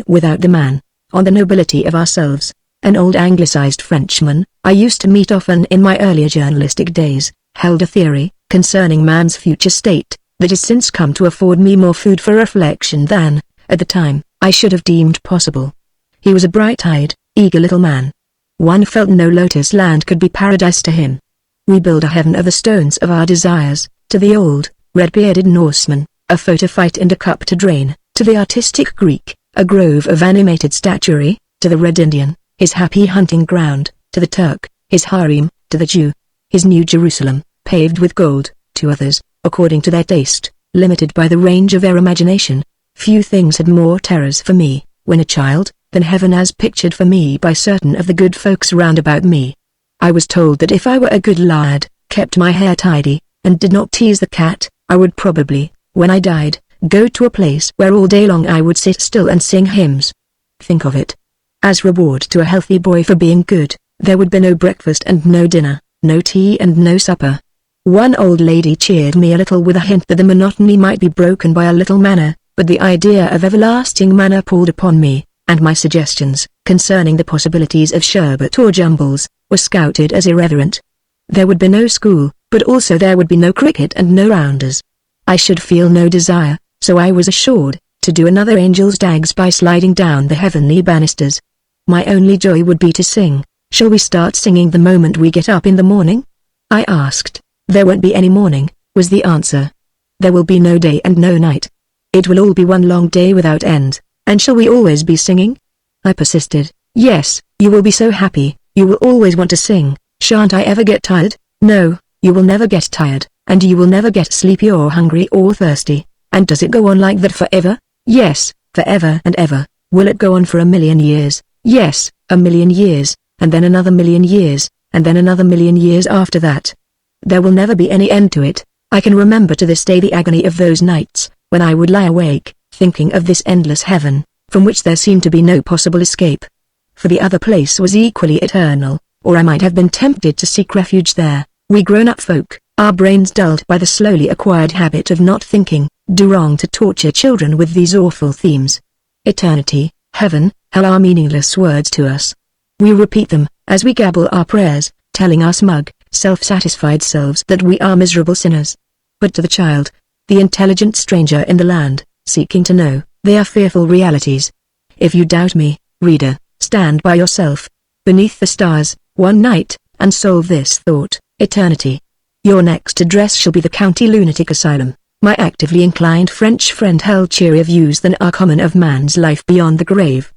without the man. On the nobility of ourselves. An old anglicized Frenchman, I used to meet often in my earlier journalistic days, held a theory, concerning man's future state, that has since come to afford me more food for reflection than, at the time, I should have deemed possible. He was a bright-eyed, eager little man. One felt no lotus land could be paradise to him. We build a heaven of the stones of our desires, to the old, red-bearded Norseman, a photo-fight and a cup to drain, to the artistic Greek, a grove of animated statuary, to the Red Indian, his happy hunting ground, to the Turk, his harem, to the Jew, his New Jerusalem, paved with gold, to others, according to their taste, limited by the range of their imagination. Few things had more terrors for me, when a child, than heaven as pictured for me by certain of the good folks round about me. I was told that if I were a good lad, kept my hair tidy, and did not tease the cat, I would probably, when I died, go to a place where all day long I would sit still and sing hymns. Think of it. As reward to a healthy boy for being good, there would be no breakfast and no dinner, no tea and no supper. One old lady cheered me a little with a hint that the monotony might be broken by a little manna, but the idea of everlasting manna palled upon me, and my suggestions, concerning the possibilities of sherbet or jumbles, were scouted as irreverent. There would be no school, but also there would be no cricket and no rounders. I should feel no desire, so I was assured, to do another angel's dags by sliding down the heavenly banisters. My only joy would be to sing. Shall we start singing the moment we get up in the morning? I asked. There won't be any morning, was the answer. There will be no day and no night. It will all be one long day without end, and shall we always be singing? I persisted. Yes, you will be so happy, you will always want to sing. Shan't I ever get tired? No, you will never get tired, and you will never get sleepy or hungry or thirsty. And does it go on like that forever? Yes, forever and ever. Will it go on for 1,000,000 years? Yes, 1,000,000 years, and then another 1,000,000 years, and then another 1,000,000 years after that. There will never be any end to it. I can remember to this day the agony of those nights, when I would lie awake, thinking of this endless heaven, from which there seemed to be no possible escape. For the other place was equally eternal, or I might have been tempted to seek refuge there. We grown-up folk, our brains dulled by the slowly acquired habit of not thinking, do wrong to torture children with these awful themes. Eternity, heaven, hell are meaningless words to us. We repeat them, as we gabble our prayers, telling our smug, self-satisfied selves that we are miserable sinners. But to the child, the intelligent stranger in the land, seeking to know, they are fearful realities. If you doubt me, reader, stand by yourself, beneath the stars, one night, and solve this thought, eternity. Your next address shall be the County Lunatic Asylum. My actively inclined French friend held cheerier views than are common of man's life beyond the grave.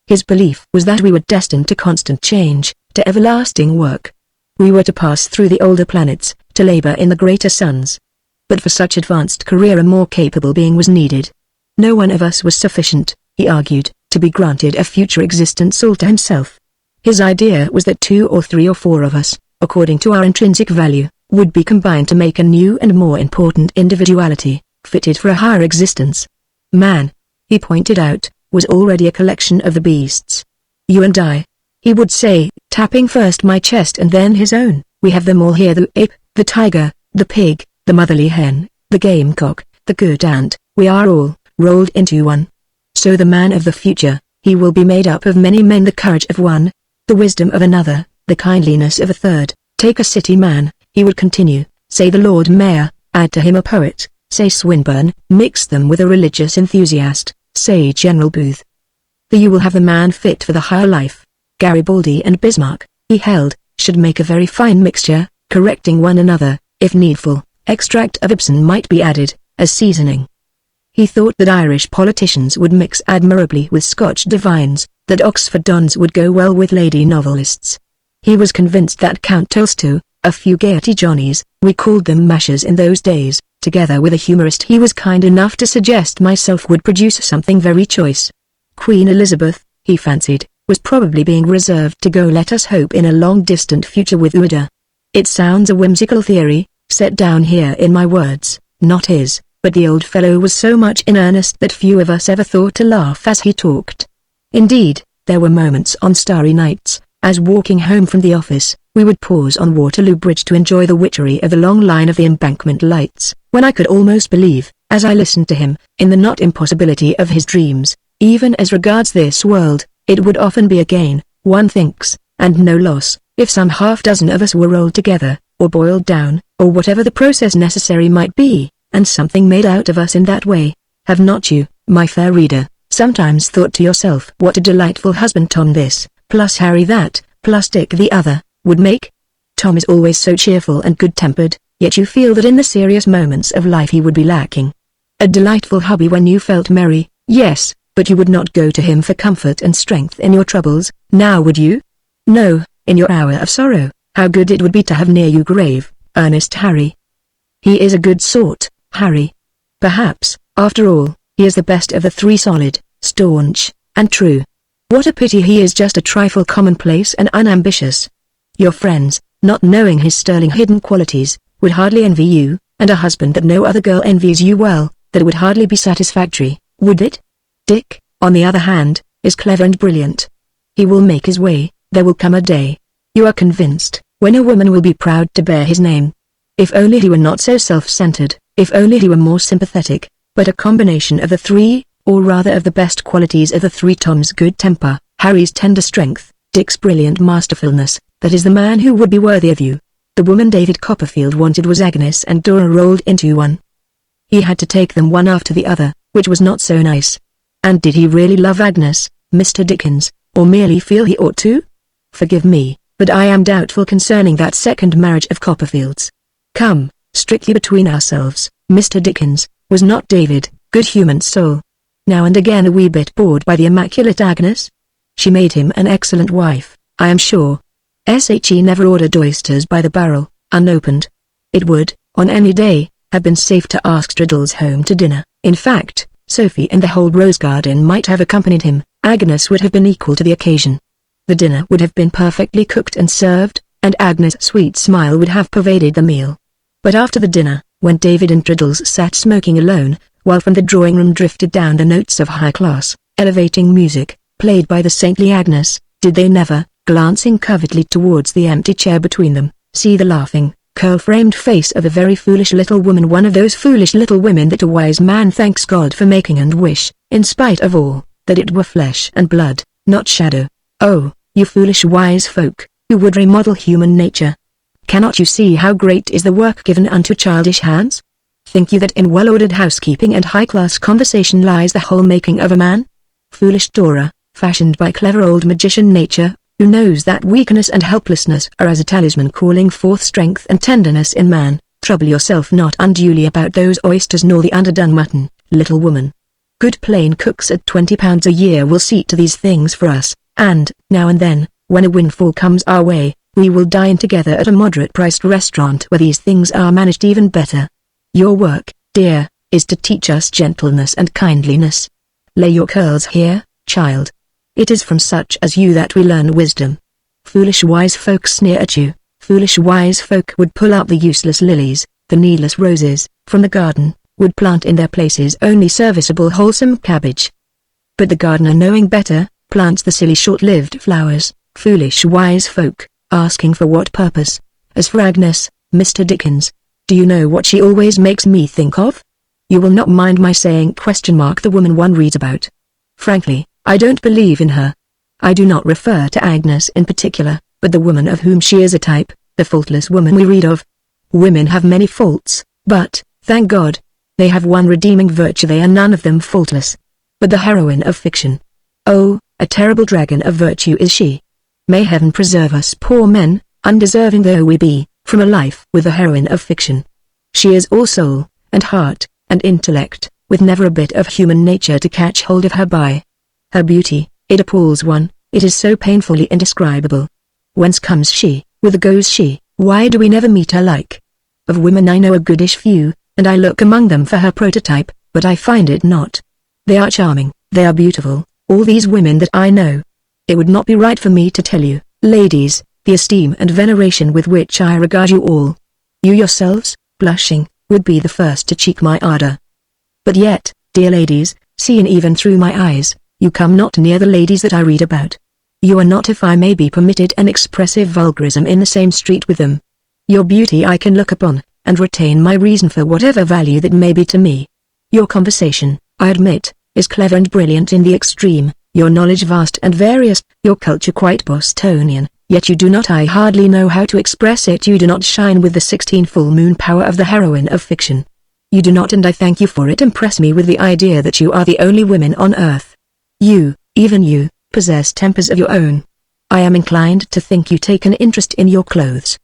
His belief was that we were destined to constant change, to everlasting work. We were to pass through the older planets, to labor in the greater suns. But for such advanced career a more capable being was needed. No one of us was sufficient, he argued, to be granted a future existence all to himself. His idea was that 2 or 3 or 4 of us, according to our intrinsic value, would be combined to make a new and more important individuality, fitted for a higher existence. Man, he pointed out, was already a collection of the beasts. You and I, he would say, tapping first my chest and then his own, we have them all here: the ape, the tiger, the pig, the motherly hen, the gamecock, the good ant. We are all rolled into one. So the man of the future, he will be made up of many men, the courage of one, the wisdom of another, the kindliness of a third. Take a city man, he would continue, say the Lord Mayor, add to him a poet, say Swinburne, mix them with a religious enthusiast, say General Booth. For you will have the man fit for the higher life. Garibaldi and Bismarck, he held, should make a very fine mixture, correcting one another, if needful. Extract of Ibsen might be added, as seasoning. He thought that Irish politicians would mix admirably with Scotch divines, that Oxford dons would go well with lady novelists. He was convinced that Count Tolstoy, a few Gaiety Johnnies, we called them mashers in those days, together with a humorist he was kind enough to suggest myself, would produce something very choice. Queen Elizabeth, he fancied, was probably being reserved to go, let us hope, in a long-distant future with Ouida. It sounds a whimsical theory, set down here in my words, not his, but the old fellow was so much in earnest that few of us ever thought to laugh as he talked. Indeed, there were moments on starry nights, as walking home from the office, we would pause on Waterloo Bridge to enjoy the witchery of the long line of the embankment lights, when I could almost believe, as I listened to him, in the not impossibility of his dreams. Even as regards this world, it would often be a gain, one thinks, and no loss, if some half-dozen of us were rolled together, or boiled down, or whatever the process necessary might be, and something made out of us in that way. Have not you, my fair reader, sometimes thought to yourself what a delightful husband Tom this, plus Harry that, plus Dick the other, would make? Tom is always so cheerful and good-tempered, yet you feel that in the serious moments of life he would be lacking. A delightful hubby when you felt merry, yes, but you would not go to him for comfort and strength in your troubles, now would you? No, in your hour of sorrow, how good it would be to have near you grave, earnest Harry. He is a good sort, Harry. Perhaps, after all, he is the best of the 3, solid, staunch, and true. What a pity he is just a trifle commonplace and unambitious. Your friends, not knowing his sterling hidden qualities, would hardly envy you, and a husband that no other girl envies you well, that would hardly be satisfactory, would it? Dick, on the other hand, is clever and brilliant. He will make his way, there will come a day. You are convinced, when a woman will be proud to bear his name. If only he were not so self-centered, if only he were more sympathetic, but a combination of the three, or rather of the best qualities of the three: Tom's good temper, Harry's tender strength, Dick's brilliant masterfulness, that is the man who would be worthy of you. The woman David Copperfield wanted was Agnes, and Dora rolled into one. He had to take them one after the other, which was not so nice. And did he really love Agnes, Mr. Dickens, or merely feel he ought to? Forgive me, but I am doubtful concerning that second marriage of Copperfield's. Come, strictly between ourselves, Mr. Dickens, was not David, good human soul, now and again a wee bit bored by the immaculate Agnes? She made him an excellent wife, I am sure. She never ordered oysters by the barrel, unopened. It would, on any day, have been safe to ask Striddles home to dinner. In fact, Sophie and the whole Rose Garden might have accompanied him. Agnes would have been equal to the occasion. The dinner would have been perfectly cooked and served, and Agnes' sweet smile would have pervaded the meal. But after the dinner, when David and Striddles sat smoking alone, while from the drawing-room drifted down the notes of high-class, elevating music, played by the saintly Agnes, did they never, glancing covertly towards the empty chair between them, see the laughing, curl-framed face of a very foolish little woman, one of those foolish little women that a wise man thanks God for making, and wish, in spite of all, that it were flesh and blood, not shadow. Oh, you foolish wise folk, who would remodel human nature! Cannot you see how great is the work given unto childish hands? Think you that in well-ordered housekeeping and high-class conversation lies the whole making of a man? Foolish Dora, fashioned by clever old magician Nature, who knows that weakness and helplessness are as a talisman calling forth strength and tenderness in man, trouble yourself not unduly about those oysters nor the underdone mutton, little woman. Good plain cooks at £20 a year will see to these things for us, and, now and then, when a windfall comes our way, we will dine together at a moderate-priced restaurant where these things are managed even better. Your work, dear, is to teach us gentleness and kindliness. Lay your curls here, child. It is from such as you that we learn wisdom. Foolish wise folk sneer at you. Foolish wise folk would pull out the useless lilies, the needless roses, from the garden, would plant in their places only serviceable wholesome cabbage. But the gardener, knowing better, plants the silly short-lived flowers. Foolish wise folk, asking for what purpose? As for Agnes, Mr. Dickens, do you know what she always makes me think of? You will not mind my saying ? The woman one reads about. Frankly, I don't believe in her. I do not refer to Agnes in particular, but the woman of whom she is a type, the faultless woman we read of. Women have many faults, but, thank God, they have one redeeming virtue: they are none of them faultless. But the heroine of fiction. Oh, a terrible dragon of virtue is she. May heaven preserve us poor men, undeserving though we be, from a life with the heroine of fiction. She is all soul, and heart, and intellect, with never a bit of human nature to catch hold of her by. Her beauty, it appalls one, it is so painfully indescribable. Whence comes she, whither goes she, why do we never meet her like? Of women I know a goodish few, and I look among them for her prototype, but I find it not. They are charming, they are beautiful, all these women that I know. It would not be right for me to tell you, ladies, the esteem and veneration with which I regard you all. You yourselves, blushing, would be the first to cheek my ardor. But yet, dear ladies, seen even through my eyes, you come not near the ladies that I read about. You are not, if I may be permitted an expressive vulgarism, in the same street with them. Your beauty I can look upon, and retain my reason for whatever value that may be to me. Your conversation, I admit, is clever and brilliant in the extreme, your knowledge vast and various, your culture quite Bostonian, yet you do not, I hardly know how to express it, you do not shine with the 16 full moon power of the heroine of fiction. You do not, and I thank you for it, impress me with the idea that you are the only women on earth. You, even you, possess tempers of your own. I am inclined to think you take an interest in your clothes.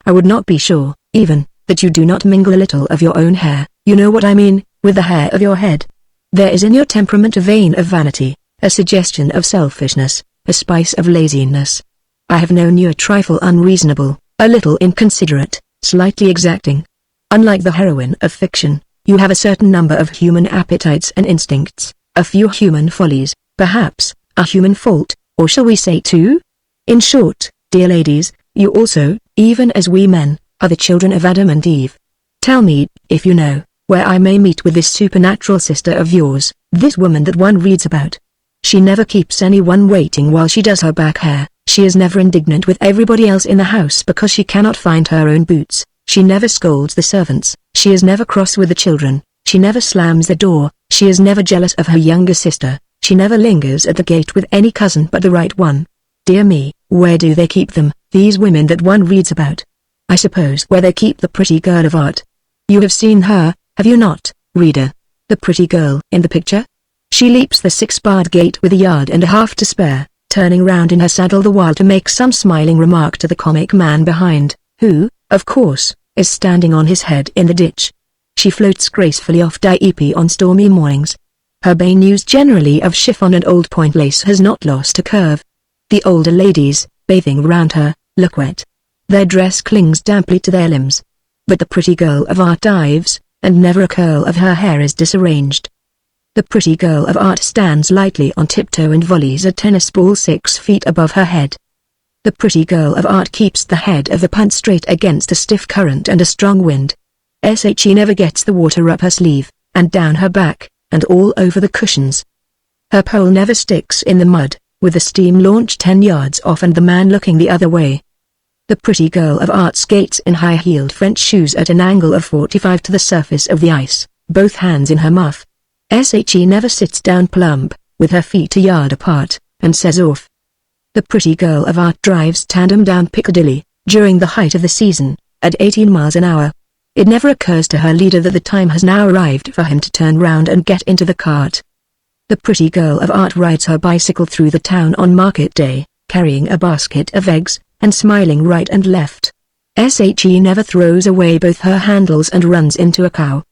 I would not be sure, even, that you do not mingle a little of your own hair, you know what I mean, with the hair of your head. There is in your temperament a vein of vanity, a suggestion of selfishness, a spice of laziness. I have known you a trifle unreasonable, a little inconsiderate, slightly exacting. Unlike the heroine of fiction, you have a certain number of human appetites and instincts, a few human follies, perhaps, a human fault, or shall we say two? In short, dear ladies, you also, even as we men, are the children of Adam and Eve. Tell me, if you know, where I may meet with this supernatural sister of yours, this woman that one reads about. She never keeps anyone waiting while she does her back hair. She is never indignant with everybody else in the house because she cannot find her own boots. She never scolds the servants. She is never cross with the children. She never slams the door. She is never jealous of her younger sister. She never lingers at the gate with any cousin but the right one. Dear me, where do they keep them, these women that one reads about? I suppose where they keep the pretty girl of art. You have seen her, have you not, reader? The pretty girl in the picture? She leaps the 6-barred gate with a yard and a half to spare, turning round in her saddle the while to make some smiling remark to the comic man behind, who, of course, is standing on his head in the ditch. She floats gracefully off Dieppe on stormy mornings. Her bane news generally of chiffon and old point lace has not lost a curve. The older ladies, bathing round her, look wet. Their dress clings damply to their limbs. But the pretty girl of art dives, and never a curl of her hair is disarranged. The pretty girl of art stands lightly on tiptoe and volleys a tennis ball 6 feet above her head. The pretty girl of art keeps the head of the punt straight against a stiff current and a strong wind. She never gets the water up her sleeve, and down her back, and all over the cushions. Her pole never sticks in the mud, with the steam launch 10 yards off and the man looking the other way. The pretty girl of art skates in high-heeled French shoes at an angle of 45 to the surface of the ice, both hands in her muff. She never sits down plump, with her feet a yard apart, and says off. The pretty girl of art drives tandem down Piccadilly, during the height of the season, at 18 miles an hour. It never occurs to her leader that the time has now arrived for him to turn round and get into the cart. The pretty girl of art rides her bicycle through the town on market day, carrying a basket of eggs, and smiling right and left. She never throws away both her handles and runs into a cow.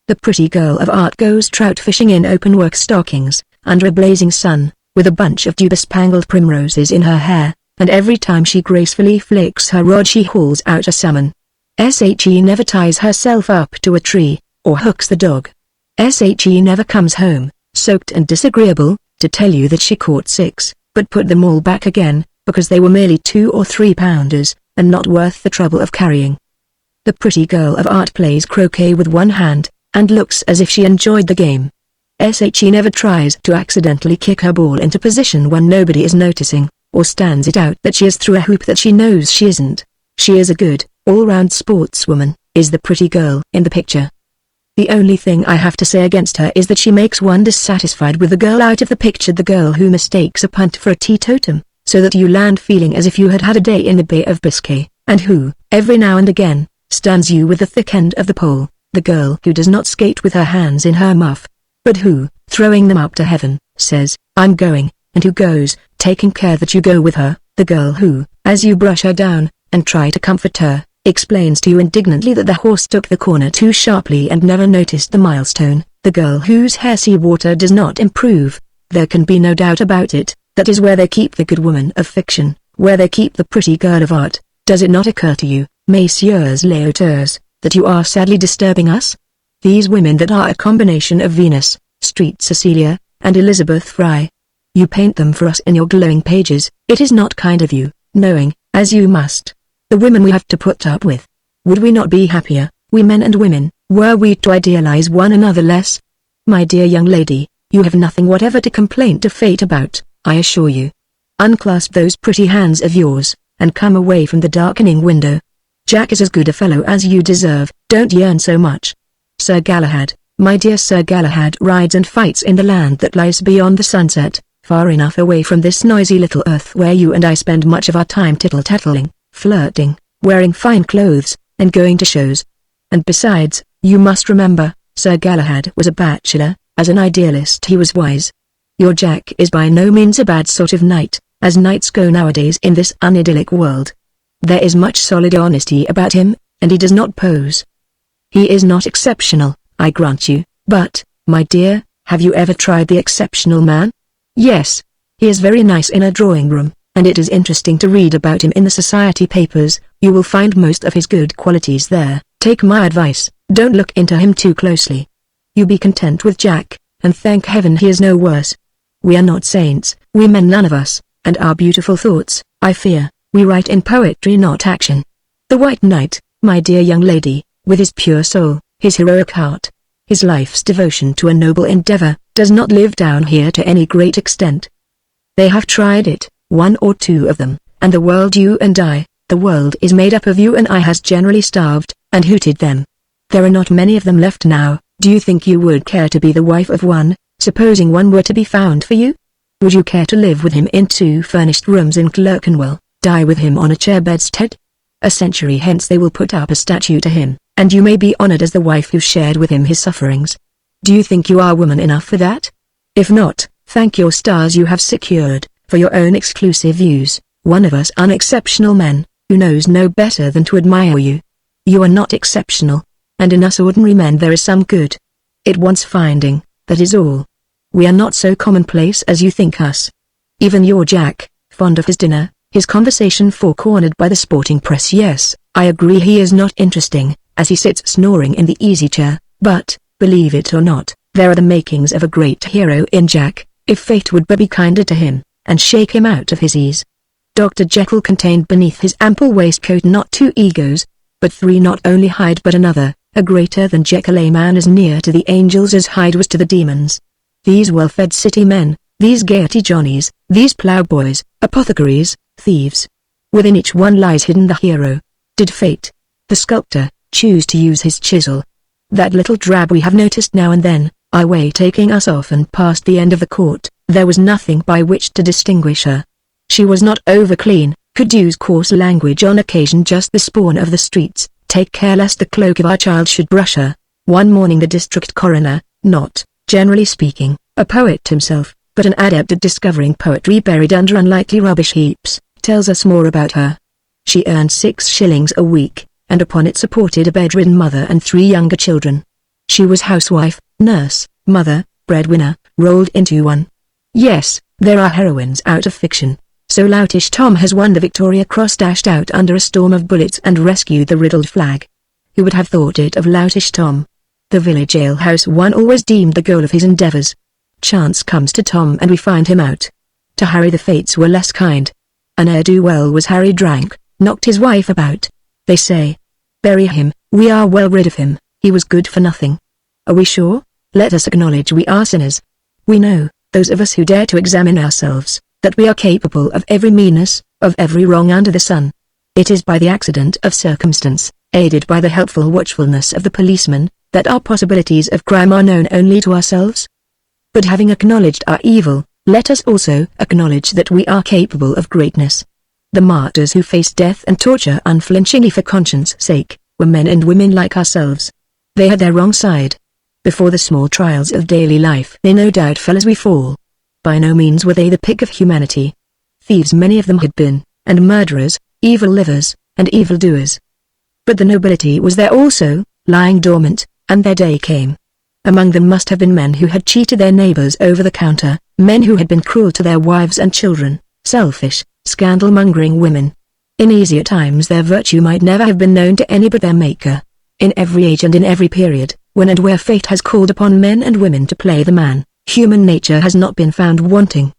The pretty girl of art goes trout fishing in open-work stockings, under a blazing sun, with a bunch of dew-bespangled primroses in her hair, and every time she gracefully flicks her rod she hauls out a salmon. She never ties herself up to a tree, or hooks the dog. She never comes home, soaked and disagreeable, to tell you that she caught 6, but put them all back again, because they were merely 2 or 3 pounders, and not worth the trouble of carrying. The pretty girl of art plays croquet with one hand, and looks as if she enjoyed the game. She never tries to accidentally kick her ball into position when nobody is noticing, or stands it out that she is through a hoop that she knows she isn't. She is a good, all-round sportswoman, is the pretty girl in the picture. The only thing I have to say against her is that she makes one dissatisfied with the girl out of the picture, the girl who mistakes a punt for a teetotum, so that you land feeling as if you had had a day in the Bay of Biscay, and who, every now and again, stuns you with the thick end of the pole, the girl who does not skate with her hands in her muff, but who, throwing them up to heaven, says, "I'm going," and who goes, taking care that you go with her, the girl who, as you brush her down, and try to comfort her, explains to you indignantly that the horse took the corner too sharply and never noticed the milestone, the girl whose hair sea water does not improve. There can be no doubt about it, that is where they keep the good woman of fiction, where they keep the pretty girl of art. Does it not occur to you, messieurs les auteurs, that you are sadly disturbing us? These women that are a combination of Venus, Street Cecilia, and Elizabeth Fry. You paint them for us in your glowing pages. It is not kind of you, knowing, as you must, the women we have to put up with. Would we not be happier, we men and women, were we to idealize one another less? My dear young lady, you have nothing whatever to complain to fate about, I assure you. Unclasp those pretty hands of yours, and come away from the darkening window. Jack is as good a fellow as you deserve. Don't yearn so much. Sir Galahad, my dear Sir Galahad, rides and fights in the land that lies beyond the sunset, far enough away from this noisy little earth where you and I spend much of our time tittle-tattling, flirting, wearing fine clothes, and going to shows. And besides, you must remember, Sir Galahad was a bachelor. As an idealist he was wise. Your Jack is by no means a bad sort of knight, as knights go nowadays in this unidyllic world. There is much solid honesty about him, and he does not pose. He is not exceptional, I grant you, but, my dear, have you ever tried the exceptional man? Yes. He is very nice in a drawing room, and it is interesting to read about him in the society papers. You will find most of his good qualities there. Take my advice, don't look into him too closely. You be content with Jack, and thank heaven he is no worse. We are not saints, we men none of us, and our beautiful thoughts, I fear, we write in poetry not action. The White Knight, my dear young lady, with his pure soul, his heroic heart, his life's devotion to a noble endeavor, does not live down here to any great extent. They have tried it, one or two of them, and the world you and I, the world is made up of you and I has generally starved, and hooted them. There are not many of them left now. Do you think you would care to be the wife of one, supposing one were to be found for you? Would you care to live with him in 2 furnished rooms in Clerkenwell, die with him on a chair bedstead? A century hence they will put up a statue to him, and you may be honored as the wife who shared with him his sufferings. Do you think you are woman enough for that? If not, thank your stars you have secured, for your own exclusive views, one of us unexceptional men, who knows no better than to admire you. You are not exceptional, and in us ordinary men there is some good. It wants finding, that is all. We are not so commonplace as you think us. Even your Jack, fond of his dinner, his conversation four-cornered by the sporting press. Yes, I agree he is not interesting, as he sits snoring in the easy-chair, but, believe it or not, there are the makings of a great hero in Jack, if fate would but be kinder to him, and shake him out of his ease. Dr. Jekyll contained beneath his ample waistcoat not 2 egos, but 3. Not only Hyde but another, a greater than Jekyll, a man as near to the angels as Hyde was to the demons. These well-fed city men, these Gaiety Johnnies, these ploughboys, apothecaries, thieves. Within each one lies hidden the hero. Did fate, the sculptor, choose to use his chisel? That little drab we have noticed now and then, our way taking us off and past the end of the court, there was nothing by which to distinguish her. She was not over-clean, could use coarse language on occasion, just the spawn of the streets. Take care lest the cloak of our child should brush her. One morning the district coroner, not, generally speaking, a poet himself, but an adept at discovering poetry buried under unlikely rubbish heaps, tells us more about her. She earned 6 shillings a week, and upon it supported a bedridden mother and 3 younger children. She was housewife, nurse, mother, breadwinner, rolled into one. Yes, there are heroines out of fiction. So Loutish Tom has won the Victoria Cross, dashed out under a storm of bullets and rescued the riddled flag. Who would have thought it of Loutish Tom? The village alehouse one always deemed the goal of his endeavors. Chance comes to Tom and we find him out. To Harry the fates were less kind. An ne'er-do-well was Harry drank, knocked his wife about. They say, bury him, we are well rid of him, he was good for nothing. Are we sure? Let us acknowledge we are sinners. We know, those of us who dare to examine ourselves, that we are capable of every meanness, of every wrong under the sun. It is by the accident of circumstance, aided by the helpful watchfulness of the policeman, that our possibilities of crime are known only to ourselves. But having acknowledged our evil, let us also acknowledge that we are capable of greatness. The martyrs who faced death and torture unflinchingly for conscience' sake, were men and women like ourselves. They had their wrong side. Before the small trials of daily life they no doubt fell as we fall. By no means were they the pick of humanity. Thieves many of them had been, and murderers, evil livers, and evildoers. But the nobility was there also, lying dormant, and their day came. Among them must have been men who had cheated their neighbors over the counter, men who had been cruel to their wives and children, selfish, scandal-mongering women. In easier times their virtue might never have been known to any but their Maker. In every age and in every period, when and where fate has called upon men and women to play the man, human nature has not been found wanting.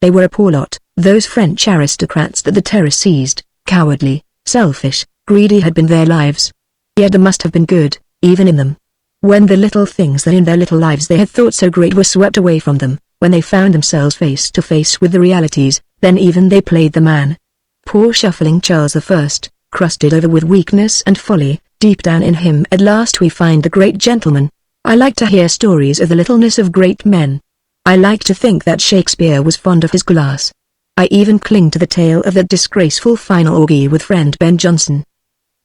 They were a poor lot, those French aristocrats that the terror seized. Cowardly, selfish, greedy had been their lives. Yet there must have been good, even in them. When the little things that in their little lives they had thought so great were swept away from them, when they found themselves face to face with the realities, then even they played the man. Poor shuffling Charles I, crusted over with weakness and folly, deep down in him at last we find the great gentleman. I like to hear stories of the littleness of great men. I like to think that Shakespeare was fond of his glass. I even cling to the tale of that disgraceful final orgy with friend Ben Jonson.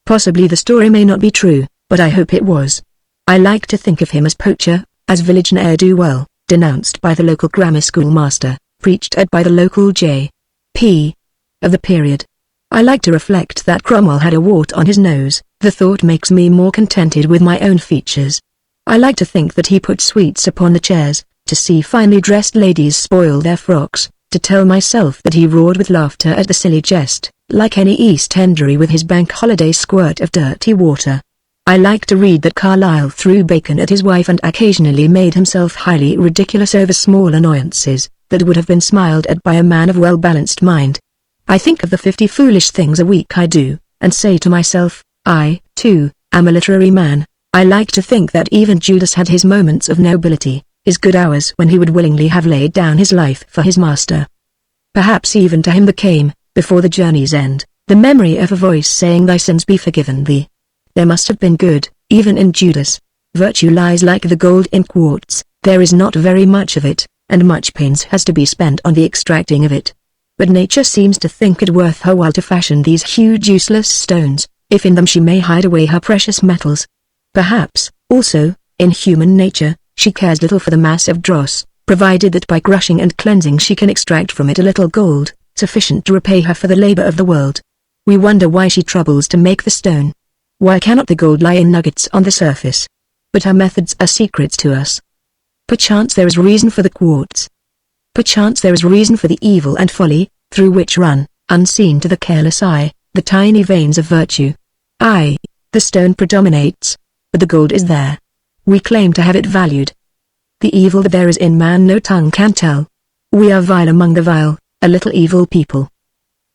Possibly the story may not be true, but I hope it was. I like to think of him as poacher, as village ne'er-do-well, denounced by the local grammar school master, preached at by the local J.P. of the period. I like to reflect that Cromwell had a wart on his nose. The thought makes me more contented with my own features. I like to think that he put sweets upon the chairs, to see finely dressed ladies spoil their frocks, to tell myself that he roared with laughter at the silly jest, like any East Endery with his bank holiday squirt of dirty water. I like to read that Carlyle threw bacon at his wife and occasionally made himself highly ridiculous over small annoyances, that would have been smiled at by a man of well-balanced mind. I think of the 50 foolish things a week I do, and say to myself, I, too, am a literary man. I like to think that even Judas had his moments of nobility, his good hours when he would willingly have laid down his life for his master. Perhaps even to him there came, before the journey's end, the memory of a voice saying, "Thy sins be forgiven thee." There must have been good, even in Judas. Virtue lies like the gold in quartz, there is not very much of it, and much pains has to be spent on the extracting of it. But nature seems to think it worth her while to fashion these huge useless stones, if in them she may hide away her precious metals. Perhaps, also, in human nature, she cares little for the mass of dross, provided that by crushing and cleansing she can extract from it a little gold, sufficient to repay her for the labor of the world. We wonder why she troubles to make the stone. Why cannot the gold lie in nuggets on the surface? But her methods are secrets to us. Perchance there is reason for the quartz. Perchance there is reason for the evil and folly, through which run, unseen to the careless eye, the tiny veins of virtue. Aye, the stone predominates, but the gold is there. We claim to have it valued. The evil that there is in man no tongue can tell. We are vile among the vile, a little evil people.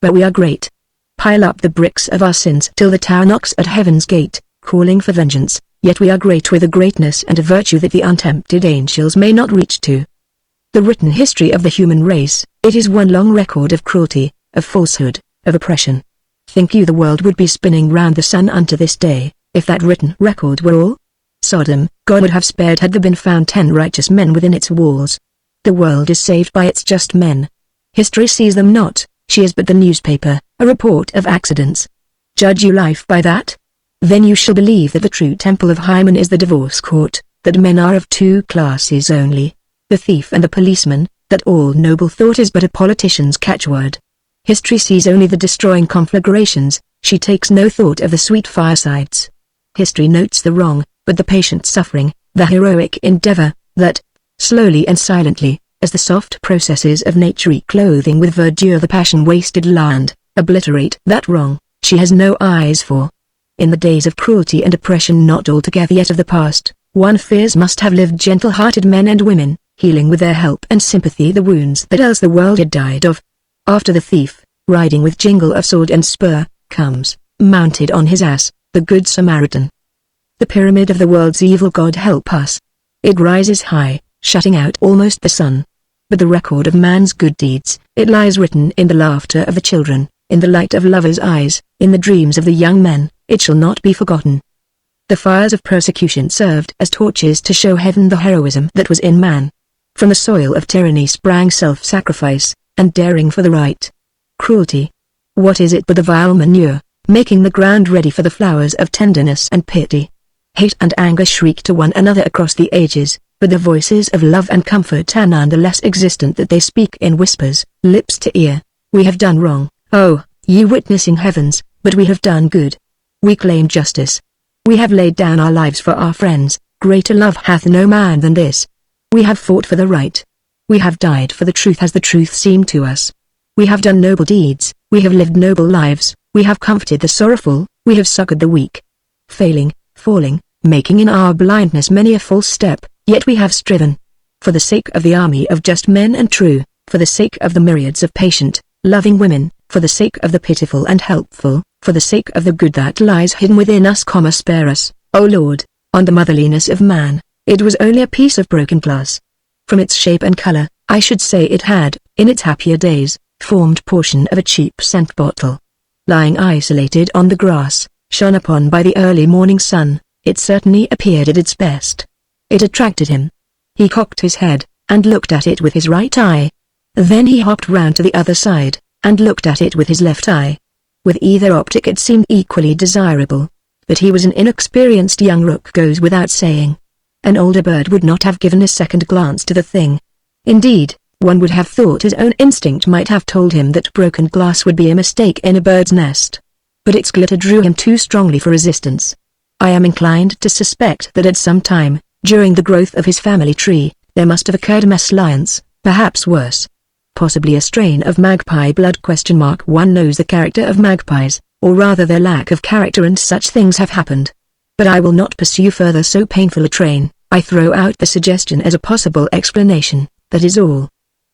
But we are great. Pile up the bricks of our sins till the tower knocks at heaven's gate, calling for vengeance, yet we are great with a greatness and a virtue that the untempted angels may not reach to. The written history of the human race, it is one long record of cruelty, of falsehood, of oppression. Think you the world would be spinning round the sun unto this day, if that written record were all? Sodom, God would have spared had there been found 10 righteous men within its walls. The world is saved by its just men. History sees them not, she is but the newspaper, a report of accidents. Judge you life by that? Then you shall believe that the true temple of Hymen is the divorce court, that men are of 2 classes only, the thief and the policeman, that all noble thought is but a politician's catchword. History sees only the destroying conflagrations, she takes no thought of the sweet firesides. History notes the wrong, but the patient suffering, the heroic endeavor, that, slowly and silently, as the soft processes of nature clothing with verdure the passion-wasted land, obliterate that wrong, she has no eyes for. In the days of cruelty and oppression not altogether yet of the past, one fears must have lived gentle-hearted men and women, healing with their help and sympathy the wounds that else the world had died of. After the thief, riding with jingle of sword and spur, comes, mounted on his ass, the Good Samaritan. The pyramid of the world's evil, God help us. It rises high, shutting out almost the sun. But the record of man's good deeds, it lies written in the laughter of the children, in the light of lovers' eyes, in the dreams of the young men, it shall not be forgotten. The fires of persecution served as torches to show heaven the heroism that was in man. From the soil of tyranny sprang self-sacrifice, and daring for the right. Cruelty. What is it but the vile manure, making the ground ready for the flowers of tenderness and pity? Hate and anger shriek to one another across the ages, but the voices of love and comfort are none the less existent that they speak in whispers, lips to ear. We have done wrong, oh, ye witnessing heavens, but we have done good. We claim justice. We have laid down our lives for our friends, greater love hath no man than this. We have fought for the right. We have died for the truth as the truth seemed to us. We have done noble deeds, we have lived noble lives, we have comforted the sorrowful, we have succored the weak. Failing, falling, making in our blindness many a false step, yet we have striven. For the sake of the army of just men and true, for the sake of the myriads of patient, loving women, for the sake of the pitiful and helpful, for the sake of the good that lies hidden within us, spare us, O Lord, on the motherliness of man. It was only a piece of broken glass. From its shape and color, I should say it had, in its happier days, formed portion of a cheap scent bottle. Lying isolated on the grass, shone upon by the early morning sun, it certainly appeared at its best. It attracted him. He cocked his head, and looked at it with his right eye. Then he hopped round to the other side, and looked at it with his left eye. With either optic it seemed equally desirable. That he was an inexperienced young rook goes without saying. An older bird would not have given a second glance to the thing. Indeed, one would have thought his own instinct might have told him that broken glass would be a mistake in a bird's nest. But its glitter drew him too strongly for resistance. I am inclined to suspect that at some time, during the growth of his family tree, there must have occurred a mesalliance, perhaps worse. Possibly a strain of magpie blood ? One knows the character of magpies, or rather their lack of character, and such things have happened. But I will not pursue further so painful a train. I throw out the suggestion as a possible explanation, that is all.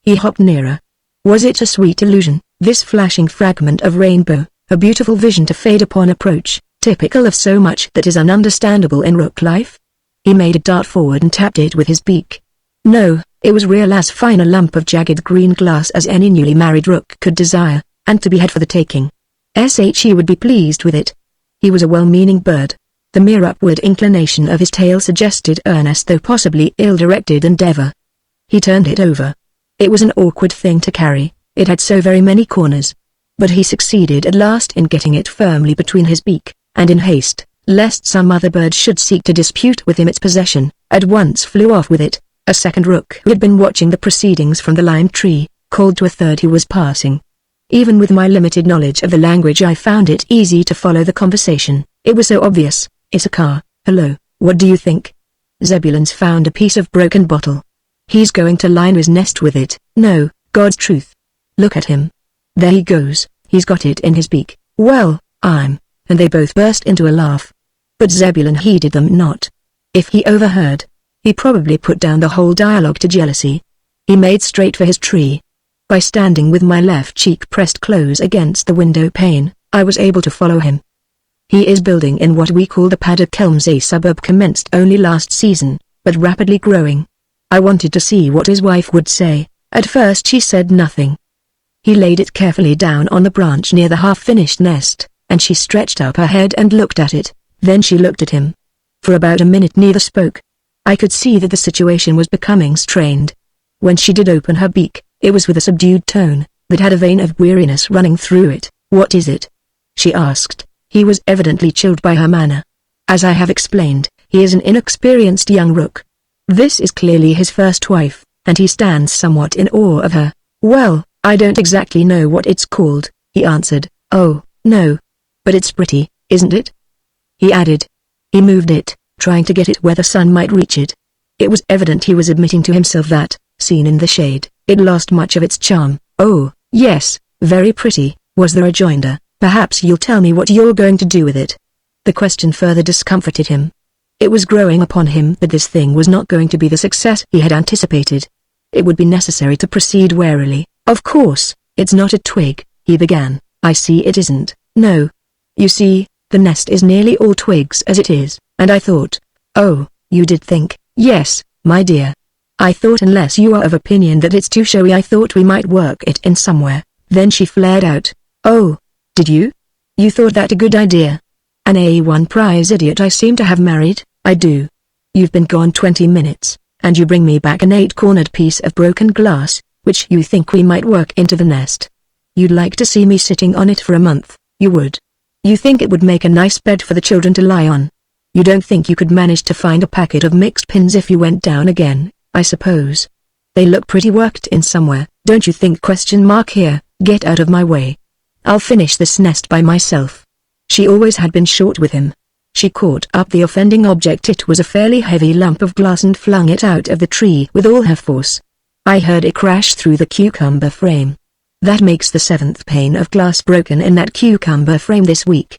He hopped nearer. Was it a sweet illusion, this flashing fragment of rainbow, a beautiful vision to fade upon approach, typical of so much that is ununderstandable in rook life? He made a dart forward and tapped it with his beak. No, it was real, as fine a lump of jagged green glass as any newly married rook could desire, and to be had for the taking. He would be pleased with it. He was a well-meaning bird. The mere upward inclination of his tail suggested earnest though possibly ill-directed endeavor. He turned it over. It was an awkward thing to carry, it had so very many corners. But he succeeded at last in getting it firmly between his beak, and in haste, lest some other bird should seek to dispute with him its possession, at once flew off with it. A second rook who had been watching the proceedings from the lime tree, called to a third who was passing. Even with my limited knowledge of the language I found it easy to follow the conversation. It was so obvious. It's a car. Hello, what do you think? Zebulon's found a piece of broken bottle. He's going to line his nest with it. No, God's truth. Look at him. There he goes, he's got it in his beak. Well, and they both burst into a laugh. But Zebulon heeded them not. If he overheard, he probably put down the whole dialogue to jealousy. He made straight for his tree. By standing with my left cheek pressed close against the window pane, I was able to follow him. He is building in what we call the Paddock Elms, a suburb commenced only last season, but rapidly growing. I wanted to see what his wife would say. At first she said nothing. He laid it carefully down on the branch near the half-finished nest, and she stretched up her head and looked at it. Then she looked at him. For about a minute neither spoke. I could see that the situation was becoming strained. When she did open her beak, it was with a subdued tone, that had a vein of weariness running through it. What is it? She asked. He was evidently chilled by her manner. As I have explained, he is an inexperienced young rook. This is clearly his first wife, and he stands somewhat in awe of her. Well, I don't exactly know what it's called, he answered. Oh, no. But it's pretty, isn't it? He added. He moved it, trying to get it where the sun might reach it. It was evident he was admitting to himself that, seen in the shade, it lost much of its charm. Oh, yes, very pretty, was the rejoinder. Perhaps you'll tell me what you're going to do with it. The question further discomforted him. It was growing upon him that this thing was not going to be the success he had anticipated. It would be necessary to proceed warily. Of course, it's not a twig, he began. I see it isn't. No. You see, the nest is nearly all twigs as it is, and I thought, oh, you did think, yes, my dear. I thought unless you are of opinion that it's too showy, I thought we might work it in somewhere. Then she flared out. Oh, did you? You thought that a good idea? An A1 prize idiot I seem to have married, I do. You've been gone 20 minutes, and you bring me back an 8-cornered piece of broken glass, which you think we might work into the nest. You'd like to see me sitting on it for a month, you would. You think it would make a nice bed for the children to lie on. You don't think you could manage to find a packet of mixed pins if you went down again, I suppose. They look pretty worked in somewhere, don't you think? Here, get out of my way. I'll finish this nest by myself. She always had been short with him. She caught up the offending object. It was a fairly heavy lump of glass and flung it out of the tree with all her force. I heard it crash through the cucumber frame. That makes the 7th pane of glass broken in that cucumber frame this week.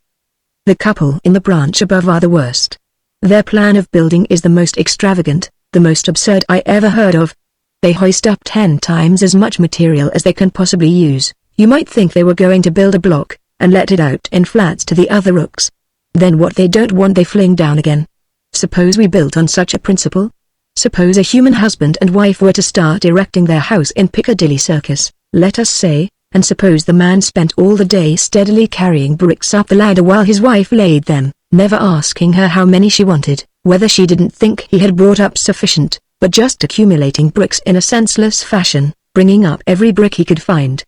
The couple in the branch above are the worst. Their plan of building is the most extravagant, the most absurd I ever heard of. They hoist up 10 times as much material as they can possibly use. You might think they were going to build a block, and let it out in flats to the other rooks. Then what they don't want they fling down again. Suppose we built on such a principle? Suppose a human husband and wife were to start erecting their house in Piccadilly Circus, let us say, and suppose the man spent all the day steadily carrying bricks up the ladder while his wife laid them, never asking her how many she wanted, whether she didn't think he had brought up sufficient, but just accumulating bricks in a senseless fashion, bringing up every brick he could find.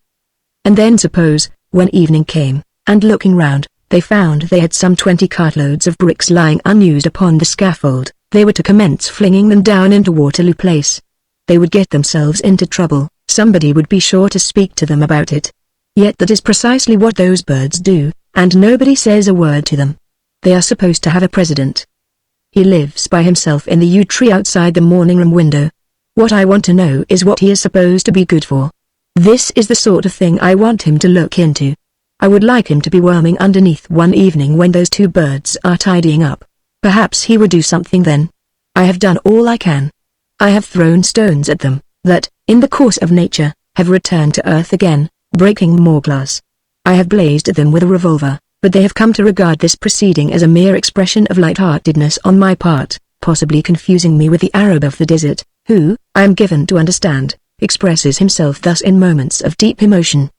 And then suppose, when evening came, and looking round, they found they had some 20 cartloads of bricks lying unused upon the scaffold, they were to commence flinging them down into Waterloo Place. They would get themselves into trouble, somebody would be sure to speak to them about it. Yet that is precisely what those birds do, and nobody says a word to them. They are supposed to have a president. He lives by himself in the yew tree outside the morning room window. What I want to know is what he is supposed to be good for. This is the sort of thing I want him to look into. I would like him to be worming underneath one evening when those two birds are tidying up. Perhaps he would do something then. I have done all I can. I have thrown stones at them, that, in the course of nature, have returned to earth again, breaking more glass. I have blazed at them with a revolver, but they have come to regard this proceeding as a mere expression of light-heartedness on my part, possibly confusing me with the Arab of the desert, who, I am given to understand, expresses himself thus in moments of deep emotion.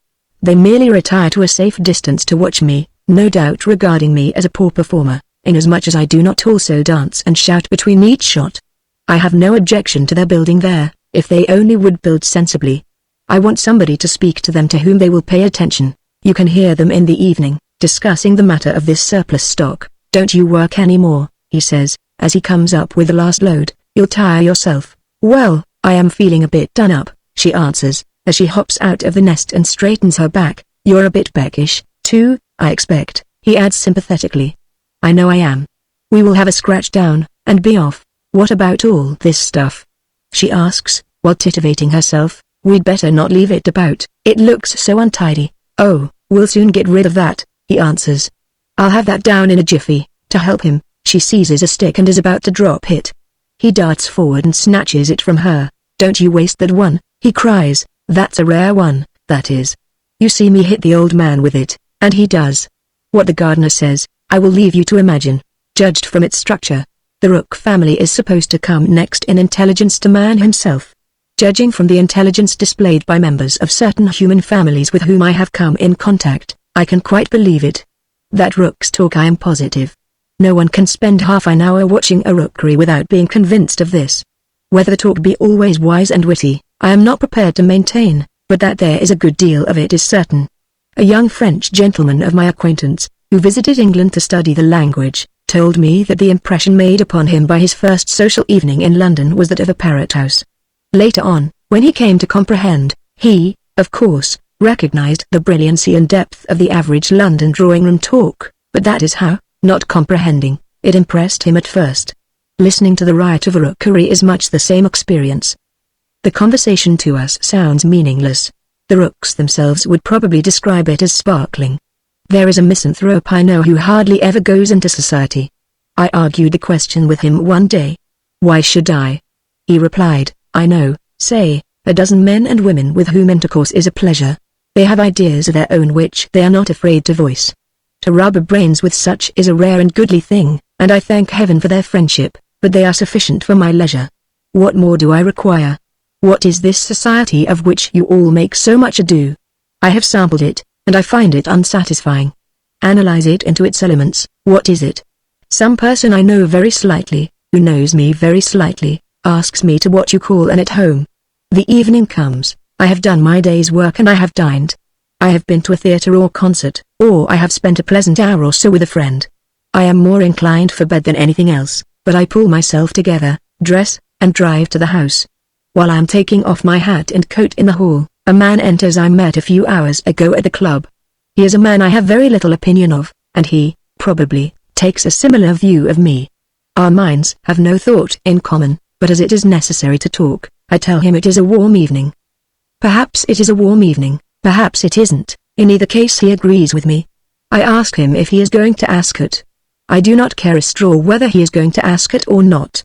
They merely retire to a safe distance to watch me, no doubt regarding me as a poor performer, inasmuch as I do not also dance and shout between each shot. I have no objection to their building there, if they only would build sensibly. I want somebody to speak to them to whom they will pay attention. You can hear them in the evening, discussing the matter of this surplus stock. Don't you work any more, he says, as he comes up with the last load. You'll tire yourself. Well, I am feeling a bit done up, she answers, as she hops out of the nest and straightens her back. You're a bit beckish, too, I expect, he adds sympathetically. I know I am. We will have a scratch down, and be off. What about all this stuff? She asks, while titivating herself. We'd better not leave it about, it looks so untidy. Oh, we'll soon get rid of that, he answers. I'll have that down in a jiffy. To help him, she seizes a stick and is about to drop it. He darts forward and snatches it from her. Don't you waste that one, he cries. That's a rare one, that is. You see me hit the old man with it, and he does. What the gardener says, I will leave you to imagine. Judged from its structure, the rook family is supposed to come next in intelligence to man himself. Judging from the intelligence displayed by members of certain human families with whom I have come in contact, I can quite believe it. That rooks talk, I am positive. No one can spend half an hour watching a rookery without being convinced of this. Whether the talk be always wise and witty, I am not prepared to maintain, but that there is a good deal of it is certain. A young French gentleman of my acquaintance, who visited England to study the language, told me that the impression made upon him by his first social evening in London was that of a parrot house. Later on, when he came to comprehend, he, of course, recognized the brilliancy and depth of the average London drawing-room talk, but that is how, not comprehending, it impressed him at first. Listening to the riot of a rookery is much the same experience. The conversation to us sounds meaningless. The rooks themselves would probably describe it as sparkling. There is a misanthrope I know who hardly ever goes into society. I argued the question with him one day. Why should I? He replied, I know, say, a dozen men and women with whom intercourse is a pleasure. They have ideas of their own which they are not afraid to voice. To rub brains with such is a rare and goodly thing, and I thank heaven for their friendship, but they are sufficient for my leisure. What more do I require? What is this society of which you all make so much ado? I have sampled it, and I find it unsatisfying. Analyze it into its elements. What is it? Some person I know very slightly, who knows me very slightly, asks me to what you call an at-home. The evening comes, I have done my day's work and I have dined. I have been to a theatre or concert, or I have spent a pleasant hour or so with a friend. I am more inclined for bed than anything else, but I pull myself together, dress, and drive to the house. While I am taking off my hat and coat in the hall, a man enters I met a few hours ago at the club. He is a man I have very little opinion of, and he, probably, takes a similar view of me. Our minds have no thought in common, but as it is necessary to talk, I tell him it is a warm evening. Perhaps it is a warm evening, perhaps it isn't. In either case he agrees with me. I ask him if he is going to Ascot. I do not care a straw whether he is going to Ascot or not.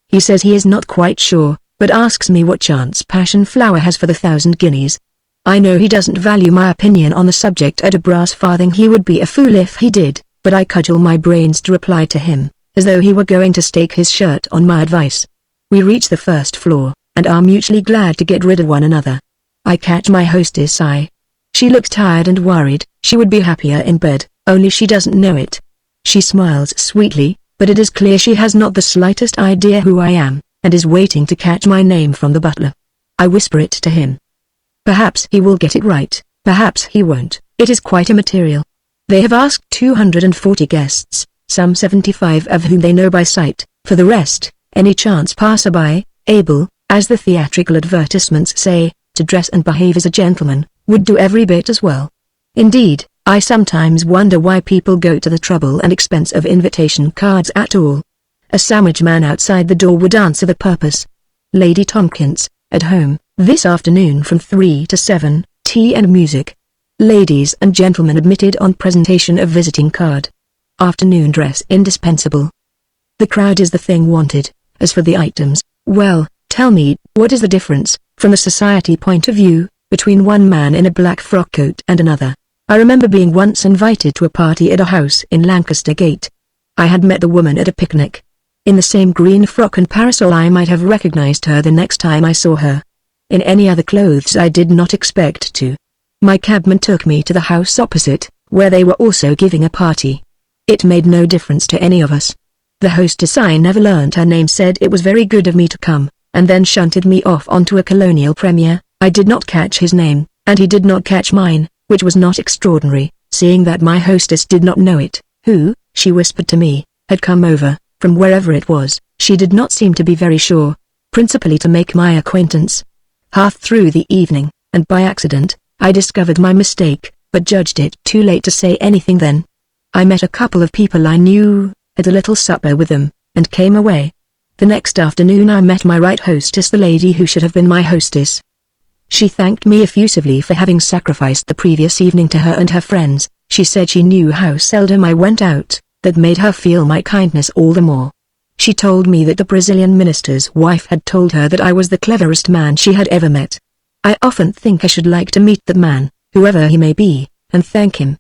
He says he is not quite sure, but asks me what chance Passion Flower has for the 1,000 guineas. I know he doesn't value my opinion on the subject at a brass farthing. He would be a fool if he did, but I cudgel my brains to reply to him, as though he were going to stake his shirt on my advice. We reach the first floor, and are mutually glad to get rid of one another. I catch my hostess' eye. She looks tired and worried. She would be happier in bed, only she doesn't know it. She smiles sweetly, but it is clear she has not the slightest idea who I am, and is waiting to catch my name from the butler. I whisper it to him. Perhaps he will get it right, perhaps he won't. It is quite immaterial. They have asked 240 guests, some 75 of whom they know by sight. For the rest, any chance passerby, able, as the theatrical advertisements say, to dress and behave as a gentleman, would do every bit as well. Indeed, I sometimes wonder why people go to the trouble and expense of invitation cards at all. A sandwich man outside the door would answer the purpose. Lady Tompkins, at home, this afternoon from 3 to 7, tea and music. Ladies and gentlemen admitted on presentation of visiting card. Afternoon dress indispensable. The crowd is the thing wanted. As for the items, well, tell me, what is the difference, from the society point of view, between one man in a black frock coat and another. I remember being once invited to a party at a house in Lancaster Gate. I had met the woman at a picnic. In the same green frock and parasol I might have recognized her the next time I saw her. In any other clothes I did not expect to. My cabman took me to the house opposite, where they were also giving a party. It made no difference to any of us. The hostess, I never learned her name, said it was very good of me to come, and then shunted me off onto a colonial premier. I did not catch his name, and he did not catch mine, which was not extraordinary, seeing that my hostess did not know it. Who, she whispered to me, had come over, from wherever it was. She did not seem to be very sure, principally to make my acquaintance. Half through the evening, and by accident, I discovered my mistake, but judged it too late to say anything then. I met a couple of people I knew, had a little supper with them, and came away. The next afternoon I met my right hostess, the lady who should have been my hostess. She thanked me effusively for having sacrificed the previous evening to her and her friends. She said she knew how seldom I went out, that made her feel my kindness all the more. She told me that the Brazilian minister's wife had told her that I was the cleverest man she had ever met. I often think I should like to meet that man, whoever he may be, and thank him.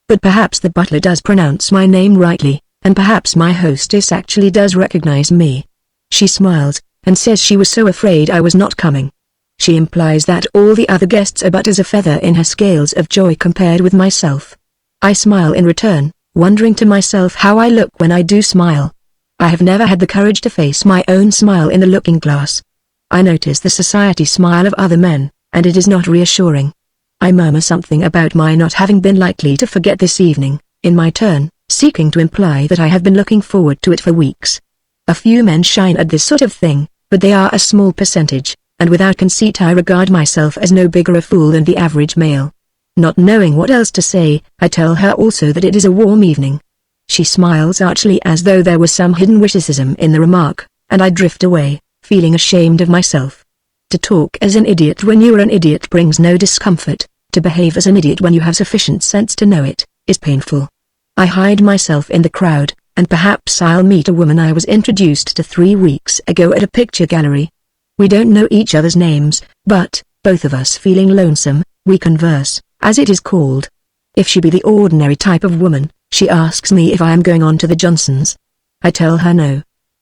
But perhaps the butler does pronounce my name rightly, and perhaps my hostess actually does recognize me. She smiles, and says she was so afraid I was not coming. She implies that all the other guests are but as a feather in her scales of joy compared with myself. I smile in return, wondering to myself how I look when I do smile. I have never had the courage to face my own smile in the looking glass. I notice the society smile of other men, and it is not reassuring. I murmur something about my not having been likely to forget this evening, in my turn, seeking to imply that I have been looking forward to it for weeks. A few men shine at this sort of thing, but they are a small percentage, and without conceit I regard myself as no bigger a fool than the average male. Not knowing what else to say, I tell her also that it is a warm evening. She smiles archly as though there was some hidden witticism in the remark, and I drift away, feeling ashamed of myself. To talk as an idiot when you are an idiot brings no discomfort. To behave as an idiot when you have sufficient sense to know it, is painful. I hide myself in the crowd, and perhaps I'll meet a woman I was introduced to 3 weeks ago at a picture gallery. We don't know each other's names, but, both of us feeling lonesome, we converse, as it is called. If she be the ordinary type of woman, she asks me if I am going on to the Johnsons. I tell her no.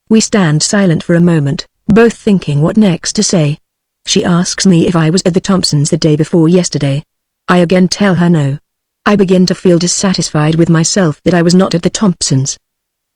We stand silent for a moment, both thinking what next to say. She asks me if I was at the Thompsons the day before yesterday. I again tell her no. I begin to feel dissatisfied with myself that I was not at the Thompsons.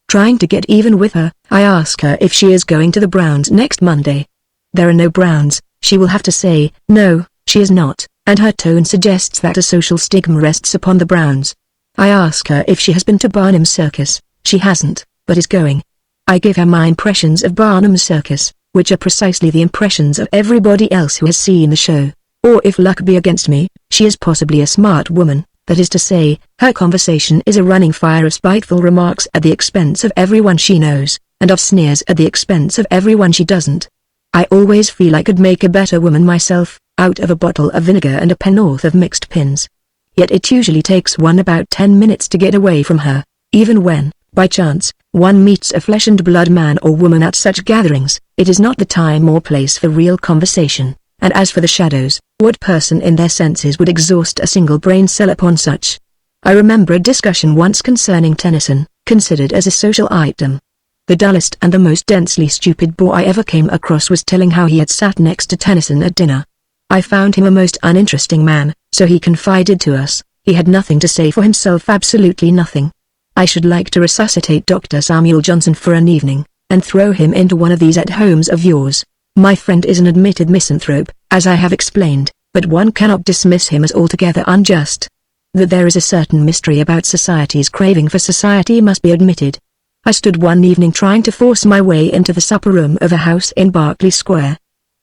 Trying to get even with her, I ask her if she is going to the Browns next Monday. There are no Browns, she will have to say, no, she is not, and her tone suggests that a social stigma rests upon the Browns. I ask her if she has been to Barnum's Circus. She hasn't, but is going. I give her my impressions of Barnum's Circus, which are precisely the impressions of everybody else who has seen the show. Or if luck be against me, she is possibly a smart woman, that is to say, her conversation is a running fire of spiteful remarks at the expense of everyone she knows, and of sneers at the expense of everyone she doesn't. I always feel I could make a better woman myself, out of a bottle of vinegar and a pennorth of mixed pins. Yet it usually takes one about 10 minutes to get away from her, even when, by chance, one meets a flesh and blood man or woman at such gatherings. It is not the time or place for real conversation. And as for the shadows, what person in their senses would exhaust a single brain cell upon such? I remember a discussion once concerning Tennyson, considered as a social item. The dullest and the most densely stupid bore I ever came across was telling how he had sat next to Tennyson at dinner. I found him a most uninteresting man, so he confided to us, he had nothing to say for himself, absolutely nothing. I should like to resuscitate Dr. Samuel Johnson for an evening, and throw him into one of these at-homes of yours. My friend is an admitted misanthrope, as I have explained, but one cannot dismiss him as altogether unjust. That there is a certain mystery about society's craving for society must be admitted. I stood one evening trying to force my way into the supper room of a house in Berkeley Square.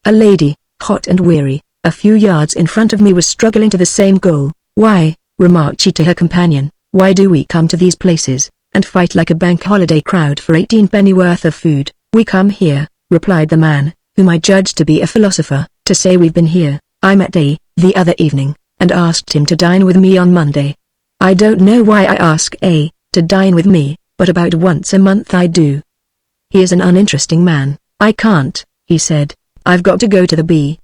A lady, hot and weary, a few yards in front of me was struggling to the same goal. "Why," remarked she to her companion, "why do we come to these places, and fight like a bank holiday crowd for 18 penny worth of food?" "We come here," replied the man, whom I judged to be a philosopher, "to say we've been here. I met A. the other evening, and asked him to dine with me on Monday. I don't know why I ask A. to dine with me, but about once a month I do. He is an uninteresting man. "I can't," he said. "I've got to go to the B.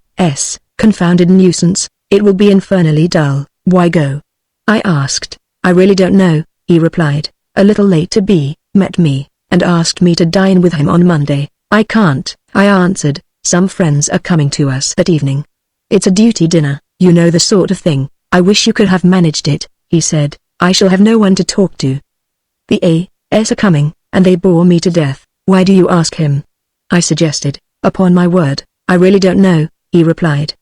Confounded nuisance, it will be infernally dull. Why go? I asked. I really don't know, he replied. A little later B met me, and asked me to dine with him on Monday. I can't, I answered. Some friends are coming to us that evening. It's a duty dinner, you know the sort of thing. I wish you could have managed it, he said. I shall have no one to talk to. The A.S. are coming, and they bore me to death. Why do you ask him? I suggested. Upon my word, I really don't know, he replied.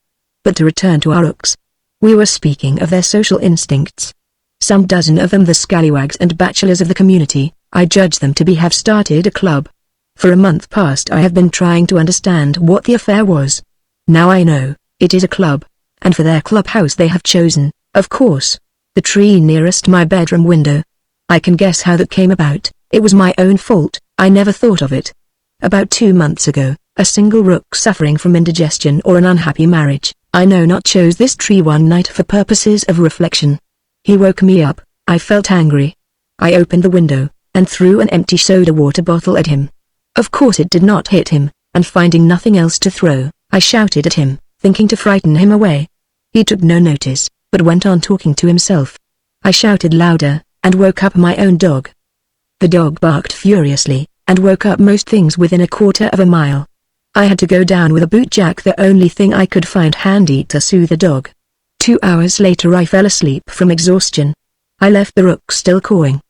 But to return to our rooks. We were speaking of their social instincts. Some dozen of them, the scallywags and bachelors of the community, I judge them to have started a club. For a month past I have been trying to understand what the affair was. Now I know, it is a club. And for their clubhouse they have chosen, of course, the tree nearest my bedroom window. I can guess how that came about. It was my own fault. I never thought of it. About 2 months ago, a single rook suffering from indigestion or an unhappy marriage, I know not, chose this tree one night for purposes of reflection. He woke me up. I felt angry. I opened the window, and threw an empty soda water bottle at him. Of course it did not hit him, and finding nothing else to throw, I shouted at him, thinking to frighten him away. He took no notice, but went on talking to himself. I shouted louder, and woke up my own dog. The dog barked furiously, and woke up most things within a quarter of a mile. I had to go down with a boot jack, the only thing I could find handy to soothe the dog. 2 hours later I fell asleep from exhaustion. I left the rook still cawing.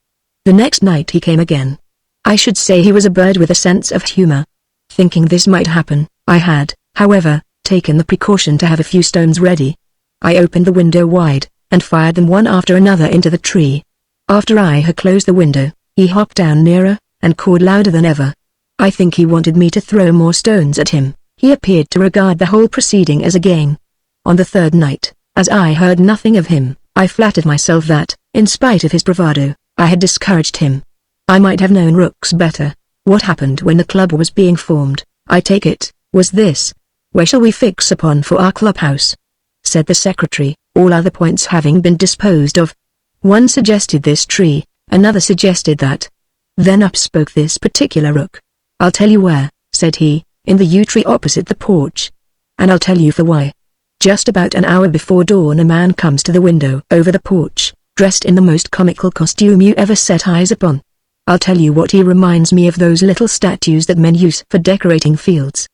The next night he came again. I should say he was a bird with a sense of humor. Thinking this might happen, I had, however, taken the precaution to have a few stones ready. I opened the window wide, and fired them one after another into the tree. After I had closed the window, he hopped down nearer, and cawed louder than ever. I think he wanted me to throw more stones at him. He appeared to regard the whole proceeding as a game. On the third night, as I heard nothing of him, I flattered myself that, in spite of his bravado, I had discouraged him. I might have known rooks better. What happened when the club was being formed, I take it, was this. Where shall we fix upon for our clubhouse? Said the secretary, all other points having been disposed of. One suggested this tree, another suggested that. Then up spoke this particular rook. I'll tell you where, said he, in the yew tree opposite the porch. And I'll tell you for why. Just about an hour before dawn a man comes to the window over the porch, dressed in the most comical costume you ever set eyes upon. I'll tell you what, he reminds me of those little statues that men use for decorating fields.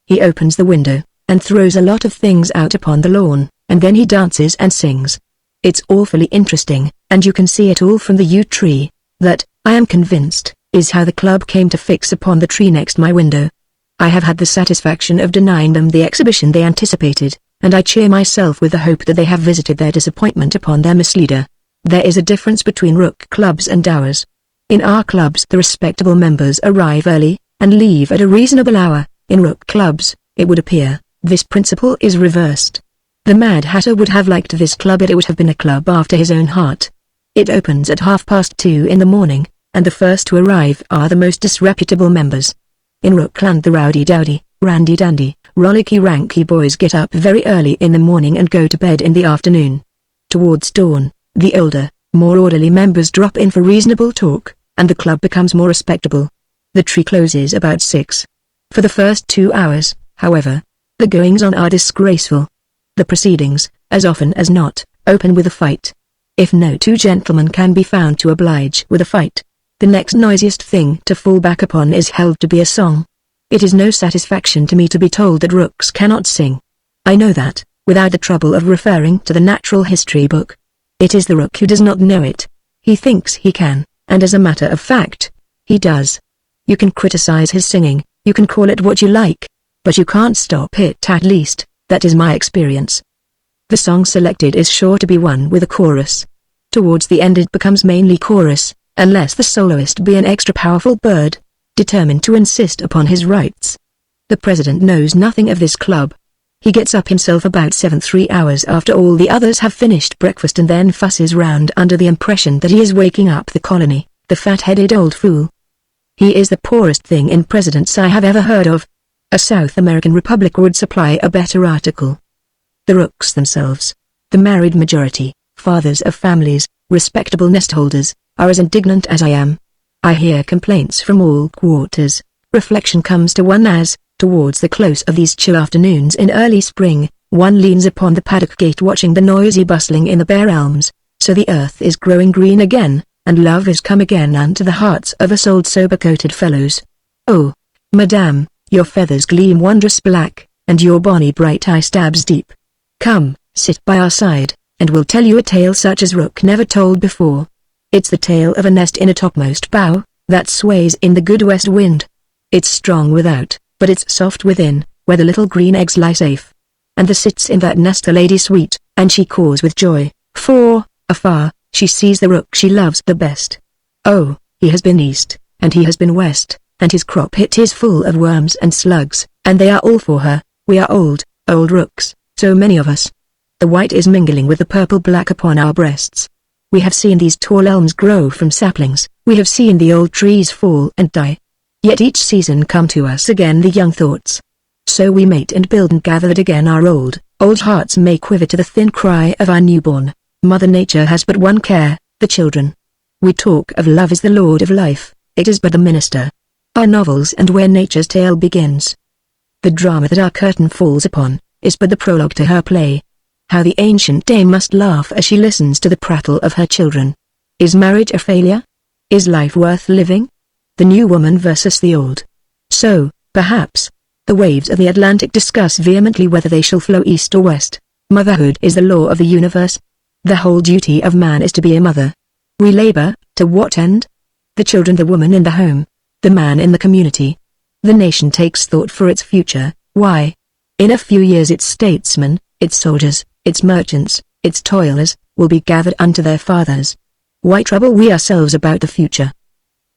He opens the window, and throws a lot of things out upon the lawn, and then he dances and sings. It's awfully interesting, and you can see it all from the yew tree. That, I am convinced, is how the club came to fix upon the tree next my window. I have had the satisfaction of denying them the exhibition they anticipated, and I cheer myself with the hope that they have visited their disappointment upon their misleader. There is a difference between rook clubs and ours. In our clubs the respectable members arrive early, and leave at a reasonable hour. In rook clubs, it would appear, this principle is reversed. The Mad Hatter would have liked this club, it would have been a club after his own heart. It opens at 2:30 in the morning, and the first to arrive are the most disreputable members. In Rookland the rowdy-dowdy, randy-dandy, rollicky-ranky boys get up very early in the morning and go to bed in the afternoon. Towards dawn, the older, more orderly members drop in for reasonable talk, and the club becomes more respectable. The tree closes about 6. For the first 2 hours, however, the goings-on are disgraceful. The proceedings, as often as not, open with a fight. If no 2 gentlemen can be found to oblige with a fight, the next noisiest thing to fall back upon is held to be a song. It is no satisfaction to me to be told that rooks cannot sing. I know that, without the trouble of referring to the natural history book. It is the rook who does not know it. He thinks he can, and as a matter of fact, he does. You can criticize his singing, you can call it what you like, but you can't stop it, at least, that is my experience. The song selected is sure to be one with a chorus. Towards the end it becomes mainly chorus, unless the soloist be an extra powerful bird, determined to insist upon his rights. The president knows nothing of this club. He gets up himself about 7, 3 hours after all the others have finished breakfast, and then fusses round under the impression that he is waking up the colony, the fat-headed old fool. He is the poorest thing in presidents I have ever heard of. A South American republic would supply a better article. The rooks themselves, the married majority, fathers of families, respectable nest holders, are as indignant as I am. I hear complaints from all quarters. Reflection comes to one as, towards the close of these chill afternoons in early spring, one leans upon the paddock gate watching the noisy bustling in the bare elms. So the earth is growing green again, and love is come again unto the hearts of us old sober-coated fellows. Oh, madame, your feathers gleam wondrous black, and your bonny bright eye stabs deep. Come, sit by our side, and we'll tell you a tale such as Rook never told before. It's the tale of a nest in a topmost bough, that sways in the good west wind. It's strong without, but it's soft within, where the little green eggs lie safe. And there sits in that nest a lady sweet, and she caws with joy, for, afar, she sees the rook she loves the best. Oh, he has been east, and he has been west, and his crop hit is full of worms and slugs, and they are all for her. We are old, old rooks, so many of us. The white is mingling with the purple black upon our breasts. We have seen these tall elms grow from saplings, we have seen the old trees fall and die. Yet each season come to us again the young thoughts. So we mate and build and gather that again our old, old hearts may quiver to the thin cry of our newborn. Mother Nature has but one care, the children. We talk of love as the Lord of life, it is but the minister. Our novels and where nature's tale begins. The drama that our curtain falls upon, is but the prologue to her play. How the ancient dame must laugh as she listens to the prattle of her children. Is marriage a failure? Is life worth living? The new woman versus the old. So, perhaps, the waves of the Atlantic discuss vehemently whether they shall flow east or west. Motherhood is the law of the universe. The whole duty of man is to be a mother. We labor, to what end? The children, the woman in the home, the man in the community. The nation takes thought for its future. Why? In a few years its statesmen, its soldiers, its merchants, its toilers, will be gathered unto their fathers. Why trouble we ourselves about the future?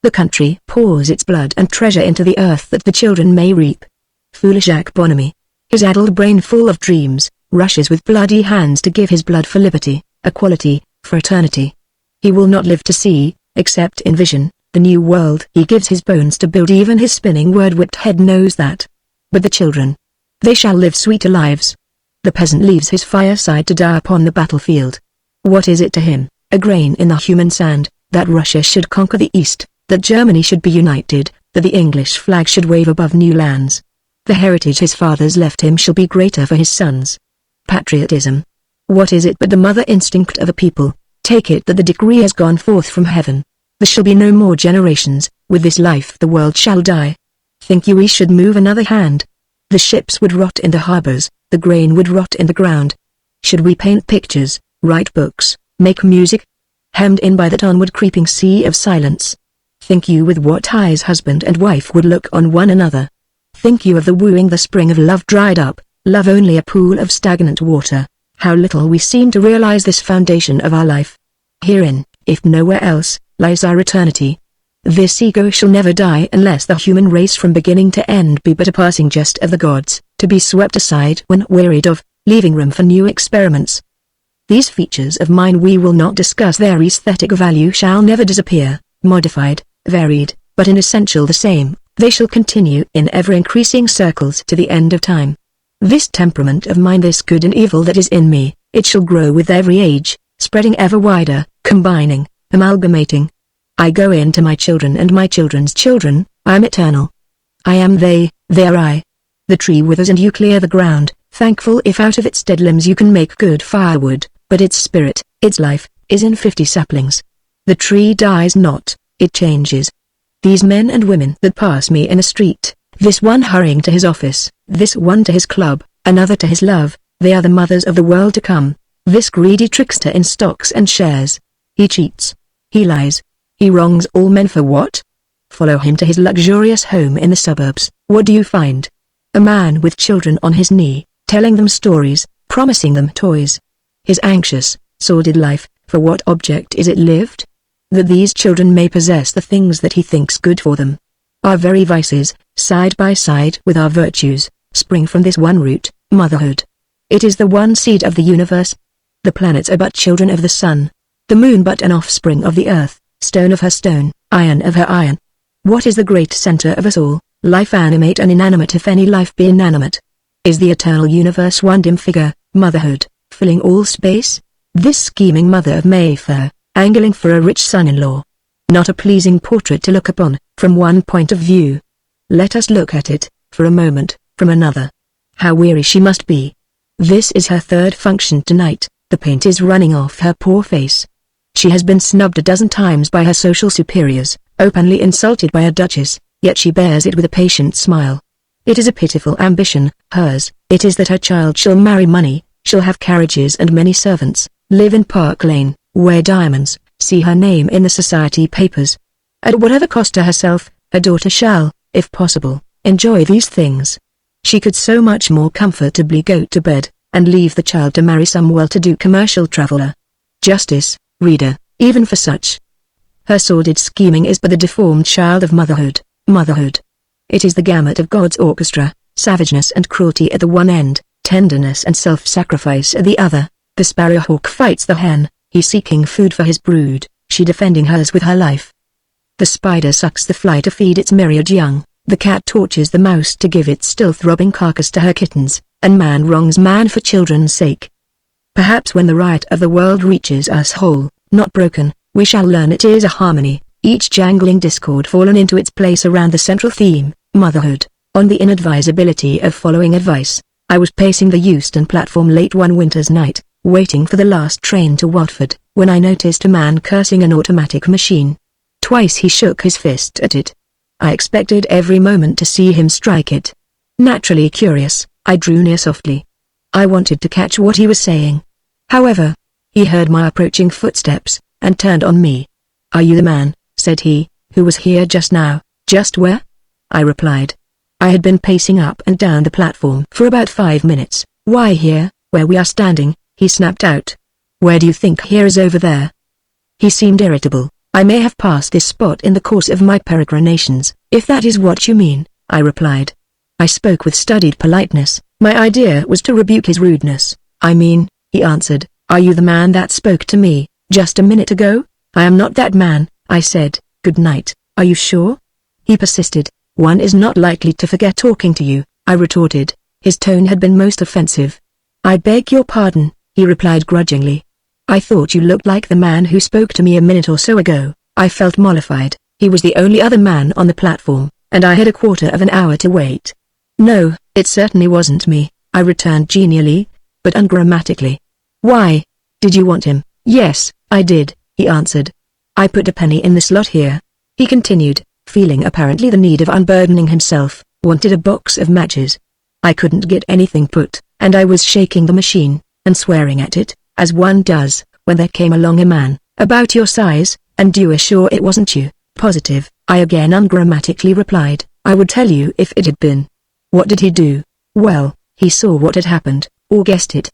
The country pours its blood and treasure into the earth that the children may reap. Foolish Jacques Bonamy, his addled brain full of dreams, rushes with bloody hands to give his blood for liberty, equality, fraternity. He will not live to see, except in vision, the new world. He gives his bones to build, even his spinning word-whipped head knows that. But the children, they shall live sweeter lives. The peasant leaves his fireside to die upon the battlefield. What is it to him, a grain in the human sand, that Russia should conquer the East, that Germany should be united, that the English flag should wave above new lands? The heritage his fathers left him shall be greater for his sons. Patriotism. What is it but the mother instinct of a people? Take it that the decree has gone forth from heaven. There shall be no more generations, with this life the world shall die. Think you we should move another hand? The ships would rot in the harbors, the grain would rot in the ground. Should we paint pictures, write books, make music? Hemmed in by that onward creeping sea of silence. Think you with what eyes husband and wife would look on one another? Think you of the wooing the spring of love dried up, love only a pool of stagnant water? How little we seem to realize this foundation of our life. Herein, if nowhere else, lies our eternity. This ego shall never die unless the human race from beginning to end be but a passing jest of the gods, to be swept aside when wearied of, leaving room for new experiments. These features of mine we will not discuss. Their aesthetic value shall never disappear, modified, varied, but in essential the same. They shall continue in ever-increasing circles to the end of time. This temperament of mine, this good and evil that is in me, it shall grow with every age, spreading ever wider, combining, amalgamating. I go into my children and my children's children. I am eternal. I am they are I. The tree withers and you clear the ground, thankful if out of its dead limbs you can make good firewood, but its spirit, its life, is in 50 saplings. The tree dies not, it changes. These men and women that pass me in a street, this one hurrying to his office, this one to his club, another to his love, they are the mothers of the world to come. This greedy trickster in stocks and shares. He cheats. He lies. He wrongs all men for what? Follow him to his luxurious home in the suburbs. What do you find? A man with children on his knee, telling them stories, promising them toys. His anxious, sordid life, for what object is it lived? That these children may possess the things that he thinks good for them. Our very vices, side by side with our virtues, spring from this one root, motherhood. It is the one seed of the universe. The planets are but children of the sun. The moon but an offspring of the earth, stone of her stone, iron of her iron. What is the great center of us all? Life animate and inanimate, if any life be inanimate. Is the eternal universe one dim figure, motherhood, filling all space? This scheming mother of Mayfair, angling for a rich son-in-law. Not a pleasing portrait to look upon, from one point of view. Let us look at it, for a moment, from another. How weary she must be. This is her third function tonight, the paint is running off her poor face. She has been snubbed a dozen times by her social superiors, openly insulted by a duchess, yet she bears it with a patient smile. It is a pitiful ambition, hers. It is that her child shall marry money, shall have carriages and many servants, live in Park Lane, wear diamonds, see her name in the society papers. At whatever cost to herself, her daughter shall, if possible, enjoy these things. She could so much more comfortably go to bed, and leave the child to marry some well-to-do commercial traveller. Justice, reader, even for such. Her sordid scheming is but the deformed child of motherhood. It is the gamut of God's orchestra, savageness and cruelty at the one end, tenderness and self-sacrifice at the other. The sparrowhawk fights the hen, he seeking food for his brood, she defending hers with her life. The spider sucks the fly to feed its myriad young, the cat tortures the mouse to give its still-throbbing carcass to her kittens, and man wrongs man for children's sake. Perhaps when the right of the world reaches us whole, not broken, we shall learn it is a harmony, each jangling discord fallen into its place around the central theme, motherhood. On the inadvisability of following advice, I was pacing the Euston platform late one winter's night, waiting for the last train to Watford, when I noticed a man cursing an automatic machine. Twice he shook his fist at it. I expected every moment to see him strike it. Naturally curious, I drew near softly. I wanted to catch what he was saying. However, he heard my approaching footsteps, and turned on me. "Are you the man," said he, "who was here just now?" "Just where?" I replied. I had been pacing up and down the platform for about 5 minutes. "Why here, where we are standing," he snapped out. "Where do you think here is over there?" He seemed irritable. "I may have passed this spot in the course of my peregrinations, if that is what you mean," I replied. I spoke with studied politeness. My idea was to rebuke his rudeness. "I mean," he answered, "are you the man that spoke to me, just a minute ago?" "I am not that man," I said. "Good night." "Are you sure?" He persisted. "One is not likely to forget talking to you," I retorted. His tone had been most offensive. "I beg your pardon," he replied grudgingly. "I thought you looked like the man who spoke to me a minute or so ago." I felt mollified. He was the only other man on the platform, and I had a quarter of an hour to wait. "No, it certainly wasn't me," I returned genially, but ungrammatically. "Why? Did you want him?" "Yes, I did," he answered. "I put a penny in the slot here," he continued, feeling apparently the need of unburdening himself, "wanted a box of matches. I couldn't get anything put, and I was shaking the machine, and swearing at it, as one does, when there came along a man, about your size, and you are sure it wasn't you?" "Positive," I again ungrammatically replied. "I would tell you if it had been." "What did he do?" "Well, he saw what had happened, or guessed it.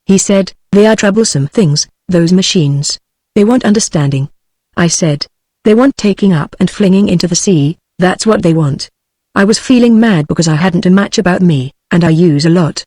He said, 'They are troublesome things, those machines. They want understanding.' I said, 'They want taking up and flinging into the sea, that's what they want.' I was feeling mad because I hadn't a match about me, and I use a lot.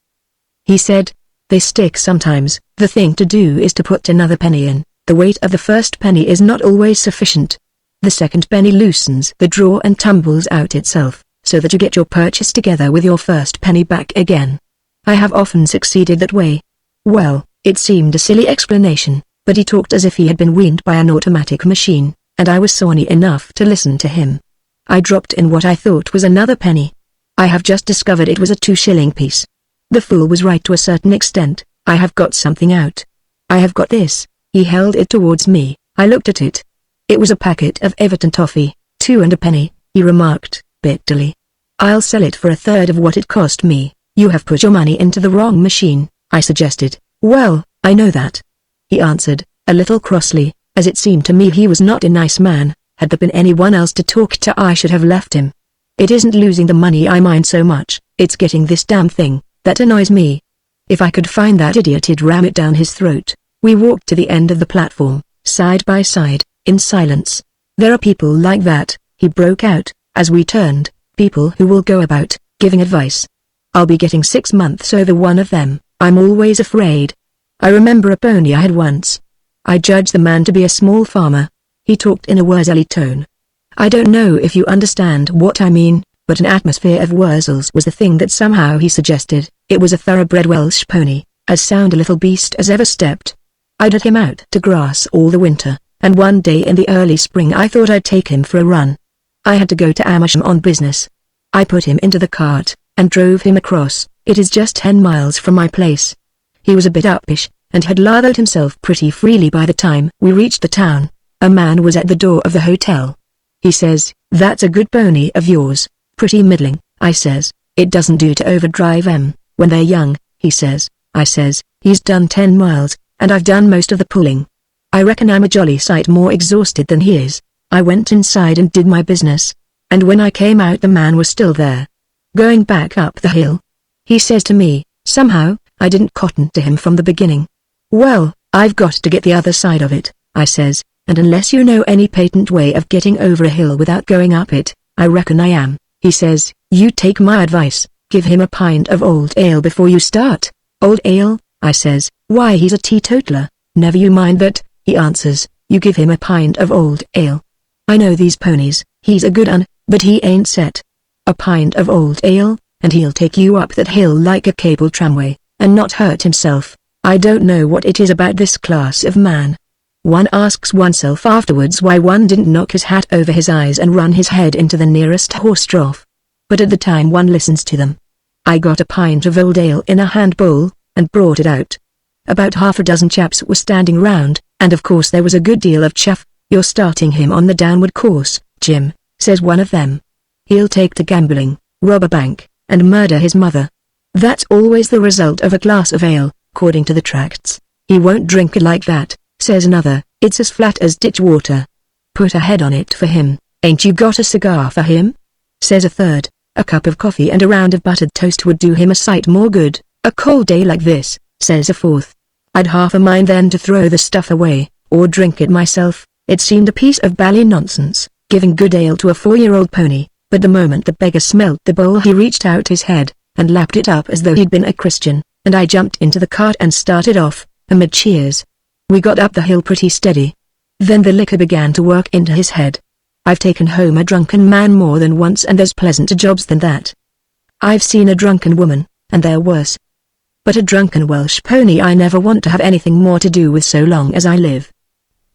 He said, 'They stick sometimes, the thing to do is to put another penny in, the weight of the first penny is not always sufficient. The second penny loosens the drawer and tumbles out itself, so that you get your purchase together with your first penny back again. I have often succeeded that way.' Well, it seemed a silly explanation, but he talked as if he had been weaned by an automatic machine, and I was sawney enough to listen to him. I dropped in what I thought was another penny. I have just discovered it was a 2-shilling piece. The fool was right to a certain extent. I have got something out. I have got this." He held it towards me. I looked at it. It was a packet of Everton toffee, 2 and a penny, he remarked, bitterly. "I'll sell it for a third of what it cost me." "You have put your money into the wrong machine," I suggested. "Well, I know that," he answered, a little crossly, as it seemed to me he was not a nice man. Had there been anyone else to talk to I should have left him. "It isn't losing the money I mind so much, it's getting this damn thing, that annoys me. If I could find that idiot he'd ram it down his throat." We walked to the end of the platform, side by side, in silence. "There are people like that," he broke out, as we turned, "people who will go about, giving advice. I'll be getting 6 months over one of them. I'm always afraid. I remember a pony I had once. I judged the man to be a small farmer. He talked in a Worsley tone. I don't know if you understand what I mean, but an atmosphere of Wurzels was the thing that somehow he suggested. It was a thoroughbred Welsh pony, as sound a little beast as ever stepped. I'd had him out to grass all the winter, and one day in the early spring I thought I'd take him for a run. I had to go to Amersham on business. I put him into the cart, and drove him across. It is just 10 miles from my place. He was a bit uppish, and had lathered himself pretty freely by the time we reached the town. A man was at the door of the hotel. He says, "That's a good pony of yours." "Pretty middling," I says. "It doesn't do to overdrive 'em when they're young," he says. I says, "He's done 10 miles, and I've done most of the pulling. I reckon I'm a jolly sight more exhausted than he is." I went inside and did my business. And when I came out the man was still there. Going back up the hill. He says to me, "Somehow, I didn't cotton to him from the beginning." "Well, I've got to get the other side of it," I says, "and unless you know any patent way of getting over a hill without going up it, I reckon I am." He says, "You take my advice, give him a pint of old ale before you start." "Old ale?" I says, "Why, he's a teetotaler." "Never you mind that," he answers, "you give him a pint of old ale. I know these ponies, he's a good un, but he ain't set. A pint of old ale, and he'll take you up that hill like a cable tramway, and not hurt himself." I don't know what it is about this class of man. One asks oneself afterwards why one didn't knock his hat over his eyes and run his head into the nearest horse trough. But at the time one listens to them. I got a pint of old ale in a hand bowl, and brought it out. About half a dozen chaps were standing round, and of course there was a good deal of chaff. "You're starting him on the downward course, Jim," says one of them. "He'll take to gambling, rob a bank, and murder his mother. That's always the result of a glass of ale, according to the tracts. He won't drink it like that," says another. "It's as flat as ditch water. Put a head on it for him. Ain't you got a cigar for him?" says a third. "A cup of coffee and a round of buttered toast would do him a sight more good, a cold day like this," says a fourth. "I'd half a mind then to throw the stuff away, or drink it myself." It seemed a piece of bally nonsense, giving good ale to a 4-year-old pony, but the moment the beggar smelt the bowl he reached out his head, and lapped it up as though he'd been a Christian, and I jumped into the cart and started off, amid cheers. We got up the hill pretty steady. Then the liquor began to work into his head. I've taken home a drunken man more than once, and there's pleasanter jobs than that. I've seen a drunken woman, and they're worse. But a drunken Welsh pony I never want to have anything more to do with so long as I live.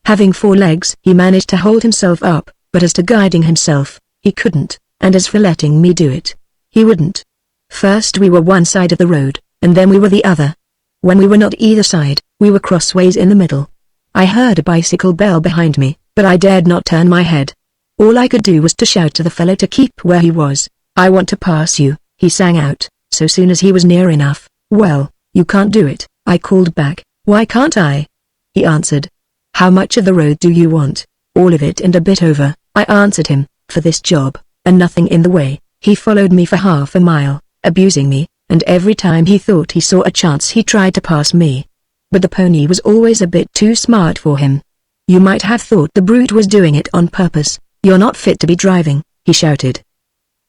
Having 4 legs, he managed to hold himself up, but as to guiding himself, he couldn't, and as for letting me do it, he wouldn't. First we were one side of the road, and then we were the other. When we were not either side, we were crossways in the middle. I heard a bicycle bell behind me, but I dared not turn my head. All I could do was to shout to the fellow to keep where he was. "I want to pass you," he sang out, so soon as he was near enough. "Well, you can't do it," I called back. "Why can't I?" he answered. "How much of the road do you want?" "All of it and a bit over," I answered him, "for this job, and nothing in the way." He followed me for half a mile, abusing me, and every time he thought he saw a chance he tried to pass me. But the pony was always a bit too smart for him. "You might have thought the brute was doing it on purpose. You're not fit to be driving," he shouted.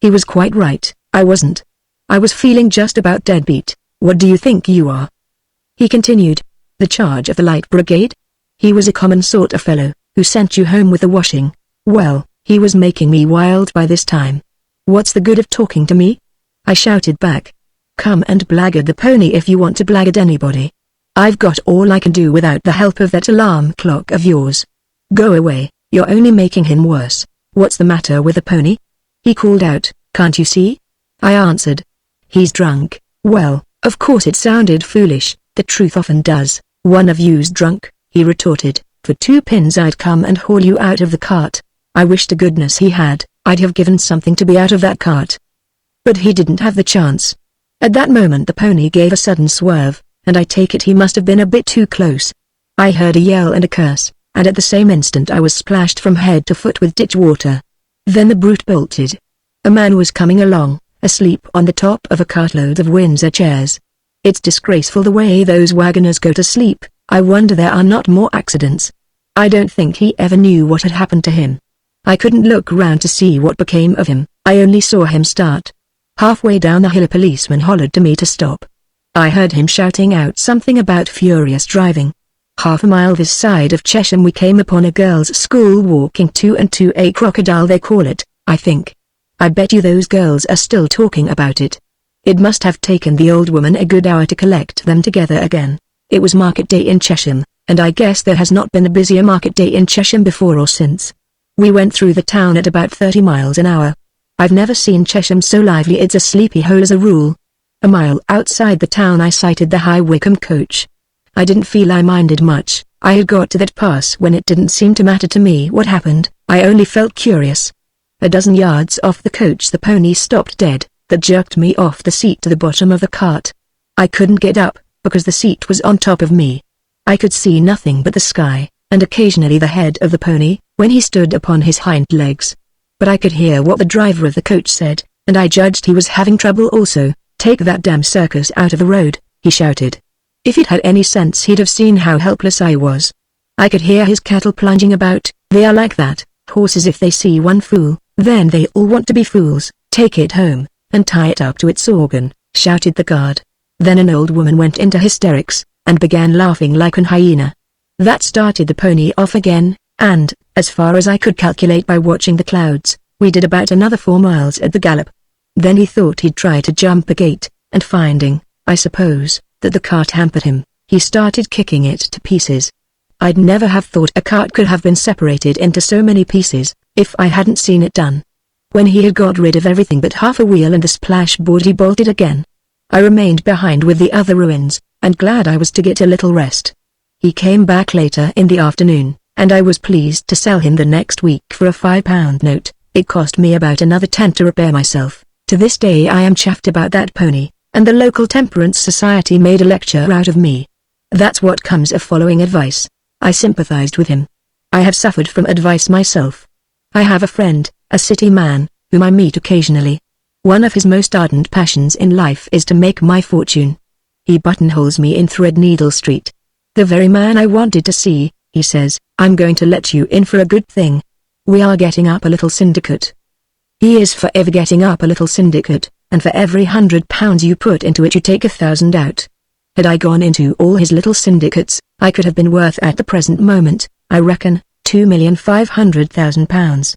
He was quite right, I wasn't. I was feeling just about dead beat. "What do you think you are?" he continued. "The charge of the Light Brigade? He was a common sort of fellow, who sent you home with the washing. Well, he was making me wild by this time. What's the good of talking to me?" I shouted back. "Come and blackguard the pony if you want to blackguard anybody. I've got all I can do without the help of that alarm clock of yours. Go away, you're only making him worse." "What's the matter with the pony?" he called out. "Can't you see?" I answered. "He's drunk." Well, of course it sounded foolish, the truth often does. "One of you's drunk," he retorted. "For 2 pins I'd come and haul you out of the cart." I wish to goodness he had. I'd have given something to be out of that cart. But he didn't have the chance. At that moment the pony gave a sudden swerve, and I take it he must have been a bit too close. I heard a yell and a curse, and at the same instant I was splashed from head to foot with ditch water. Then the brute bolted. A man was coming along, asleep on the top of a cartload of Windsor chairs. It's disgraceful the way those wagoners go to sleep. I wonder there are not more accidents. I don't think he ever knew what had happened to him. I couldn't look round to see what became of him. I only saw him start. Halfway down the hill a policeman hollered to me to stop. I heard him shouting out something about furious driving. Half a mile this side of Chesham we came upon a girls' school walking 2 and 2, a crocodile they call it, I think. I bet you those girls are still talking about it. It must have taken the old woman a good hour to collect them together again. It was market day in Chesham, and I guess there has not been a busier market day in Chesham before or since. We went through the town at about 30 miles an hour. I've never seen Chesham so lively, it's a sleepy hole as a rule. A mile outside the town I sighted the High Wycombe coach. I didn't feel I minded much. I had got to that pass when it didn't seem to matter to me what happened, I only felt curious. A dozen yards off the coach the pony stopped dead. That jerked me off the seat to the bottom of the cart. I couldn't get up, because the seat was on top of me. I could see nothing but the sky, and occasionally the head of the pony, when he stood upon his hind legs. But I could hear what the driver of the coach said, and I judged he was having trouble also. "Take that damn circus out of the road," he shouted. If he'd had any sense he'd have seen how helpless I was. I could hear his cattle plunging about. They are like that, horses, if they see one fool, then they all want to be fools. "Take it home, and tie it up to its organ," shouted the guard. Then an old woman went into hysterics, and began laughing like an hyena. That started the pony off again, and, as far as I could calculate by watching the clouds, we did about another 4 miles at the gallop. Then he thought he'd try to jump a gate, and finding, I suppose, that the cart hampered him, he started kicking it to pieces. I'd never have thought a cart could have been separated into so many pieces, if I hadn't seen it done. When he had got rid of everything but half a wheel and the splashboard, he bolted again. I remained behind with the other ruins, and glad I was to get a little rest. He came back later in the afternoon, and I was pleased to sell him the next week for a £5 note. It cost me about another 10 to repair myself. To this day I am chuffed about that pony, and the local temperance society made a lecture out of me. That's what comes of following advice. I sympathized with him. I have suffered from advice myself. I have a friend, a city man, whom I meet occasionally. One of his most ardent passions in life is to make my fortune. He buttonholes me in Threadneedle Street. "The very man I wanted to see," he says. "I'm going to let you in for a good thing. We are getting up a little syndicate." He is forever getting up a little syndicate, and for every £100 you put into it you take 1,000 out. Had I gone into all his little syndicates, I could have been worth at the present moment, I reckon, £2,500,000.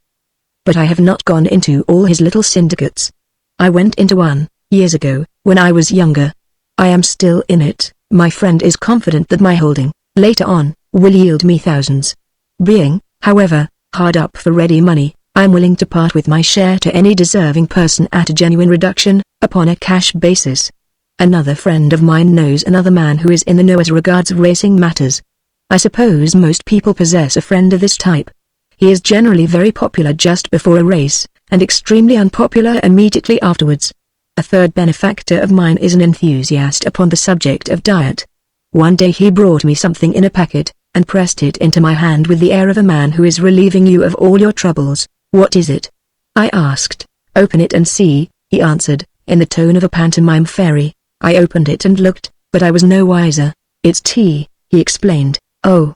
But I have not gone into all his little syndicates. I went into one, years ago, when I was younger. I am still in it. My friend is confident that my holding, later on, will yield me thousands. Being, however, hard up for ready money, I am willing to part with my share to any deserving person at a genuine reduction, upon a cash basis. Another friend of mine knows another man who is in the know as regards racing matters. I suppose most people possess a friend of this type. He is generally very popular just before a race, and extremely unpopular immediately afterwards. A third benefactor of mine is an enthusiast upon the subject of diet. One day he brought me something in a packet, and pressed it into my hand with the air of a man who is relieving you of all your troubles. "What is it?" I asked. "Open it and see," he answered, in the tone of a pantomime fairy. I opened it and looked, but I was no wiser. "It's tea," he explained. "Oh,"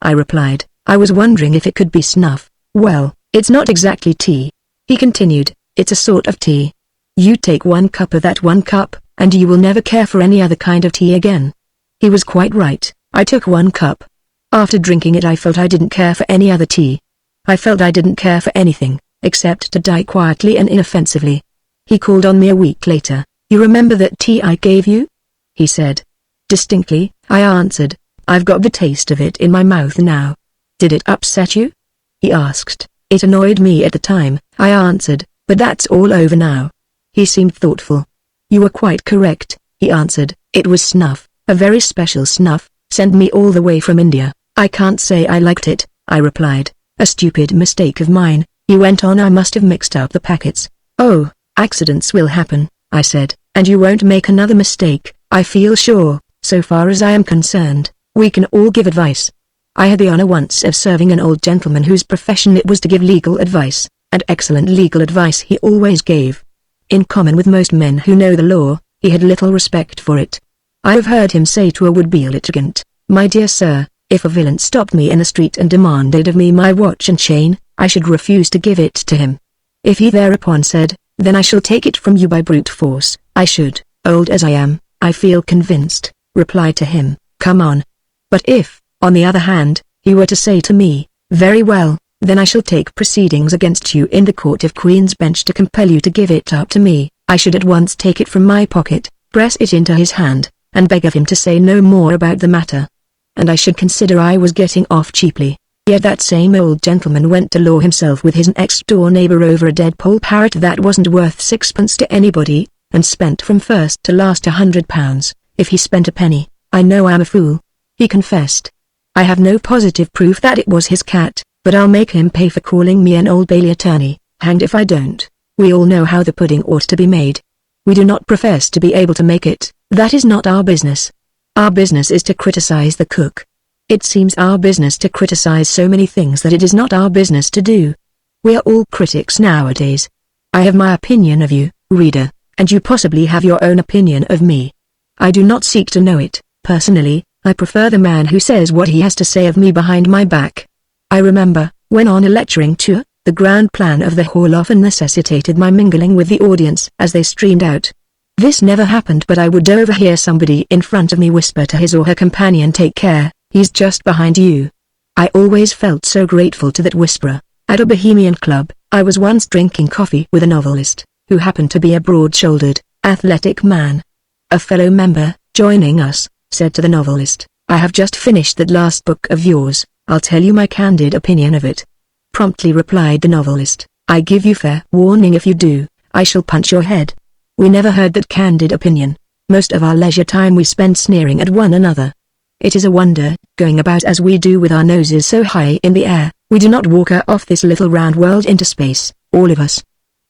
I replied, "I was wondering if it could be snuff." "Well, it's not exactly tea," he continued, "it's a sort of tea. You take 1 cup of that 1 cup, and you will never care for any other kind of tea again." He was quite right. I took 1 cup. After drinking it I felt I didn't care for any other tea. I felt I didn't care for anything, except to die quietly and inoffensively. He called on me a week later. "You remember that tea I gave you?" he said. "Distinctly," I answered. "I've got the taste of it in my mouth now." "Did it upset you?" he asked. "It annoyed me at the time," I answered, "but that's all over now." He seemed thoughtful. "You were quite correct," he answered. "It was snuff, a very special snuff, sent me all the way from India." "I can't say I liked it," I replied. "A stupid mistake of mine," he went on. "I must have mixed up the packets." "Oh, accidents will happen," I said, "and you won't make another mistake, I feel sure. So far as I am concerned, we can all give advice." I had the honor once of serving an old gentleman whose profession it was to give legal advice, and excellent legal advice he always gave. In common with most men who know the law, he had little respect for it. I have heard him say to a would-be litigant, "My dear sir, if a villain stopped me in the street and demanded of me my watch and chain, I should refuse to give it to him. If he thereupon said, 'Then I shall take it from you by brute force,' I should, old as I am, I feel convinced, reply to him, 'Come on.' But if, on the other hand, he were to say to me, 'Very well, then I shall take proceedings against you in the Court of Queen's Bench to compel you to give it up to me,' I should at once take it from my pocket, press it into his hand, and beg of him to say no more about the matter. And I should consider I was getting off cheaply. Yet that same old gentleman went to law himself with his next-door neighbor over a dead poll parrot that wasn't worth sixpence to anybody, and spent from first to last £100. If he spent a penny, I know I'm a fool. He confessed. I have no positive proof that it was his cat, but I'll make him pay for calling me an Old Bailey attorney, hanged if I don't. We all know how the pudding ought to be made. We do not profess to be able to make it. That is not our business. Our business is to criticize the cook. It seems our business to criticize so many things that it is not our business to do. We are all critics nowadays. I have my opinion of you, reader, and you possibly have your own opinion of me. I do not seek to know it. Personally, I prefer the man who says what he has to say of me behind my back. I remember, when on a lecturing tour, the grand plan of the hall often necessitated my mingling with the audience as they streamed out. This never happened, but I would overhear somebody in front of me whisper to his or her companion, "Take care, he's just behind you." I always felt so grateful to that whisperer. At a Bohemian club, I was once drinking coffee with a novelist, who happened to be a broad-shouldered, athletic man. A fellow member, joining us, said to the novelist, "I have just finished that last book of yours, I'll tell you my candid opinion of it." Promptly replied the novelist, "I give you fair warning, if you do, I shall punch your head." We never heard that candid opinion. Most of our leisure time we spend sneering at one another. It is a wonder, going about as we do with our noses so high in the air, we do not walk off this little round world into space, all of us.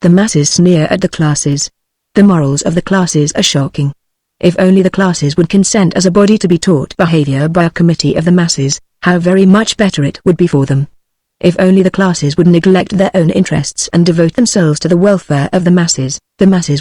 The masses sneer at the classes. The morals of the classes are shocking. If only the classes would consent as a body to be taught behavior by a committee of the masses, how very much better it would be for them. If only the classes would neglect their own interests and devote themselves to the welfare of the masses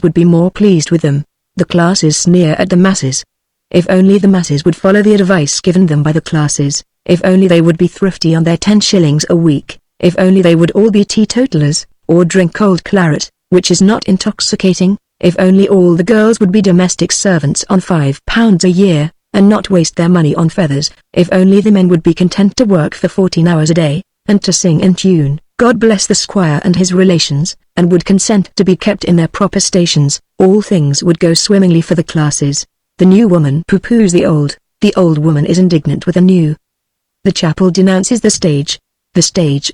would be more pleased with them. The classes sneer at the masses. If only the masses would follow the advice given them by the classes, if only they would be thrifty on their 10 shillings a week, if only they would all be teetotalers, or drink cold claret, which is not intoxicating, if only all the girls would be domestic servants on £5 a year, and not waste their money on feathers, if only the men would be content to work for 14 hours a day, and to sing in tune, "God bless the squire and his relations," and would consent to be kept in their proper stations, all things would go swimmingly for the classes. The new woman pooh-poohs the old woman is indignant with the new. The chapel denounces the stage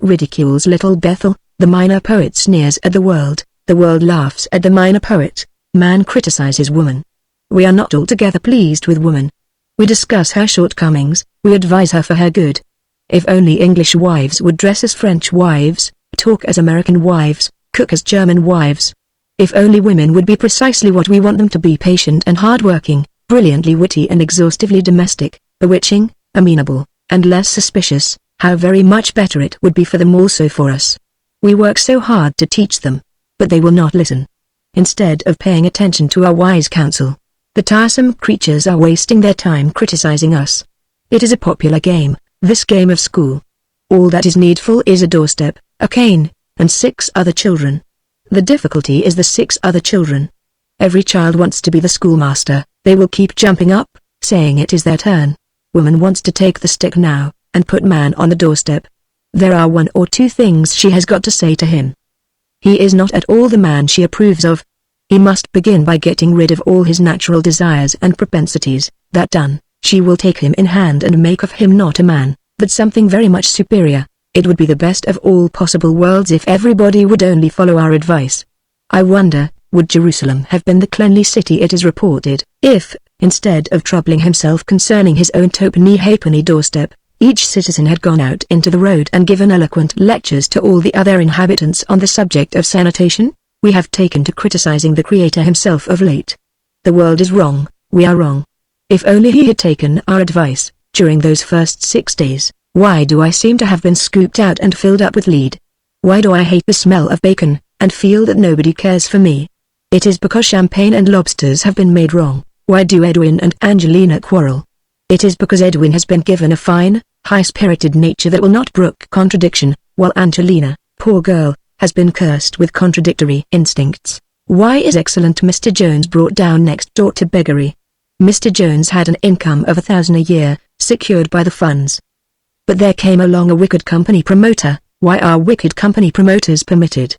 ridicules little Bethel, the minor poet sneers at the world laughs at the minor poet, man criticizes woman. We are not altogether pleased with woman. We discuss her shortcomings, we advise her for her good. If only English wives would dress as French wives, talk as American wives, cook as German wives. If only women would be precisely what we want them to be, patient and hard-working, brilliantly witty and exhaustively domestic, bewitching, amenable, and less suspicious, how very much better it would be for them, also for us. We work so hard to teach them, but they will not listen. Instead of paying attention to our wise counsel, the tiresome creatures are wasting their time criticizing us. It is a popular game, this game of school. All that is needful is a doorstep, a cane, and 6 other children. The difficulty is the 6 other children. Every child wants to be the schoolmaster. They will keep jumping up, saying it is their turn. Woman wants to take the stick now, and put man on the doorstep. There are 1 or 2 things she has got to say to him. He is not at all the man she approves of. He must begin by getting rid of all his natural desires and propensities. That done, she will take him in hand and make of him not a man, but something very much superior. It would be the best of all possible worlds if everybody would only follow our advice. I wonder, would Jerusalem have been the cleanly city it is reported, if, instead of troubling himself concerning his own twopenny-halfpenny doorstep, each citizen had gone out into the road and given eloquent lectures to all the other inhabitants on the subject of sanitation? We have taken to criticizing the Creator himself of late. The world is wrong, we are wrong. If only he had taken our advice, during those first 6 days. Why do I seem to have been scooped out and filled up with lead? Why do I hate the smell of bacon, and feel that nobody cares for me? It is because champagne and lobsters have been made wrong. Why do Edwin and Angelina quarrel? It is because Edwin has been given a fine, high-spirited nature that will not brook contradiction, while Angelina, poor girl, has been cursed with contradictory instincts. Why is excellent Mr. Jones brought down next door to beggary? Mr. Jones had an income of £1,000 a year, secured by the funds. But there came along a wicked company promoter. Why are wicked company promoters permitted?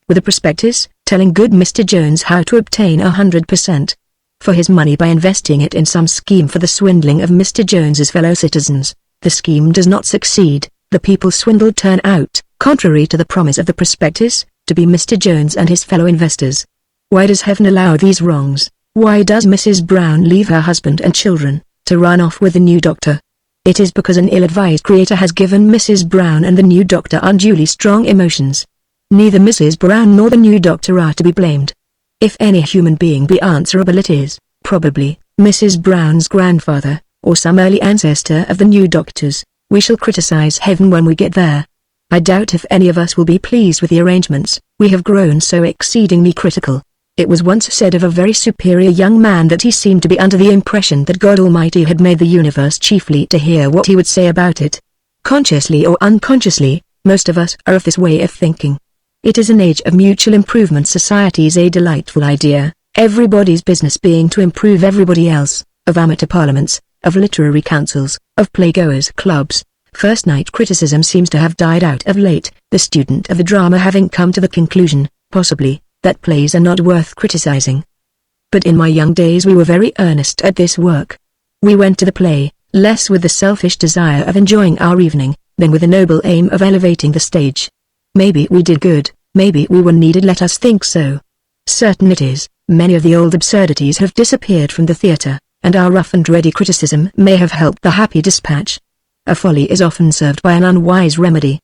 With a prospectus, telling good Mr. Jones how to obtain 100% for his money by investing it in some scheme for the swindling of Mr. Jones's fellow citizens. The scheme does not succeed. The people swindled turn out, contrary to the promise of the prospectus, to be Mr. Jones and his fellow investors. Why does heaven allow these wrongs? Why does Mrs. Brown leave her husband and children, to run off with the new doctor? It is because an ill-advised creator has given Mrs. Brown and the new doctor unduly strong emotions. Neither Mrs. Brown nor the new doctor are to be blamed. If any human being be answerable, it is, probably, Mrs. Brown's grandfather, or some early ancestor of the new doctor's. We shall criticize heaven when we get there. I doubt if any of us will be pleased with the arrangements. We have grown so exceedingly critical. It was once said of a very superior young man that he seemed to be under the impression that God Almighty had made the universe chiefly to hear what he would say about it. Consciously or unconsciously, most of us are of this way of thinking. It is an age of mutual improvement. Society's a delightful idea, everybody's business being to improve everybody else, of amateur parliaments, of literary councils, of playgoers' clubs. First-night criticism seems to have died out of late, the student of the drama having come to the conclusion, possibly, that plays are not worth criticizing. But in my young days we were very earnest at this work. We went to the play, less with the selfish desire of enjoying our evening, than with the noble aim of elevating the stage. Maybe we did good, maybe we were needed. Let us think so. Certain it is, many of the old absurdities have disappeared from the theatre, and our rough and ready criticism may have helped the happy dispatch. A folly is often served by an unwise remedy.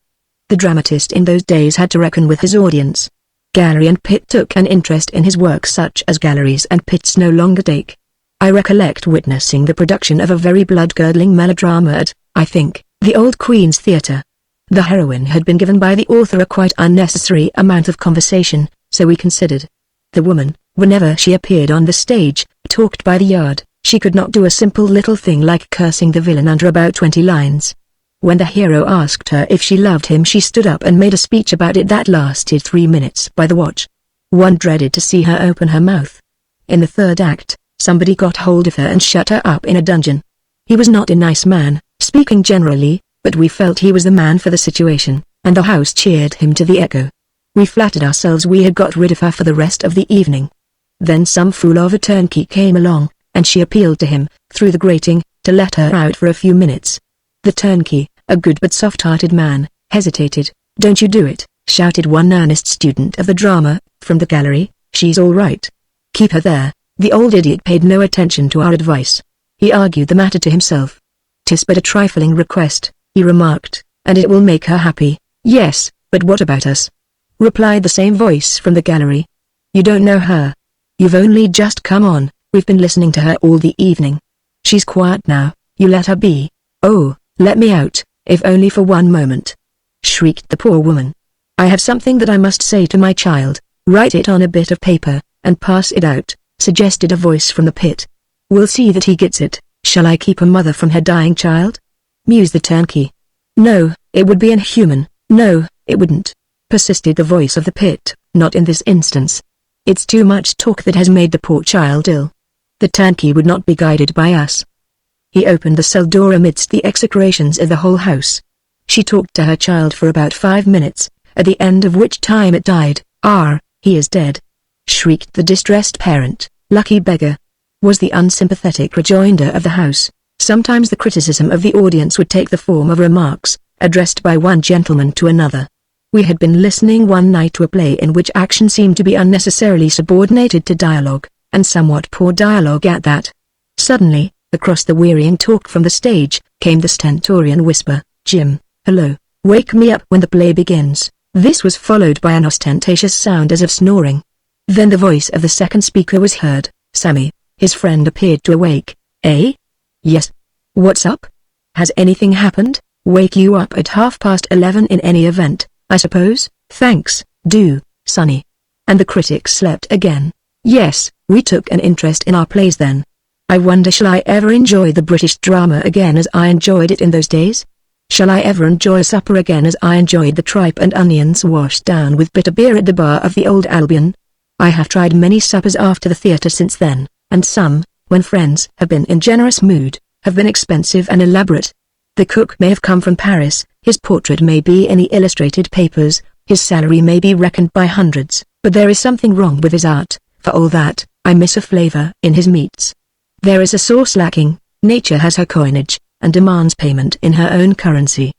The dramatist in those days had to reckon with his audience. Gallery and pit took an interest in his work such as galleries and pits no longer take. I recollect witnessing the production of a very blood-curdling melodrama at, I think, the Old Queen's Theatre. The heroine had been given by the author a quite unnecessary amount of conversation, so we considered. The woman, whenever she appeared on the stage, talked by the yard. She could not do a simple little thing like cursing the villain under about 20 lines. When the hero asked her if she loved him, she stood up and made a speech about it that lasted 3 minutes by the watch. One dreaded to see her open her mouth. In the third act, somebody got hold of her and shut her up in a dungeon. He was not a nice man, speaking generally, but we felt he was the man for the situation, and the house cheered him to the echo. We flattered ourselves we had got rid of her for the rest of the evening. Then some fool of a turnkey came along, and she appealed to him, through the grating, to let her out for a few minutes. The turnkey, a good but soft-hearted man, hesitated. "Don't you do it," shouted one earnest student of the drama, from the gallery. "She's all right. Keep her there." The old idiot paid no attention to our advice. He argued the matter to himself. "'Tis but a trifling request," he remarked, "and it will make her happy." "Yes, but what about us?" replied the same voice from the gallery. "You don't know her. You've only just come on. We've been listening to her all the evening. She's quiet now, you let her be." "Oh, let me out, if only for one moment," shrieked the poor woman. "I have something that I must say to my child." "Write it on a bit of paper, and pass it out," suggested a voice from the pit. "We'll see that he gets it." "Shall I keep a mother from her dying child?" mused the turnkey. "No, it would be inhuman." "No, it wouldn't," persisted the voice of the pit. "Not in this instance. It's too much talk that has made the poor child ill." The turnkey would not be guided by us. He opened the cell door amidst the execrations of the whole house. She talked to her child for about 5 minutes, at the end of which time it died. "Ah, he is dead," shrieked the distressed parent. "Lucky beggar," was the unsympathetic rejoinder of the house. Sometimes the criticism of the audience would take the form of remarks, addressed by one gentleman to another. We had been listening one night to a play in which action seemed to be unnecessarily subordinated to dialogue, and somewhat poor dialogue at that. Suddenly, across the wearying talk from the stage, came the stentorian whisper, "Jim, hello, wake me up when the play begins." This was followed by an ostentatious sound as of snoring. Then the voice of the second speaker was heard. "Sammy." His friend appeared to awake. "Eh? Yes. What's up? Has anything happened?" "Wake you up at 11:30 in any event, I suppose?" "Thanks, do, Sonny." And the critics slept again. Yes, we took an interest in our plays then. I wonder shall I ever enjoy the British drama again as I enjoyed it in those days? Shall I ever enjoy supper again as I enjoyed the tripe and onions washed down with bitter beer at the bar of the Old Albion? I have tried many suppers after the theatre since then, and some, when friends have been in generous mood, have been expensive and elaborate. The cook may have come from Paris, his portrait may be in the illustrated papers, his salary may be reckoned by hundreds, but there is something wrong with his art. For all that, I miss a flavor in his meats. There is a sauce lacking. Nature has her coinage, and demands payment in her own currency.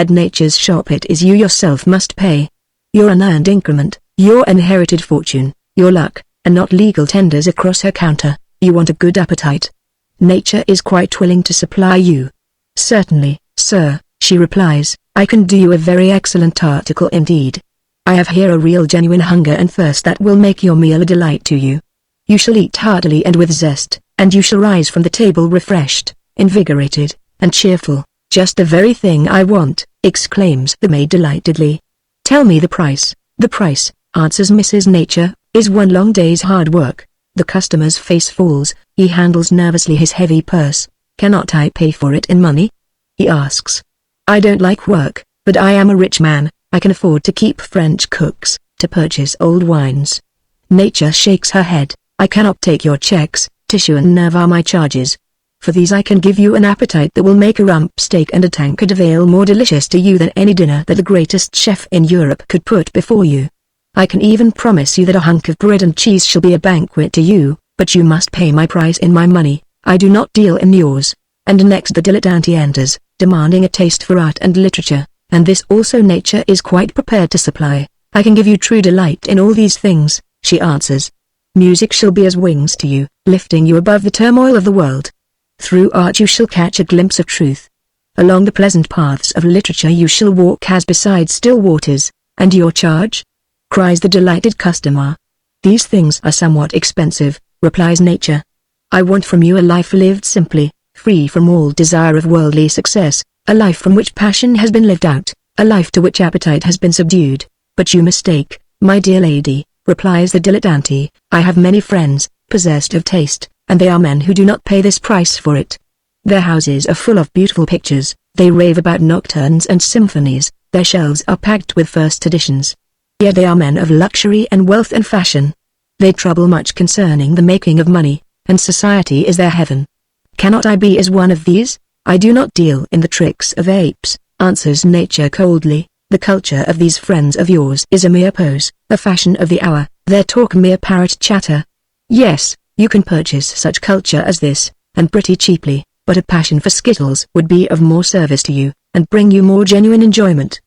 At nature's shop it is you yourself must pay. Your unearned increment, your inherited fortune, your luck, and not legal tenders across her counter. You want a good appetite. Nature is quite willing to supply you. Certainly, sir, she replies, I can do you a very excellent article indeed. I have here a real genuine hunger and thirst that will make your meal a delight to you. You shall eat heartily and with zest, and you shall rise from the table refreshed, invigorated, and cheerful. Just the very thing I want, exclaims the maid delightedly. Tell me the price. The price, answers Mrs. Nature, is one long day's hard work. The customer's face falls, he handles nervously his heavy purse. Cannot I pay for it in money? He asks. I don't like work, but I am a rich man, I can afford to keep French cooks, to purchase old wines. Nature shakes her head. I cannot take your checks, tissue and nerve are my charges. For these I can give you an appetite that will make a rump steak and a tankard of ale more delicious to you than any dinner that the greatest chef in Europe could put before you. I can even promise you that a hunk of bread and cheese shall be a banquet to you, but you must pay my price in my money, I do not deal in yours. And next the dilettante enters, demanding a taste for art and literature, and this also nature is quite prepared to supply. I can give you true delight in all these things, she answers. Music shall be as wings to you, lifting you above the turmoil of the world. Through art you shall catch a glimpse of truth. Along the pleasant paths of literature you shall walk as beside still waters. And your charge? Cries the delighted customer. These things are somewhat expensive, replies nature. I want from you a life lived simply, free from all desire of worldly success, a life from which passion has been lived out, a life to which appetite has been subdued. But you mistake, my dear lady, replies the dilettante. I have many friends, possessed of taste, and they are men who do not pay this price for it. Their houses are full of beautiful pictures, they rave about nocturnes and symphonies, their shelves are packed with first editions. Yet they are men of luxury and wealth and fashion. They trouble much concerning the making of money, and society is their heaven. Cannot I be as one of these? I do not deal in the tricks of apes, answers nature coldly. The culture of these friends of yours is a mere pose, a fashion of the hour, their talk mere parrot chatter. Yes, you can purchase such culture as this, and pretty cheaply, but a passion for skittles would be of more service to you, and bring you more genuine enjoyment.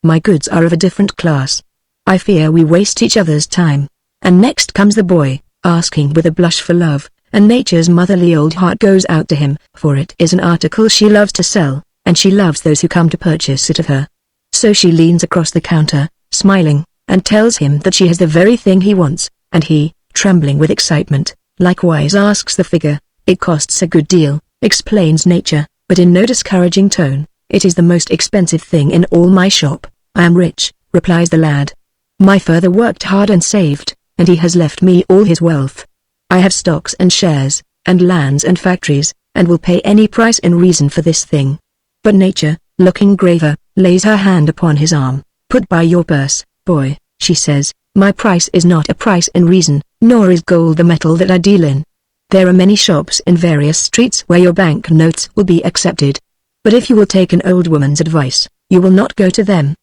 My goods are of a different class. I fear we waste each other's time. And next comes the boy, asking with a blush for love, and nature's motherly old heart goes out to him, for it is an article she loves to sell, and she loves those who come to purchase it of her. So she leans across the counter, smiling, and tells him that she has the very thing he wants, and he, trembling with excitement, likewise asks the figure. It costs a good deal, explains nature, but in no discouraging tone. It is the most expensive thing in all my shop. I am rich, replies the lad. My father worked hard and saved, and he has left me all his wealth. I have stocks and shares, and lands and factories, and will pay any price in reason for this thing. But nature, looking graver, lays her hand upon his arm. Put by your purse, boy, she says, my price is not a price in reason, nor is gold the metal that I deal in. There are many shops in various streets where your bank notes will be accepted. But if you will take an old woman's advice, you will not go to them.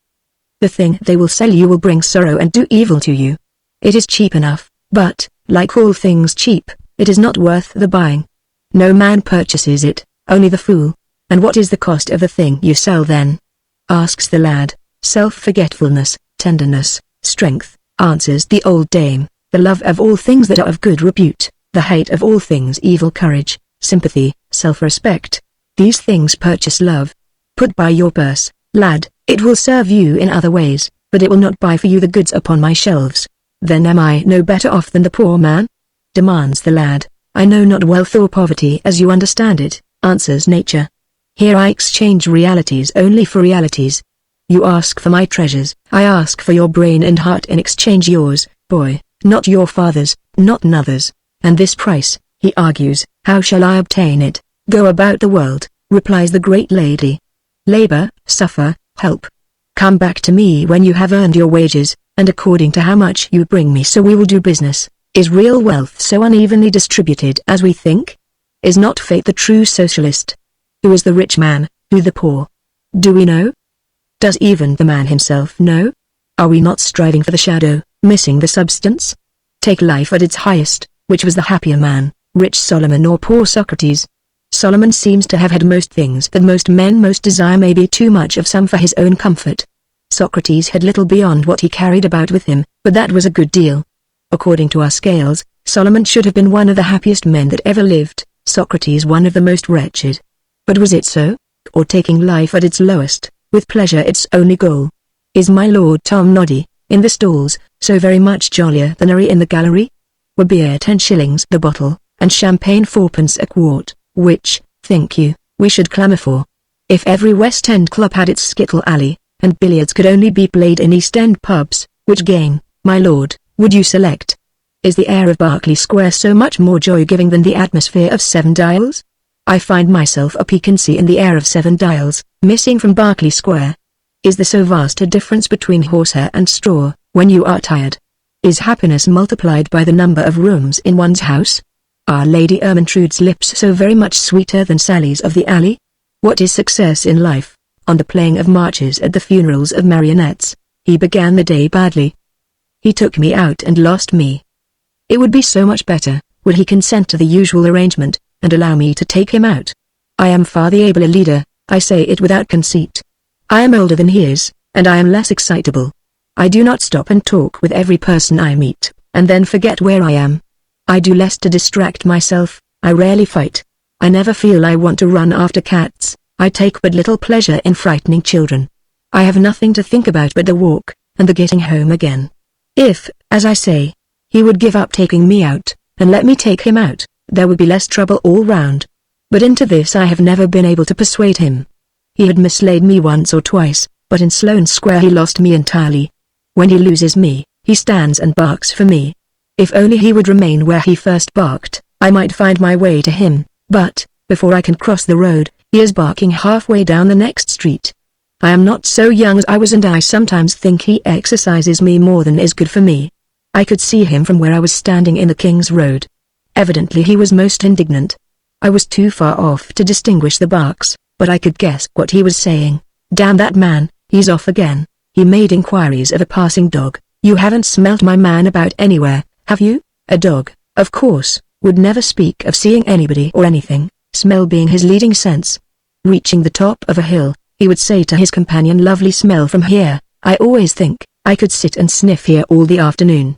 The thing they will sell you will bring sorrow and do evil to you. It is cheap enough, but, like all things cheap, it is not worth the buying. No man purchases it, only the fool. And what is the cost of the thing you sell then? Asks the lad. Self-forgetfulness, tenderness, strength, answers the old dame, the love of all things that are of good repute, the hate of all things evil, courage, sympathy, self-respect. These things purchase love. Put by your purse, lad, it will serve you in other ways, but it will not buy for you the goods upon my shelves. Then am I no better off than the poor man? Demands the lad. I know not wealth or poverty as you understand it, answers nature. Here I exchange realities only for realities. You ask for my treasures, I ask for your brain and heart in exchange yours, boy, not your father's, not another's. And this price, he argues, how shall I obtain it? Go about the world, replies the great lady. Labor, suffer, help. Come back to me when you have earned your wages, and according to how much you bring me so we will do business. Is real wealth so unevenly distributed as we think? Is not fate the true socialist? Who is the rich man, who the poor? Do we know? Does even the man himself know? Are we not striving for the shadow, missing the substance? Take life at its highest, which was the happier man, rich Solomon or poor Socrates? Solomon seems to have had most things that most men most desire, maybe too much of some for his own comfort. Socrates had little beyond what he carried about with him, but that was a good deal. According to our scales, Solomon should have been one of the happiest men that ever lived, Socrates one of the most wretched. But was it so? Or taking life at its lowest, with pleasure its only goal? Is my Lord Tom Noddy, in the stalls, so very much jollier than Harry in the gallery? Were beer 10 shillings the bottle, and champagne 4 pence a quart, which, think you, we should clamour for? If every West End club had its skittle alley, and billiards could only be played in East End pubs, which game, my lord, would you select? Is the air of Berkeley Square so much more joy-giving than the atmosphere of Seven Dials? I find myself a piquancy in the air of Seven Dials, missing from Berkeley Square. Is there so vast a difference between horsehair and straw, when you are tired? Is happiness multiplied by the number of rooms in one's house? Are Lady Ermintrude's lips so very much sweeter than Sally's of the alley? What is success in life? On the playing of marches at the funerals of marionettes. He began the day badly. He took me out and lost me. It would be so much better, would he consent to the usual arrangement, and allow me to take him out? I am far the abler leader, I say it without conceit. I am older than he is, and I am less excitable. I do not stop and talk with every person I meet, and then forget where I am. I do less to distract myself, I rarely fight. I never feel I want to run after cats, I take but little pleasure in frightening children. I have nothing to think about but the walk, and the getting home again. If, as I say, he would give up taking me out, and let me take him out, there would be less trouble all round. But into this I have never been able to persuade him. He had mislaid me once or twice, but in Sloane Square he lost me entirely. When he loses me, he stands and barks for me. If only he would remain where he first barked, I might find my way to him, but, before I can cross the road, he is barking halfway down the next street. I am not so young as I was, and I sometimes think he exercises me more than is good for me. I could see him from where I was standing in the King's Road. Evidently he was most indignant. I was too far off to distinguish the barks, but I could guess what he was saying. Damn that man, he's off again. He made inquiries of a passing dog. You haven't smelt my man about anywhere, have you? A dog, of course, would never speak of seeing anybody or anything, smell being his leading sense. Reaching the top of a hill, he would say to his companion, lovely smell from here. I always think I could sit and sniff here all the afternoon.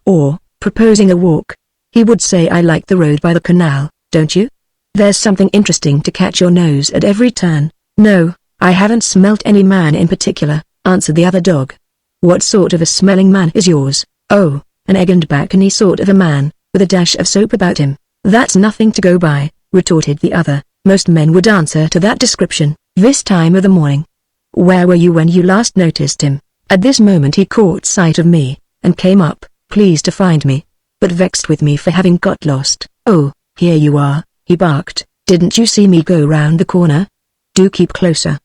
Or, proposing a walk, he would say, I like the road by the canal, don't you? There's something interesting to catch your nose at every turn. No, I haven't smelt any man in particular, answered the other dog. What sort of a smelling man is yours? Oh, an egg and bacony sort of a man, with a dash of soap about him. That's nothing to go by, retorted the other. Most men would answer to that description, this time of the morning. Where were you when you last noticed him? At this moment he caught sight of me, and came up, pleased to find me, but vexed with me for having got lost. Oh, here you are, he barked. Didn't you see me go round the corner? Do keep closer.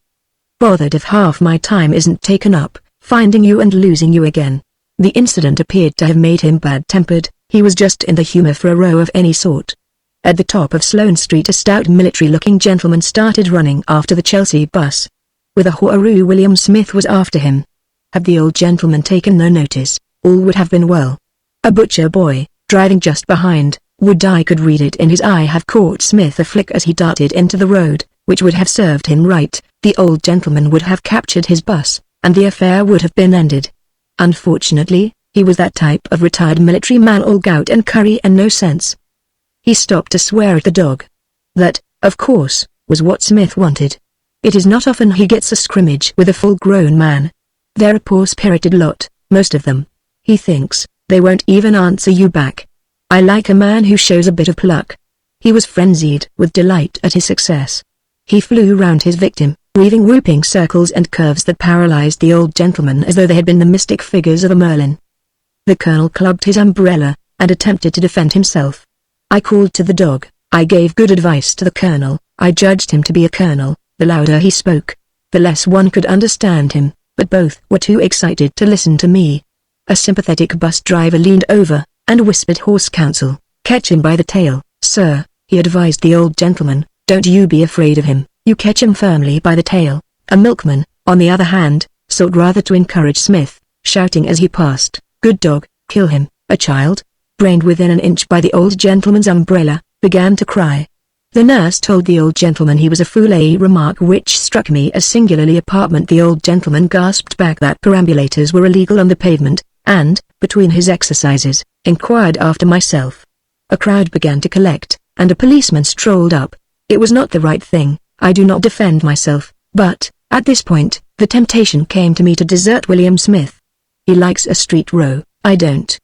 Bothered if half my time isn't taken up, finding you and losing you again. The incident appeared to have made him bad-tempered. He was just in the humor for a row of any sort. At the top of Sloane Street a stout military-looking gentleman started running after the Chelsea bus. With a hooroo, William Smith was after him. Had the old gentleman taken no notice, all would have been well. A butcher boy, driving just behind, would I could read it in his eye, have caught Smith a flick as he darted into the road, which would have served him right. The old gentleman would have captured his bus, and the affair would have been ended. Unfortunately, he was that type of retired military man, all gout and curry and no sense. He stopped to swear at the dog. That, of course, was what Smith wanted. It is not often he gets a scrimmage with a full-grown man. They're a poor-spirited lot, most of them. He thinks, they won't even answer you back. I like a man who shows a bit of pluck. He was frenzied with delight at his success. He flew round his victim, weaving whooping circles and curves that paralyzed the old gentleman as though they had been the mystic figures of a Merlin. The colonel clubbed his umbrella, and attempted to defend himself. I called to the dog. I gave good advice to the colonel. I judged him to be a colonel. The louder he spoke, the less one could understand him, but both were too excited to listen to me. A sympathetic bus driver leaned over, and whispered hoarse counsel. Catch him by the tail, sir, he advised the old gentleman. Don't you be afraid of him, you catch him firmly by the tail. A milkman, on the other hand, sought rather to encourage Smith, shouting as he passed, good dog, kill him. A child, brained within an inch by the old gentleman's umbrella, began to cry. The nurse told the old gentleman he was a fool, a remark which struck me as singularly apartment. The old gentleman gasped back that perambulators were illegal on the pavement, and, between his exercises, inquired after myself. A crowd began to collect, and a policeman strolled up. It was not the right thing, I do not defend myself, but, at this point, the temptation came to me to desert William Smith. He likes a street row, I don't.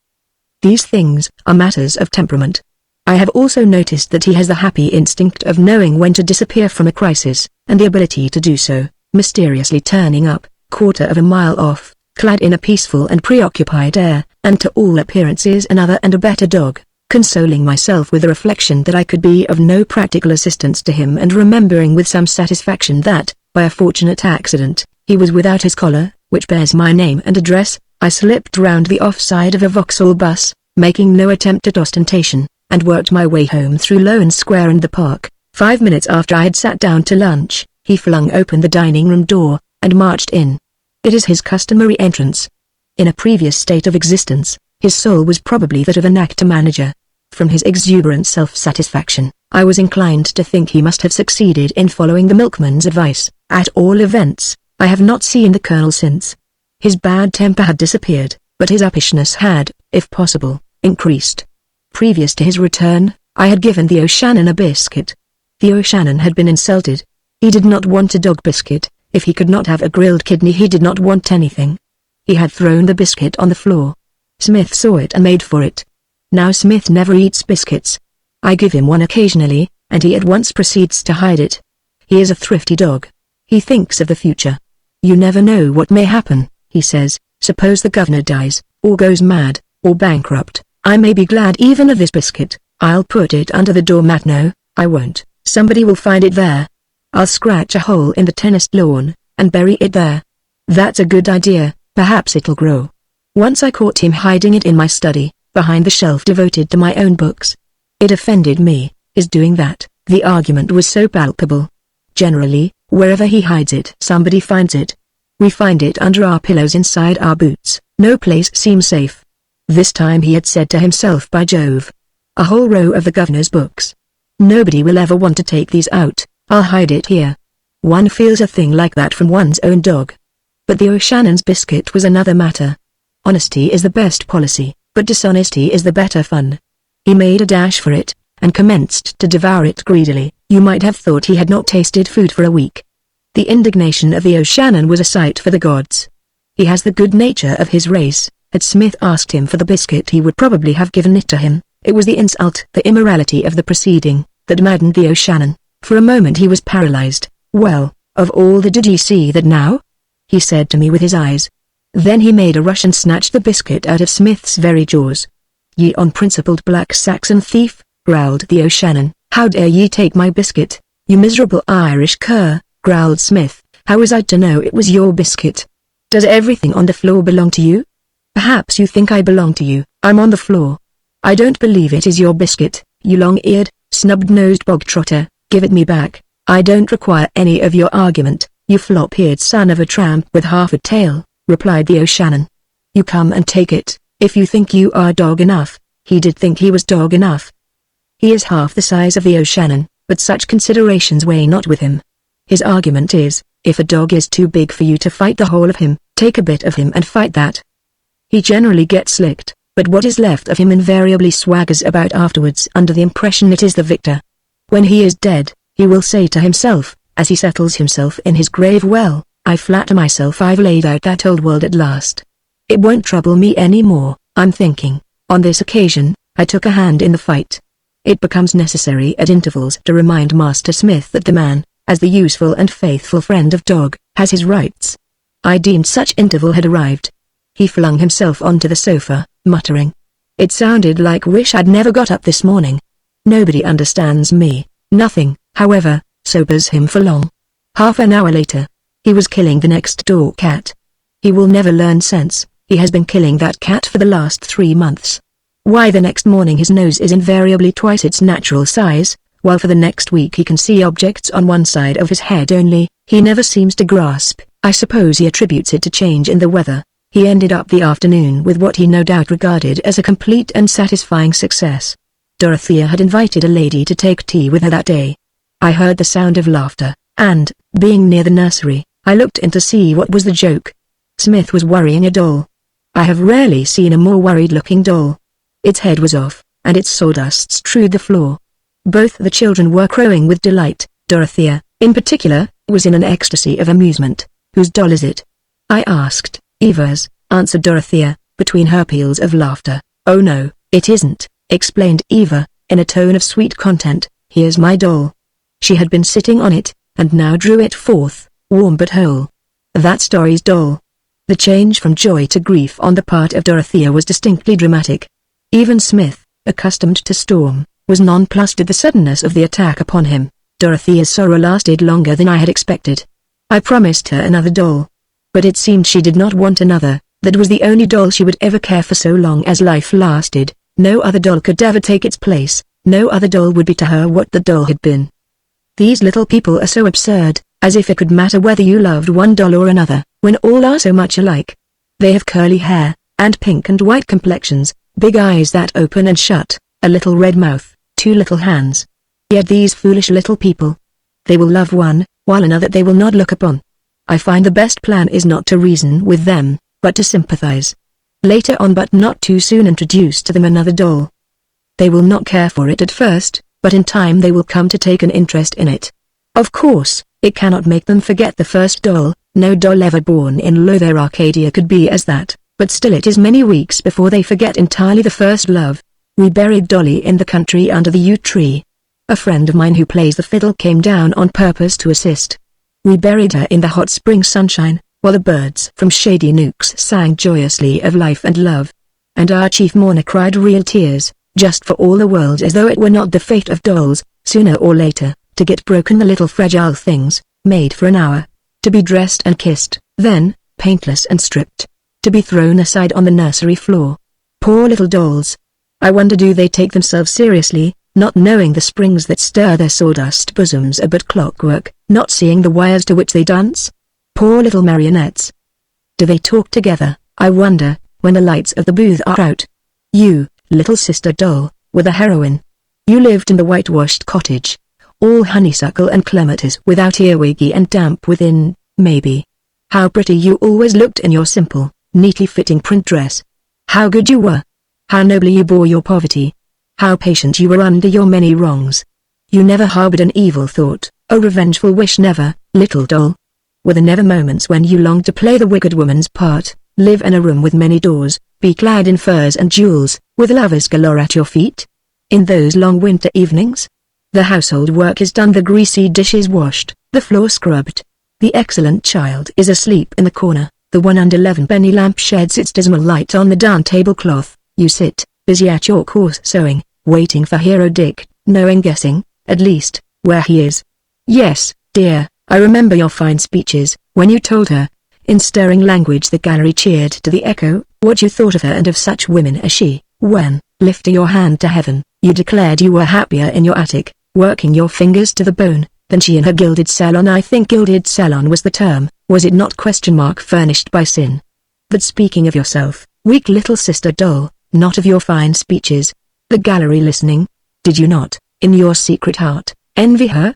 These things are matters of temperament. I have also noticed that he has the happy instinct of knowing when to disappear from a crisis, and the ability to do so, mysteriously turning up, quarter of a mile off, clad in a peaceful and preoccupied air, and to all appearances another and a better dog, consoling myself with the reflection that I could be of no practical assistance to him, and remembering with some satisfaction that, by a fortunate accident, he was without his collar, which bears my name and address. I slipped round the off-side of a Vauxhall bus, making no attempt at ostentation, and worked my way home through Lowen Square and the park. 5 minutes after I had sat down to lunch, he flung open the dining room door, and marched in. It is his customary entrance. In a previous state of existence, his soul was probably that of an actor manager. From his exuberant self-satisfaction, I was inclined to think he must have succeeded in following the milkman's advice. At all events, I have not seen the Colonel since. His bad temper had disappeared, but his uppishness had, if possible, increased. Previous to his return, I had given the O'Shannon a biscuit. The O'Shannon had been insulted. He did not want a dog biscuit. If he could not have a grilled kidney, he did not want anything. He had thrown the biscuit on the floor. Smith saw it and made for it. Now Smith never eats biscuits. I give him one occasionally, and he at once proceeds to hide it. He is a thrifty dog. He thinks of the future. You never know what may happen, he says. Suppose the governor dies, or goes mad, or bankrupt. I may be glad even of this biscuit. I'll put it under the doormat. No, I won't. Somebody will find it there. I'll scratch a hole in the tennis lawn, and bury it there. That's a good idea, perhaps it'll grow. Once I caught him hiding it in my study, behind the shelf devoted to my own books. It offended me, his doing that. The argument was so palpable. Generally, wherever he hides it, somebody finds it. We find it under our pillows, inside our boots. No place seems safe. This time he had said to himself, by Jove. A whole row of the governor's books. Nobody will ever want to take these out. I'll hide it here. One feels a thing like that from one's own dog. But the O'Shannon's biscuit was another matter. Honesty is the best policy, but dishonesty is the better fun. He made a dash for it, and commenced to devour it greedily. You might have thought he had not tasted food for a week. The indignation of the O'Shannon was a sight for the gods. He has the good nature of his race. Had Smith asked him for the biscuit, he would probably have given it to him. It was the insult, the immorality of the proceeding, that maddened the O'Shannon. For a moment he was paralyzed. Well, of all the, did ye see that now? He said to me with his eyes. Then he made a rush and snatched the biscuit out of Smith's very jaws. Ye unprincipled black Saxon thief, growled the O'Shannon. How dare ye take my biscuit, you miserable Irish cur, growled Smith. How was I to know it was your biscuit? Does everything on the floor belong to you? Perhaps you think I belong to you. I'm on the floor. I don't believe it is your biscuit, you long-eared, snub-nosed bog-trotter. Give it me back. I don't require any of your argument, you flop-eared son of a tramp with half a tail, replied the O'Shannon. You come and take it, if you think you are dog enough. He did think he was dog enough. He is half the size of the O'Shannon, but such considerations weigh not with him. His argument is, if a dog is too big for you to fight the whole of him, take a bit of him and fight that. He generally gets licked, but what is left of him invariably swaggers about afterwards under the impression it is the victor. When he is dead, he will say to himself, as he settles himself in his grave, well, I flatter myself I've laid out that old world at last. It won't trouble me any more, I'm thinking. On this occasion, I took a hand in the fight. It becomes necessary at intervals to remind Master Smith that the man, as the useful and faithful friend of dog, has his rights. I deemed such interval had arrived. He flung himself onto the sofa, muttering. It sounded like wish I'd never got up this morning. Nobody understands me. Nothing, however, sobers him for long. Half an hour later, he was killing the next door cat. He will never learn sense. He has been killing that cat for the last 3 months. Why, the next morning his nose is invariably twice its natural size, while for the next week he can see objects on one side of his head only. He never seems to grasp. I suppose he attributes it to change in the weather. He ended up the afternoon with what he no doubt regarded as a complete and satisfying success. Dorothea had invited a lady to take tea with her that day. I heard the sound of laughter, and, being near the nursery, I looked in to see what was the joke. Smith was worrying a doll. I have rarely seen a more worried-looking doll. Its head was off, and its sawdust strewed the floor. Both the children were crowing with delight. Dorothea, in particular, was in an ecstasy of amusement. "Whose doll is it?" I asked. "Eva's," answered Dorothea, between her peals of laughter. "Oh no, it isn't," explained Eva, in a tone of sweet content. "Here's my doll." She had been sitting on it, and now drew it forth, warm but whole. "That's Dory's doll." The change from joy to grief on the part of Dorothea was distinctly dramatic. Even Smith, accustomed to storm, was nonplussed at the suddenness of the attack upon him. Dorothea's sorrow lasted longer than I had expected. I promised her another doll. But it seemed she did not want another. That was the only doll she would ever care for so long as life lasted. No other doll could ever take its place. No other doll would be to her what the doll had been. These little people are so absurd, as if it could matter whether you loved one doll or another, when all are so much alike. They have curly hair, and pink and white complexions, big eyes that open and shut, a little red mouth, two little hands. Yet these foolish little people. They will love one, while another they will not look upon. I find the best plan is not to reason with them, but to sympathize. Later on, but not too soon, introduce to them another doll. They will not care for it at first, but in time they will come to take an interest in it. Of course, it cannot make them forget the first doll. No doll ever born in Lothair Arcadia could be as that, but still it is many weeks before they forget entirely the first love. We buried Dolly in the country under the yew tree. A friend of mine who plays the fiddle came down on purpose to assist. We buried her in the hot spring sunshine, while the birds from shady nooks sang joyously of life and love. And our chief mourner cried real tears, just for all the world as though it were not the fate of dolls, sooner or later, to get broken, the little fragile things, made for an hour, to be dressed and kissed, then, paintless and stripped, to be thrown aside on the nursery floor. Poor little dolls. I wonder do they take themselves seriously, not knowing the springs that stir their sawdust bosoms are but clockwork, not seeing the wires to which they dance? Poor little marionettes. Do they talk together, I wonder, when the lights of the booth are out? You, little sister doll, were the heroine. You lived in the whitewashed cottage, all honeysuckle and clematis, without earwiggy and damp within, maybe. How pretty you always looked in your simple, neatly fitting print dress. How good you were. How nobly you bore your poverty. How patient you were under your many wrongs. You never harbored an evil thought, a revengeful wish, never, little doll. Were there never moments when you longed to play the wicked woman's part, live in a room with many doors, be clad in furs and jewels, with lovers galore at your feet? In those long winter evenings? The household work is done, the greasy dishes washed, the floor scrubbed. The excellent child is asleep in the corner, the 111-penny lamp sheds its dismal light on the darn tablecloth. You sit, busy at your coarse sewing, waiting for Hero Dick, guessing, at least, where he is. Yes, dear, I remember your fine speeches, when you told her, in stirring language the gallery cheered to the echo, what you thought of her and of such women as she, when, lifting your hand to heaven, you declared you were happier in your attic, working your fingers to the bone, than she in her gilded salon. I think gilded salon was the term, was it not? Furnished by sin. But speaking of yourself, weak little sister doll, not of your fine speeches, the gallery listening, did you not, in your secret heart, envy her?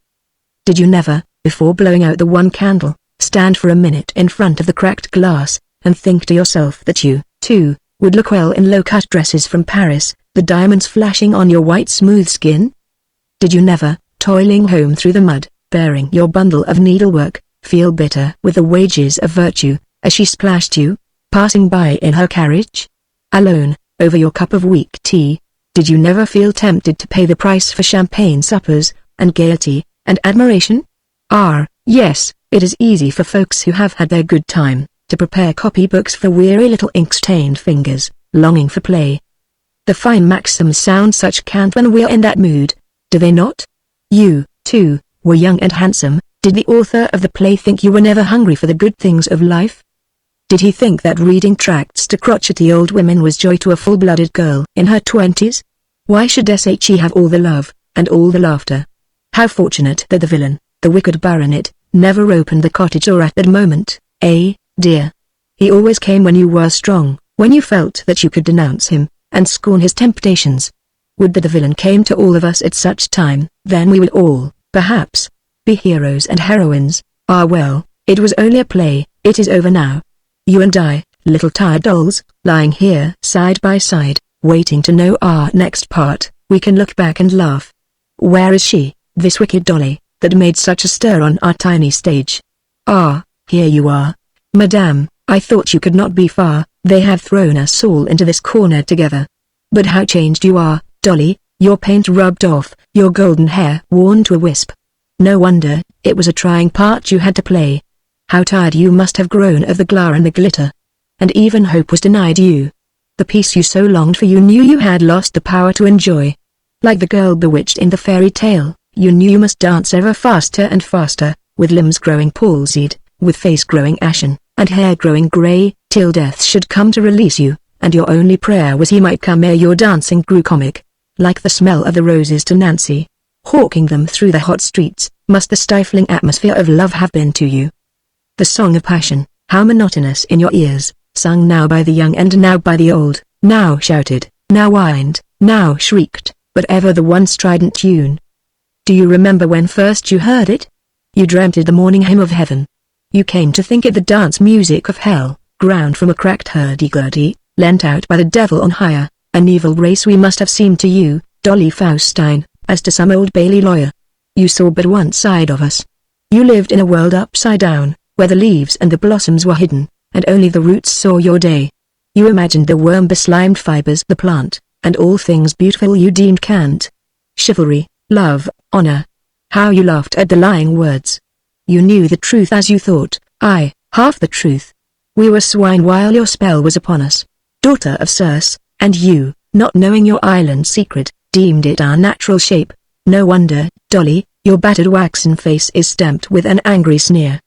Did you never, before blowing out the one candle, stand for a minute in front of the cracked glass, and think to yourself that you, too, would look well in low-cut dresses from Paris, the diamonds flashing on your white smooth skin? Did you never, toiling home through the mud, bearing your bundle of needlework, feel bitter with the wages of virtue, as she splashed you, passing by in her carriage? Alone, over your cup of weak tea, did you never feel tempted to pay the price for champagne suppers, and gaiety, and admiration? Yes, it is easy for folks who have had their good time, to prepare copybooks for weary little ink-stained fingers, longing for play. The fine maxims sound such cant when we're in that mood, do they not? You, too, were young and handsome. Did the author of the play think you were never hungry for the good things of life? Did he think that reading tracts to crotchety old women was joy to a full-blooded girl in her 20s? Why should she have all the love, and all the laughter? How fortunate that the villain, the wicked baronet, never opened the cottage door at that moment, dear. He always came when you were strong, when you felt that you could denounce him, and scorn his temptations. Would that the villain came to all of us at such time. Then we would all, perhaps, be heroes and heroines. Ah well, it was only a play. It is over now. You and I, little tired dolls, lying here side by side, waiting to know our next part. We can look back and laugh. Where is she, this wicked dolly, that made such a stir on our tiny stage? Ah, here you are. Madame, I thought you could not be far. They have thrown us all into this corner together. But how changed you are, Dolly, your paint rubbed off, your golden hair worn to a wisp. No wonder, it was a trying part you had to play. How tired you must have grown of the glare and the glitter. And even hope was denied you. The peace you so longed for, you knew you had lost the power to enjoy. Like the girl bewitched in the fairy tale, you knew you must dance ever faster and faster, with limbs growing palsied, with face growing ashen, and hair growing grey, till death should come to release you, and your only prayer was he might come ere your dancing grew comic. Like the smell of the roses to Nancy, hawking them through the hot streets, must the stifling atmosphere of love have been to you. The song of passion, how monotonous in your ears, sung now by the young and now by the old, now shouted, now whined, now shrieked, but ever the one strident tune. Do you remember when first you heard it? You dreamt it the morning hymn of heaven. You came to think it the dance music of hell, ground from a cracked hurdy-gurdy, lent out by the devil on hire. An evil race we must have seemed to you, Dolly Faustine, as to some Old Bailey lawyer. You saw but one side of us. You lived in a world upside down, where the leaves and the blossoms were hidden, and only the roots saw your day. You imagined the worm-beslimed fibers the plant, and all things beautiful you deemed cant. Chivalry, love, honor. How you laughed at the lying words. You knew the truth as you thought, aye, half the truth. We were swine while your spell was upon us, daughter of Circe. And you, not knowing your island secret, deemed it our natural shape. No wonder, Dolly, your battered waxen face is stamped with an angry sneer.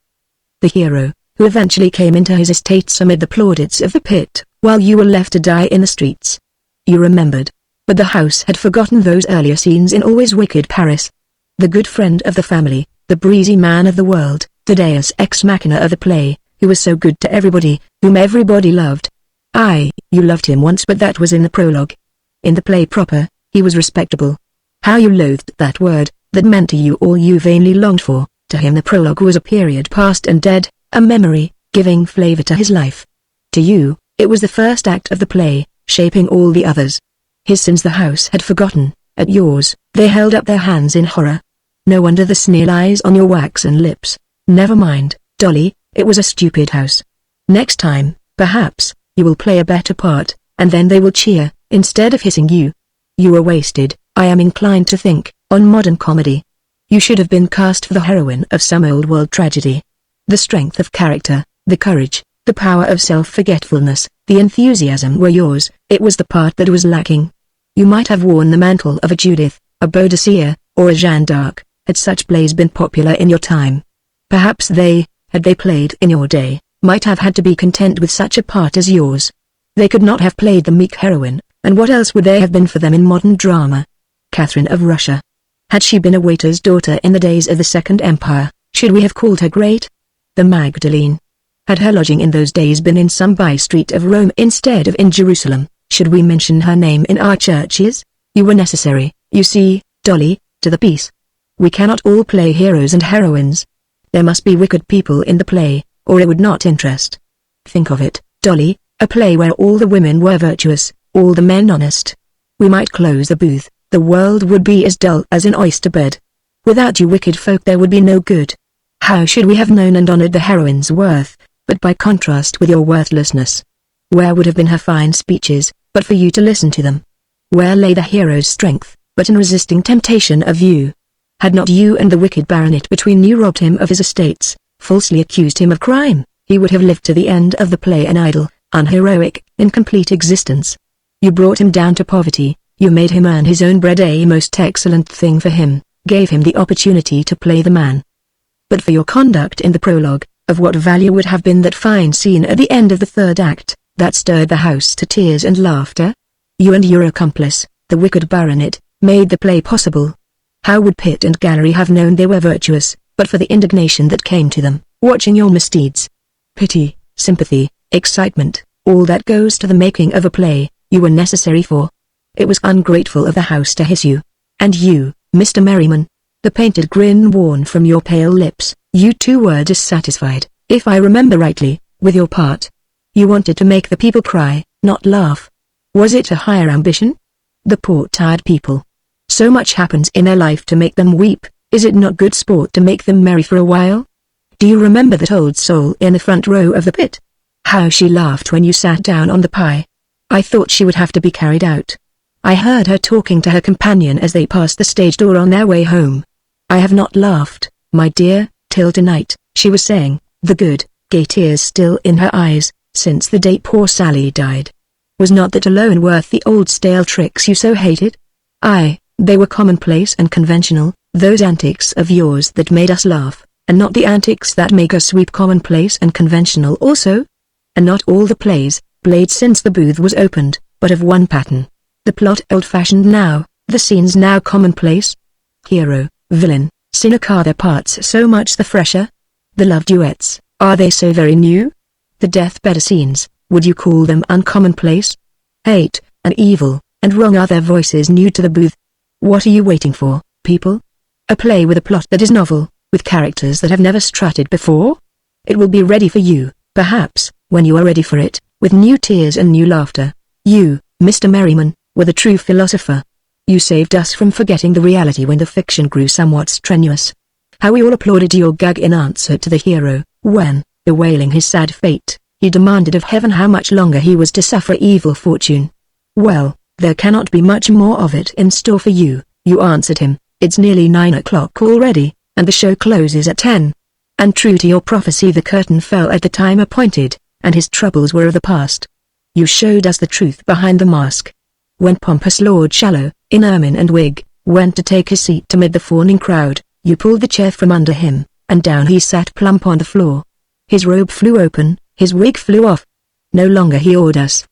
The hero, who eventually came into his estates amid the plaudits of the pit, while you were left to die in the streets. You remembered. But the house had forgotten those earlier scenes in always wicked Paris. The good friend of the family, the breezy man of the world, the deus ex machina of the play, who was so good to everybody, whom everybody loved. Aye, you loved him once, but that was in the prologue. In the play proper, he was respectable. How you loathed that word, that meant to you all you vainly longed for. To him the prologue was a period past and dead, a memory, giving flavor to his life. To you, it was the first act of the play, shaping all the others. His sins the house had forgotten, at yours, they held up their hands in horror. No wonder the sneer lies on your waxen lips. Never mind, Dolly, it was a stupid house. Next time, perhaps, you will play a better part, and then they will cheer, instead of hissing you. You were wasted, I am inclined to think, on modern comedy. You should have been cast for the heroine of some old-world tragedy. The strength of character, the courage, the power of self-forgetfulness, the enthusiasm were yours, it was the part that was lacking. You might have worn the mantle of a Judith, a Boadicea, or a Jeanne d'Arc, had such plays been popular in your time. Perhaps they, had they played in your day, might have had to be content with such a part as yours. They could not have played the meek heroine, and what else would there have been for them in modern drama? Catherine of Russia. Had she been a waiter's daughter in the days of the Second Empire, should we have called her great? The Magdalene. Had her lodging in those days been in some by-street of Rome instead of in Jerusalem, should we mention her name in our churches? You were necessary, you see, Dolly, to the piece. We cannot all play heroes and heroines. There must be wicked people in the play, or it would not interest. Think of it, Dolly, a play where all the women were virtuous, all the men honest. We might close the booth, the world would be as dull as an oyster bed. Without you wicked folk there would be no good. How should we have known and honored the heroine's worth, but by contrast with your worthlessness? Where would have been her fine speeches, but for you to listen to them? Where lay the hero's strength, but in resisting temptation of you? Had not you and the wicked baronet between you robbed him of his estates, falsely accused him of crime, he would have lived to the end of the play an idle, unheroic, incomplete existence. You brought him down to poverty, you made him earn his own bread, a most excellent thing for him, gave him the opportunity to play the man. But for your conduct in the prologue, of what value would have been that fine scene at the end of the third act, that stirred the house to tears and laughter? You and your accomplice, the wicked baronet, made the play possible. How would pit and gallery have known they were virtuous, but for the indignation that came to them, watching your misdeeds? Pity, sympathy, excitement, all that goes to the making of a play, you were necessary for. It was ungrateful of the house to hiss you. And you, Mr. Merriman. The painted grin worn from your pale lips. You too were dissatisfied, if I remember rightly, with your part. You wanted to make the people cry, not laugh. Was it a higher ambition? The poor tired people. So much happens in their life to make them weep. Is it not good sport to make them merry for a while? Do you remember that old soul in the front row of the pit? How she laughed when you sat down on the pie. I thought she would have to be carried out. I heard her talking to her companion as they passed the stage door on their way home. I have not laughed, my dear, till tonight, she was saying, the good, gay tears still in her eyes, since the day poor Sally died. Was not that alone worth the old stale tricks you so hated? Aye, they were commonplace and conventional, those antics of yours that made us laugh, and not the antics that make us weep. Commonplace and conventional also? And not all the plays, played since the booth was opened, but of one pattern. The plot old-fashioned now, the scenes now commonplace. Hero, villain, cynic, are their parts so much the fresher? The love duets, are they so very new? The deathbed scenes, would you call them uncommonplace? Hate, and evil, and wrong, are their voices new to the booth? What are you waiting for, people? A play with a plot that is novel, with characters that have never strutted before? It will be ready for you, perhaps, when you are ready for it, with new tears and new laughter. You, Mr. Merriman, were the true philosopher. You saved us from forgetting the reality when the fiction grew somewhat strenuous. How we all applauded your gag in answer to the hero, when, bewailing his sad fate, he demanded of heaven how much longer he was to suffer evil fortune. Well, there cannot be much more of it in store for you, you answered him. It's nearly 9 o'clock already, and the show closes at 10. And true to your prophecy, the curtain fell at the time appointed, and his troubles were of the past. You showed us the truth behind the mask. When pompous Lord Shallow, in ermine and wig, went to take his seat amid the fawning crowd, you pulled the chair from under him, and down he sat plump on the floor. His robe flew open, his wig flew off. No longer he awed us.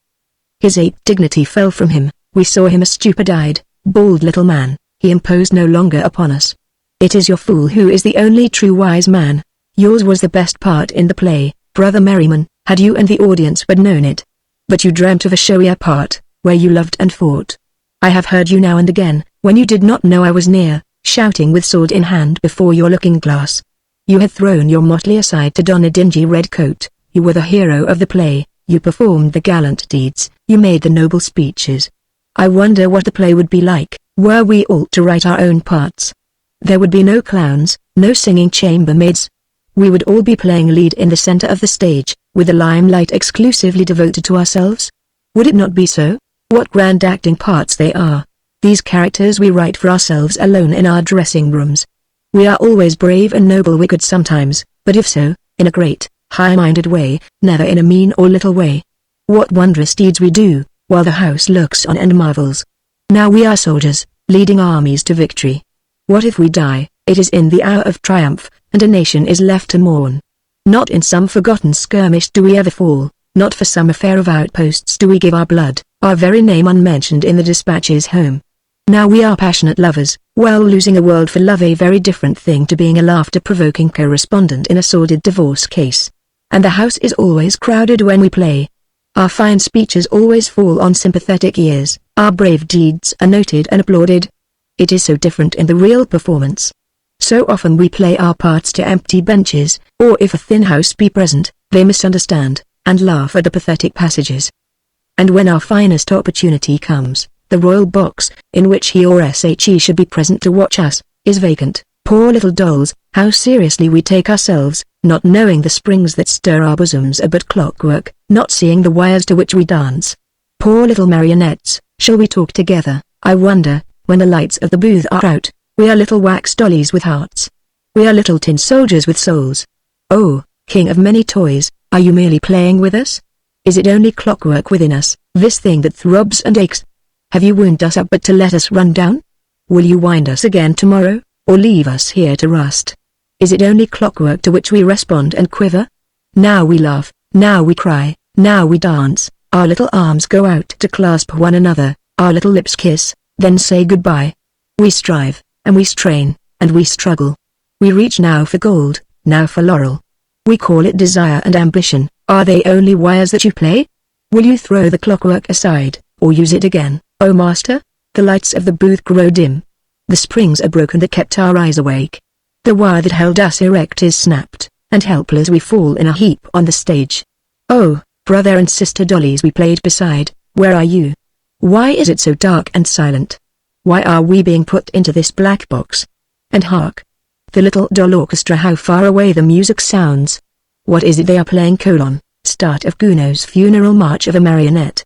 His ape dignity fell from him, we saw him a stupid-eyed, bald little man, he imposed no longer upon us. It is your fool who is the only true wise man. Yours was the best part in the play, Brother Merriman, had you and the audience but known it. But you dreamt of a showier part, where you loved and fought. I have heard you now and again, when you did not know I was near, shouting with sword in hand before your looking-glass. You had thrown your motley aside to don a dingy red coat, you were the hero of the play, you performed the gallant deeds, you made the noble speeches. I wonder what the play would be like, were we all to write our own parts. There would be no clowns, no singing chambermaids. We would all be playing lead in the center of the stage, with the limelight exclusively devoted to ourselves. Would it not be so? What grand acting parts they are. These characters we write for ourselves alone in our dressing rooms. We are always brave and noble wicked sometimes, but if so, in a great, high-minded way, never in a mean or little way. What wondrous deeds we do, while the house looks on and marvels. Now we are soldiers, leading armies to victory. What if we die? It is in the hour of triumph, and a nation is left to mourn. Not in some forgotten skirmish do we ever fall, not for some affair of outposts do we give our blood, our very name unmentioned in the dispatches home. Now we are passionate lovers, well, losing a world for love, a very different thing to being a laughter-provoking correspondent in a sordid divorce case. And the house is always crowded when we play. Our fine speeches always fall on sympathetic ears, our brave deeds are noted and applauded. It is so different in the real performance. So often we play our parts to empty benches, or if a thin house be present, they misunderstand, and laugh at the pathetic passages. And when our finest opportunity comes, the royal box, in which he or she should be present to watch us, is vacant. Poor little dolls, how seriously we take ourselves, not knowing the springs that stir our bosoms are but clockwork, not seeing the wires to which we dance. Poor little marionettes, shall we talk together, I wonder, when the lights of the booth are out? We are little wax dollies with hearts. We are little tin soldiers with souls. Oh, king of many toys, are you merely playing with us? Is it only clockwork within us, this thing that throbs and aches? Have you wound us up but to let us run down? Will you wind us again tomorrow, or leave us here to rust? Is it only clockwork to which we respond and quiver? Now we laugh, now we cry, now we dance, our little arms go out to clasp one another, our little lips kiss, then say goodbye. We strive, and we strain, and we struggle. We reach now for gold, now for laurel. We call it desire and ambition. Are they only wires that you play? Will you throw the clockwork aside, or use it again? Oh master, the lights of the booth grow dim. The springs are broken that kept our eyes awake. The wire that held us erect is snapped, and helpless we fall in a heap on the stage. Oh, brother and sister dollies we played beside, where are you? Why is it so dark and silent? Why are we being put into this black box? And hark! The little doll orchestra, how far away the music sounds. What is it they are playing? Start of Gounod's funeral march of a marionette.